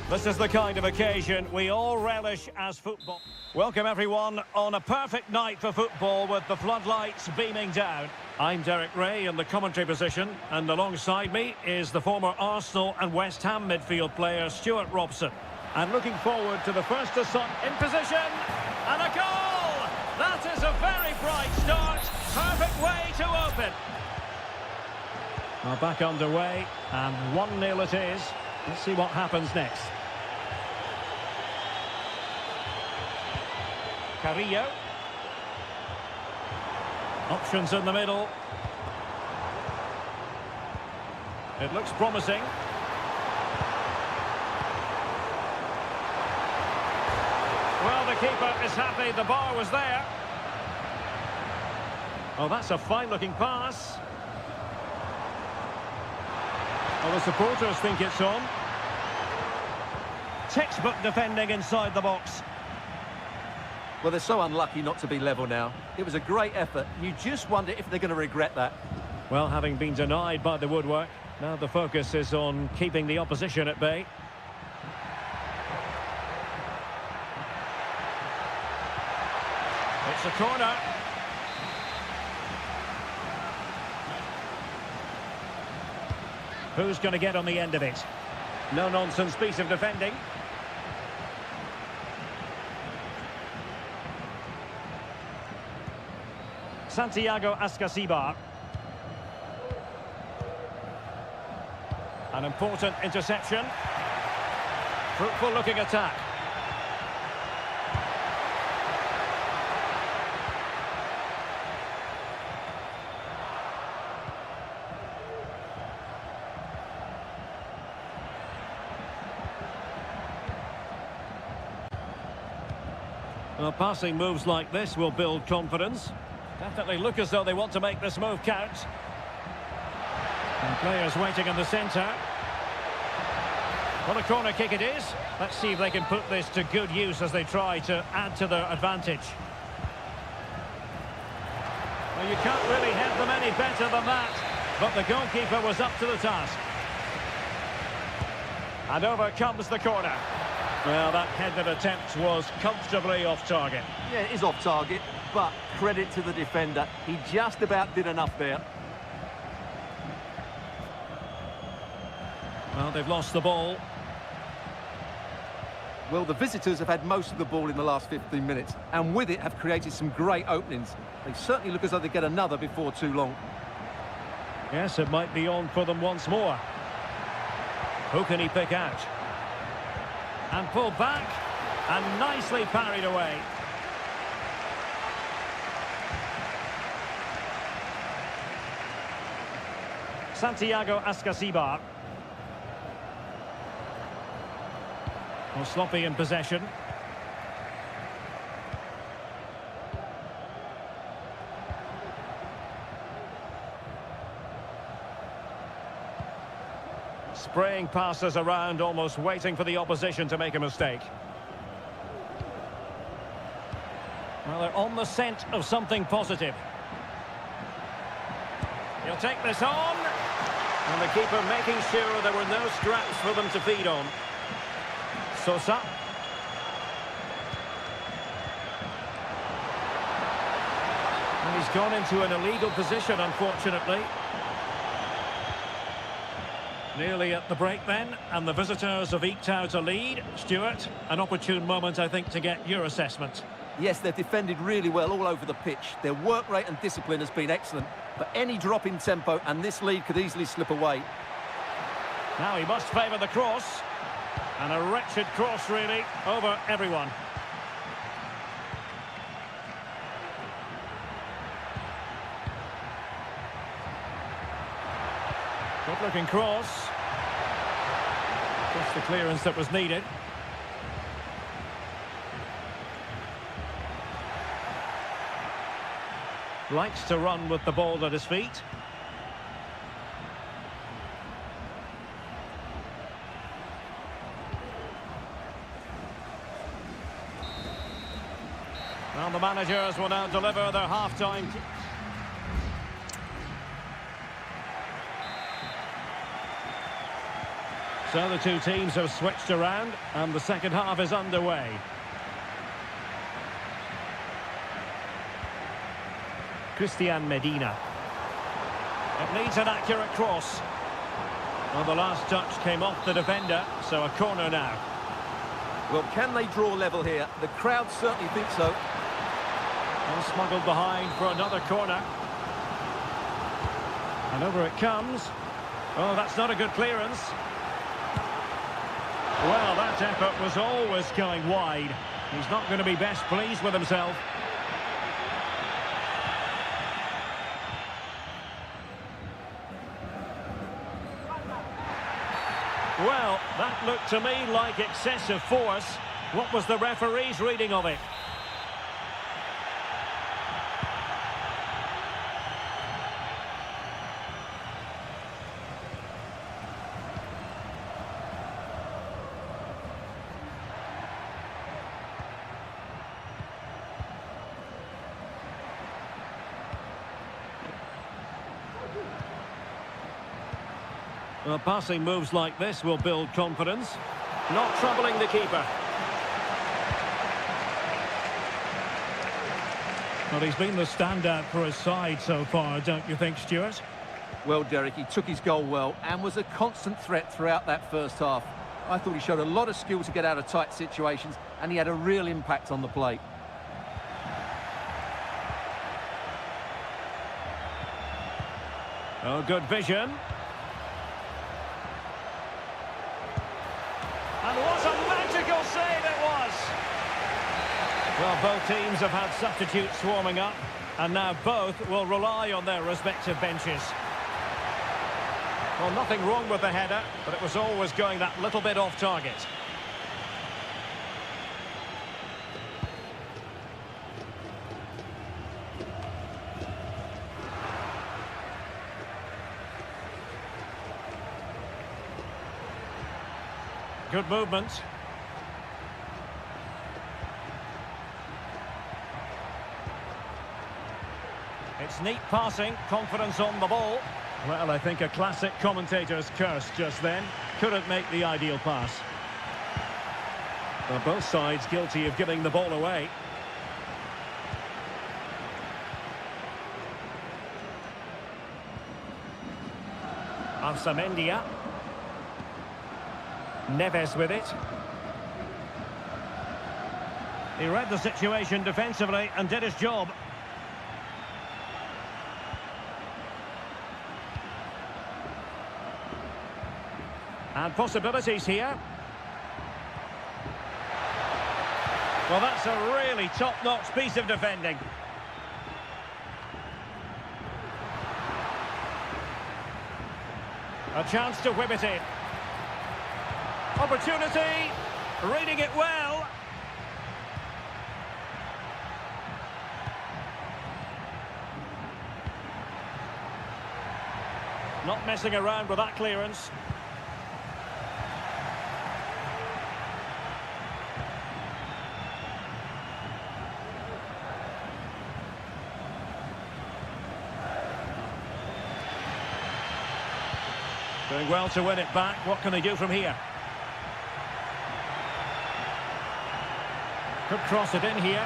[SPEAKER 1] This is the kind of occasion we all relish as football. Welcome everyone on a perfect night for football with the floodlights beaming down. I'm Derek Ray in the commentary position, and alongside me is the former Arsenal and West Ham midfield player Stuart Robson. And looking forward to the first assault in position, and a goal! That is a very bright start, perfect way to open. Well, back underway, and 1-0 it is. Let's see what happens next. Carrillo. Options in the middle. It looks promising. Well, the keeper is happy the bar was there. Oh, that's a fine-looking pass. Well, the supporters think it's on. Textbook defending inside the box.
[SPEAKER 2] Well, they're so unlucky not to be level now. It was a great effort. You just wonder if they're going to regret that.
[SPEAKER 1] Well, having been denied by the woodwork, now the focus is on keeping the opposition at bay. It's a corner. Who's going to get on the end of it? No-nonsense piece of defending. Santiago Ascasibar. An important interception. Fruitful looking attack. Well, passing moves like this will build confidence. Definitely look as though they want to make this move count. And players waiting in the centre. Well, a corner kick it is. Let's see if they can put this to good use as they try to add to their advantage. Well, you can't really head them any better than that. But the goalkeeper was up to the task. And over comes the corner. Well, that headed attempt was comfortably off target.
[SPEAKER 2] Yeah, it is off target, but credit to the defender. He just about did enough there.
[SPEAKER 1] Well, they've lost the ball.
[SPEAKER 2] Well, the visitors have had most of the ball in the last 15 minutes, and with it have created some great openings. They certainly look as though they get another before too long.
[SPEAKER 1] Yes, it might be on for them once more. Who can he pick out? And pull back, and nicely parried away. Santiago Ascasibar. Well, sloppy in possession. Spraying passes around, almost waiting for the opposition to make a mistake. Well, they're on the scent of something positive. He'll take this on. And the keeper making sure there were no scraps for them to feed on. Sosa. And he's gone into an illegal position, unfortunately. Nearly at the break then, and the visitors have eked out a lead. Stuart, an opportune moment, I think, to get your assessment.
[SPEAKER 2] Yes, they've defended really well all over the pitch. Their work rate and discipline has been excellent. But any drop in tempo and this lead could easily slip away.
[SPEAKER 1] Now he must favour the cross. And a wretched cross, really, over everyone. Good-looking cross. Just the clearance that was needed. Likes to run with the ball at his feet. Well, the managers will now deliver their half-time. So the two teams have switched around and the second half is underway. Christian Medina. It needs an accurate cross. Well, the last touch came off the defender, so a corner now.
[SPEAKER 2] Well, can they draw level here? The crowd certainly think so.
[SPEAKER 1] And smuggled behind for another corner. And over it comes. Oh, that's not a good clearance. Well, that effort was always going wide. He's not going to be best pleased with himself. Well, that looked to me like excessive force. What was the referee's reading of it? Well, passing moves like this will build confidence. Not troubling the keeper. Well, he's been the standout for his side so far, don't you think, Stuart?
[SPEAKER 2] Well, Derek, he took his goal well and was a constant threat throughout that first half. I thought he showed a lot of skill to get out of tight situations, and he had a real impact on the plate.
[SPEAKER 1] Oh, good vision. And what a magical save it was! Well, both teams have had substitutes swarming up, and now both will rely on their respective benches. Well, nothing wrong with the header, but it was always going that little bit off target. Good movement. It's neat passing, confidence on the ball. Well, I think a classic commentator's curse just then. Couldn't make the ideal pass. Well, both sides guilty of giving the ball away. Arsamendia. Neves with it. He read the situation defensively and did his job. And possibilities here. Well, that's a really top-notch piece of defending. A chance to whip it in. Opportunity, reading it well. Not messing around with that clearance. Doing well to win it back. What can they do from here? Could cross it in here.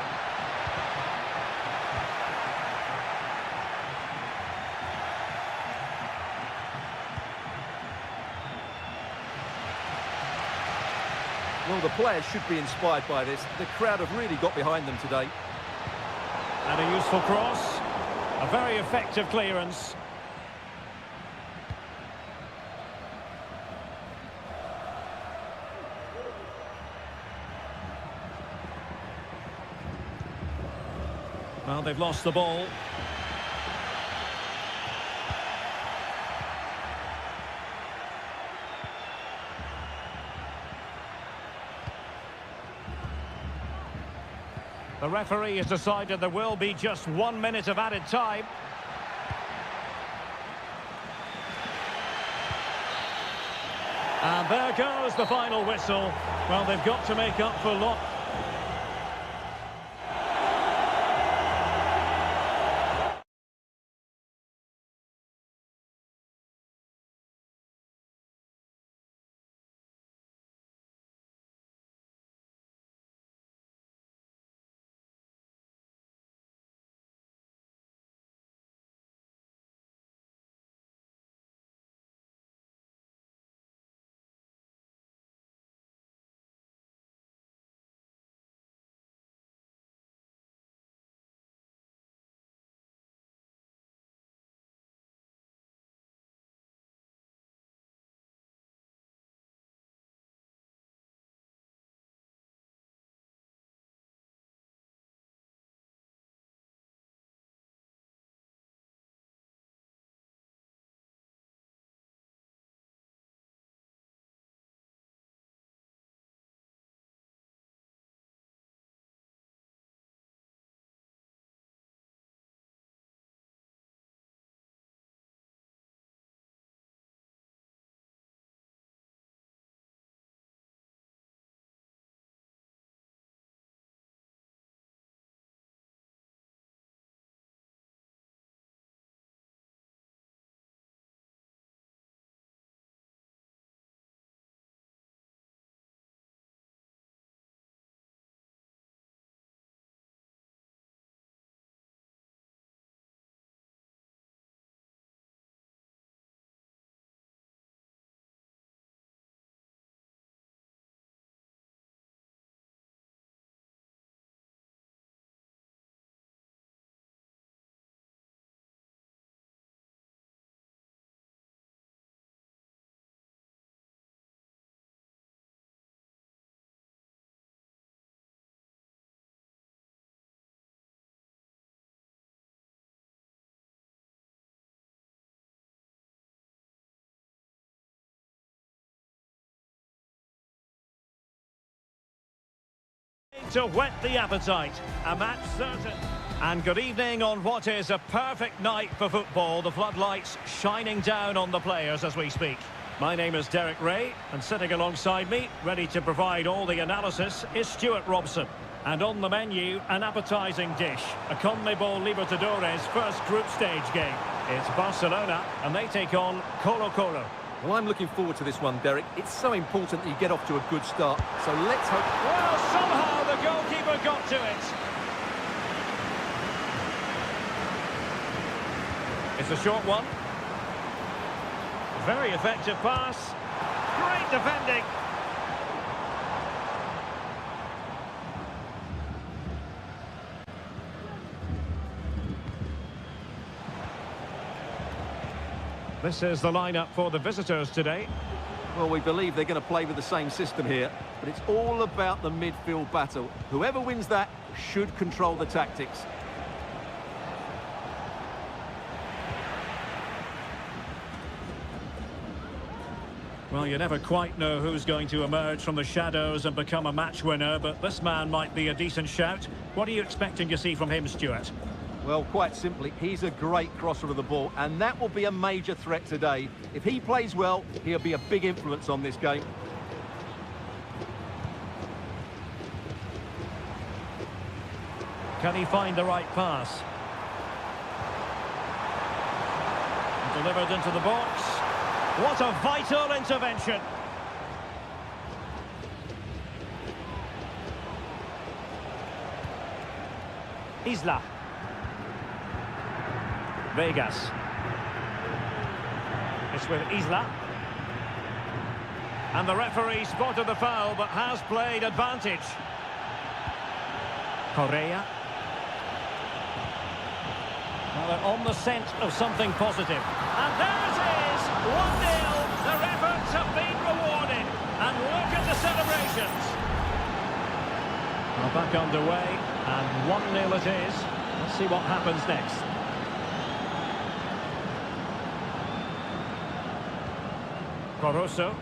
[SPEAKER 2] Well, the players should be inspired by this. The crowd have really got behind them today.
[SPEAKER 1] And a useful cross. A very effective clearance. Well, they've lost the ball. The referee has decided there will be just 1 minute of added time. And there goes the final whistle. Well, they've got to make up for lost. to whet the appetite. A match certain. And good evening on what is a perfect night for football. The floodlights shining down on the players as we speak. My name is Derek Ray, and sitting alongside me, ready to provide all the analysis, is Stuart Robson. And on the menu, an appetising dish, a CONMEBOL Libertadores first group stage game. It's Barcelona, and they take on Colo-Colo.
[SPEAKER 2] Well, I'm looking forward to this one, Derek. It's so important that you get off to a good start. So let's hope...
[SPEAKER 1] Well, somehow the goalkeeper got to it. It's a short one. Very effective pass. Great defending. This is the lineup for the visitors today.
[SPEAKER 2] Well, we believe they're going to play with the same system here, but it's all about the midfield battle. Whoever wins that should control the tactics.
[SPEAKER 1] Well, you never quite know who's going to emerge from the shadows and become a match winner, but this man might be a decent shout. What are you expecting to see from him, Stuart?
[SPEAKER 2] Well, quite simply, he's a great crosser of the ball, and that will be a major threat today. If he plays well, he'll be a big influence on this game.
[SPEAKER 1] Can he find the right pass? Delivered into the box. What a vital intervention. Isla. Vegas. It's with Isla. And the referee spotted the foul but has played advantage. Correa. Well, they're on the scent of something positive. And there it is! 1-0. Their efforts have been rewarded. And look at the celebrations. Well, back underway. And 1-0 it is. Let's see what happens next. Coroso.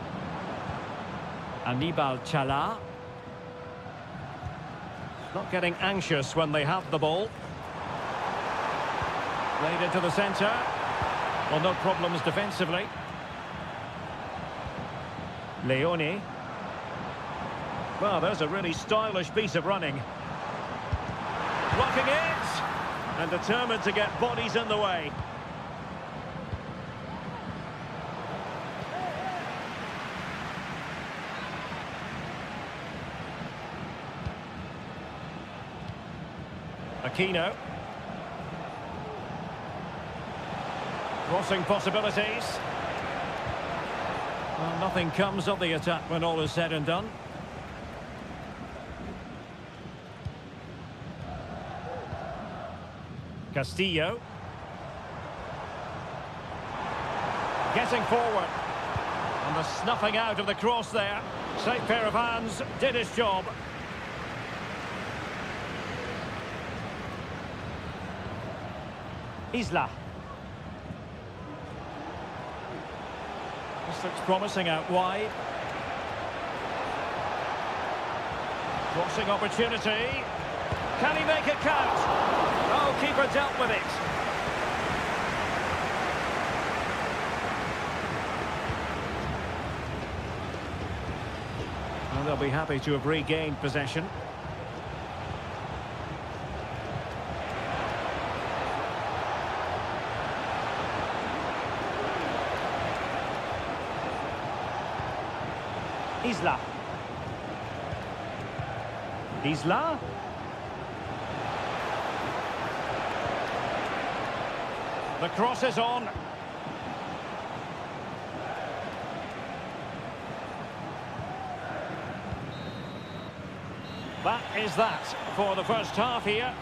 [SPEAKER 1] Anibal Chala. Not getting anxious when they have the ball. Played into the centre. Well, no problems defensively. Leone. Well, there's a really stylish piece of running. Blocking it! And determined to get bodies in the way. Aquino. Crossing possibilities. Well, nothing comes of the attack when all is said and done. Castillo. Getting forward. And the snuffing out of the cross there. Safe pair of hands, did his job. Isla. This looks promising out wide. Crossing opportunity. Can he make it count? Oh, keeper dealt with it. Well, they'll be happy to have regained possession. Isla. Isla. The cross is on. That is that for the first half here.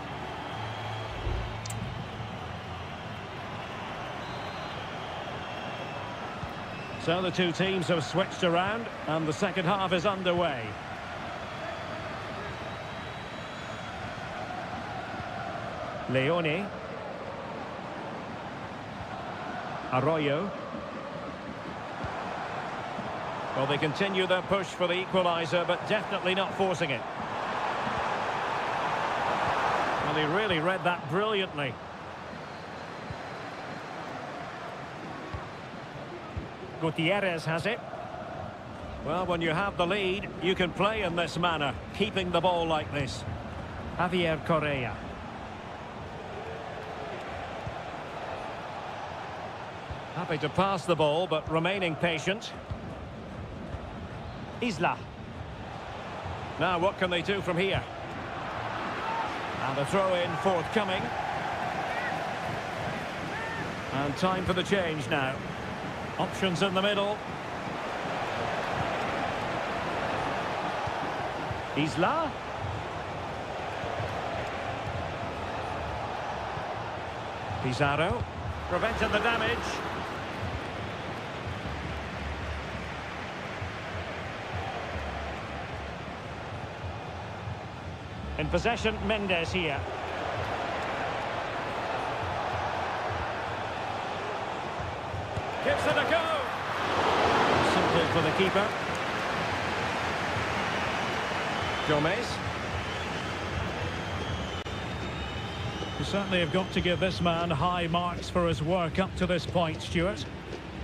[SPEAKER 1] So the two teams have switched around and the second half is underway. Leone. Arroyo. Well, they continue their push for the equaliser, but definitely not forcing it. Well, he really read that brilliantly. Gutierrez has it. Well, when you have the lead, you can play in this manner, keeping the ball like this. Javier Correa. Happy to pass the ball, but remaining patient. Isla. Now, what can they do from here? And a throw-in forthcoming. And time for the change now. Options in the middle. Isla. Pizarro. Prevented the damage. In possession, Mendes here. Gives it a go. Simply for the keeper. Gomez. You certainly have got to give this man high marks for his work up to this point, Stuart.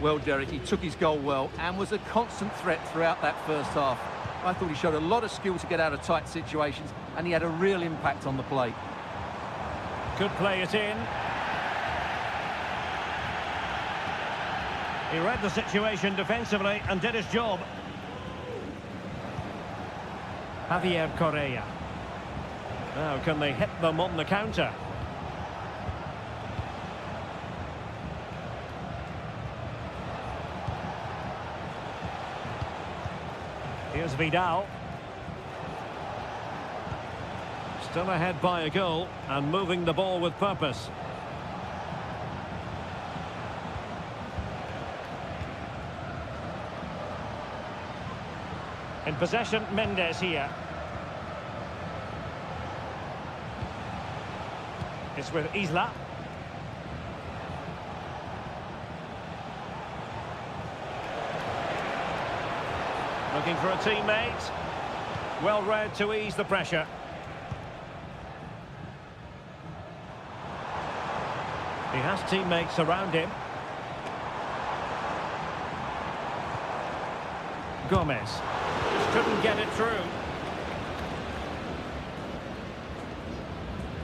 [SPEAKER 2] Well, Derek, he took his goal well and was a constant threat throughout that first half. I thought he showed a lot of skill to get out of tight situations, and he had a real impact on the plate.
[SPEAKER 1] Could play it in. He read the situation defensively and did his job. Javier Correa. Now, can they hit them on the counter? Here's Vidal. Still ahead by a goal and moving the ball with purpose. In possession, Mendes here. It's with Isla. Looking for a teammate. Well read to ease the pressure. He has teammates around him. Gomez. Just couldn't get it through.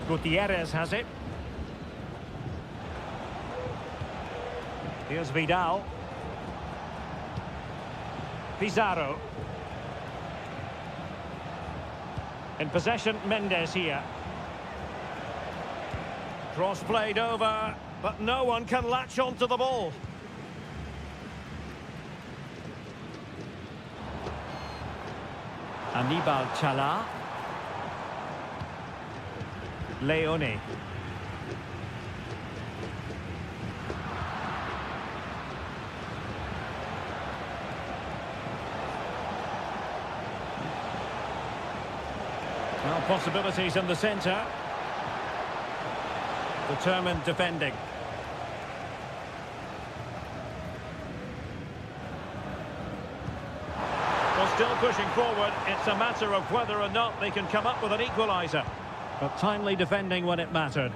[SPEAKER 1] Gutierrez has it. Here's Vidal. Pizarro. In possession, Mendes here. Cross played over, but no one can latch onto the ball. Anibal Chala. Leone. Well, possibilities in the centre. Determined defending. Well, still pushing forward. It's a matter of whether or not they can come up with an equaliser. But timely defending when it mattered.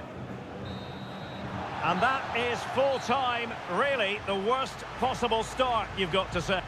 [SPEAKER 1] And that is full time. Really, the worst possible start, you've got to say.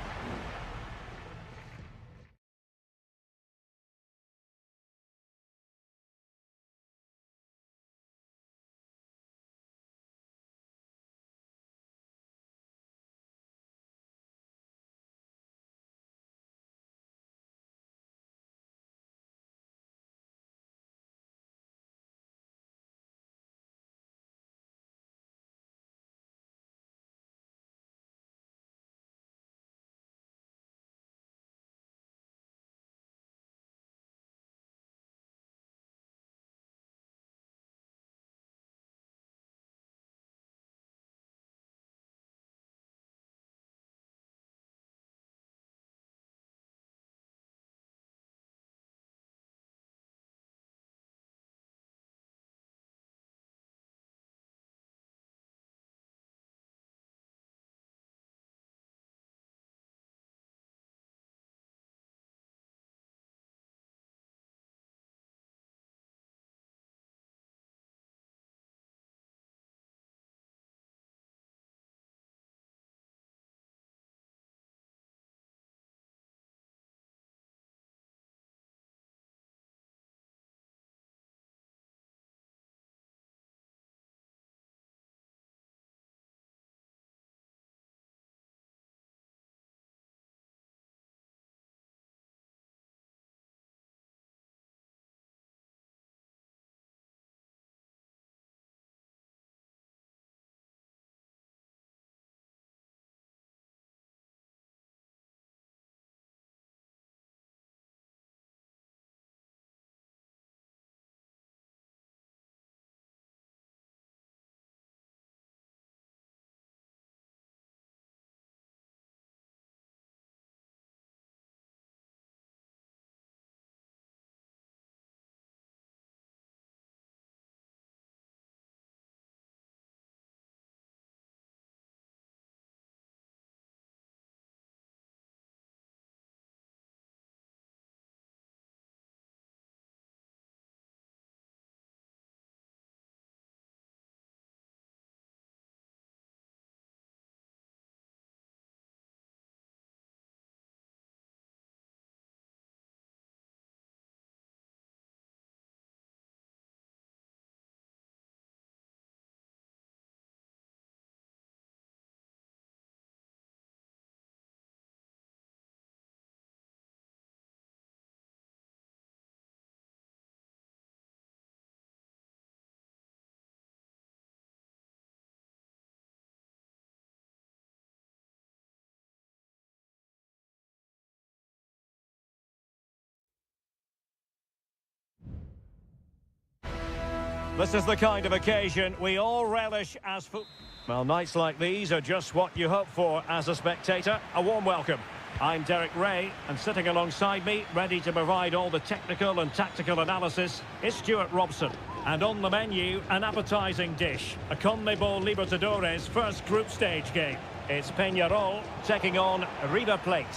[SPEAKER 1] This is the kind of occasion we all relish as football. Well, nights like these are just what you hope for as a spectator. A warm welcome. I'm Derek Ray, and sitting alongside me, ready to provide all the technical and tactical analysis, is Stuart Robson. And on the menu, an appetising dish, a CONMEBOL Libertadores first group stage game. It's Peñarol taking on River Plate.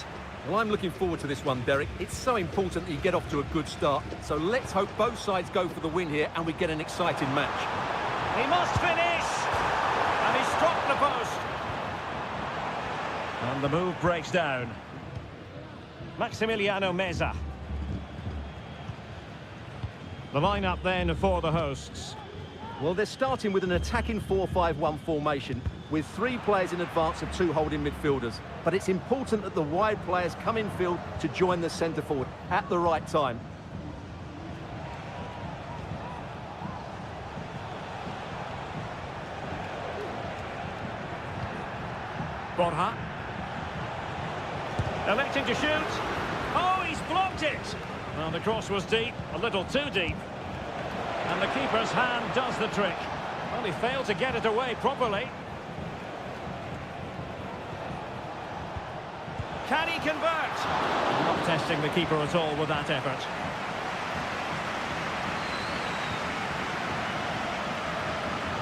[SPEAKER 2] Well, I'm looking forward to this one, Derek. It's so important that you get off to a good start. So let's hope both sides go for the win here and we get an exciting match.
[SPEAKER 1] He must finish! And he struck the post. And the move breaks down. Maximiliano Meza. The lineup then for the hosts.
[SPEAKER 2] Well, they're starting with an attacking 4-5-1 formation with 3 players in advance of 2 holding midfielders. But it's important that the wide players come in field to join the centre forward at the right time.
[SPEAKER 1] Borja. Electing to shoot. Oh, he's blocked it. Well, the cross was deep, a little too deep. And the keeper's hand does the trick. Well, he failed to get it away properly. Can he convert? Not testing the keeper at all with that effort.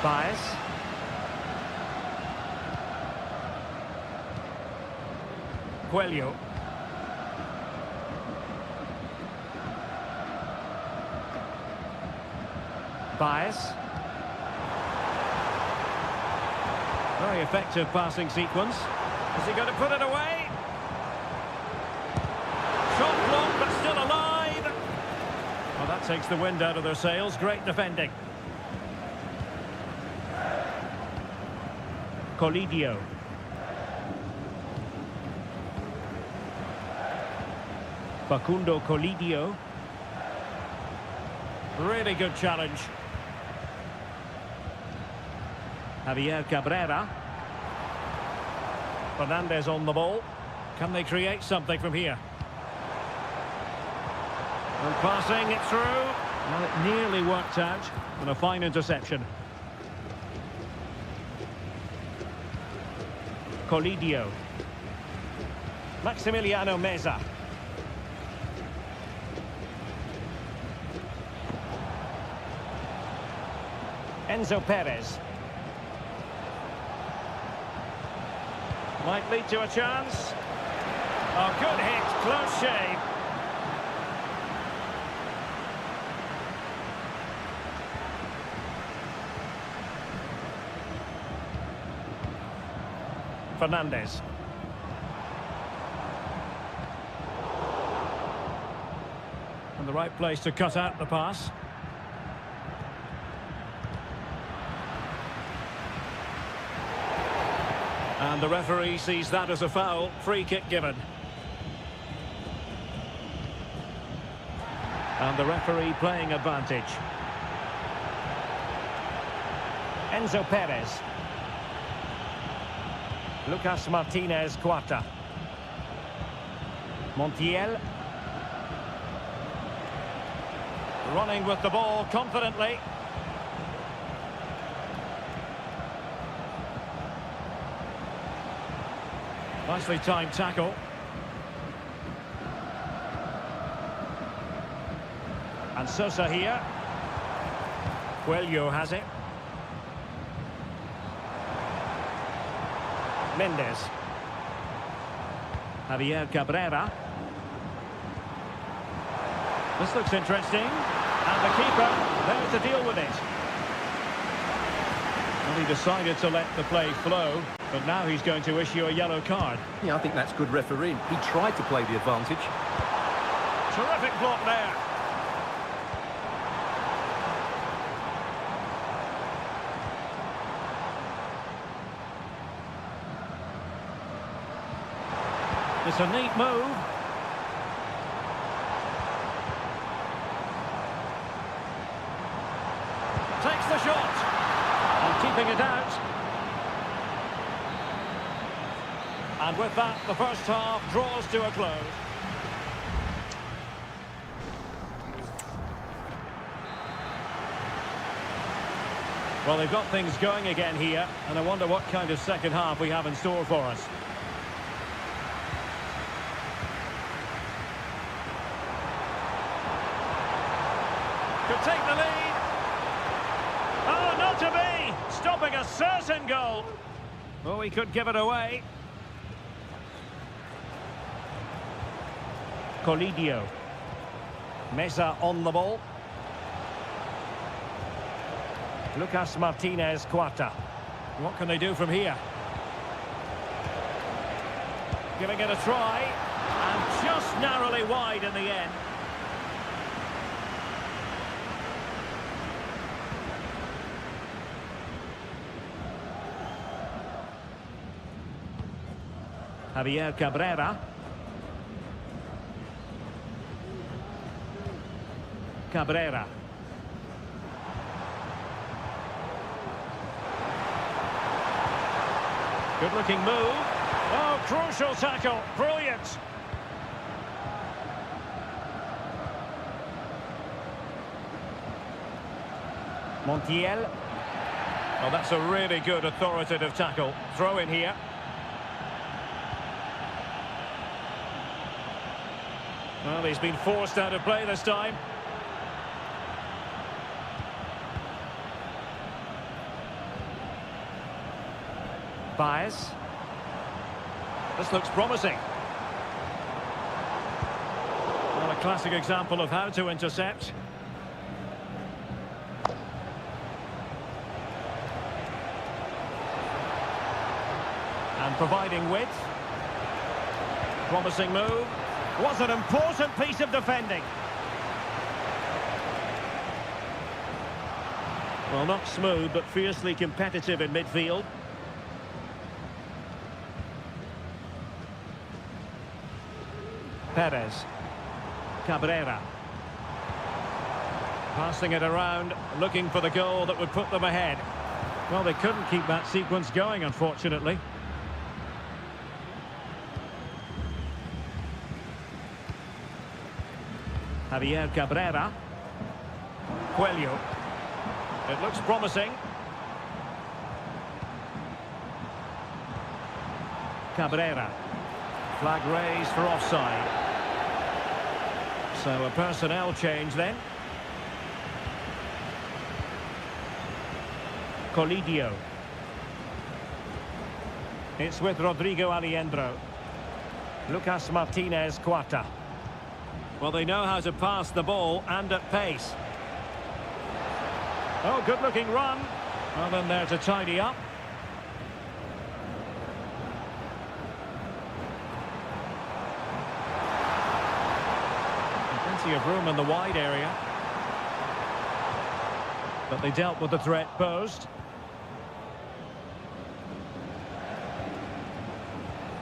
[SPEAKER 1] Baez. Coelho. Baez. Very effective passing sequence. Is he going to put it away? Shot blocked, but still alive. Well, that takes the wind out of their sails. Great defending. Colidio. Facundo Colidio. Really good challenge. Javier Cabrera. Fernandez on the ball. Can they create something from here? And passing it through. Well, it nearly worked out. And a fine interception. Colidio. Maximiliano Meza. Enzo Perez. Might lead to a chance. Oh, good hit, close shave. Fernandez. And the right place to cut out the pass. And the referee sees that as a foul. Free kick given. And the referee playing advantage. Enzo Perez. Lucas Martinez Cuarta. Montiel. Running with the ball confidently. Nicely timed tackle. And Sosa here. Coelho has it. Mendes. Javier Cabrera. This looks interesting. And the keeper there to deal with it. Well, he decided to let the play flow. But now he's going to issue a yellow card.
[SPEAKER 2] Yeah, I think that's good refereeing. He tried to play the advantage.
[SPEAKER 1] Terrific block there. It's a neat move. Takes the shot. And keeping it out. And with that, the first half draws to a close. Well, they've got things going again here, and I wonder what kind of second half we have in store for us. Could take the lead. Oh, not to be! Stopping a certain goal. Oh, he could give it away. Colidio. Mesa on the ball. Lucas Martinez Quarta. What can they do from here? Giving it a try. And just narrowly wide in the end. Javier Cabrera. Cabrera. Good-looking move. Oh, crucial tackle. Brilliant. Montiel. Oh, that's a really good authoritative tackle. Throw in here. Well, he's been forced out of play this time. Baez. This looks promising. Well, a classic example of how to intercept. And providing width. Promising move. Was an important piece of defending. Well, not smooth, but fiercely competitive in midfield. Perez. Cabrera. Passing it around, looking for the goal that would put them ahead. Well, they couldn't keep that sequence going, unfortunately. Javier Cabrera. Coelho. It looks promising. Cabrera. Flag raised for offside. So a personnel change then. Colidio. It's with Rodrigo Aliendro. Lucas Martinez Quarta. Well, they know how to pass the ball and at pace. Oh, good-looking run. Well, then there to tidy up. Plenty of room in the wide area. But they dealt with the threat posed.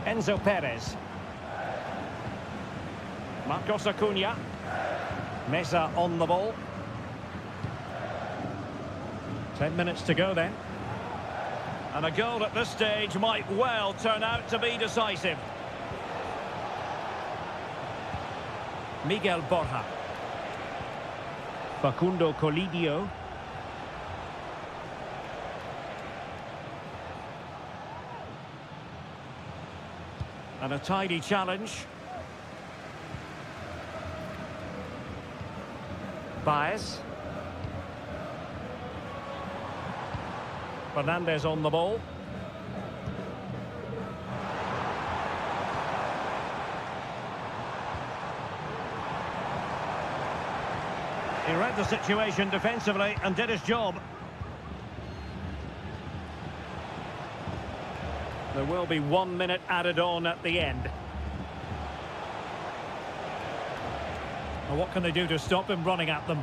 [SPEAKER 1] Enzo Perez. Marcos Acuna. Mesa on the ball. 10 minutes to go then. And a goal at this stage might well turn out to be decisive. Miguel Borja. Facundo Colidio. And a tidy challenge. Baez. Fernandez on the ball. He read the situation defensively and did his job. There will be 1 minute added on at the end. Well, what can they do to stop him running at them?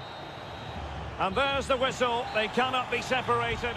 [SPEAKER 1] And there's the whistle. They cannot be separated.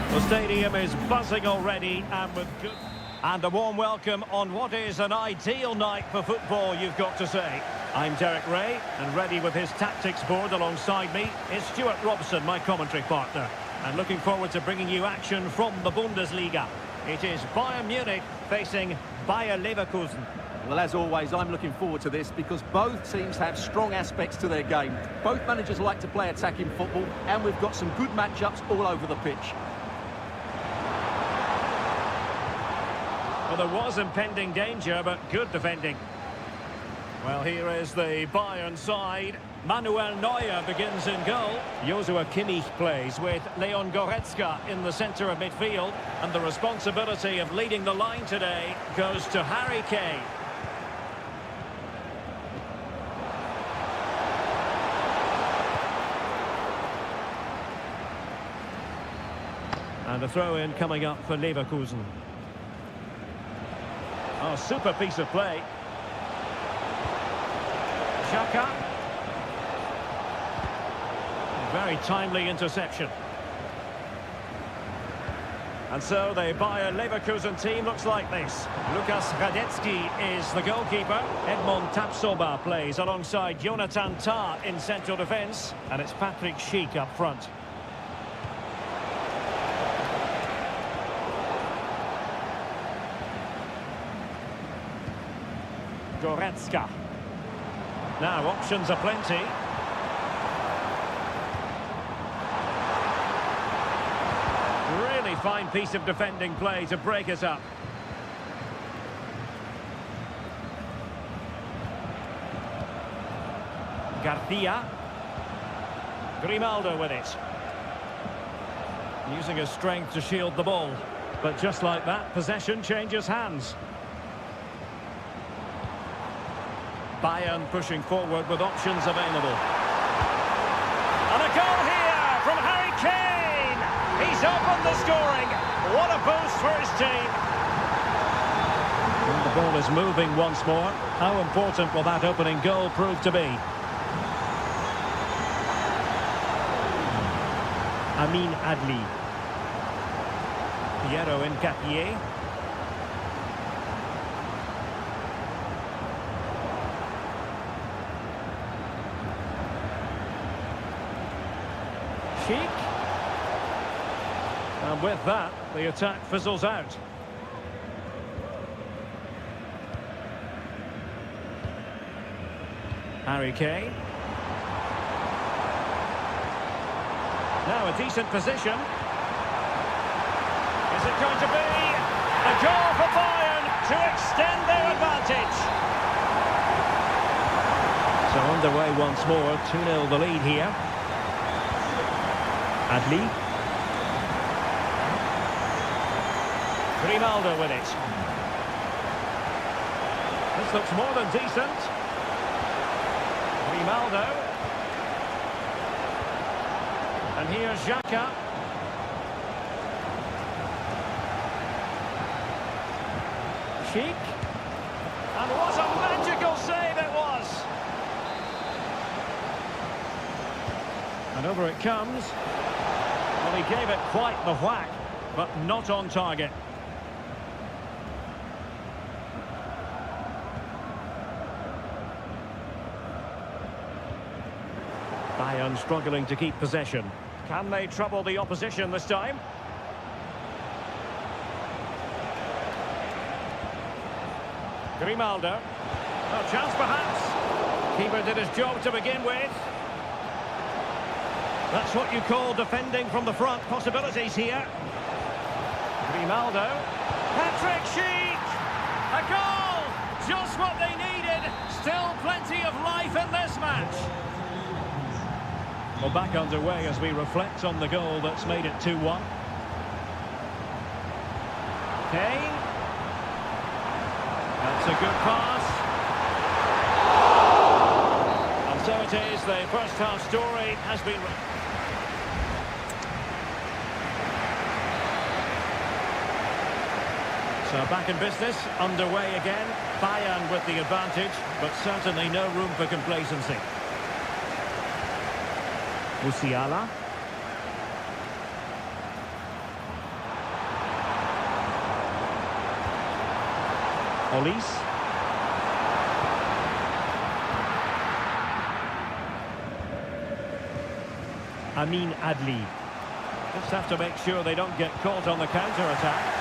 [SPEAKER 1] The stadium is buzzing already and with good... And a warm welcome on what is an ideal night for football, you've got to say. I'm Derek Ray, and ready with his tactics board alongside me is Stuart Robson, my commentary partner. And looking forward to bringing you action from the Bundesliga. It is Bayern Munich facing Bayer Leverkusen.
[SPEAKER 2] Well, as always, I'm looking forward to this because both teams have strong aspects to their game. Both managers like to play attacking football, and we've got some good matchups all over the pitch.
[SPEAKER 1] Well, there was impending danger, but good defending. Well, here is the Bayern side. Manuel Neuer begins in goal. Joshua Kimmich plays with Leon Goretzka in the centre of midfield. And the responsibility of leading the line today goes to Harry Kane. And a throw-in coming up for Leverkusen. Oh, super piece of play. Xhaka. Very timely interception. And so the Bayer Leverkusen team looks like this. Lukas Radetzky is the goalkeeper. Edmond Tapsoba plays alongside Jonathan Tah in central defence. And it's Patrick Schick up front. Goretzka. Now options are plenty. Really fine piece of defending play to break us up. Garcia. Grimaldo with it. Using his strength to shield the ball. But just like that, possession changes hands. Bayern pushing forward with options available. And a goal here from Harry Kane! He's opened the scoring. What a boost for his team. And the ball is moving once more. How important will that opening goal prove to be? Amin Adli. Piero Nkapie. And with that, the attack fizzles out. Harry Kane. Now a decent position. Is it going to be a goal for Bayern to extend their advantage? So underway once more, 2-0 the lead here. Adli. Grimaldo with it. This looks more than decent. Grimaldo. And here's Xhaka. Schick. And what a magical save it was! And over it comes. Well, he gave it quite the whack, but not on target. Bayern struggling to keep possession. Can they trouble the opposition this time? Grimaldo. A chance perhaps. Keeper did his job to begin with. That's what you call defending from the front. Possibilities here. Grimaldo. Patrick Schick! A goal! Just what they needed. Still plenty of life in this match. Well, back underway as we reflect on the goal that's made it 2-1. Kane. That's a good pass. And so it is, the first half story has been... So back in business, underway again. Bayern with the advantage, but certainly no room for complacency. Musiala. Olis. Amin Adli. Just have to make sure they don't get caught on the counter-attack.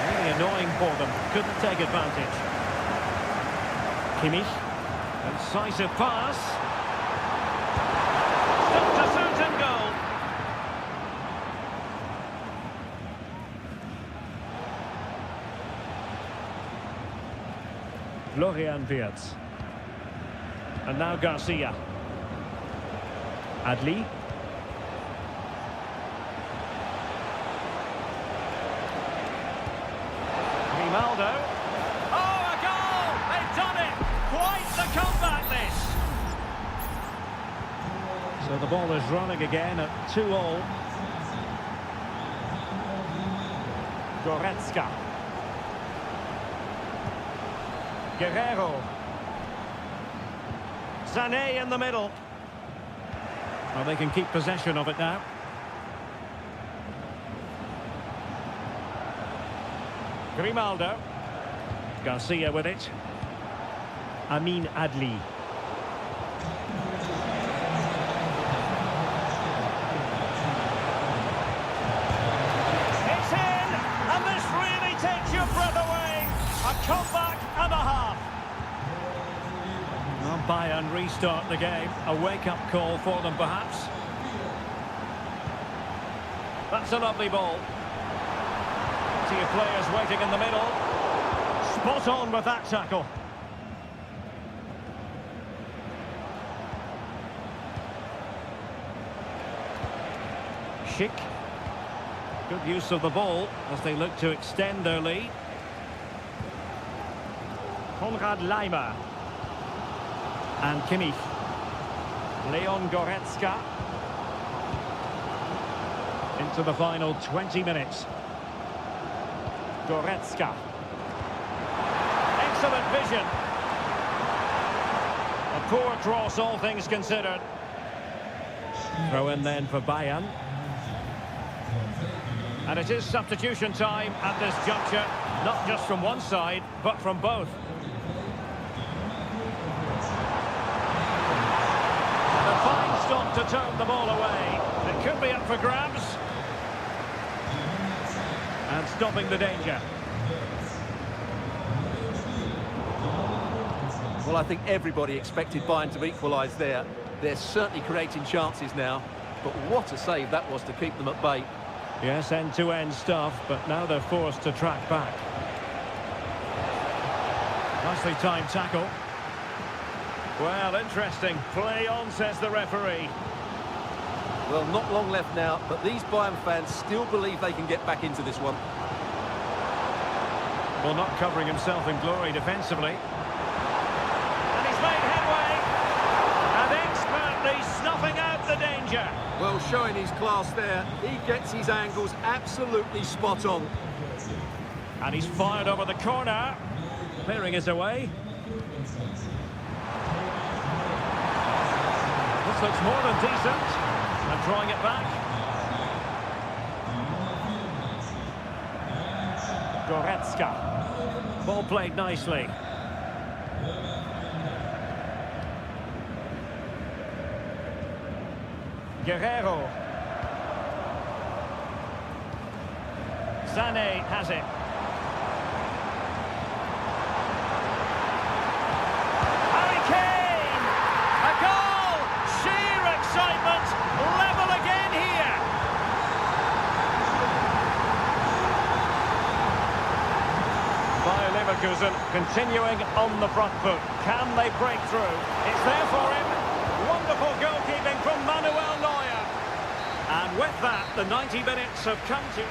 [SPEAKER 1] Really annoying for them. Couldn't take advantage. Kimmich. Incisive pass. Stuck to suit and goal. Florian Wirtz. And now Garcia. Adli. Ronaldo. Oh, a goal! They've done it! Quite the comeback, this! So the ball is running again at 2-all. Goretzka. Guerrero. Sané in the middle. Well, they can keep possession of it now. Grimaldo. Garcia with it. Amin Adli. It's in! And this really takes your breath away. A comeback and a half. Well, Bayern restart the game. A wake-up call for them, perhaps. That's a lovely ball. See your players waiting in the middle. Spot on with that tackle. Schick. Good use of the ball as they look to extend their lead. Konrad Laimer. And Kimmich. Leon Goretzka. Into the final 20 minutes. Goretzka. Excellent vision. A poor cross, all things considered. Throw in then for Bayern. And it is substitution time at this juncture, not just from one side, but from both. A fine stop to turn the ball away. It could be up for grabs. And stopping the danger.
[SPEAKER 2] Well, I think everybody expected Bayern to equalise there. They're certainly creating chances now, but what a save that was to keep them at bay.
[SPEAKER 1] Yes, end-to-end stuff, but now they're forced to track back. Nicely timed tackle. Well, interesting. Play on, says the referee.
[SPEAKER 2] Well, not long left now, but these Bayern fans still believe they can get back into this one.
[SPEAKER 1] Well, not covering himself in glory defensively. And he's made headway. And expertly snuffing out the danger.
[SPEAKER 2] Well, showing his class there. He gets his angles absolutely spot on.
[SPEAKER 1] And he's fired over the corner. Clearing his away. This looks more than decent. And drawing it back. Goretzka. Ball played nicely. Guerrero. Sané has it. Harry Kane! A goal! Sheer excitement! Level again here! Bayer Leverkusen continuing on the front foot. Can they break through? It's there for him. Wonderful goalkeeping from Manuel Neuer. And with that, the 90 minutes have come to...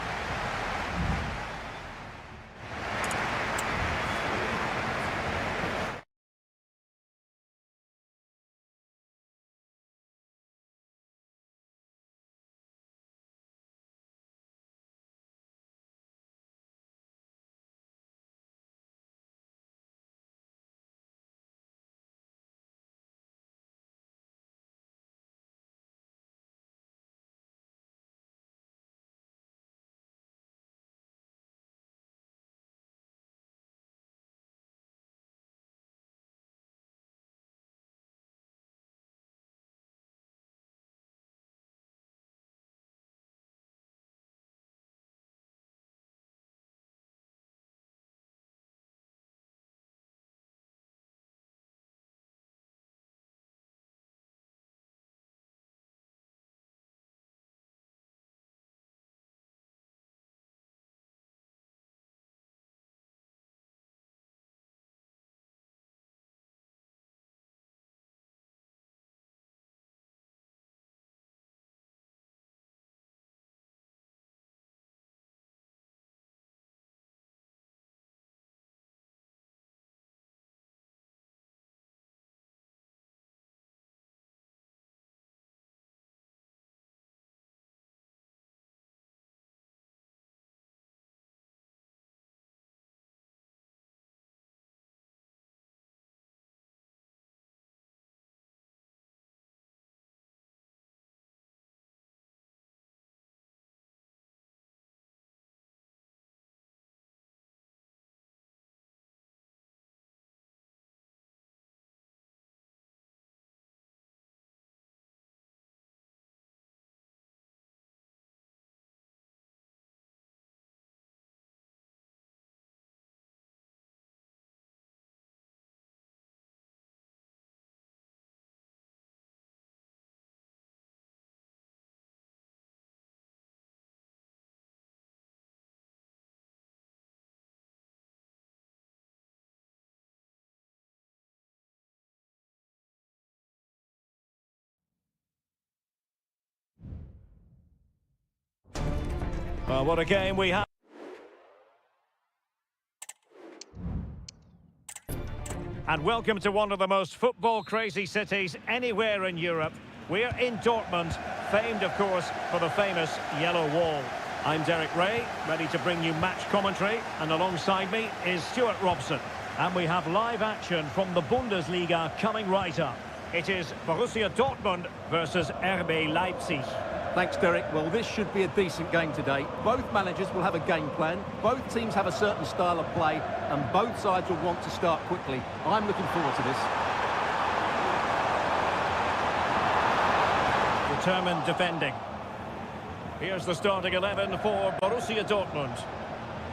[SPEAKER 1] Well, what a game we have. And welcome to one of the most football-crazy cities anywhere in Europe. We're in Dortmund, famed, of course, for the famous Yellow Wall. I'm Derek Ray, ready to bring you match commentary, and alongside me is Stuart Robson. And we have live action from the Bundesliga coming right up. It is Borussia Dortmund versus RB Leipzig.
[SPEAKER 2] Thanks, Derek. Well, this should be a decent game today. Both managers will have a game plan, both teams have a certain style of play, and both sides will want to start quickly. I'm looking forward to this.
[SPEAKER 1] Determined defending. Here's the starting 11 for Borussia Dortmund.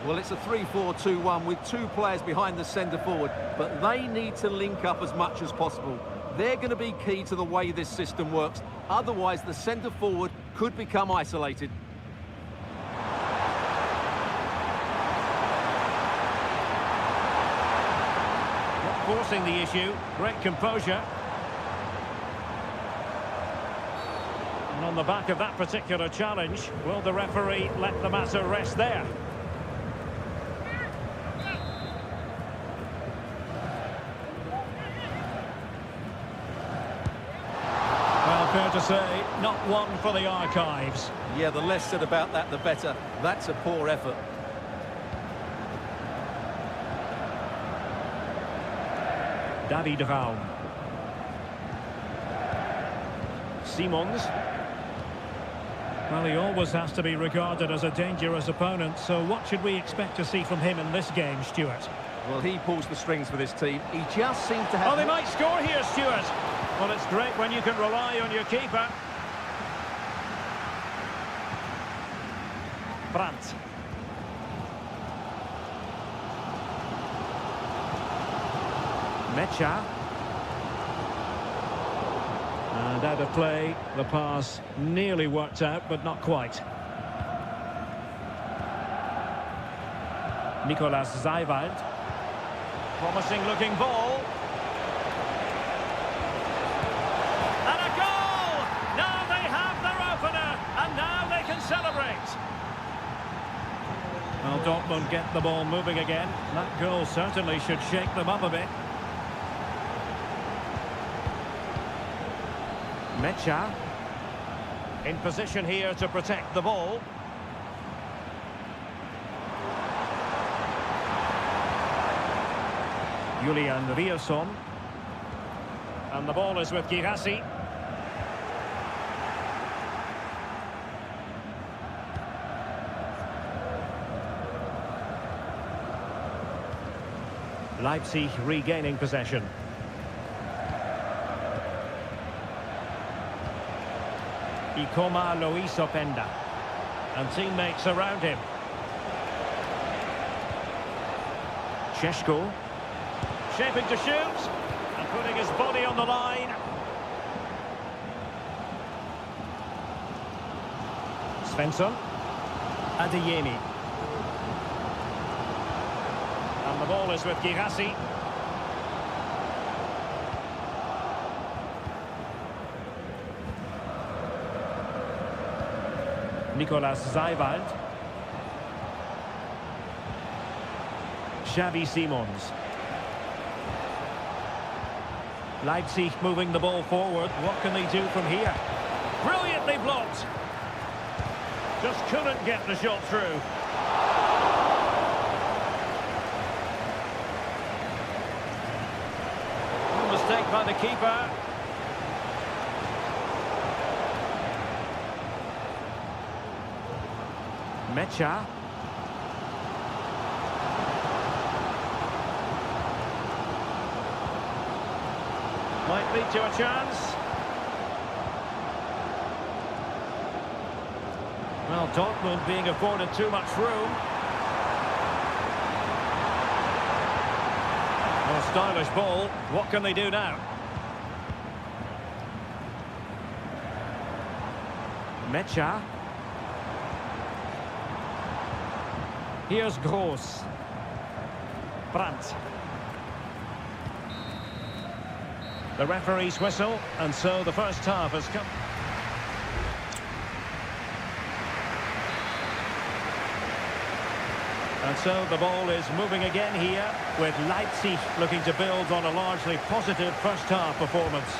[SPEAKER 2] Well, it's a 3-4-2-1 with two players behind the centre forward, but they need to link up as much as possible. They're going to be key to the way this system works. Otherwise, the centre forward could become isolated.
[SPEAKER 1] Not forcing the issue, great composure. And on the back of that particular challenge, will the referee let the matter rest there? Fair to say, not one for the archives.
[SPEAKER 2] Yeah, the less said about that, the better. That's a poor effort.
[SPEAKER 1] David Raum. Simons. Well, he always has to be regarded as a dangerous opponent, so what should we expect to see from him in this game, Stuart?
[SPEAKER 2] Well, he pulls the strings for this team. He just seems to have...
[SPEAKER 1] Oh, they might score here, Stuart. Well, it's great when you can rely on your keeper. Brandt. Mecha. And out of play, the pass nearly worked out, but not quite. Nicolas Zeiwald. Promising looking ball. Celebrate. Well, Dortmund get the ball moving again. That goal certainly should shake them up a bit. Mecha in position here to protect the ball. Julian Rierson. And the ball is with Girassi. Leipzig regaining possession. Ikoma Lois Openda. And teammates around him. Šeško. Shaping to shoot. And putting his body on the line. Svensson. Adeyemi. And the ball is with Girassi. Nicolas Zeiwald. Xavi Simons. Leipzig moving the ball forward. What can they do from here? Brilliantly blocked. Just couldn't get the shot through. Mistake by the keeper. Mecha. Might lead to a chance. Well, Dortmund being afforded too much room. Well, stylish ball. What can they do now? Mecha. Here's Gross. Brandt. The referee's whistle, and so the first half has come. And so the ball is moving again here, with Leipzig looking to build on a largely positive first-half performance.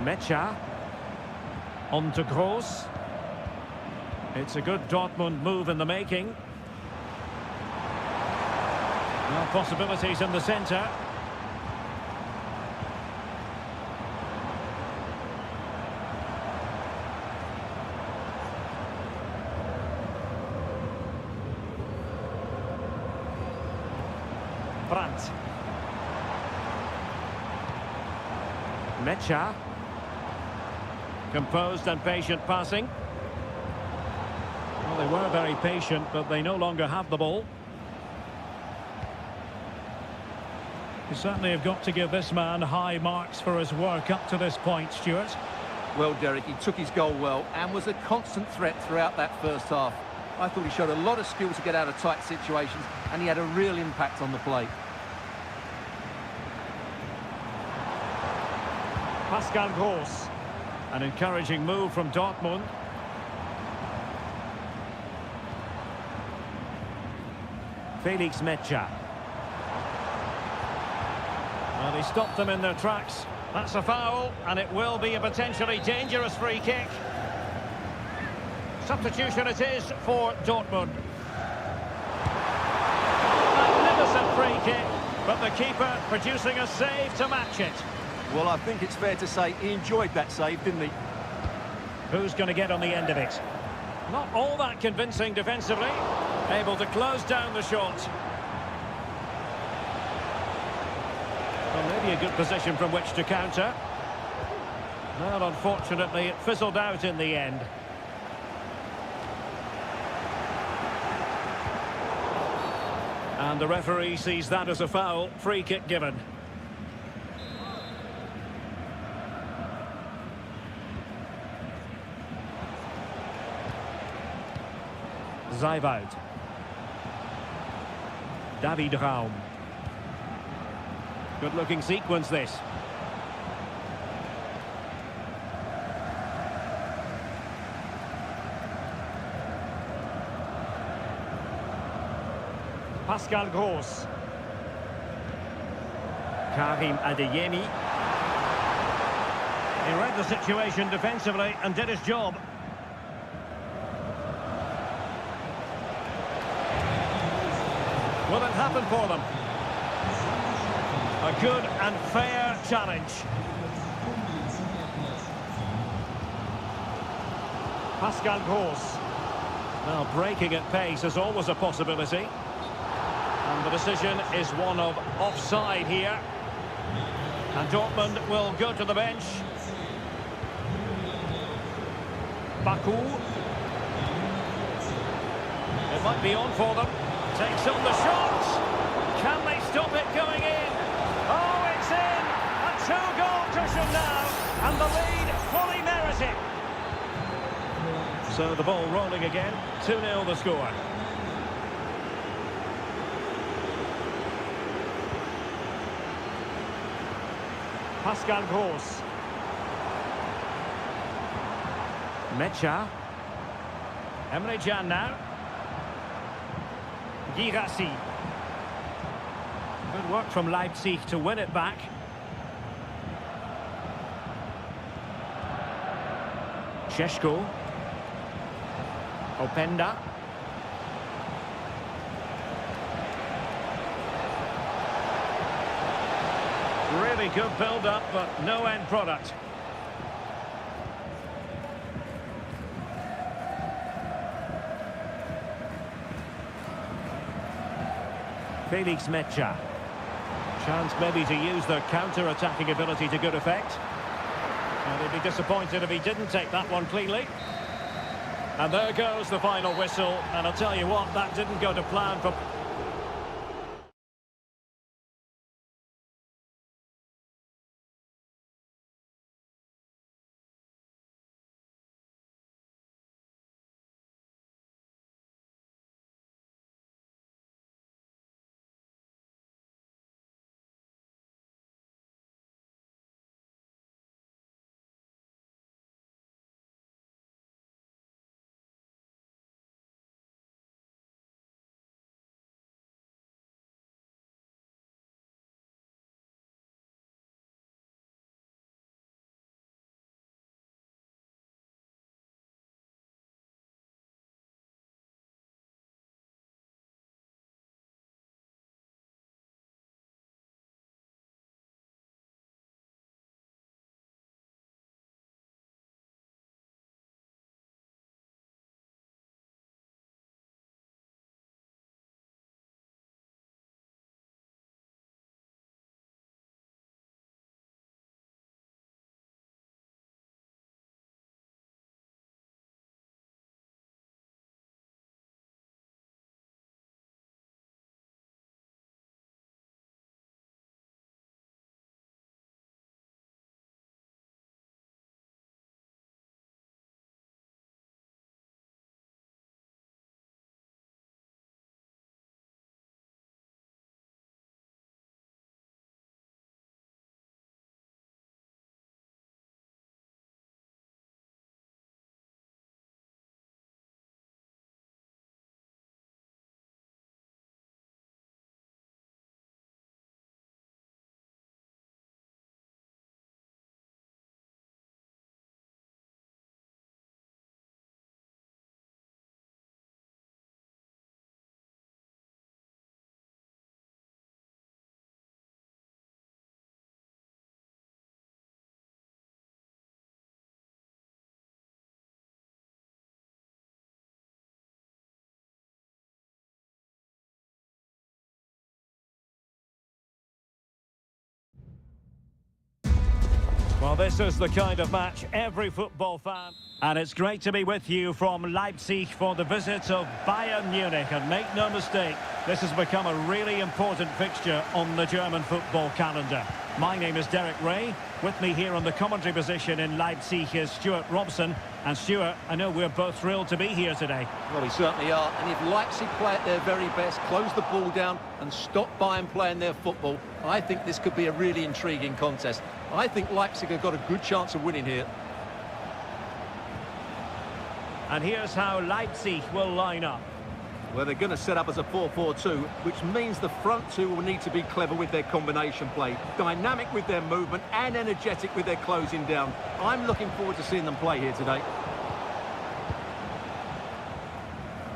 [SPEAKER 1] Mecha. On to Gross. It's a good Dortmund move in the making. Now possibilities in the centre. Brandt. Mecha. Composed and patient passing. Well, they were very patient, but they no longer have the ball. You certainly have got to give this man high marks for his work up to this point, Stuart.
[SPEAKER 2] Well, Derek, he took his goal well and was a constant threat throughout that first half. I thought he showed a lot of skill to get out of tight situations, and he had a real impact on the play.
[SPEAKER 1] Pascal Gross. An encouraging move from Dortmund. Felix Mecha. Well, he stopped them in their tracks. That's a foul, and it will be a potentially dangerous free kick. Substitution it is for Dortmund. Magnificent free kick, but the keeper producing a save to match it.
[SPEAKER 2] Well, I think it's fair to say he enjoyed that save, didn't he?
[SPEAKER 1] Who's going to get on the end of it? Not all that convincing defensively. Able to close down the shot. Well, maybe a good position from which to counter. Well, unfortunately, it fizzled out in the end. And the referee sees that as a foul. Free kick given. Zijwoud. David Raum. Good-looking sequence, this. Pascal Gross. Karim Adeyemi. He read the situation defensively and did his job. Will it happen for them? A good and fair challenge. Pascal Gross. Well, breaking at pace is always a possibility. And the decision is one of offside here. And Dortmund will go to the bench. Baku. It might be on for them. Takes on the shot. Can they stop it going in? Oh, it's in. A two-goal cushion now. And the lead fully merited. So the ball rolling again. 2-0 the score. Pascal Gross. Mecha. Emre Can now. Girassi. Good work from Leipzig to win it back. Šeško. Openda. Really good build-up, but no end product. Felix Mecha. Chance maybe to use their counter-attacking ability to good effect. And he'd be disappointed if he didn't take that one cleanly. And there goes the final whistle. And I'll tell you what, that didn't go to plan for... Well, this is the kind of match every football fan... And it's great to be with you from Leipzig for the visit of Bayern Munich. And make no mistake, this has become a really important fixture on the German football calendar. My name is Derek Ray. With me here on the commentary position in Leipzig is Stuart Robson. And Stuart, I know we're both thrilled to be here today.
[SPEAKER 2] Well, we certainly are. And if Leipzig play at their very best, close the ball down and stop Bayern playing their football, I think this could be a really intriguing contest. I think Leipzig have got a good chance of winning here.
[SPEAKER 1] And here's how Leipzig will line up.
[SPEAKER 2] Well, they're going to set up as a 4-4-2, which means the front two will need to be clever with their combination play, dynamic with their movement and energetic with their closing down. I'm looking forward to seeing them play here today.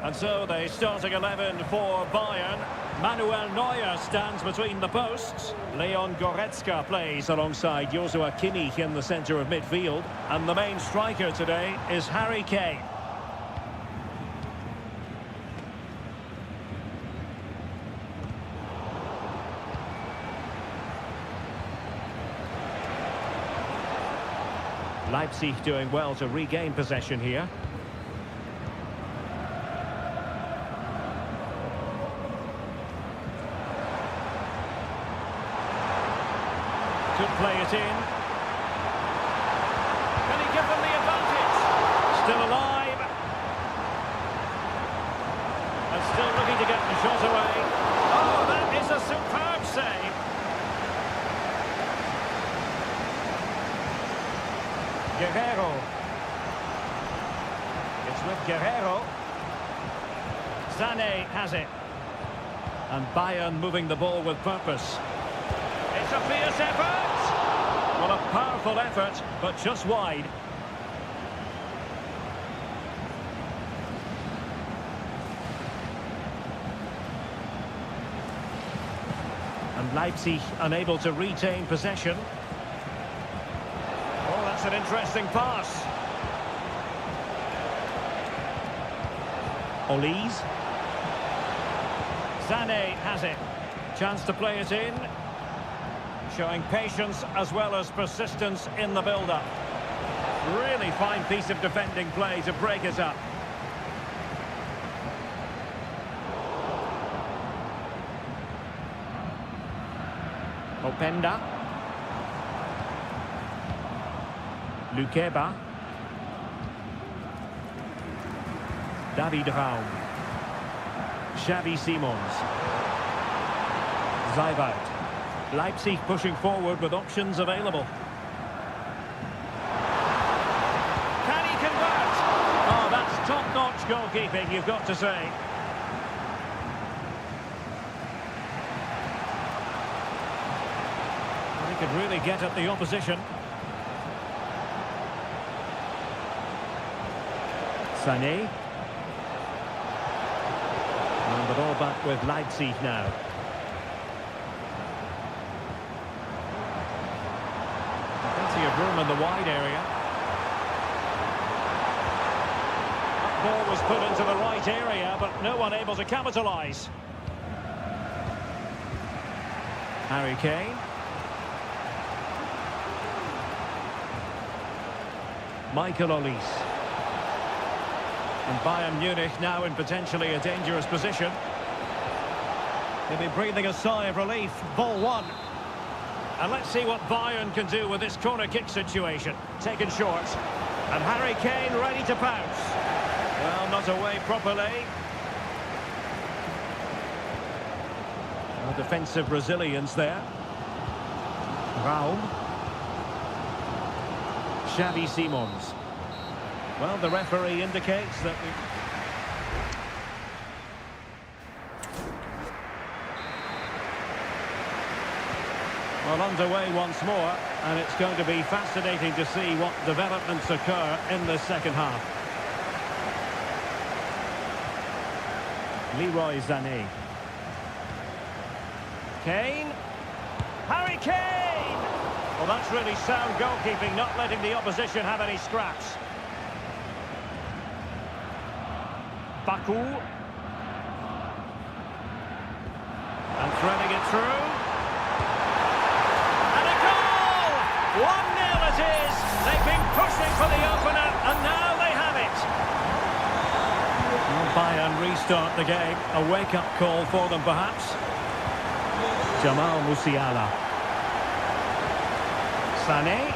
[SPEAKER 1] And so the starting 11 for Bayern. Manuel Neuer stands between the posts. Leon Goretzka plays alongside Joshua Kimmich in the centre of midfield. And the main striker today is Harry Kane. Leipzig doing well to regain possession here. Could play it in. Can he give them the advantage? Still alive. And still looking to get the shot away. Oh, that is a superb save. Guerrero. It's with Guerrero. Sané has it. And Bayern moving the ball with purpose. It's a fierce effort. Well, a powerful effort, but just wide. And Leipzig unable to retain possession. Oh, that's an interesting pass. Olise. Sané has it. Chance to play it in. Showing patience as well as persistence in the build-up. Really fine piece of defending play to break it up. Openda. Lukeba. David Raum. Xavi Simons. Zaybout. Leipzig pushing forward with options available. Can he convert? Oh, that's top-notch goalkeeping, you've got to say. He could really get at the opposition. Sané. And the ball back with Leipzig now. Of room in the wide area. That ball was put into the right area, but no one able to capitalise. Harry Kane. Michael Olise. And Bayern Munich now in potentially a dangerous position. They'll be breathing a sigh of relief. Ball one. And let's see what Bayern can do with this corner kick situation. Taken short. And Harry Kane ready to pounce. Well, not away properly. Defensive resilience there. Raum. Xavi Simons. Well, the referee indicates that... Well, underway once more, and it's going to be fascinating to see what developments occur in the second half. Leroy Sané. Kane. Harry Kane! Well, that's really sound goalkeeping, not letting the opposition have any scraps. Baku. And threading it through. 1-0 it
[SPEAKER 3] They've been pushing for the opener, and now they have it.
[SPEAKER 1] Well, Bayern restart the game. A wake-up call for them, perhaps. Jamal Musiala. Sané.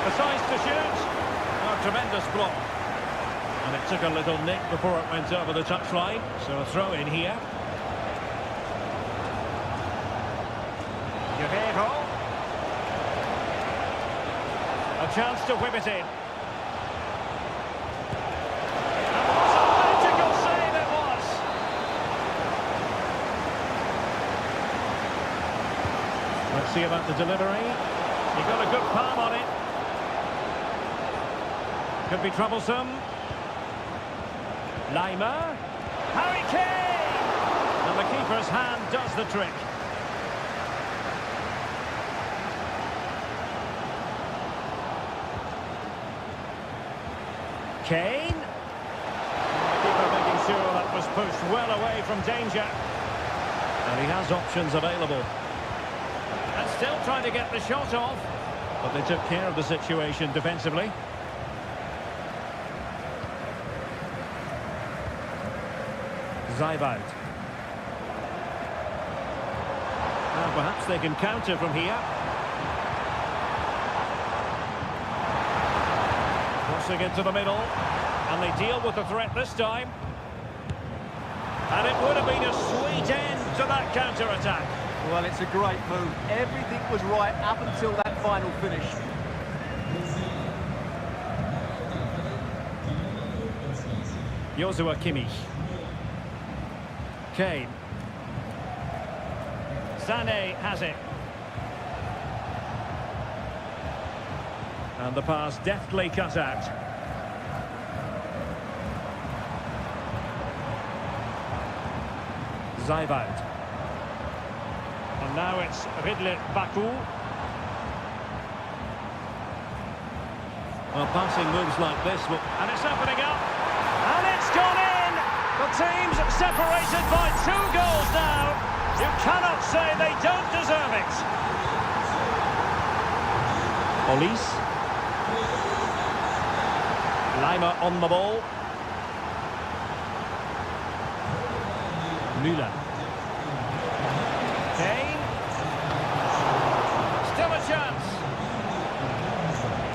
[SPEAKER 1] Decides to shoot. A tremendous block. And it took a little nick before it went over the touchline. So a throw in here. Guerrero. A chance to whip it in. And what a magical save it was. Let's see about the delivery. He got a good palm on it. Could be troublesome. Lima. Harry Kane! And the keeper's hand does the trick. Kane. The keeper making sure that was pushed well away from danger. And he has options available. And still trying to get the shot off. But they took care of the situation defensively. Zaibout. Now perhaps they can counter from here. Crossing into the middle. And they deal with the threat this time. And it would have been a sweet end to that counter-attack.
[SPEAKER 2] Well, it's a great move. Everything was right up until that final finish.
[SPEAKER 1] Joshua Kimmich. Kane. Sané has it. And the pass deftly cut out. Zaibout. And now it's Ridley Baku. Well, passing moves like this will...
[SPEAKER 3] And it's opening up. And it's gone in! The team's separated by 2 goals now. You cannot say they don't deserve it.
[SPEAKER 1] Olise. Lima on the ball. Müller.
[SPEAKER 3] Kane. Still a chance.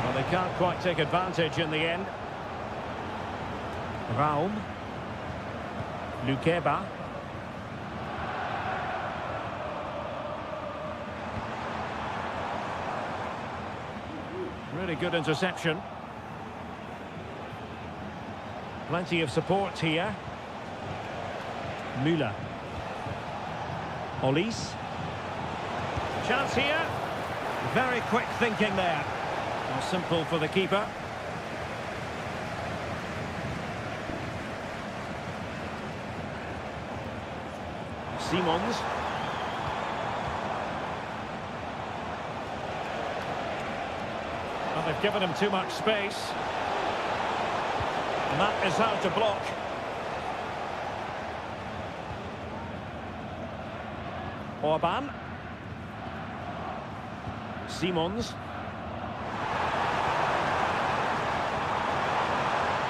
[SPEAKER 1] Well, they can't quite take advantage in the end. Raum. Lukeba. Really good interception. Plenty of support here. Müller. Olise.
[SPEAKER 3] Chance here.
[SPEAKER 1] Very quick thinking there. Well, simple for the keeper. Simons. Well, they've given him too much space. And that is how to block. Orban. Simons.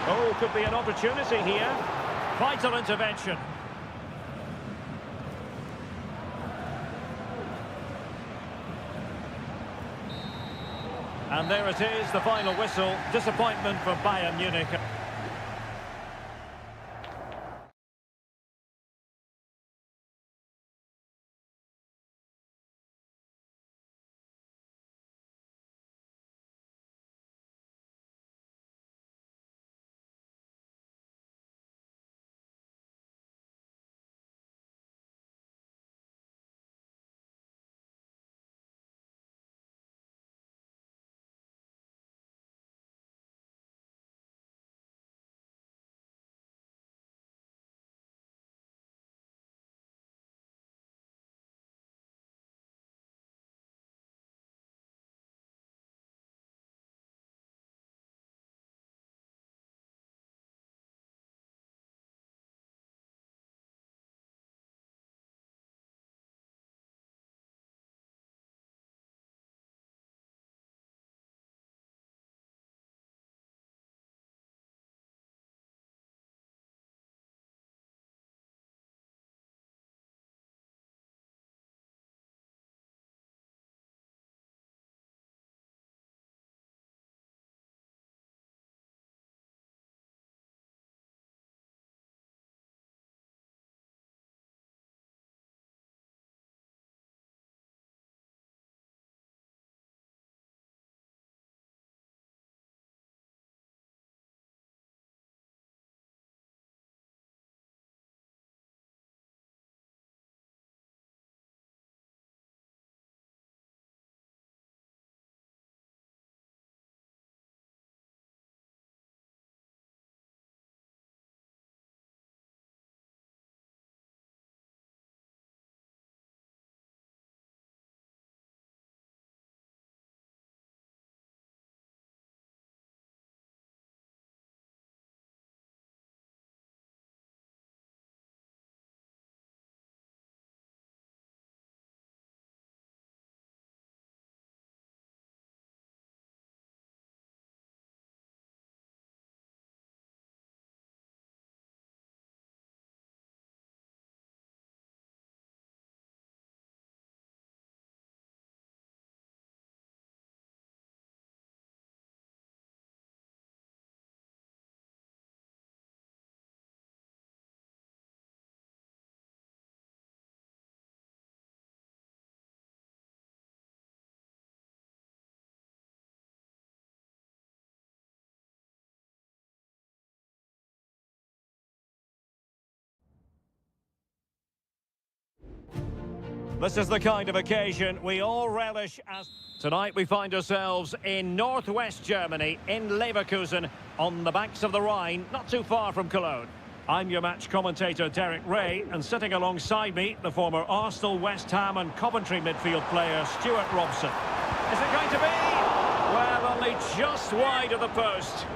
[SPEAKER 1] Oh, could be an opportunity here. Vital intervention. And there it is, the final whistle. Disappointment for Bayern Munich. This is the kind of occasion we all relish as... Tonight we find ourselves in northwest Germany, in Leverkusen, on the banks of the Rhine, not too far from Cologne. I'm your match commentator, Derek Ray, and sitting alongside me, the former Arsenal, West Ham and Coventry midfield player, Stuart Robson. Is it going to be? Well, only just wide of the post.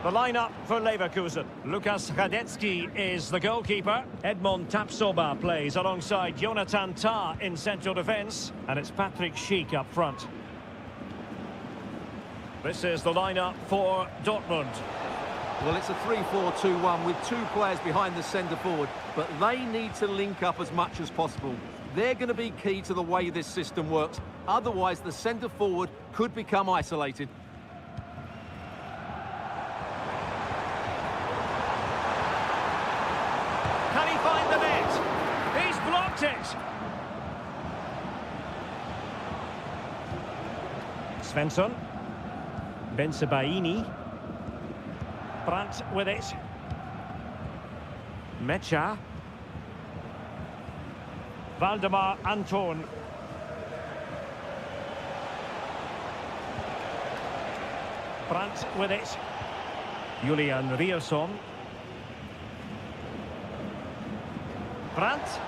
[SPEAKER 1] The lineup for Leverkusen. Lukas Hradecky is the goalkeeper. Edmond Tapsoba plays alongside Jonathan Tah in central defence. And it's Patrick Schick up front. This is the lineup for Dortmund.
[SPEAKER 2] Well, it's a 3-4-2-1 with two players behind the centre forward, but they need to link up as much as possible. They're going to be key to the way this system works. Otherwise, the centre forward could become isolated.
[SPEAKER 1] Can he find the net? He's blocked it. Svensson. Bensebaini. Brandt with it. Mecha. Valdemar Anton. Brandt with it. Julian Rierson. Brandt.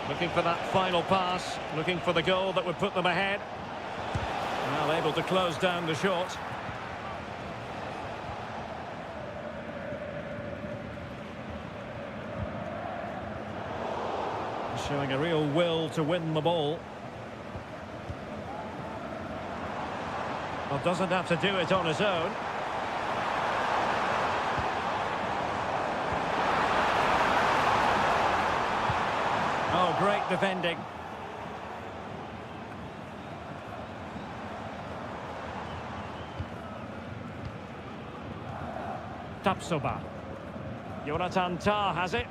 [SPEAKER 1] Looking for that final pass. Looking for the goal that would put them ahead. Well, able to close down the shot. Showing a real will to win the ball. Well, doesn't have to do it on his own. Oh, great defending. Tapsoba. Jonathan Tah has it.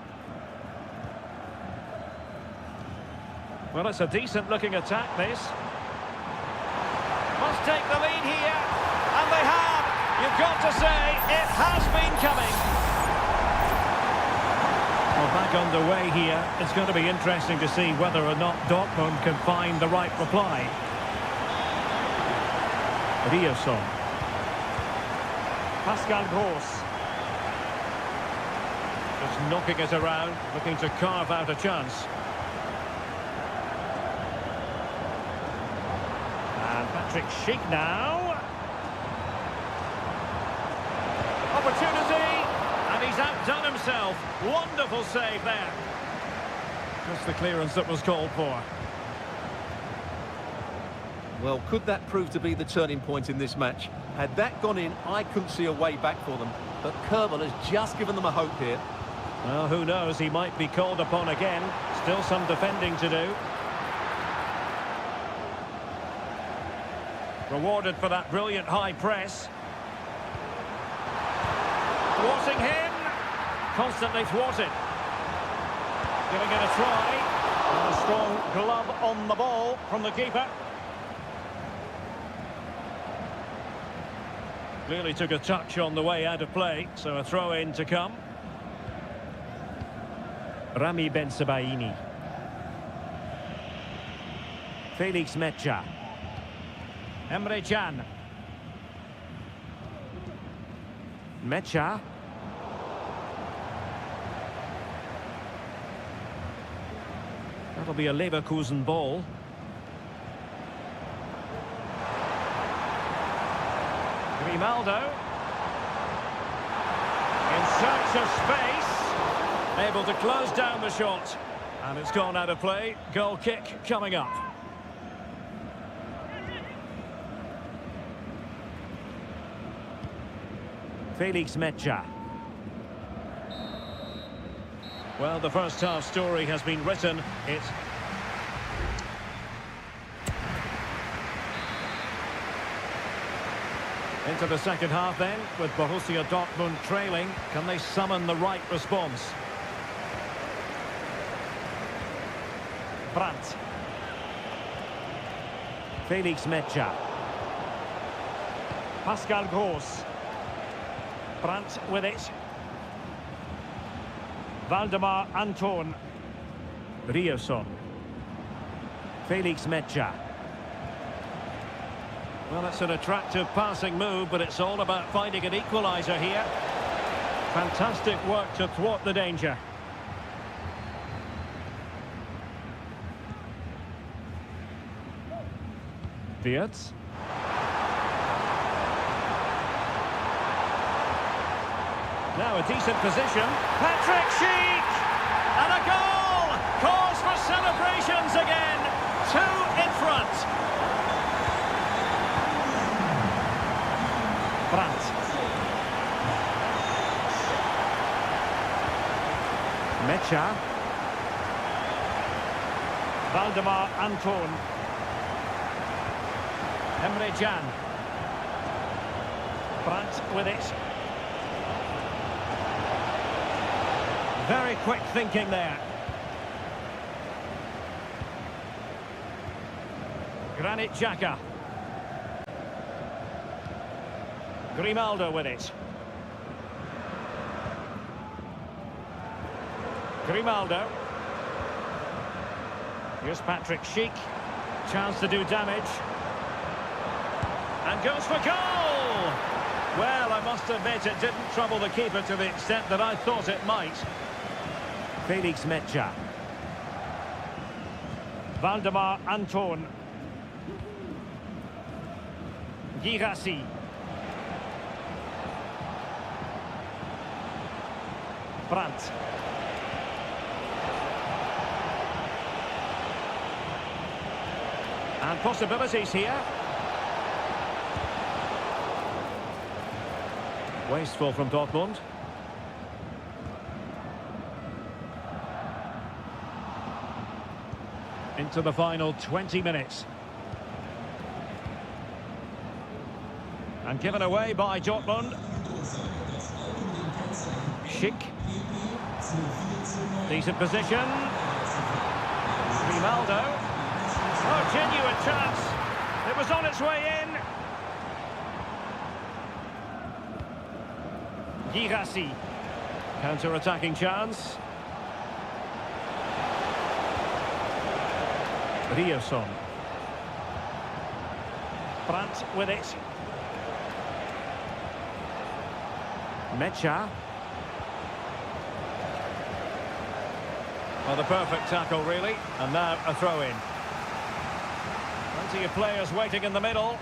[SPEAKER 1] Well, it's a decent-looking attack, this. Must take the lead here. And they have. You've got to say, it has been coming. Well, back underway here. It's going to be interesting to see whether or not Dortmund can find the right reply. Rierson. Pascal Gross. Just knocking it around, looking to carve out a chance. And Patrick Schick now. Opportunity, and he's outdone himself. Wonderful save there. Just the clearance that was called for.
[SPEAKER 2] Well, could that prove to be the turning point in this match? Had that gone in, I couldn't see a way back for them. But Kerbal has just given them a hope here.
[SPEAKER 1] Well, who knows? He might be called upon again. Still some defending to do. Rewarded for that brilliant high press. Thwarting him. Constantly thwarted. Giving it a try. And a strong glove on the ball from the keeper. Clearly took a touch on the way out of play, so a throw-in to come. Rami Bensebaini. Felix Mecha. Emre Can. Mecha. That'll be a Leverkusen ball. Grimaldo. In search of space. Able to close down the shot. And it's gone out of play. Goal kick coming up. Felix Mecha. Well, the first half story has been written. It's into the second half then, with Borussia Dortmund trailing. Can they summon the right response? Brandt. Felix Mecha. Pascal Gross. Brandt with it. Valdemar Anton. Rioson. Felix Mecha. Well, it's an attractive passing move, but it's all about finding an equaliser here. Fantastic work to thwart the danger. Wirtz. Now a decent position. Patrick Schick! And a goal! Cause for celebrations again. 2 in front. Brandt. Mecha. Valdemar Anton. Emre Can. Brandt with it. Very quick thinking there. Granit Xhaka. Grimaldo with it. Grimaldo. Here's Patrick Schick. Chance to do damage. And goes for goal! Well, I must admit it didn't trouble the keeper to the extent that I thought it might. Felix Mecha. Valdemar Anton. Girassi. Brandt. And possibilities here. Wasteful from Dortmund. Into the final 20 minutes. And given away by Dortmund. Schick. Decent position. Grimaldo. Oh, genuine chance. It was on its way in. Girassi. Counter-attacking chance. Rioson. Brandt with it. Mecha. Well, the perfect tackle, really. And now a throw-in. Plenty of players waiting in the middle.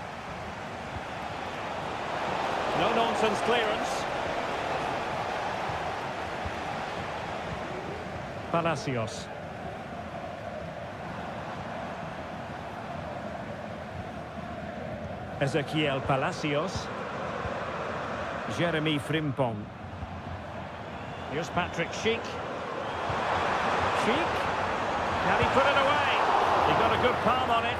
[SPEAKER 1] No-nonsense clearance. Palacios. Ezequiel Palacios. Jeremy Frimpong. Here's Patrick Schick. Schick. Can he put it away? He got a good palm on it.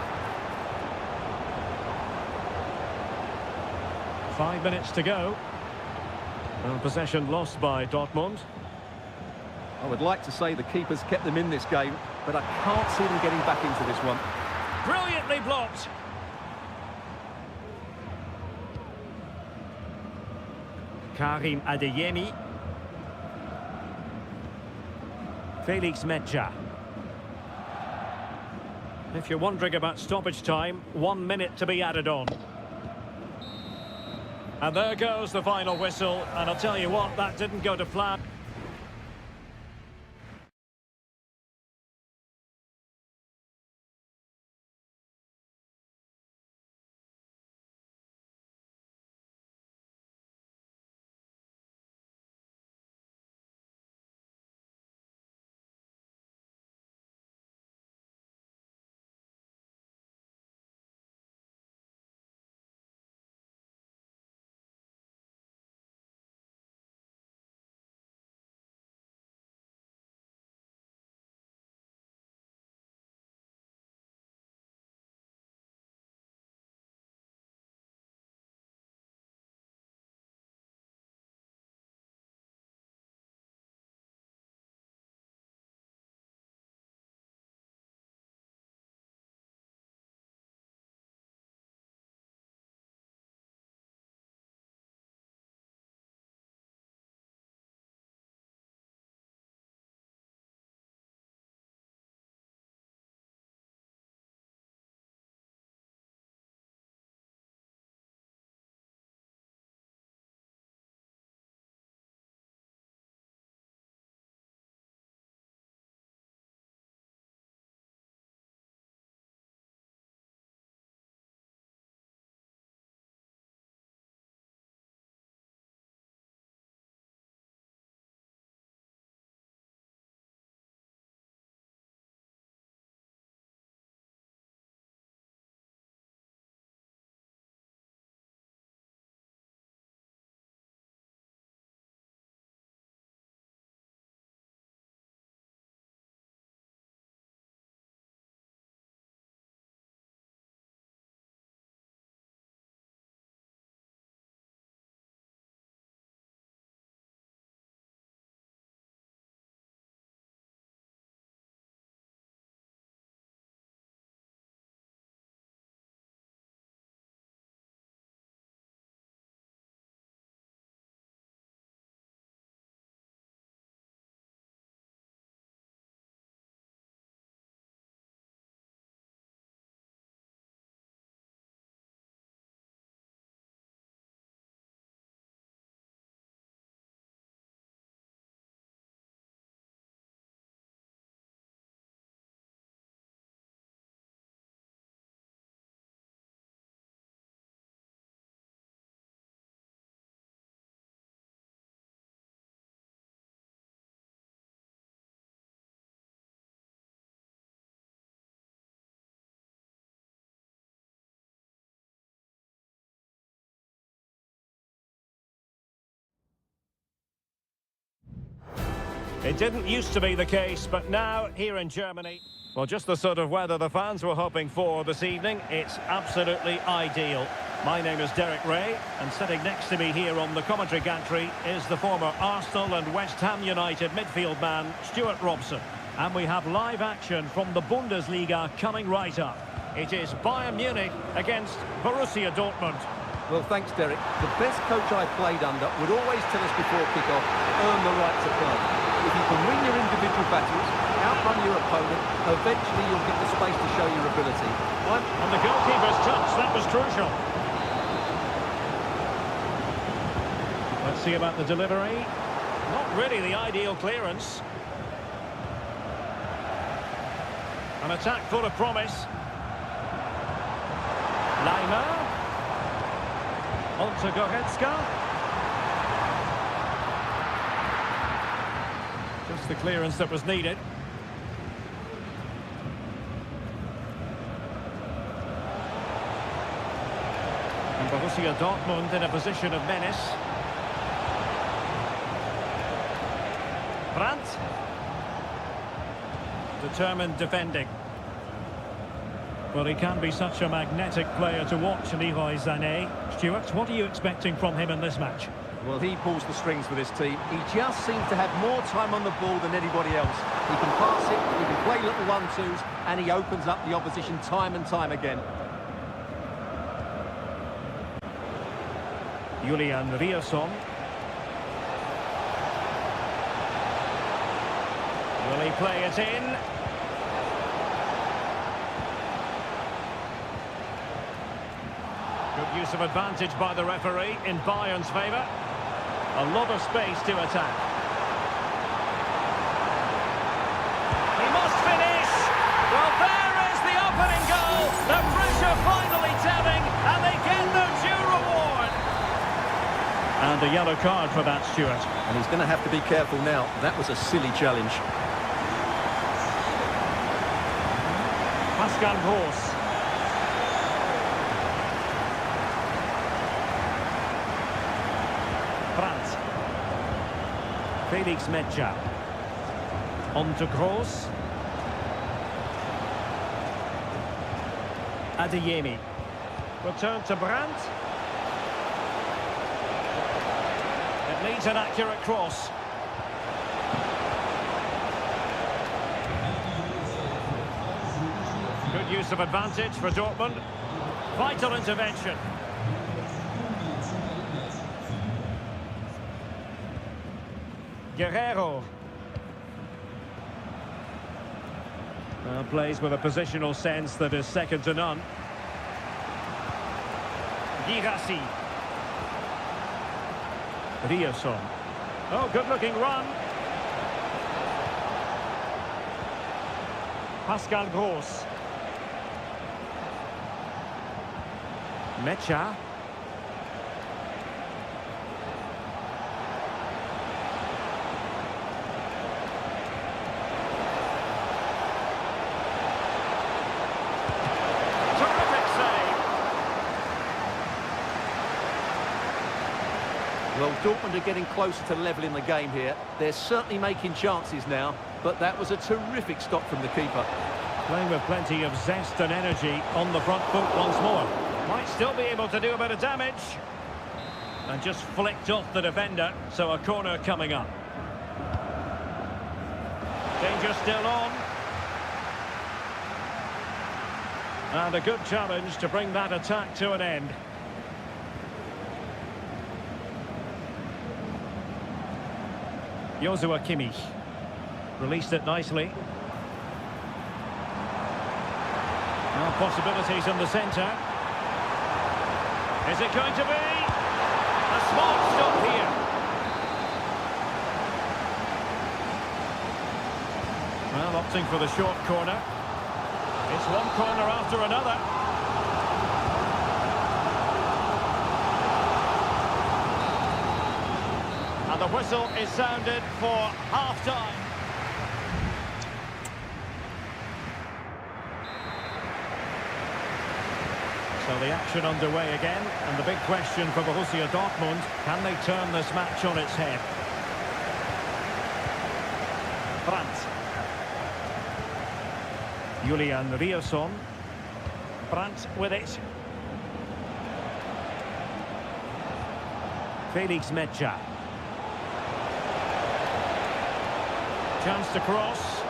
[SPEAKER 1] 5 minutes to go. And possession lost by Dortmund.
[SPEAKER 2] I would like to say the keepers kept them in this game, but I can't see them getting back into this one.
[SPEAKER 1] Brilliantly blocked. Karim Adeyemi. Felix Mecha. If you're wondering about stoppage time, 1 minute to be added on. And there goes the final whistle, and I'll tell you what, that didn't go to plan. It didn't used to be the case, but now here in Germany, well, just the sort of weather the fans were hoping for this evening. It's absolutely ideal. My name is Derek Ray, and sitting next to me here on the commentary gantry is the former Arsenal and West Ham United midfield man, Stuart Robson. And we have live action from the Bundesliga coming right up. It is Bayern Munich against Borussia Dortmund.
[SPEAKER 2] Well, thanks, Derek. The best coach I played under would always tell us before kick-off, earn the right to play. If you can win your individual battles, outrun your opponent, eventually you'll get the space to show your ability.
[SPEAKER 1] And the goalkeeper's touch, that was crucial. Let's see about the delivery. Not really the ideal clearance. An attack full of promise. Laimer. On to Goretzka. Just the clearance that was needed. And Borussia Dortmund in a position of menace. Brandt. Determined defending. Well, he can be such a magnetic player to watch, Leroy Sané. Stuart, what are you expecting from him in this match?
[SPEAKER 2] Well, he pulls the strings for this team. He just seems to have more time on the ball than anybody else. He can pass it, he can play little one-twos, and he opens up the opposition time and time again.
[SPEAKER 1] Julian Riasson. Will he play it in? Good use of advantage by the referee in Bayern's favour. A lot of space to attack. He must finish! Well, there is the opening goal! The pressure finally telling, and they get their due reward! And a yellow card for that, Stuart.
[SPEAKER 2] And he's going to have to be careful now. That was a silly challenge.
[SPEAKER 1] Pascal Gross. Brandt. Felix Medja. On to Gross. Adeyemi. Return to Brandt. It needs an accurate cross. Good use of advantage for Dortmund. Vital intervention. Guerrero. Plays with a positional sense that is second to none. Girassi. Riasson. Oh, good-looking run. Pascal Gross. Mecha.
[SPEAKER 2] Well, Dortmund are getting closer to leveling the game here. They're certainly making chances now, but that was a terrific stop from the keeper.
[SPEAKER 1] Playing with plenty of zest and energy on the front foot once more. Might still be able to do a bit of damage. And just flicked off the defender, so a corner coming up. Danger still on. And a good challenge to bring that attack to an end. Joshua Kimmich released it nicely. Now possibilities in the centre. Is it going to be? A smart stop here. Well, opting for the short corner. It's one corner after another. And the whistle is sounded for half-time. So the action underway again, and the big question for Borussia Dortmund, can they turn this match on its head? Brandt. Julian Rierson. Brandt with it. Felix Mecha. Chance to cross.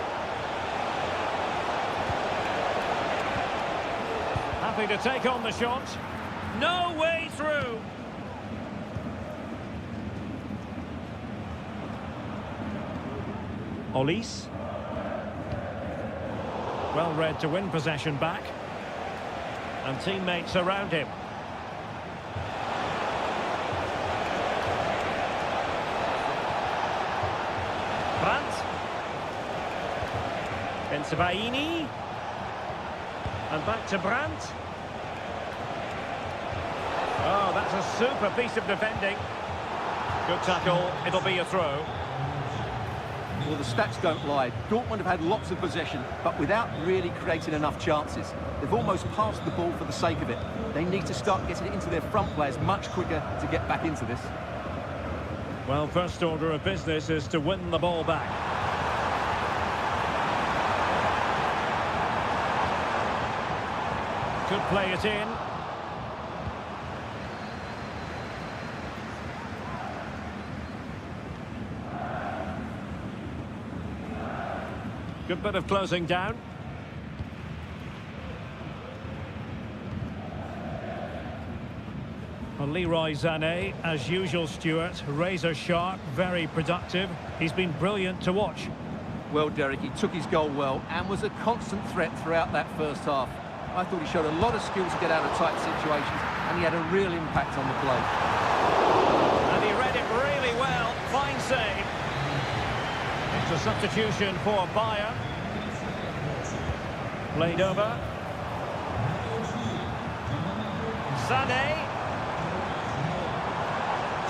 [SPEAKER 1] Happy to take on the shot. No way through. Olise. Well read to win possession back. And teammates around him. Brandt. Bensebaini. And back to Brandt. Oh, that's a super piece of defending. Good tackle. It'll be a throw.
[SPEAKER 2] Well, the stats don't lie. Dortmund have had lots of possession, but without really creating enough chances. They've almost passed the ball for the sake of it. They need to start getting it into their front players much quicker to get back into this.
[SPEAKER 1] Well, first order of business is to win the ball back. Could play it in. Good bit of closing down. Well, Leroy Sané, as usual, Stuart, razor sharp, very productive. He's been brilliant to watch.
[SPEAKER 2] Well, Derek, he took his goal well and was a constant threat throughout that first half. I thought he showed a lot of skill to get out of tight situations, and he had a real impact on the play.
[SPEAKER 1] And he read it really well. Fine save. It's a substitution for Bayern. Played over. Sané.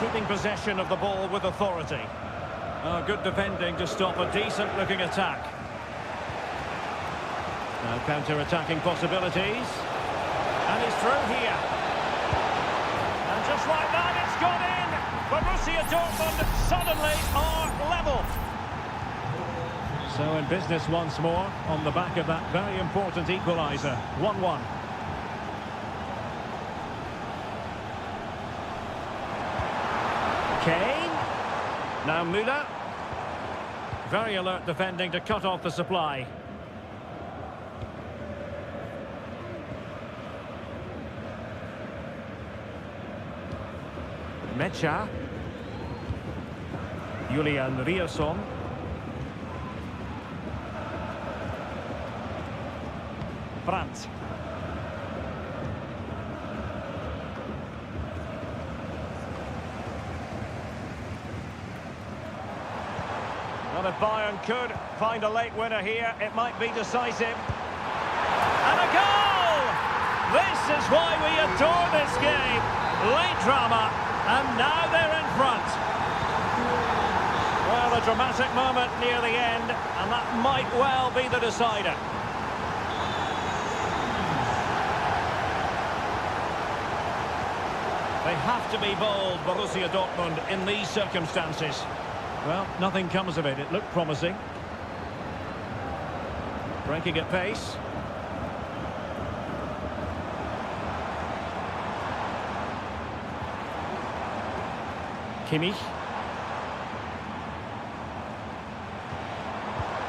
[SPEAKER 1] Keeping possession of the ball with authority. Oh, good defending to stop a decent-looking attack. Now counter-attacking possibilities. And he's through here. And just like that, it's gone in. Borussia Dortmund suddenly are level. So in business once more, on the back of that very important equaliser. 1-1. Kane. Now Müller. Very alert defending to cut off the supply. Mecha. Julian Rierson. Brandt. Well, if Bayern could find a late winner here, it might be decisive. And a goal! This is why we adore this game. Late drama, and now they're in front. Well, a dramatic moment near the end, and that might well be the decider. They have to be bold, Borussia Dortmund, in these circumstances. Well, nothing comes of it. It looked promising. Breaking at pace. Kimmich.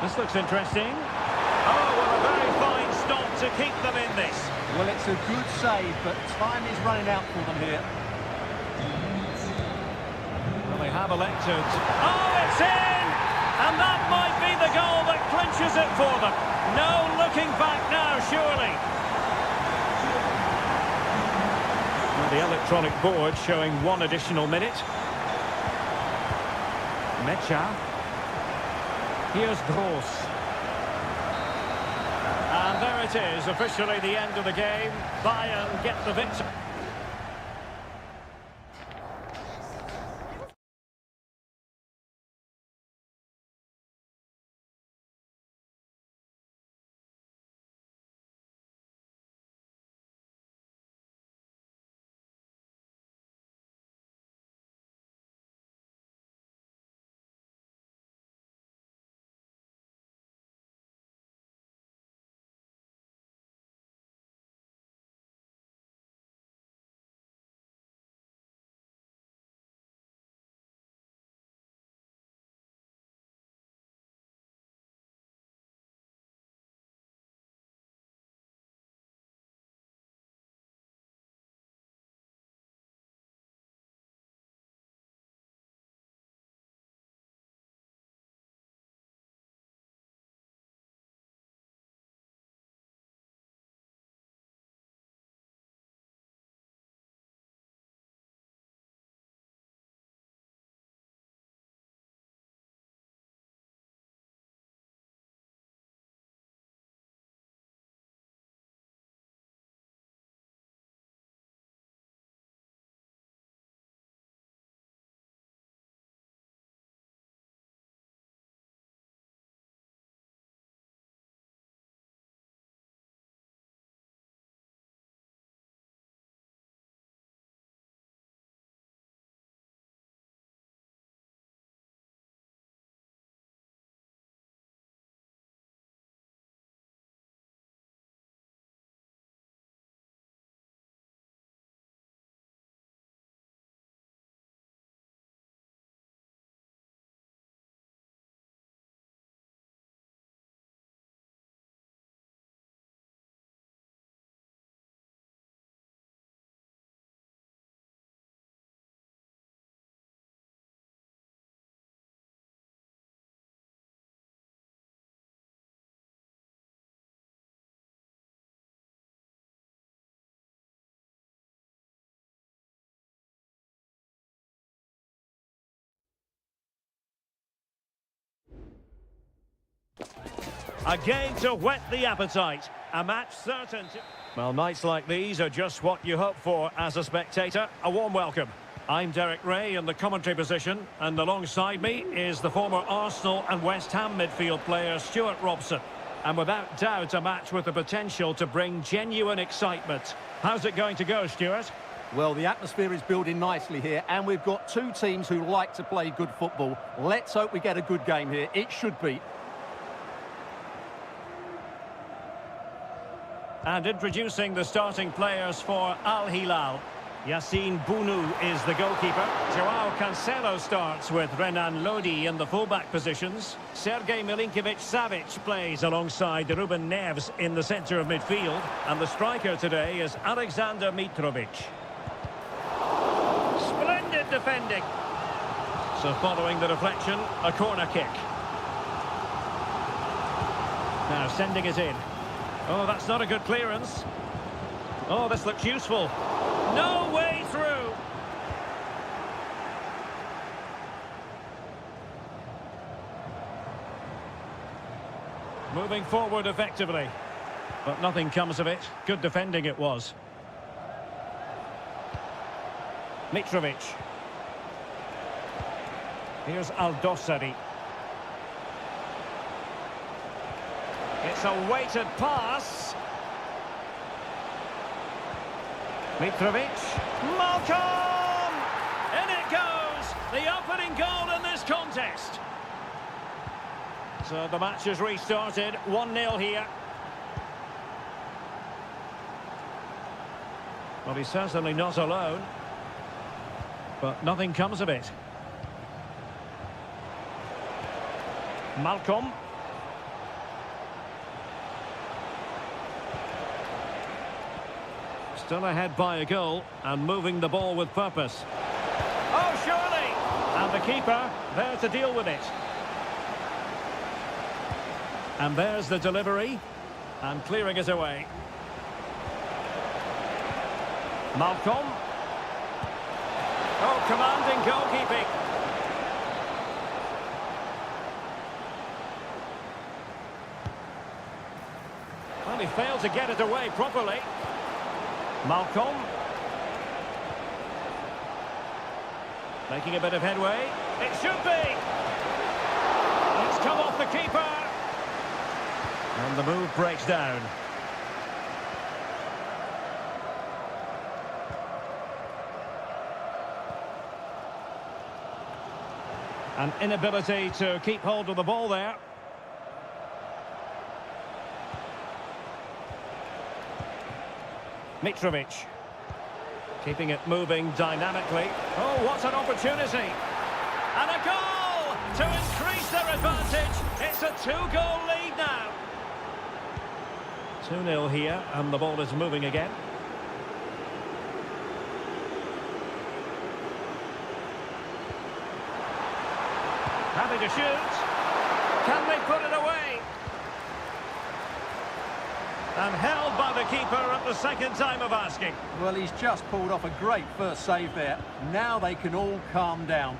[SPEAKER 1] This looks interesting. Oh, well, a very fine stop to keep them in this.
[SPEAKER 2] Well, it's a good save, but time is running out for them here.
[SPEAKER 1] Well, they have elected. Oh, it's in! And that might be the goal that clinches it for them. No looking back now, surely. Well, the electronic board showing one additional minute. Mecha. Here's Gross. And there it is, officially the end of the game. Bayern get the victory. Again to whet the appetite. A match certain to... Well, nights like these are just what you hope for as a spectator. A warm welcome. I'm Derek Ray in the commentary position, and alongside me is the former Arsenal and West Ham midfield player Stuart Robson. And without doubt, a match with the potential to bring genuine excitement. How's it going to go, Stuart?
[SPEAKER 2] Well, the atmosphere is building nicely here, and we've got two teams who like to play good football. Let's hope we get a good game here. It should be.
[SPEAKER 1] And introducing the starting players for Al Hilal. Yassine Bounou is the goalkeeper. Joao Cancelo starts with Renan Lodi in the fullback positions. Sergej Milinkovic-Savic plays alongside Ruben Neves in the centre of midfield. And the striker today is Alexander Mitrovic. Splendid defending. So following the deflection, a corner kick. Now sending it in. Oh, that's not a good clearance. Oh, this looks useful. No way through. Moving forward effectively. But nothing comes of it. Good defending it was. Mitrovic. Here's Aldosari. It's a weighted pass. Mitrovic. Malcolm! In it goes! The opening goal in this contest. So the match has restarted. 1-0 here. Well, he's certainly not alone. But nothing comes of it. Malcolm. Still ahead by a goal and moving the ball with purpose. Oh, surely! And the keeper there to deal with it. And there's the delivery. And clearing it away. Malcolm. Oh, commanding goalkeeping. Well, he failed to get it away properly. Malcolm. Making a bit of headway. It should be. It's come off the keeper. And the move breaks down. An inability to keep hold of the ball there. Mitrovic. Keeping it moving dynamically. Oh, what an opportunity. And a goal to increase their advantage. It's a two-goal lead now. 2-0 here, and the ball is moving again. Happy to shoot. Can they put it away? And held by the keeper at the second time of asking.
[SPEAKER 2] Well, he's just pulled off a great first save there. Now they can all calm down.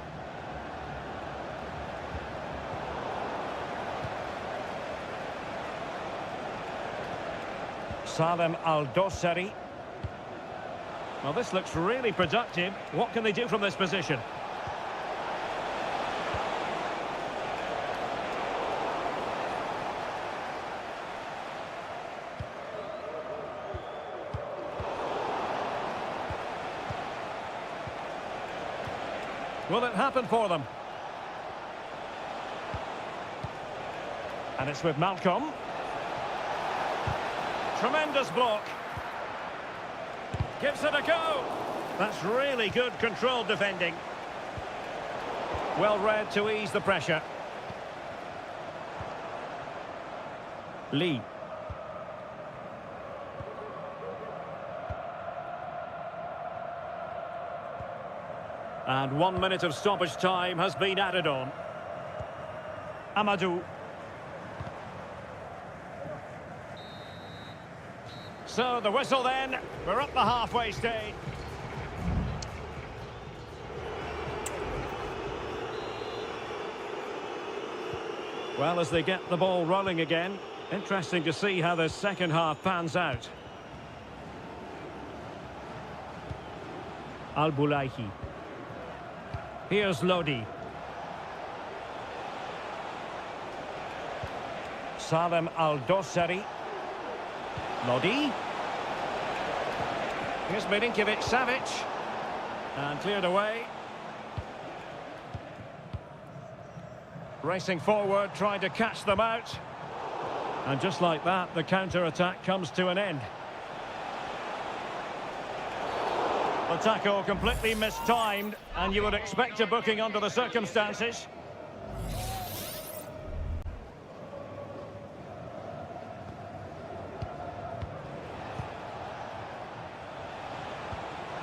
[SPEAKER 1] Salem Aldosari. Well, this looks really productive. What can they do from this position? Will it happen for them? And it's with Malcolm. Tremendous block. Gives it a go. That's really good controlled defending. Well read to ease the pressure. Lee. And 1 minute of stoppage time has been added on. Amadou. So the whistle then. We're up the halfway stage. Well, as they get the ball rolling again, Interesting to see how the second half pans out. Al-Bulaihi. Here's Lodi. Salem Al-Dossari. Lodi. Here's Milinkovic-Savic. And cleared away. Racing forward, trying to catch them out. And just like that, the counter-attack comes to an end. The tackle completely mistimed, and you would expect a booking under the circumstances.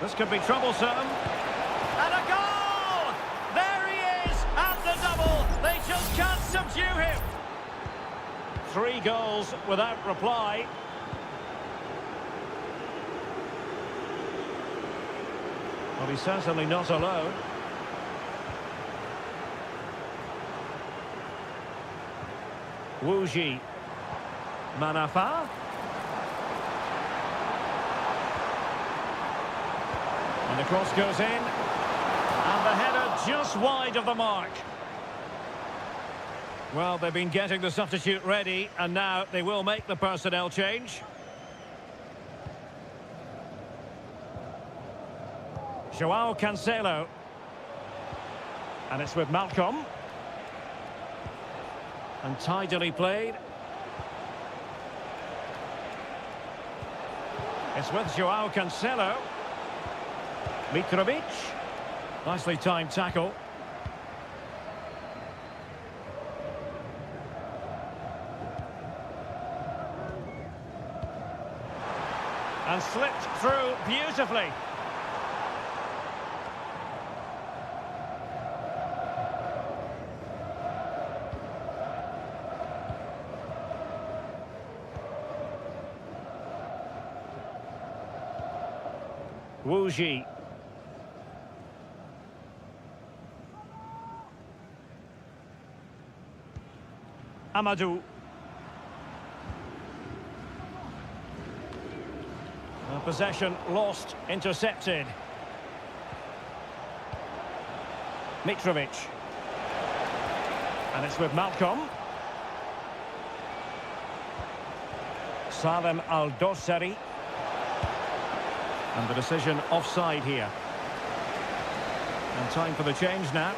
[SPEAKER 1] This could be troublesome. And a goal! There he is, and the double. They just can't subdue him. 3 goals without reply. Well, he's certainly not alone. Wuji. Manafa. And the cross goes in. And the header just wide of the mark. Well, they've been getting the substitute ready, and now they will make the personnel change. Joao Cancelo. And it's with Malcolm. And tidily played. It's with Joao Cancelo. Mitrovic. Nicely timed tackle. And slipped through beautifully. Wuji. Amadou. Possession lost, intercepted. Mitrovic. And it's with Malcolm. Salem Al-Dossari. And the decision offside here. And time for the change now.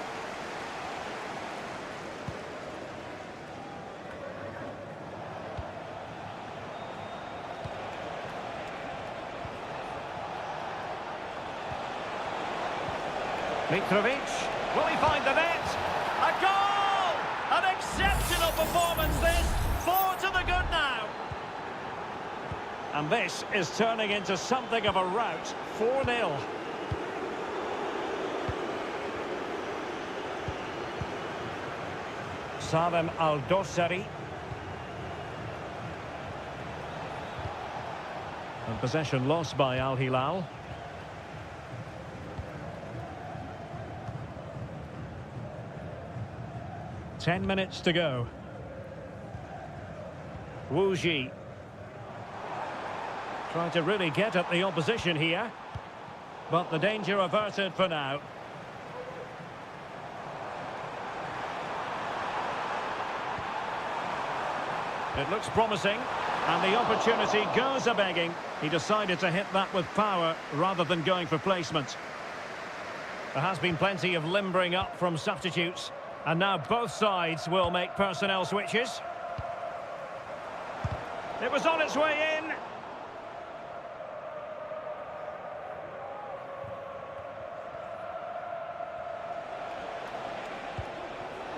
[SPEAKER 1] Mitrovic, will he find the net? A goal! An exceptional performance this, 4 to the good now. And this is turning into something of a rout, 4-0. Salem Al-Dossari. And possession lost by Al Hilal. Ten minutes to go. Wuji. Trying to really get at the opposition here. But the danger averted for now. It looks promising. And the opportunity goes a-begging. He decided to hit that with power rather than going for placement. There has been plenty of limbering up from substitutes. And now both sides will make personnel switches. It was on its way in.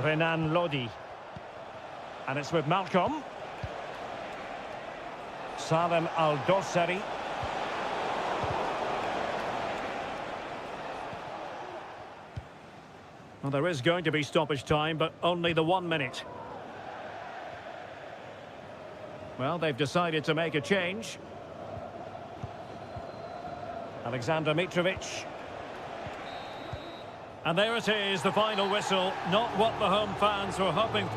[SPEAKER 1] Renan Lodi. And it's with Malcolm. Salem Al-Dossari. Well, there is going to be stoppage time, but only the 1 minute. Well, they've decided to make a change. Alexander Mitrovic. And there it is, the final whistle. Not what the home fans were hoping for.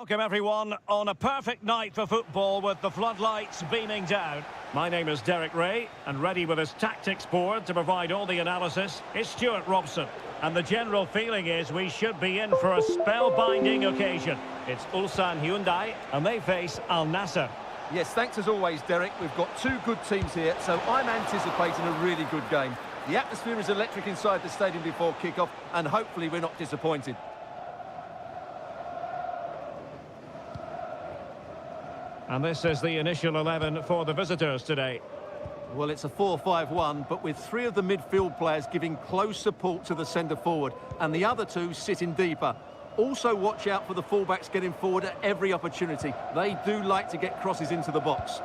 [SPEAKER 1] Welcome everyone on a perfect night for football with the floodlights beaming down. My name is Derek Ray, and ready with his tactics board to provide all the analysis is Stuart Robson. And the general feeling is we should be in for a spellbinding occasion. It's Ulsan Hyundai, and they face Al Nassr.
[SPEAKER 2] Yes, thanks as always, Derek. We've got two good teams here, so I'm anticipating a really good game. The atmosphere is electric inside the stadium before kick-off, and hopefully we're not disappointed.
[SPEAKER 1] And this is the initial 11 for the visitors today.
[SPEAKER 2] Well, it's a 4-5-1, but with three of the midfield players giving close support to the centre-forward, and the other two sitting deeper. Also watch out for the fullbacks getting forward at every opportunity. They do like to get crosses into the box.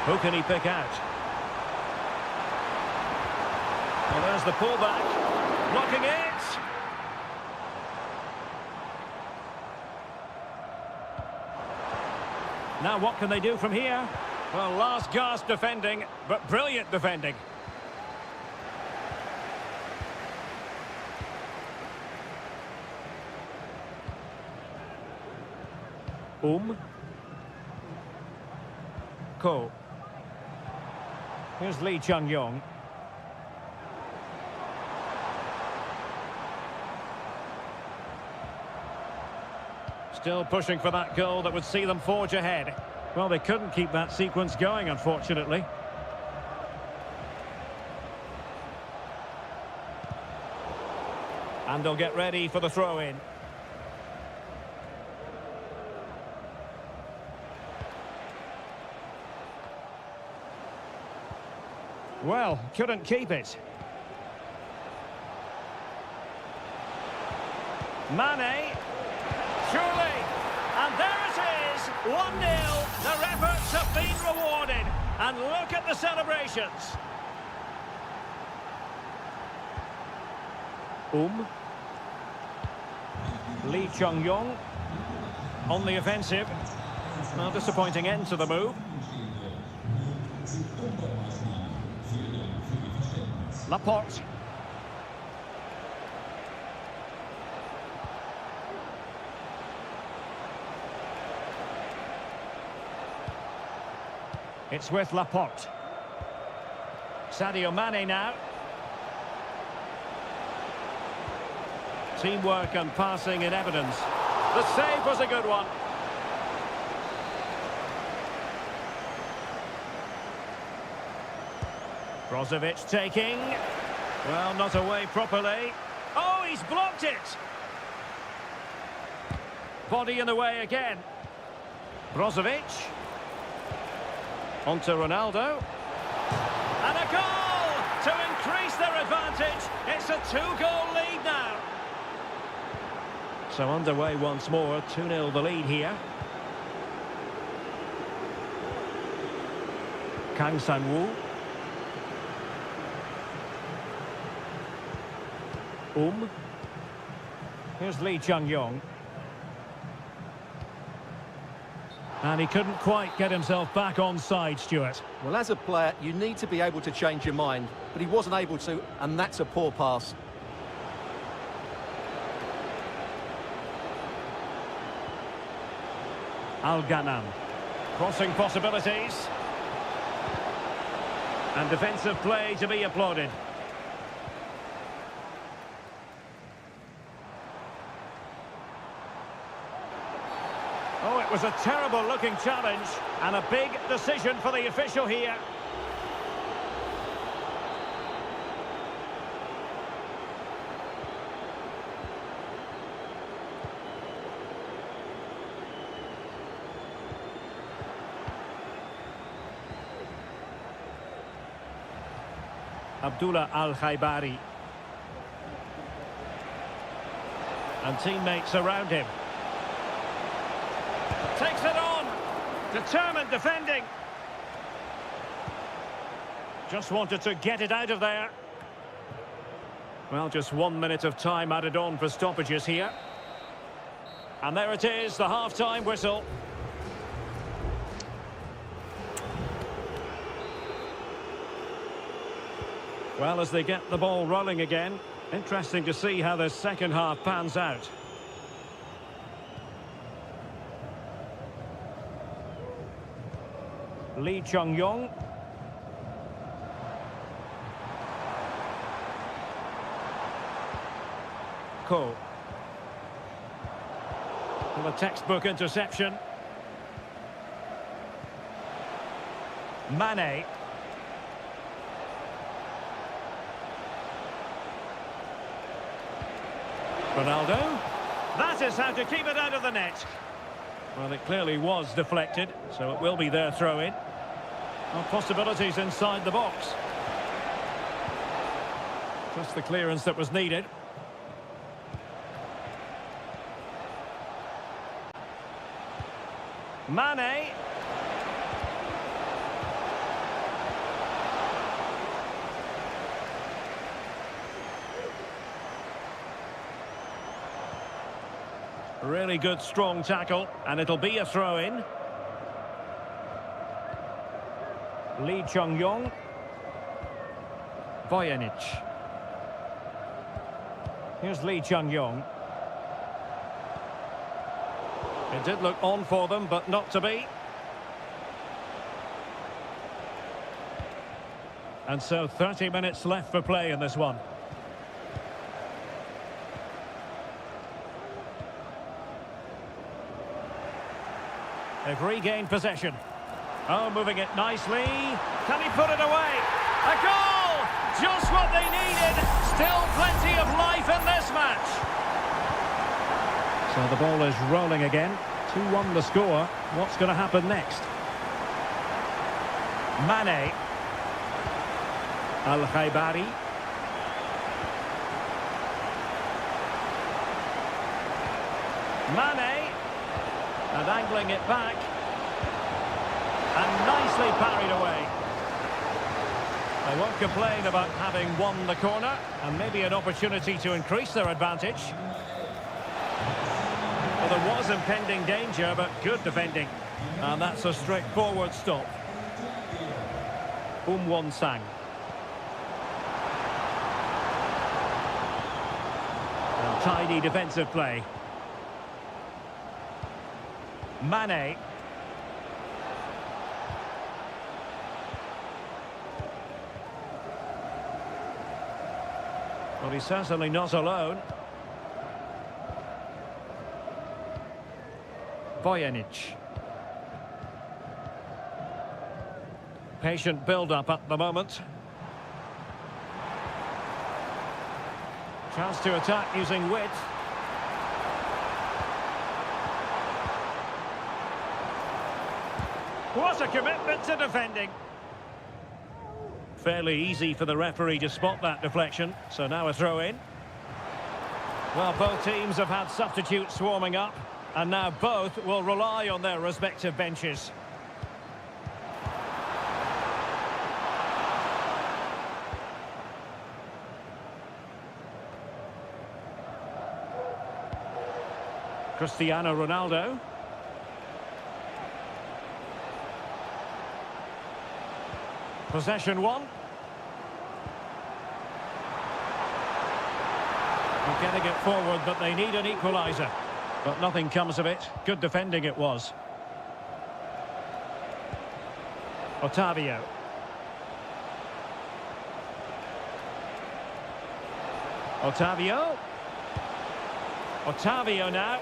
[SPEAKER 1] Who can he pick out? Well, there's the pullback. Blocking it. Now what can they do from here? Well, last gasp defending, but brilliant defending. Ko. Here's Lee Chung-yong. Still pushing for that goal that would see them forge ahead. Well, they couldn't keep that sequence going, unfortunately. And they'll get ready for the throw-in. Well, couldn't keep it. Mane. Surely. And there it is. 1-0. Their efforts have been rewarded. And look at the celebrations. Lee Chung-yong on the offensive. Well, disappointing end to the move. Laporte. It's with Laporte. Sadio Mane now. Teamwork and passing in evidence. The save was a good one. Brozovic taking. Well, not away properly. Oh, he's blocked it. Body in the way again. Brozovic. On to Ronaldo. And a goal to increase their advantage. It's a 2-goal lead now. So underway once more, 2-0 the lead here. Kang San-woo. Here's Lee Chung-yong. And he couldn't quite get himself back on side, Stuart.
[SPEAKER 2] Well, as a player, you need to be able to change your mind, but he wasn't able to, and that's a poor pass.
[SPEAKER 1] Al-Ghanam. Crossing possibilities. And defensive play to be applauded. Oh, it was a terrible-looking challenge, and a big decision for the official here. Abdullah Al-Khaibari. And teammates around him. Takes it on. Determined defending. Just wanted to get it out of there. Well, just 1 minute of time added on for stoppages here. And there it is, the half-time whistle. Well, as they get the ball rolling again, interesting to see how this second half pans out. Lee Chung-yong. Ko. Well, a textbook interception. Mane. Ronaldo. That is how to keep it out of the net. Well, it clearly was deflected, so it will be their throw-in. Well, possibilities inside the box. Just the clearance that was needed. Mane. Really good, strong tackle, and it'll be a throw-in. Lee Chung-yong. Vojanic. Here's Lee Chung-yong. It did look on for them, but not to be. And so 30 minutes left for play in this one. They've regained possession. Oh, moving it nicely. Can he put it away? A goal! Just what they needed. Still plenty of life in this match. So the ball is rolling again. 2-1 the score. What's going to happen next? Mane. Al-Khaibari. Mane. And angling it back. And nicely parried away. They won't complain about having won the corner, and maybe an opportunity to increase their advantage. Well, there was impending danger, but good defending. And that's a straightforward stop. Won-sang. And tidy defensive play. Mane. Well, he's certainly not alone. Vojanic. Patient build-up at the moment. Chance to attack using width. What a commitment to defending. Fairly easy for the referee to spot that deflection, so now a throw-in. Well, both teams have had substitutes swarming up, and now both will rely on their respective benches. Cristiano Ronaldo. Possession one. They're getting it forward, but they need an equaliser. But nothing comes of it. Good defending it was. Otavio. Otavio. Otavio now.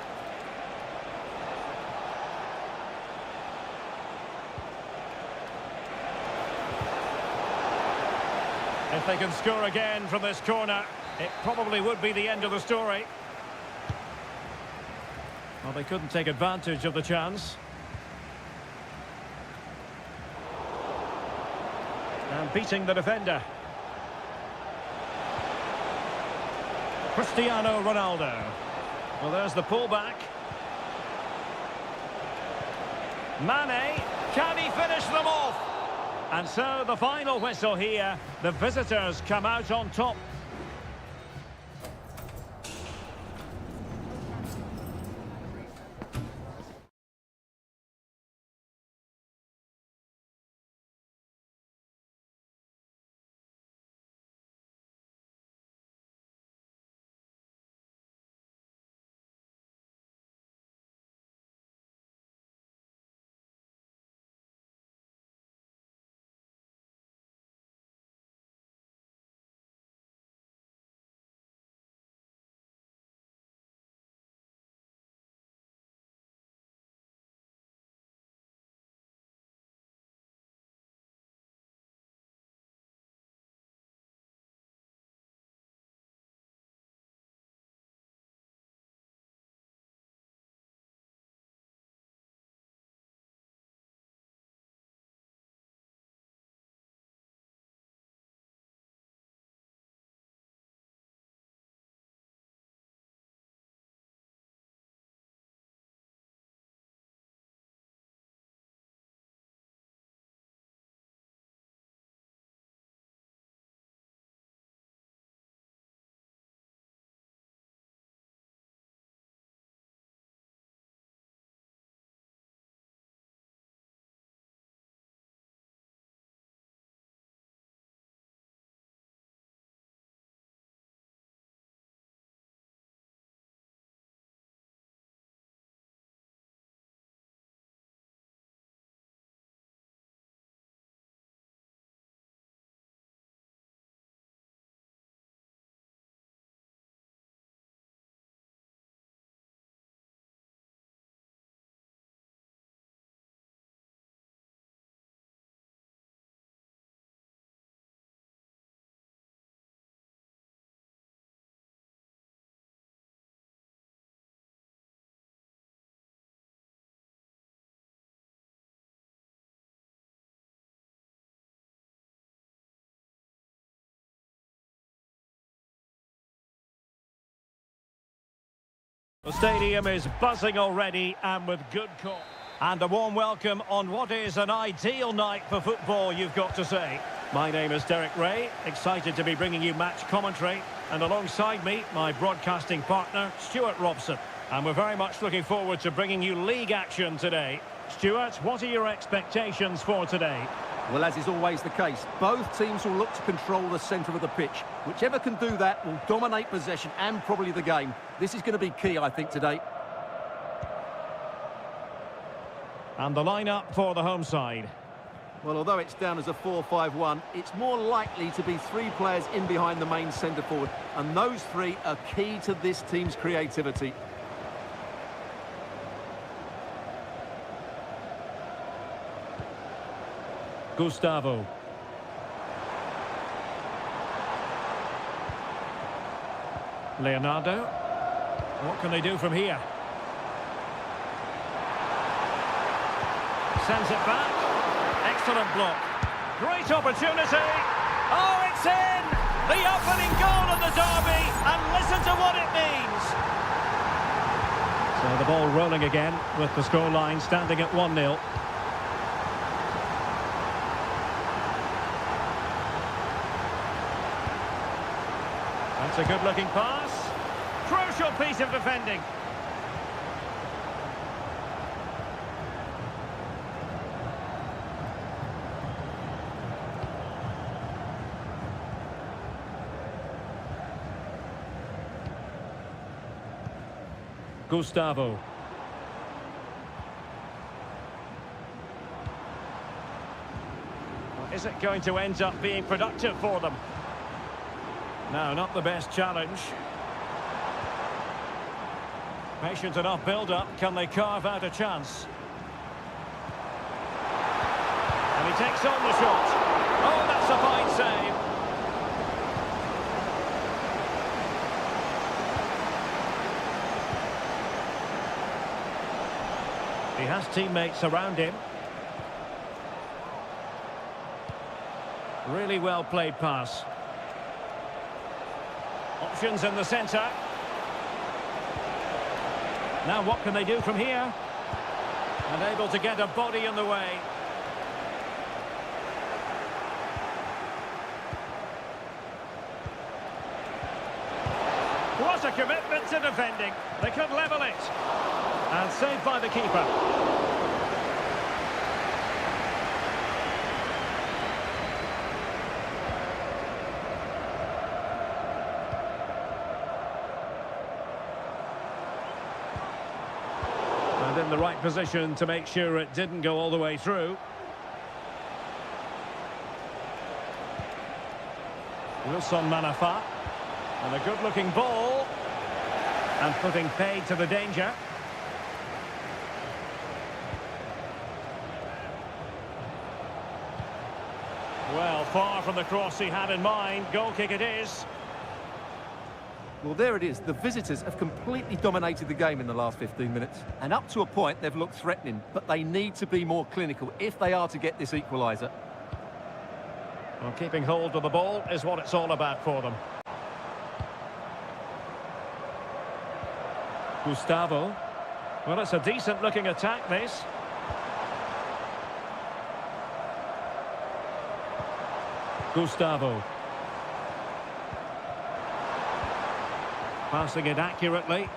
[SPEAKER 1] If they can score again from this corner, it probably would be the end of the story. Well, they couldn't take advantage of the chance. And beating the defender. Cristiano Ronaldo. Well, there's the pullback. Mane, can he finish them off? And so the final whistle here. The visitors come out on top. The stadium is buzzing already and with good cause. And a warm welcome on what is an ideal night for football, you've got to say. My name is Derek Ray, excited to be bringing you match commentary. And alongside me, my broadcasting partner, Stuart Robson. And we're very much looking forward to bringing you league action today. Stuart, what are your expectations for today?
[SPEAKER 2] Well, as is always the case, both teams will look to control the centre of the pitch. Whichever can do that will dominate possession and probably the game. This is going to be key, I think, today.
[SPEAKER 1] And the lineup for the home side.
[SPEAKER 2] Well, although it's down as a 4-5-1, it's more likely to be three players in behind the main centre forward. And those three are key to this team's creativity.
[SPEAKER 1] Gustavo. Leonardo. What can they do from here? Sends it back. Excellent block. Great opportunity. Oh, it's in! The opening goal of the derby, and listen to what it means. So the ball rolling again with the scoreline standing at 1-0. That's a good-looking pass. Crucial piece of defending. Gustavo. Is it going to end up being productive for them? No, not the best challenge. Patient enough build-up. Can they carve out a chance? And he takes on the shot. Oh, that's a fine save. He has teammates around him. Really well played pass. Options in the centre. Now what can they do from here? Unable to get a body in the way. What a commitment to defending. They could level it. And saved by the keeper. And in the right position to make sure it didn't go all the way through. Wilson Manafa. And a good-looking ball. And putting paid to the danger. Well, far from the cross he had in mind. Goal kick it is.
[SPEAKER 2] Well, there it is. The visitors have completely dominated the game in the last 15 minutes. And up to a point, they've looked threatening. But they need to be more clinical if they are to get this equaliser.
[SPEAKER 1] Well, keeping hold of the ball is what it's all about for them. Gustavo. Well, it's a decent-looking attack, this. Gustavo. Passing it accurately.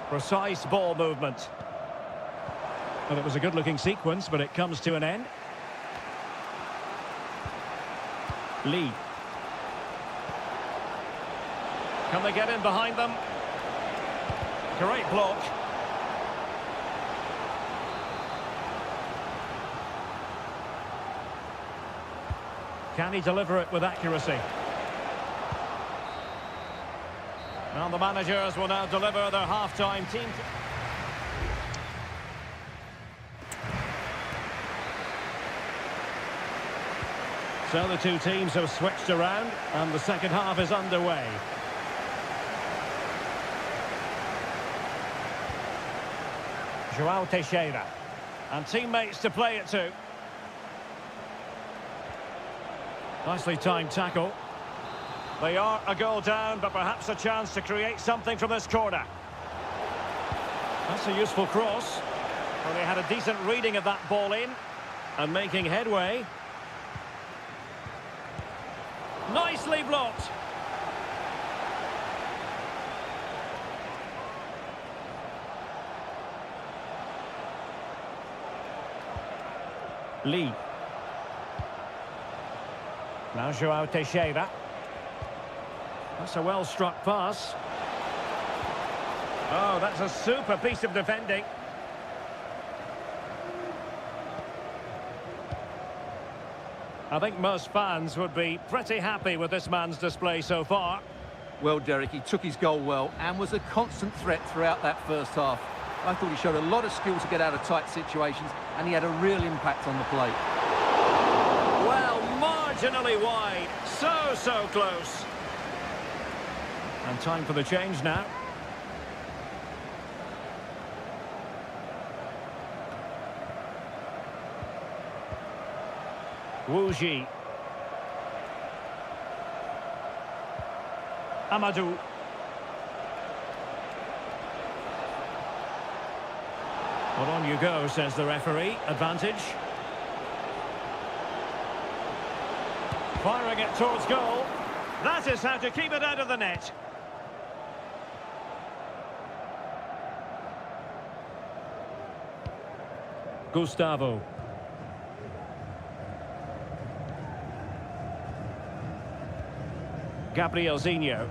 [SPEAKER 1] Precise ball movement. Well, it was a good-looking sequence, but it comes to an end. Lee. Can they get in behind them? Great block. Can he deliver it with accuracy? Well, the managers will now deliver their half-time team. So the two teams have switched around and the second half is underway. João Teixeira. And teammates to play it to. Nicely timed tackle. They are a goal down, but perhaps a chance to create something from this corner. That's a useful cross. Well, they had a decent reading of that ball in and making headway. Nicely blocked. Lee. Now João Teixeira. That's a well-struck pass. Oh, that's a super piece of defending. I think most fans would be pretty happy with this man's display so far.
[SPEAKER 2] Well, Derek, he took his goal well and was a constant threat throughout that first half. I thought he showed a lot of skill to get out of tight situations, and he had a real impact on the play.
[SPEAKER 1] Well, marginally wide. So close. And time for the change now. Wu Ji. Amadou. Well, on you go, says the referee. Advantage. Firing it towards goal. That is how to keep it out of the net. Gustavo. Gabrielzinho.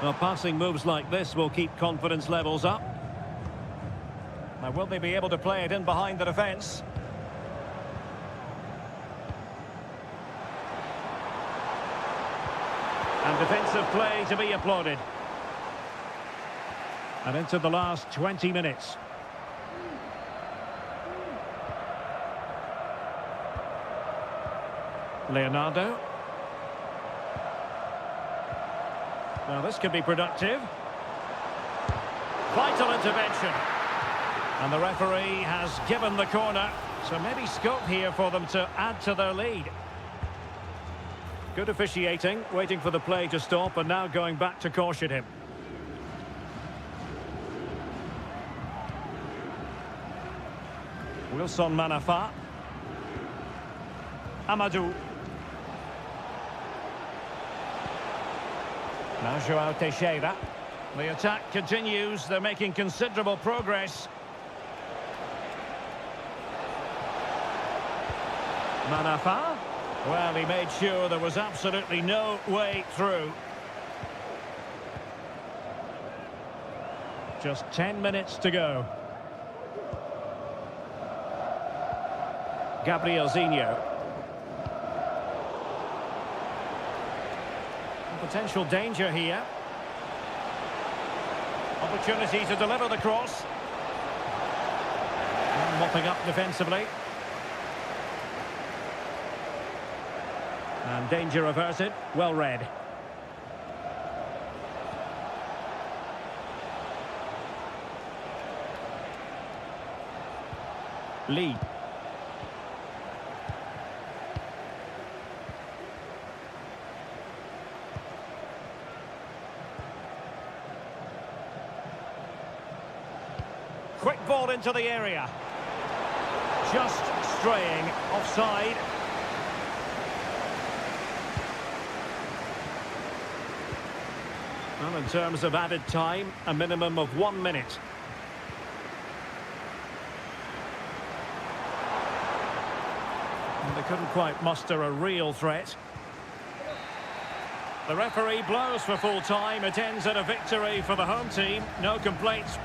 [SPEAKER 1] Well, passing moves like this will keep confidence levels up. Now, will they be able to play it in behind the defence? And defensive play to be applauded. And into the last 20 minutes. Leonardo. Now this could be productive. Vital intervention. And the referee has given the corner. So maybe scope here for them to add to their lead. Good officiating, waiting for the play to stop and now going back to caution him. Wilson Manafa. Amadou. Now João Teixeira. The attack continues. They're making considerable progress. Manafa. Well, he made sure there was absolutely no way through. Just 10 minutes to go. Gabrielzinho. Potential danger here. Opportunity to deliver the cross. And mopping up defensively. And danger averted. Well read. Lee. Quick ball into the area. Just straying offside. Well, in terms of added time, a minimum of 1 minute. And they couldn't quite muster a real threat. The referee blows for full time. It ends at a victory for the home team. No complaints.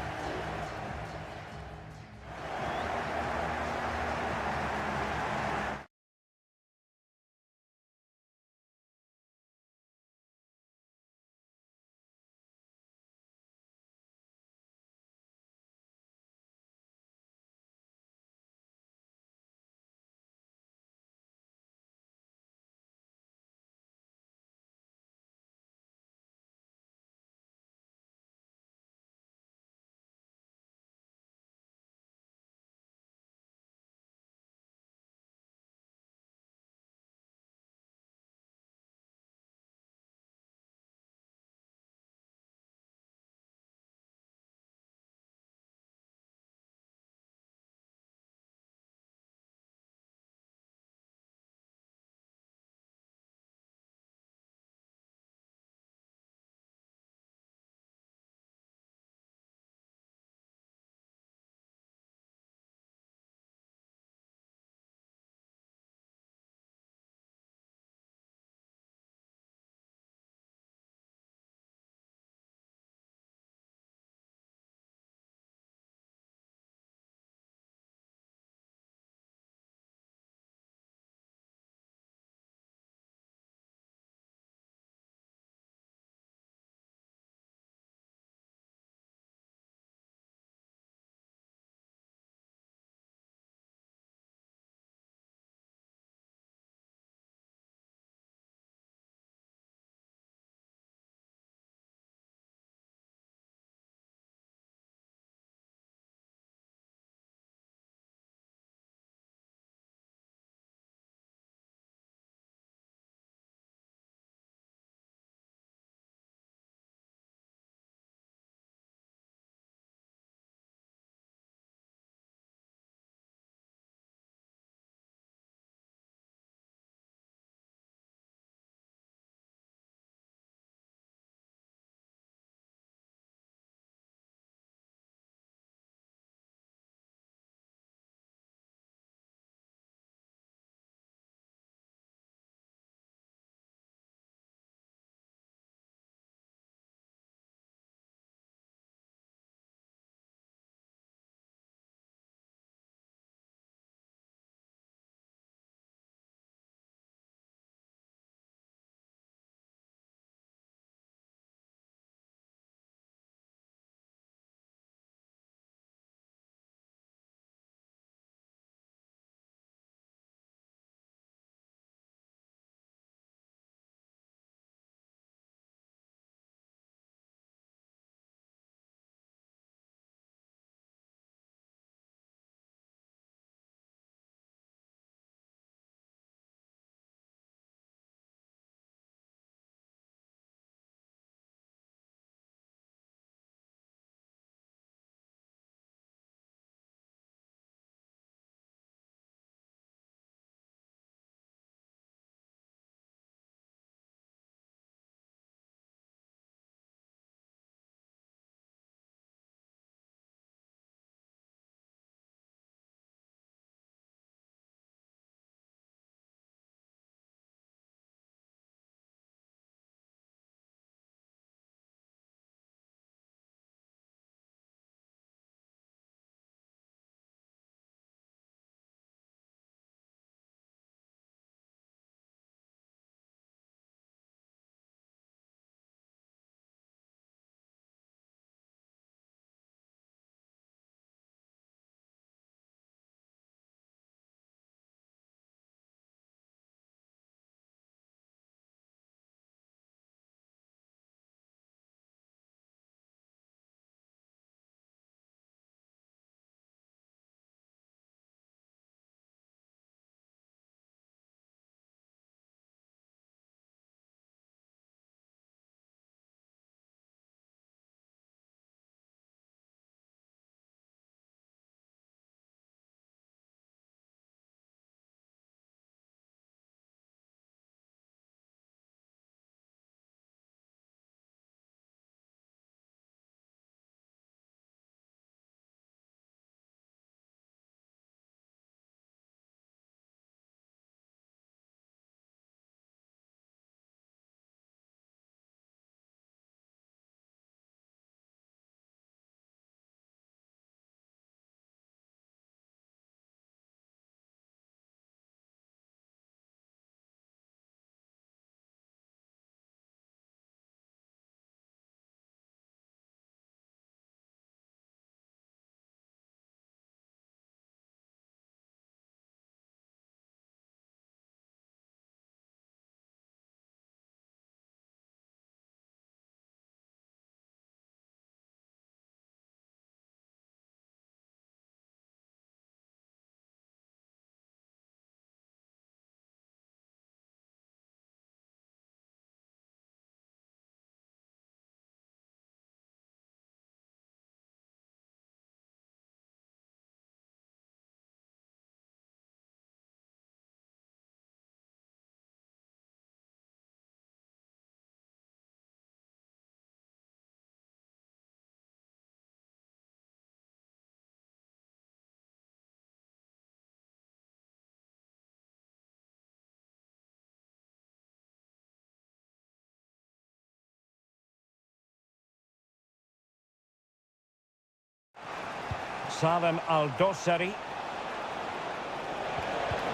[SPEAKER 1] Salem Aldosari.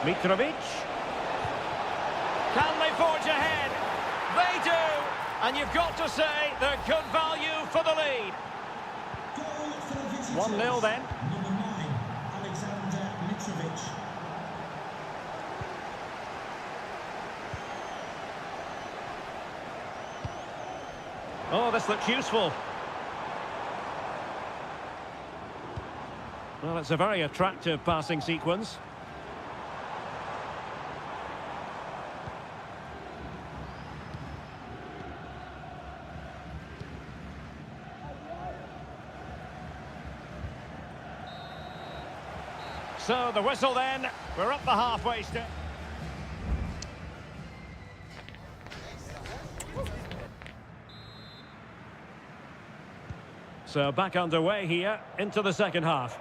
[SPEAKER 1] Mitrovic.
[SPEAKER 3] Can they forge ahead? They do! And you've got to say they're good value for the lead.
[SPEAKER 4] Goal for the visitors.
[SPEAKER 1] 1-0 then.
[SPEAKER 4] Number 9, Alexander Mitrovic.
[SPEAKER 1] Oh, this looks useful. Well, it's a very attractive passing sequence. So the whistle then, we're up the halfway step. So back underway here into the second half.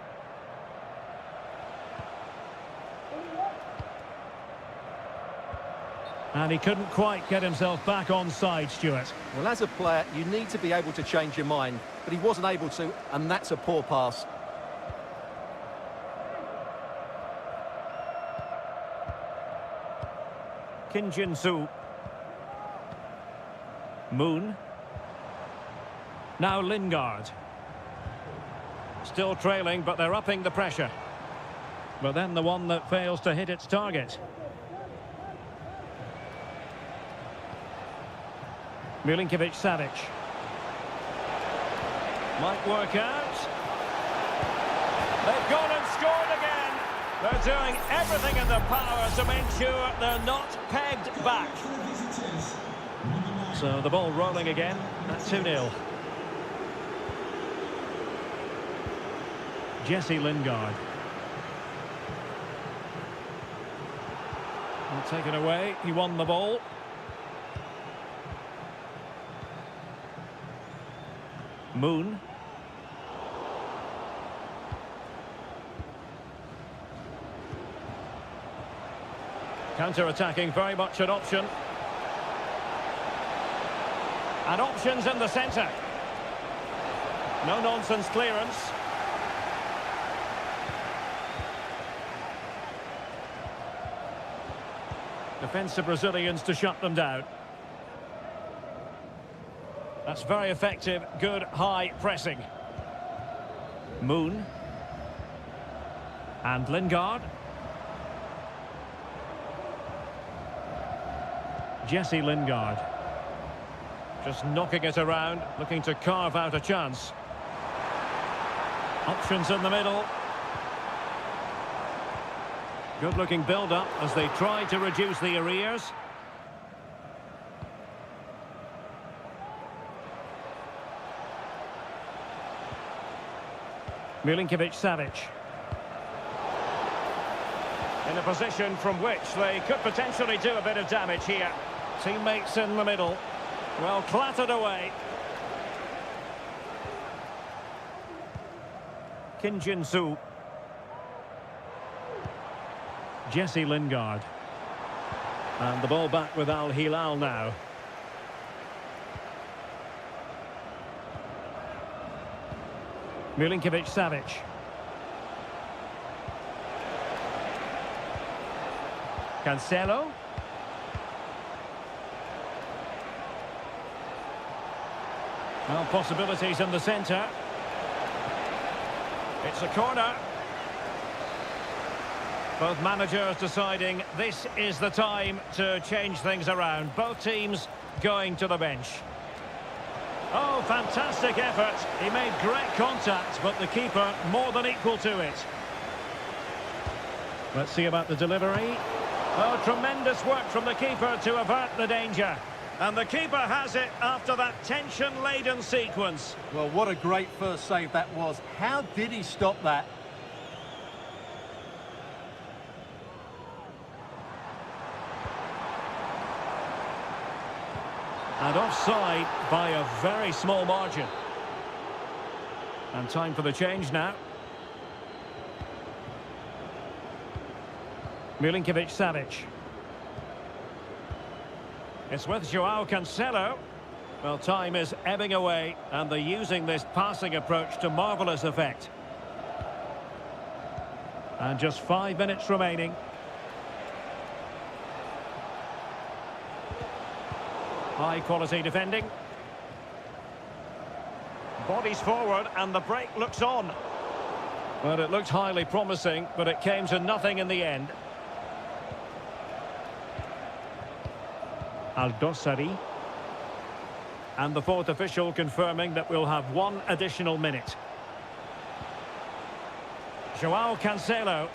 [SPEAKER 1] And he couldn't quite get himself back on side, Stuart.
[SPEAKER 2] Well, as a player, you need to be able to change your mind, but he wasn't able to, and that's a poor pass.
[SPEAKER 1] Kim Jin-soo. Moon. Now Lingard. Still trailing, but they're upping the pressure. But then the one that fails to hit its target. Milinkovic-Savic. Might work out. They've gone and scored again. They're doing everything in their power to make sure they're not pegged back.
[SPEAKER 4] For the visitors. Number 9.
[SPEAKER 1] So the ball rolling again at 2-0. Jesse Lingard. Well, taken away. He won the ball. Moon. Counter-attacking, very much an option. And options in the centre. No-nonsense clearance. Defensive Brazilians to shut them down. That's very effective, good high pressing. Moon. And Lingard. Jesse Lingard. Just knocking it around, looking to carve out a chance. Options in the middle. Good-looking build-up as they try to reduce the arrears. Milinkovic-Savic. In a position from which they could potentially do a bit of damage here. Teammates in the middle. Well, clattered away. Kim Jin-soo. Jesse Lingard. And the ball back with Al Hilal now. Milinkovic-Savic. Cancelo. Well, possibilities in the centre. It's a corner. Both managers deciding this is the time to change things around. Both teams going to the bench. Oh, fantastic effort. He made great contact, but the keeper more than equal to it. Let's see about the delivery. Oh, tremendous work from the keeper to avert the danger. And the keeper has it after that tension-laden sequence.
[SPEAKER 2] Well, what a great first save that was. How did he stop that?
[SPEAKER 1] And offside by a very small margin. And time for the change now. Milinkovic-Savic. It's with Joao Cancelo. Well, time is ebbing away, and they're using this passing approach to marvellous effect. And just 5 minutes remaining. High quality defending. Bodies forward and the break looks on. Well, it looked highly promising, but it came to nothing in the end. Aldosari. And the fourth official confirming that we'll have one additional minute. Joao Cancelo.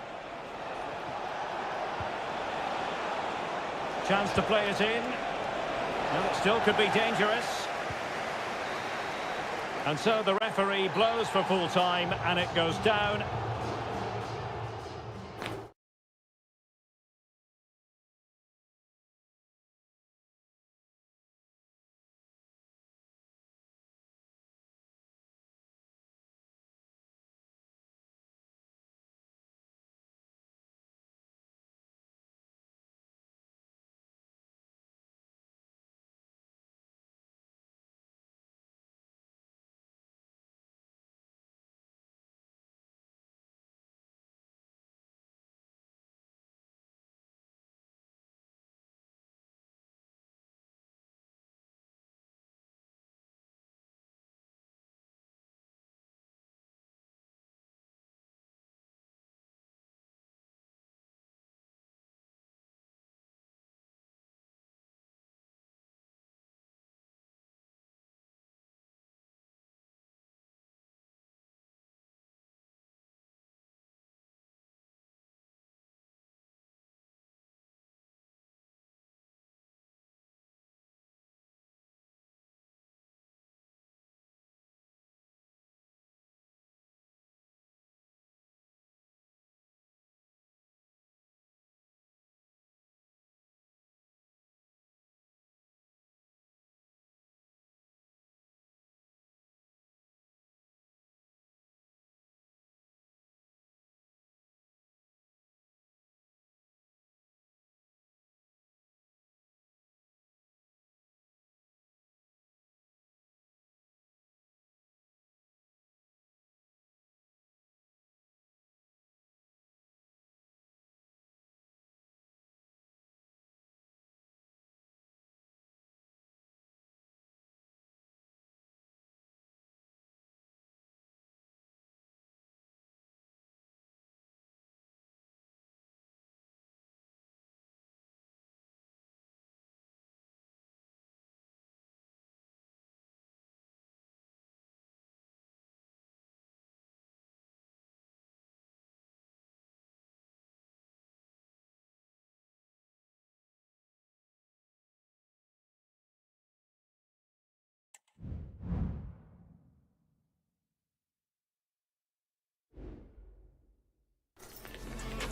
[SPEAKER 1] Chance to play it in. Well, it still could be dangerous. And so the referee blows for full time and it goes down.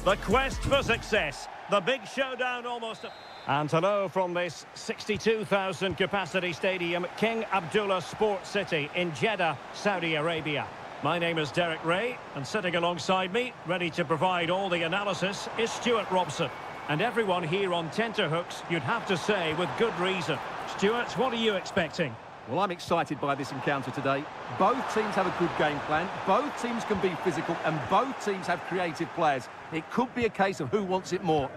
[SPEAKER 1] The quest for success. The big showdown almost. And hello from this 62,000 capacity stadium, King Abdullah Sports City in Jeddah, Saudi Arabia. My name is Derek Ray, and sitting alongside me, ready to provide all the analysis, is Stuart Robson. And everyone here on tenterhooks, you'd have to say, with good reason. Stuart, what are you expecting?
[SPEAKER 2] Well, I'm excited by this encounter today. Both teams have a good game plan, both teams can be physical, and both teams have creative players. It could be a case of who wants it more.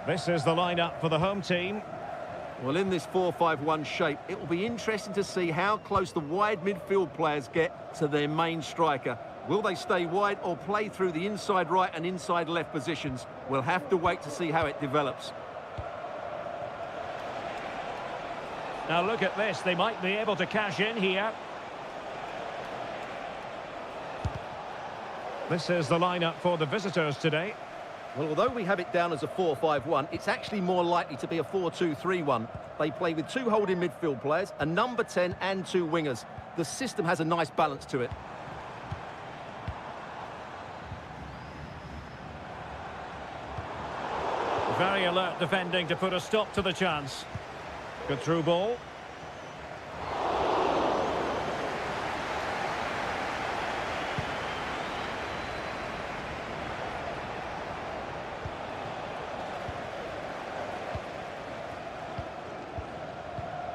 [SPEAKER 1] This is the lineup for the home team.
[SPEAKER 2] Well, in this 4-5-1 shape, it will be interesting to see how close the wide midfield players get to their main striker. Will they stay wide or play through the inside right and inside left positions? We'll have to wait to see how it develops.
[SPEAKER 1] Now look at this, they might be able to cash in here. This is the lineup for the visitors today.
[SPEAKER 2] Well, although we have it down as a 4-5-1, it's actually more likely to be a 4-2-3-1. They play with two holding midfield players, a number 10 and two wingers. The system has a nice balance to it.
[SPEAKER 1] Very alert defending to put a stop to the chance. Good through ball.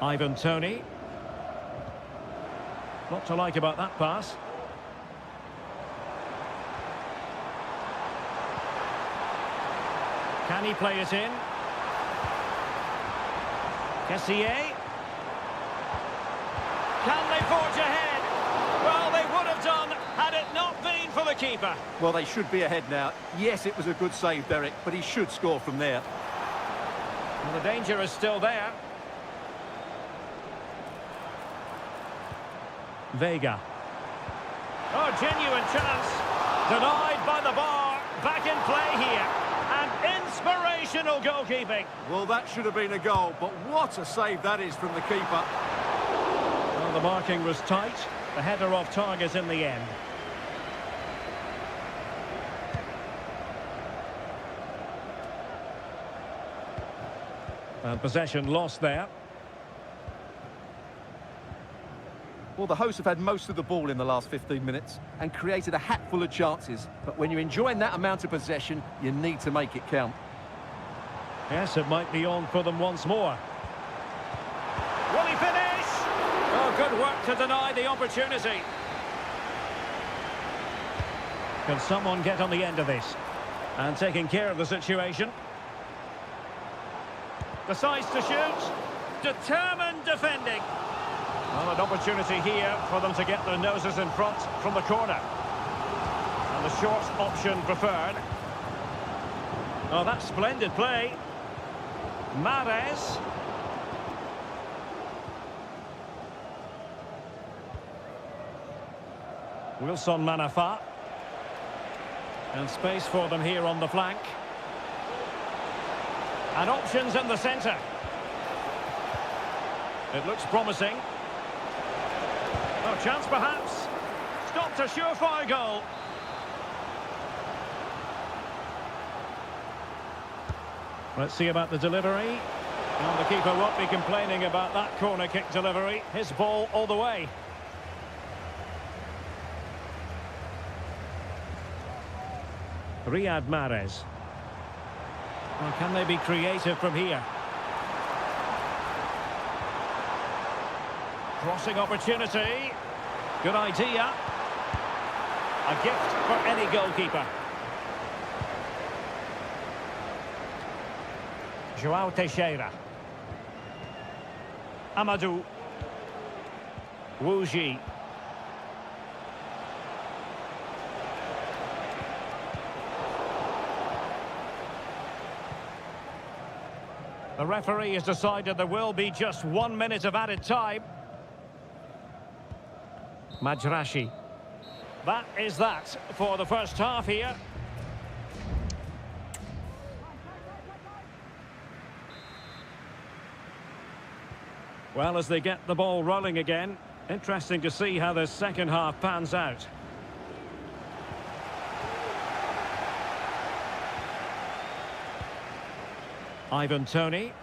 [SPEAKER 1] Ivan Toney. What to like about that pass? Can he play it in? Kessié. Can they forge ahead? Well, they would have done had it not been for the keeper.
[SPEAKER 2] Well, they should be ahead now. Yes, it was a good save, Derek, but he should score from there.
[SPEAKER 1] Well, the danger is still there. Vega. Oh, genuine chance. Denied by the bar. Back in play here. And inspirational goalkeeping.
[SPEAKER 2] Well, that should have been a goal, but what a save that is from the keeper.
[SPEAKER 1] Well, the marking was tight. The header off target in the end. And possession lost there.
[SPEAKER 2] Well, the hosts have had most of the ball in the last 15 minutes and created a hatful of chances. But when you're enjoying that amount of possession, you need to make it count.
[SPEAKER 1] Yes, it might be on for them once more. Will he finish? Oh, good work to deny the opportunity. Can someone get on the end of this? And taking care of the situation. Decides to shoot. Determined defending. Well, an opportunity here for them to get their noses in front from the corner. And the short option preferred. Oh, that's splendid play. Mahrez. Wilson Manafa. And space for them here on the flank. And options in the centre. It looks promising. Oh, chance perhaps. Stopped a surefire goal. Let's see about the delivery. And the keeper won't be complaining about that corner kick delivery. His ball all the way. Riyad Mahrez. Well, can they be creative from here? Crossing opportunity. Good idea. A gift for any goalkeeper. João Teixeira. Amadou. Wu Ji. The referee has decided there will be just 1 minute of added time. Majrashi. That is that for the first half here. Well, as they get the ball rolling again, interesting to see how the second half pans out. Ivan Toney.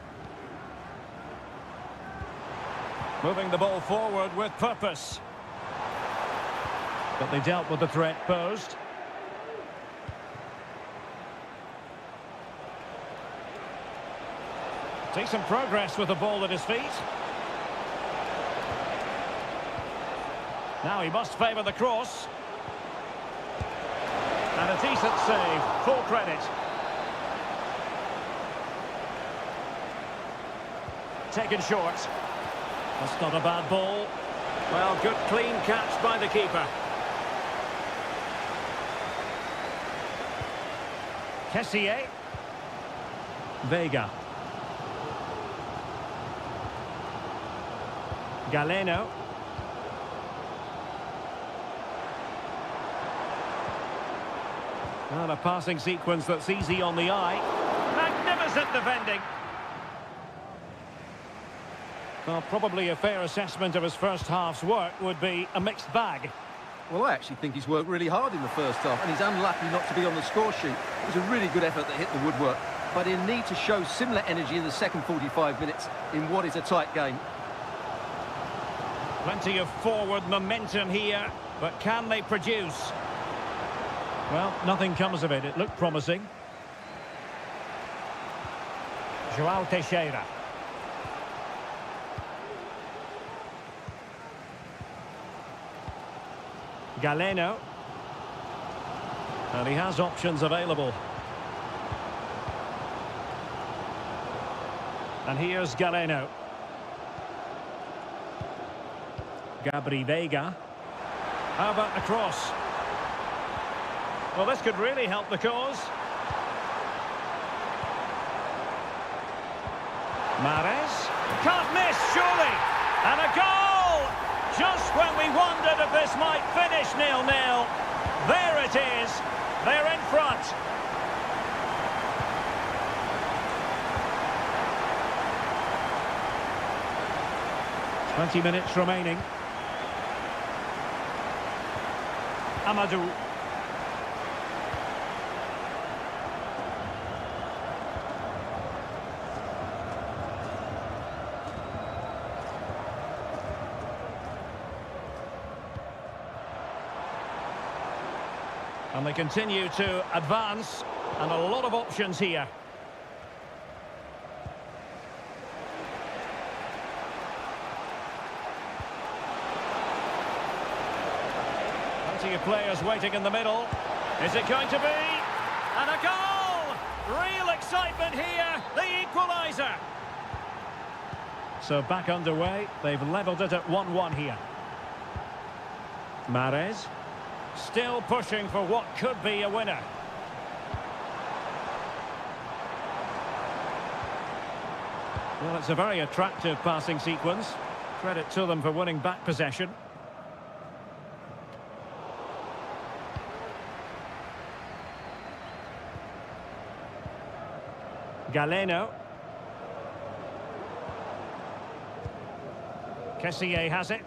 [SPEAKER 1] Moving the ball forward with purpose. But they dealt with the threat posed. Decent progress with the ball at his feet. Now he must favour the cross. And a decent save, full credit. Taken short. That's not a bad ball. Well, good clean catch by the keeper. Kessié. Vega. Galeno. Well, a passing sequence that's easy on the eye. Magnificent defending. Well, probably a fair assessment of his first half's work would be a mixed bag.
[SPEAKER 2] Well, I actually think he's worked really hard in the first half, and he's unlucky not to be on the score sheet. It was a really good effort that hit the woodwork, but he'll need to show similar energy in the second 45 minutes in what is a tight game.
[SPEAKER 1] Plenty of forward momentum here, but can they produce? Well, nothing comes of it. It looked promising. João Teixeira. Galeno. And he has options available. And here's Galeno. Gabri Veiga. How about the cross? Well, this could really help the cause. Mahrez. Can't miss, surely. And a goal! Just when we wondered if this might finish 0-0. There it is. They're in front. .20 remaining. Amadou. And they continue to advance, and a lot of options here. Plenty of players waiting in the middle. Is it going to be? And a goal! Real excitement here, the equaliser. So back underway, they've levelled it at 1-1 here. Mahrez. Still pushing for what could be a winner. Well, it's a very attractive passing sequence. Credit to them for winning back possession. Galeno. Kessié has it.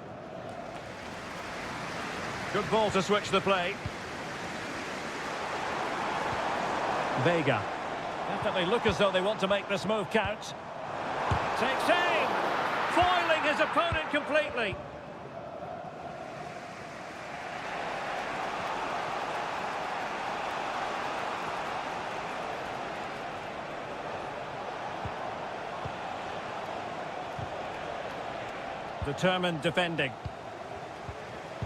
[SPEAKER 1] Good ball to switch the play. Veiga. Definitely look as though they want to make this move count. Takes aim! Foiling his opponent completely. Determined defending.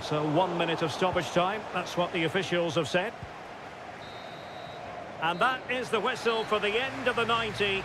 [SPEAKER 1] So 1 minute of stoppage time, that's what the officials have said. And that is the whistle for the end of the 90.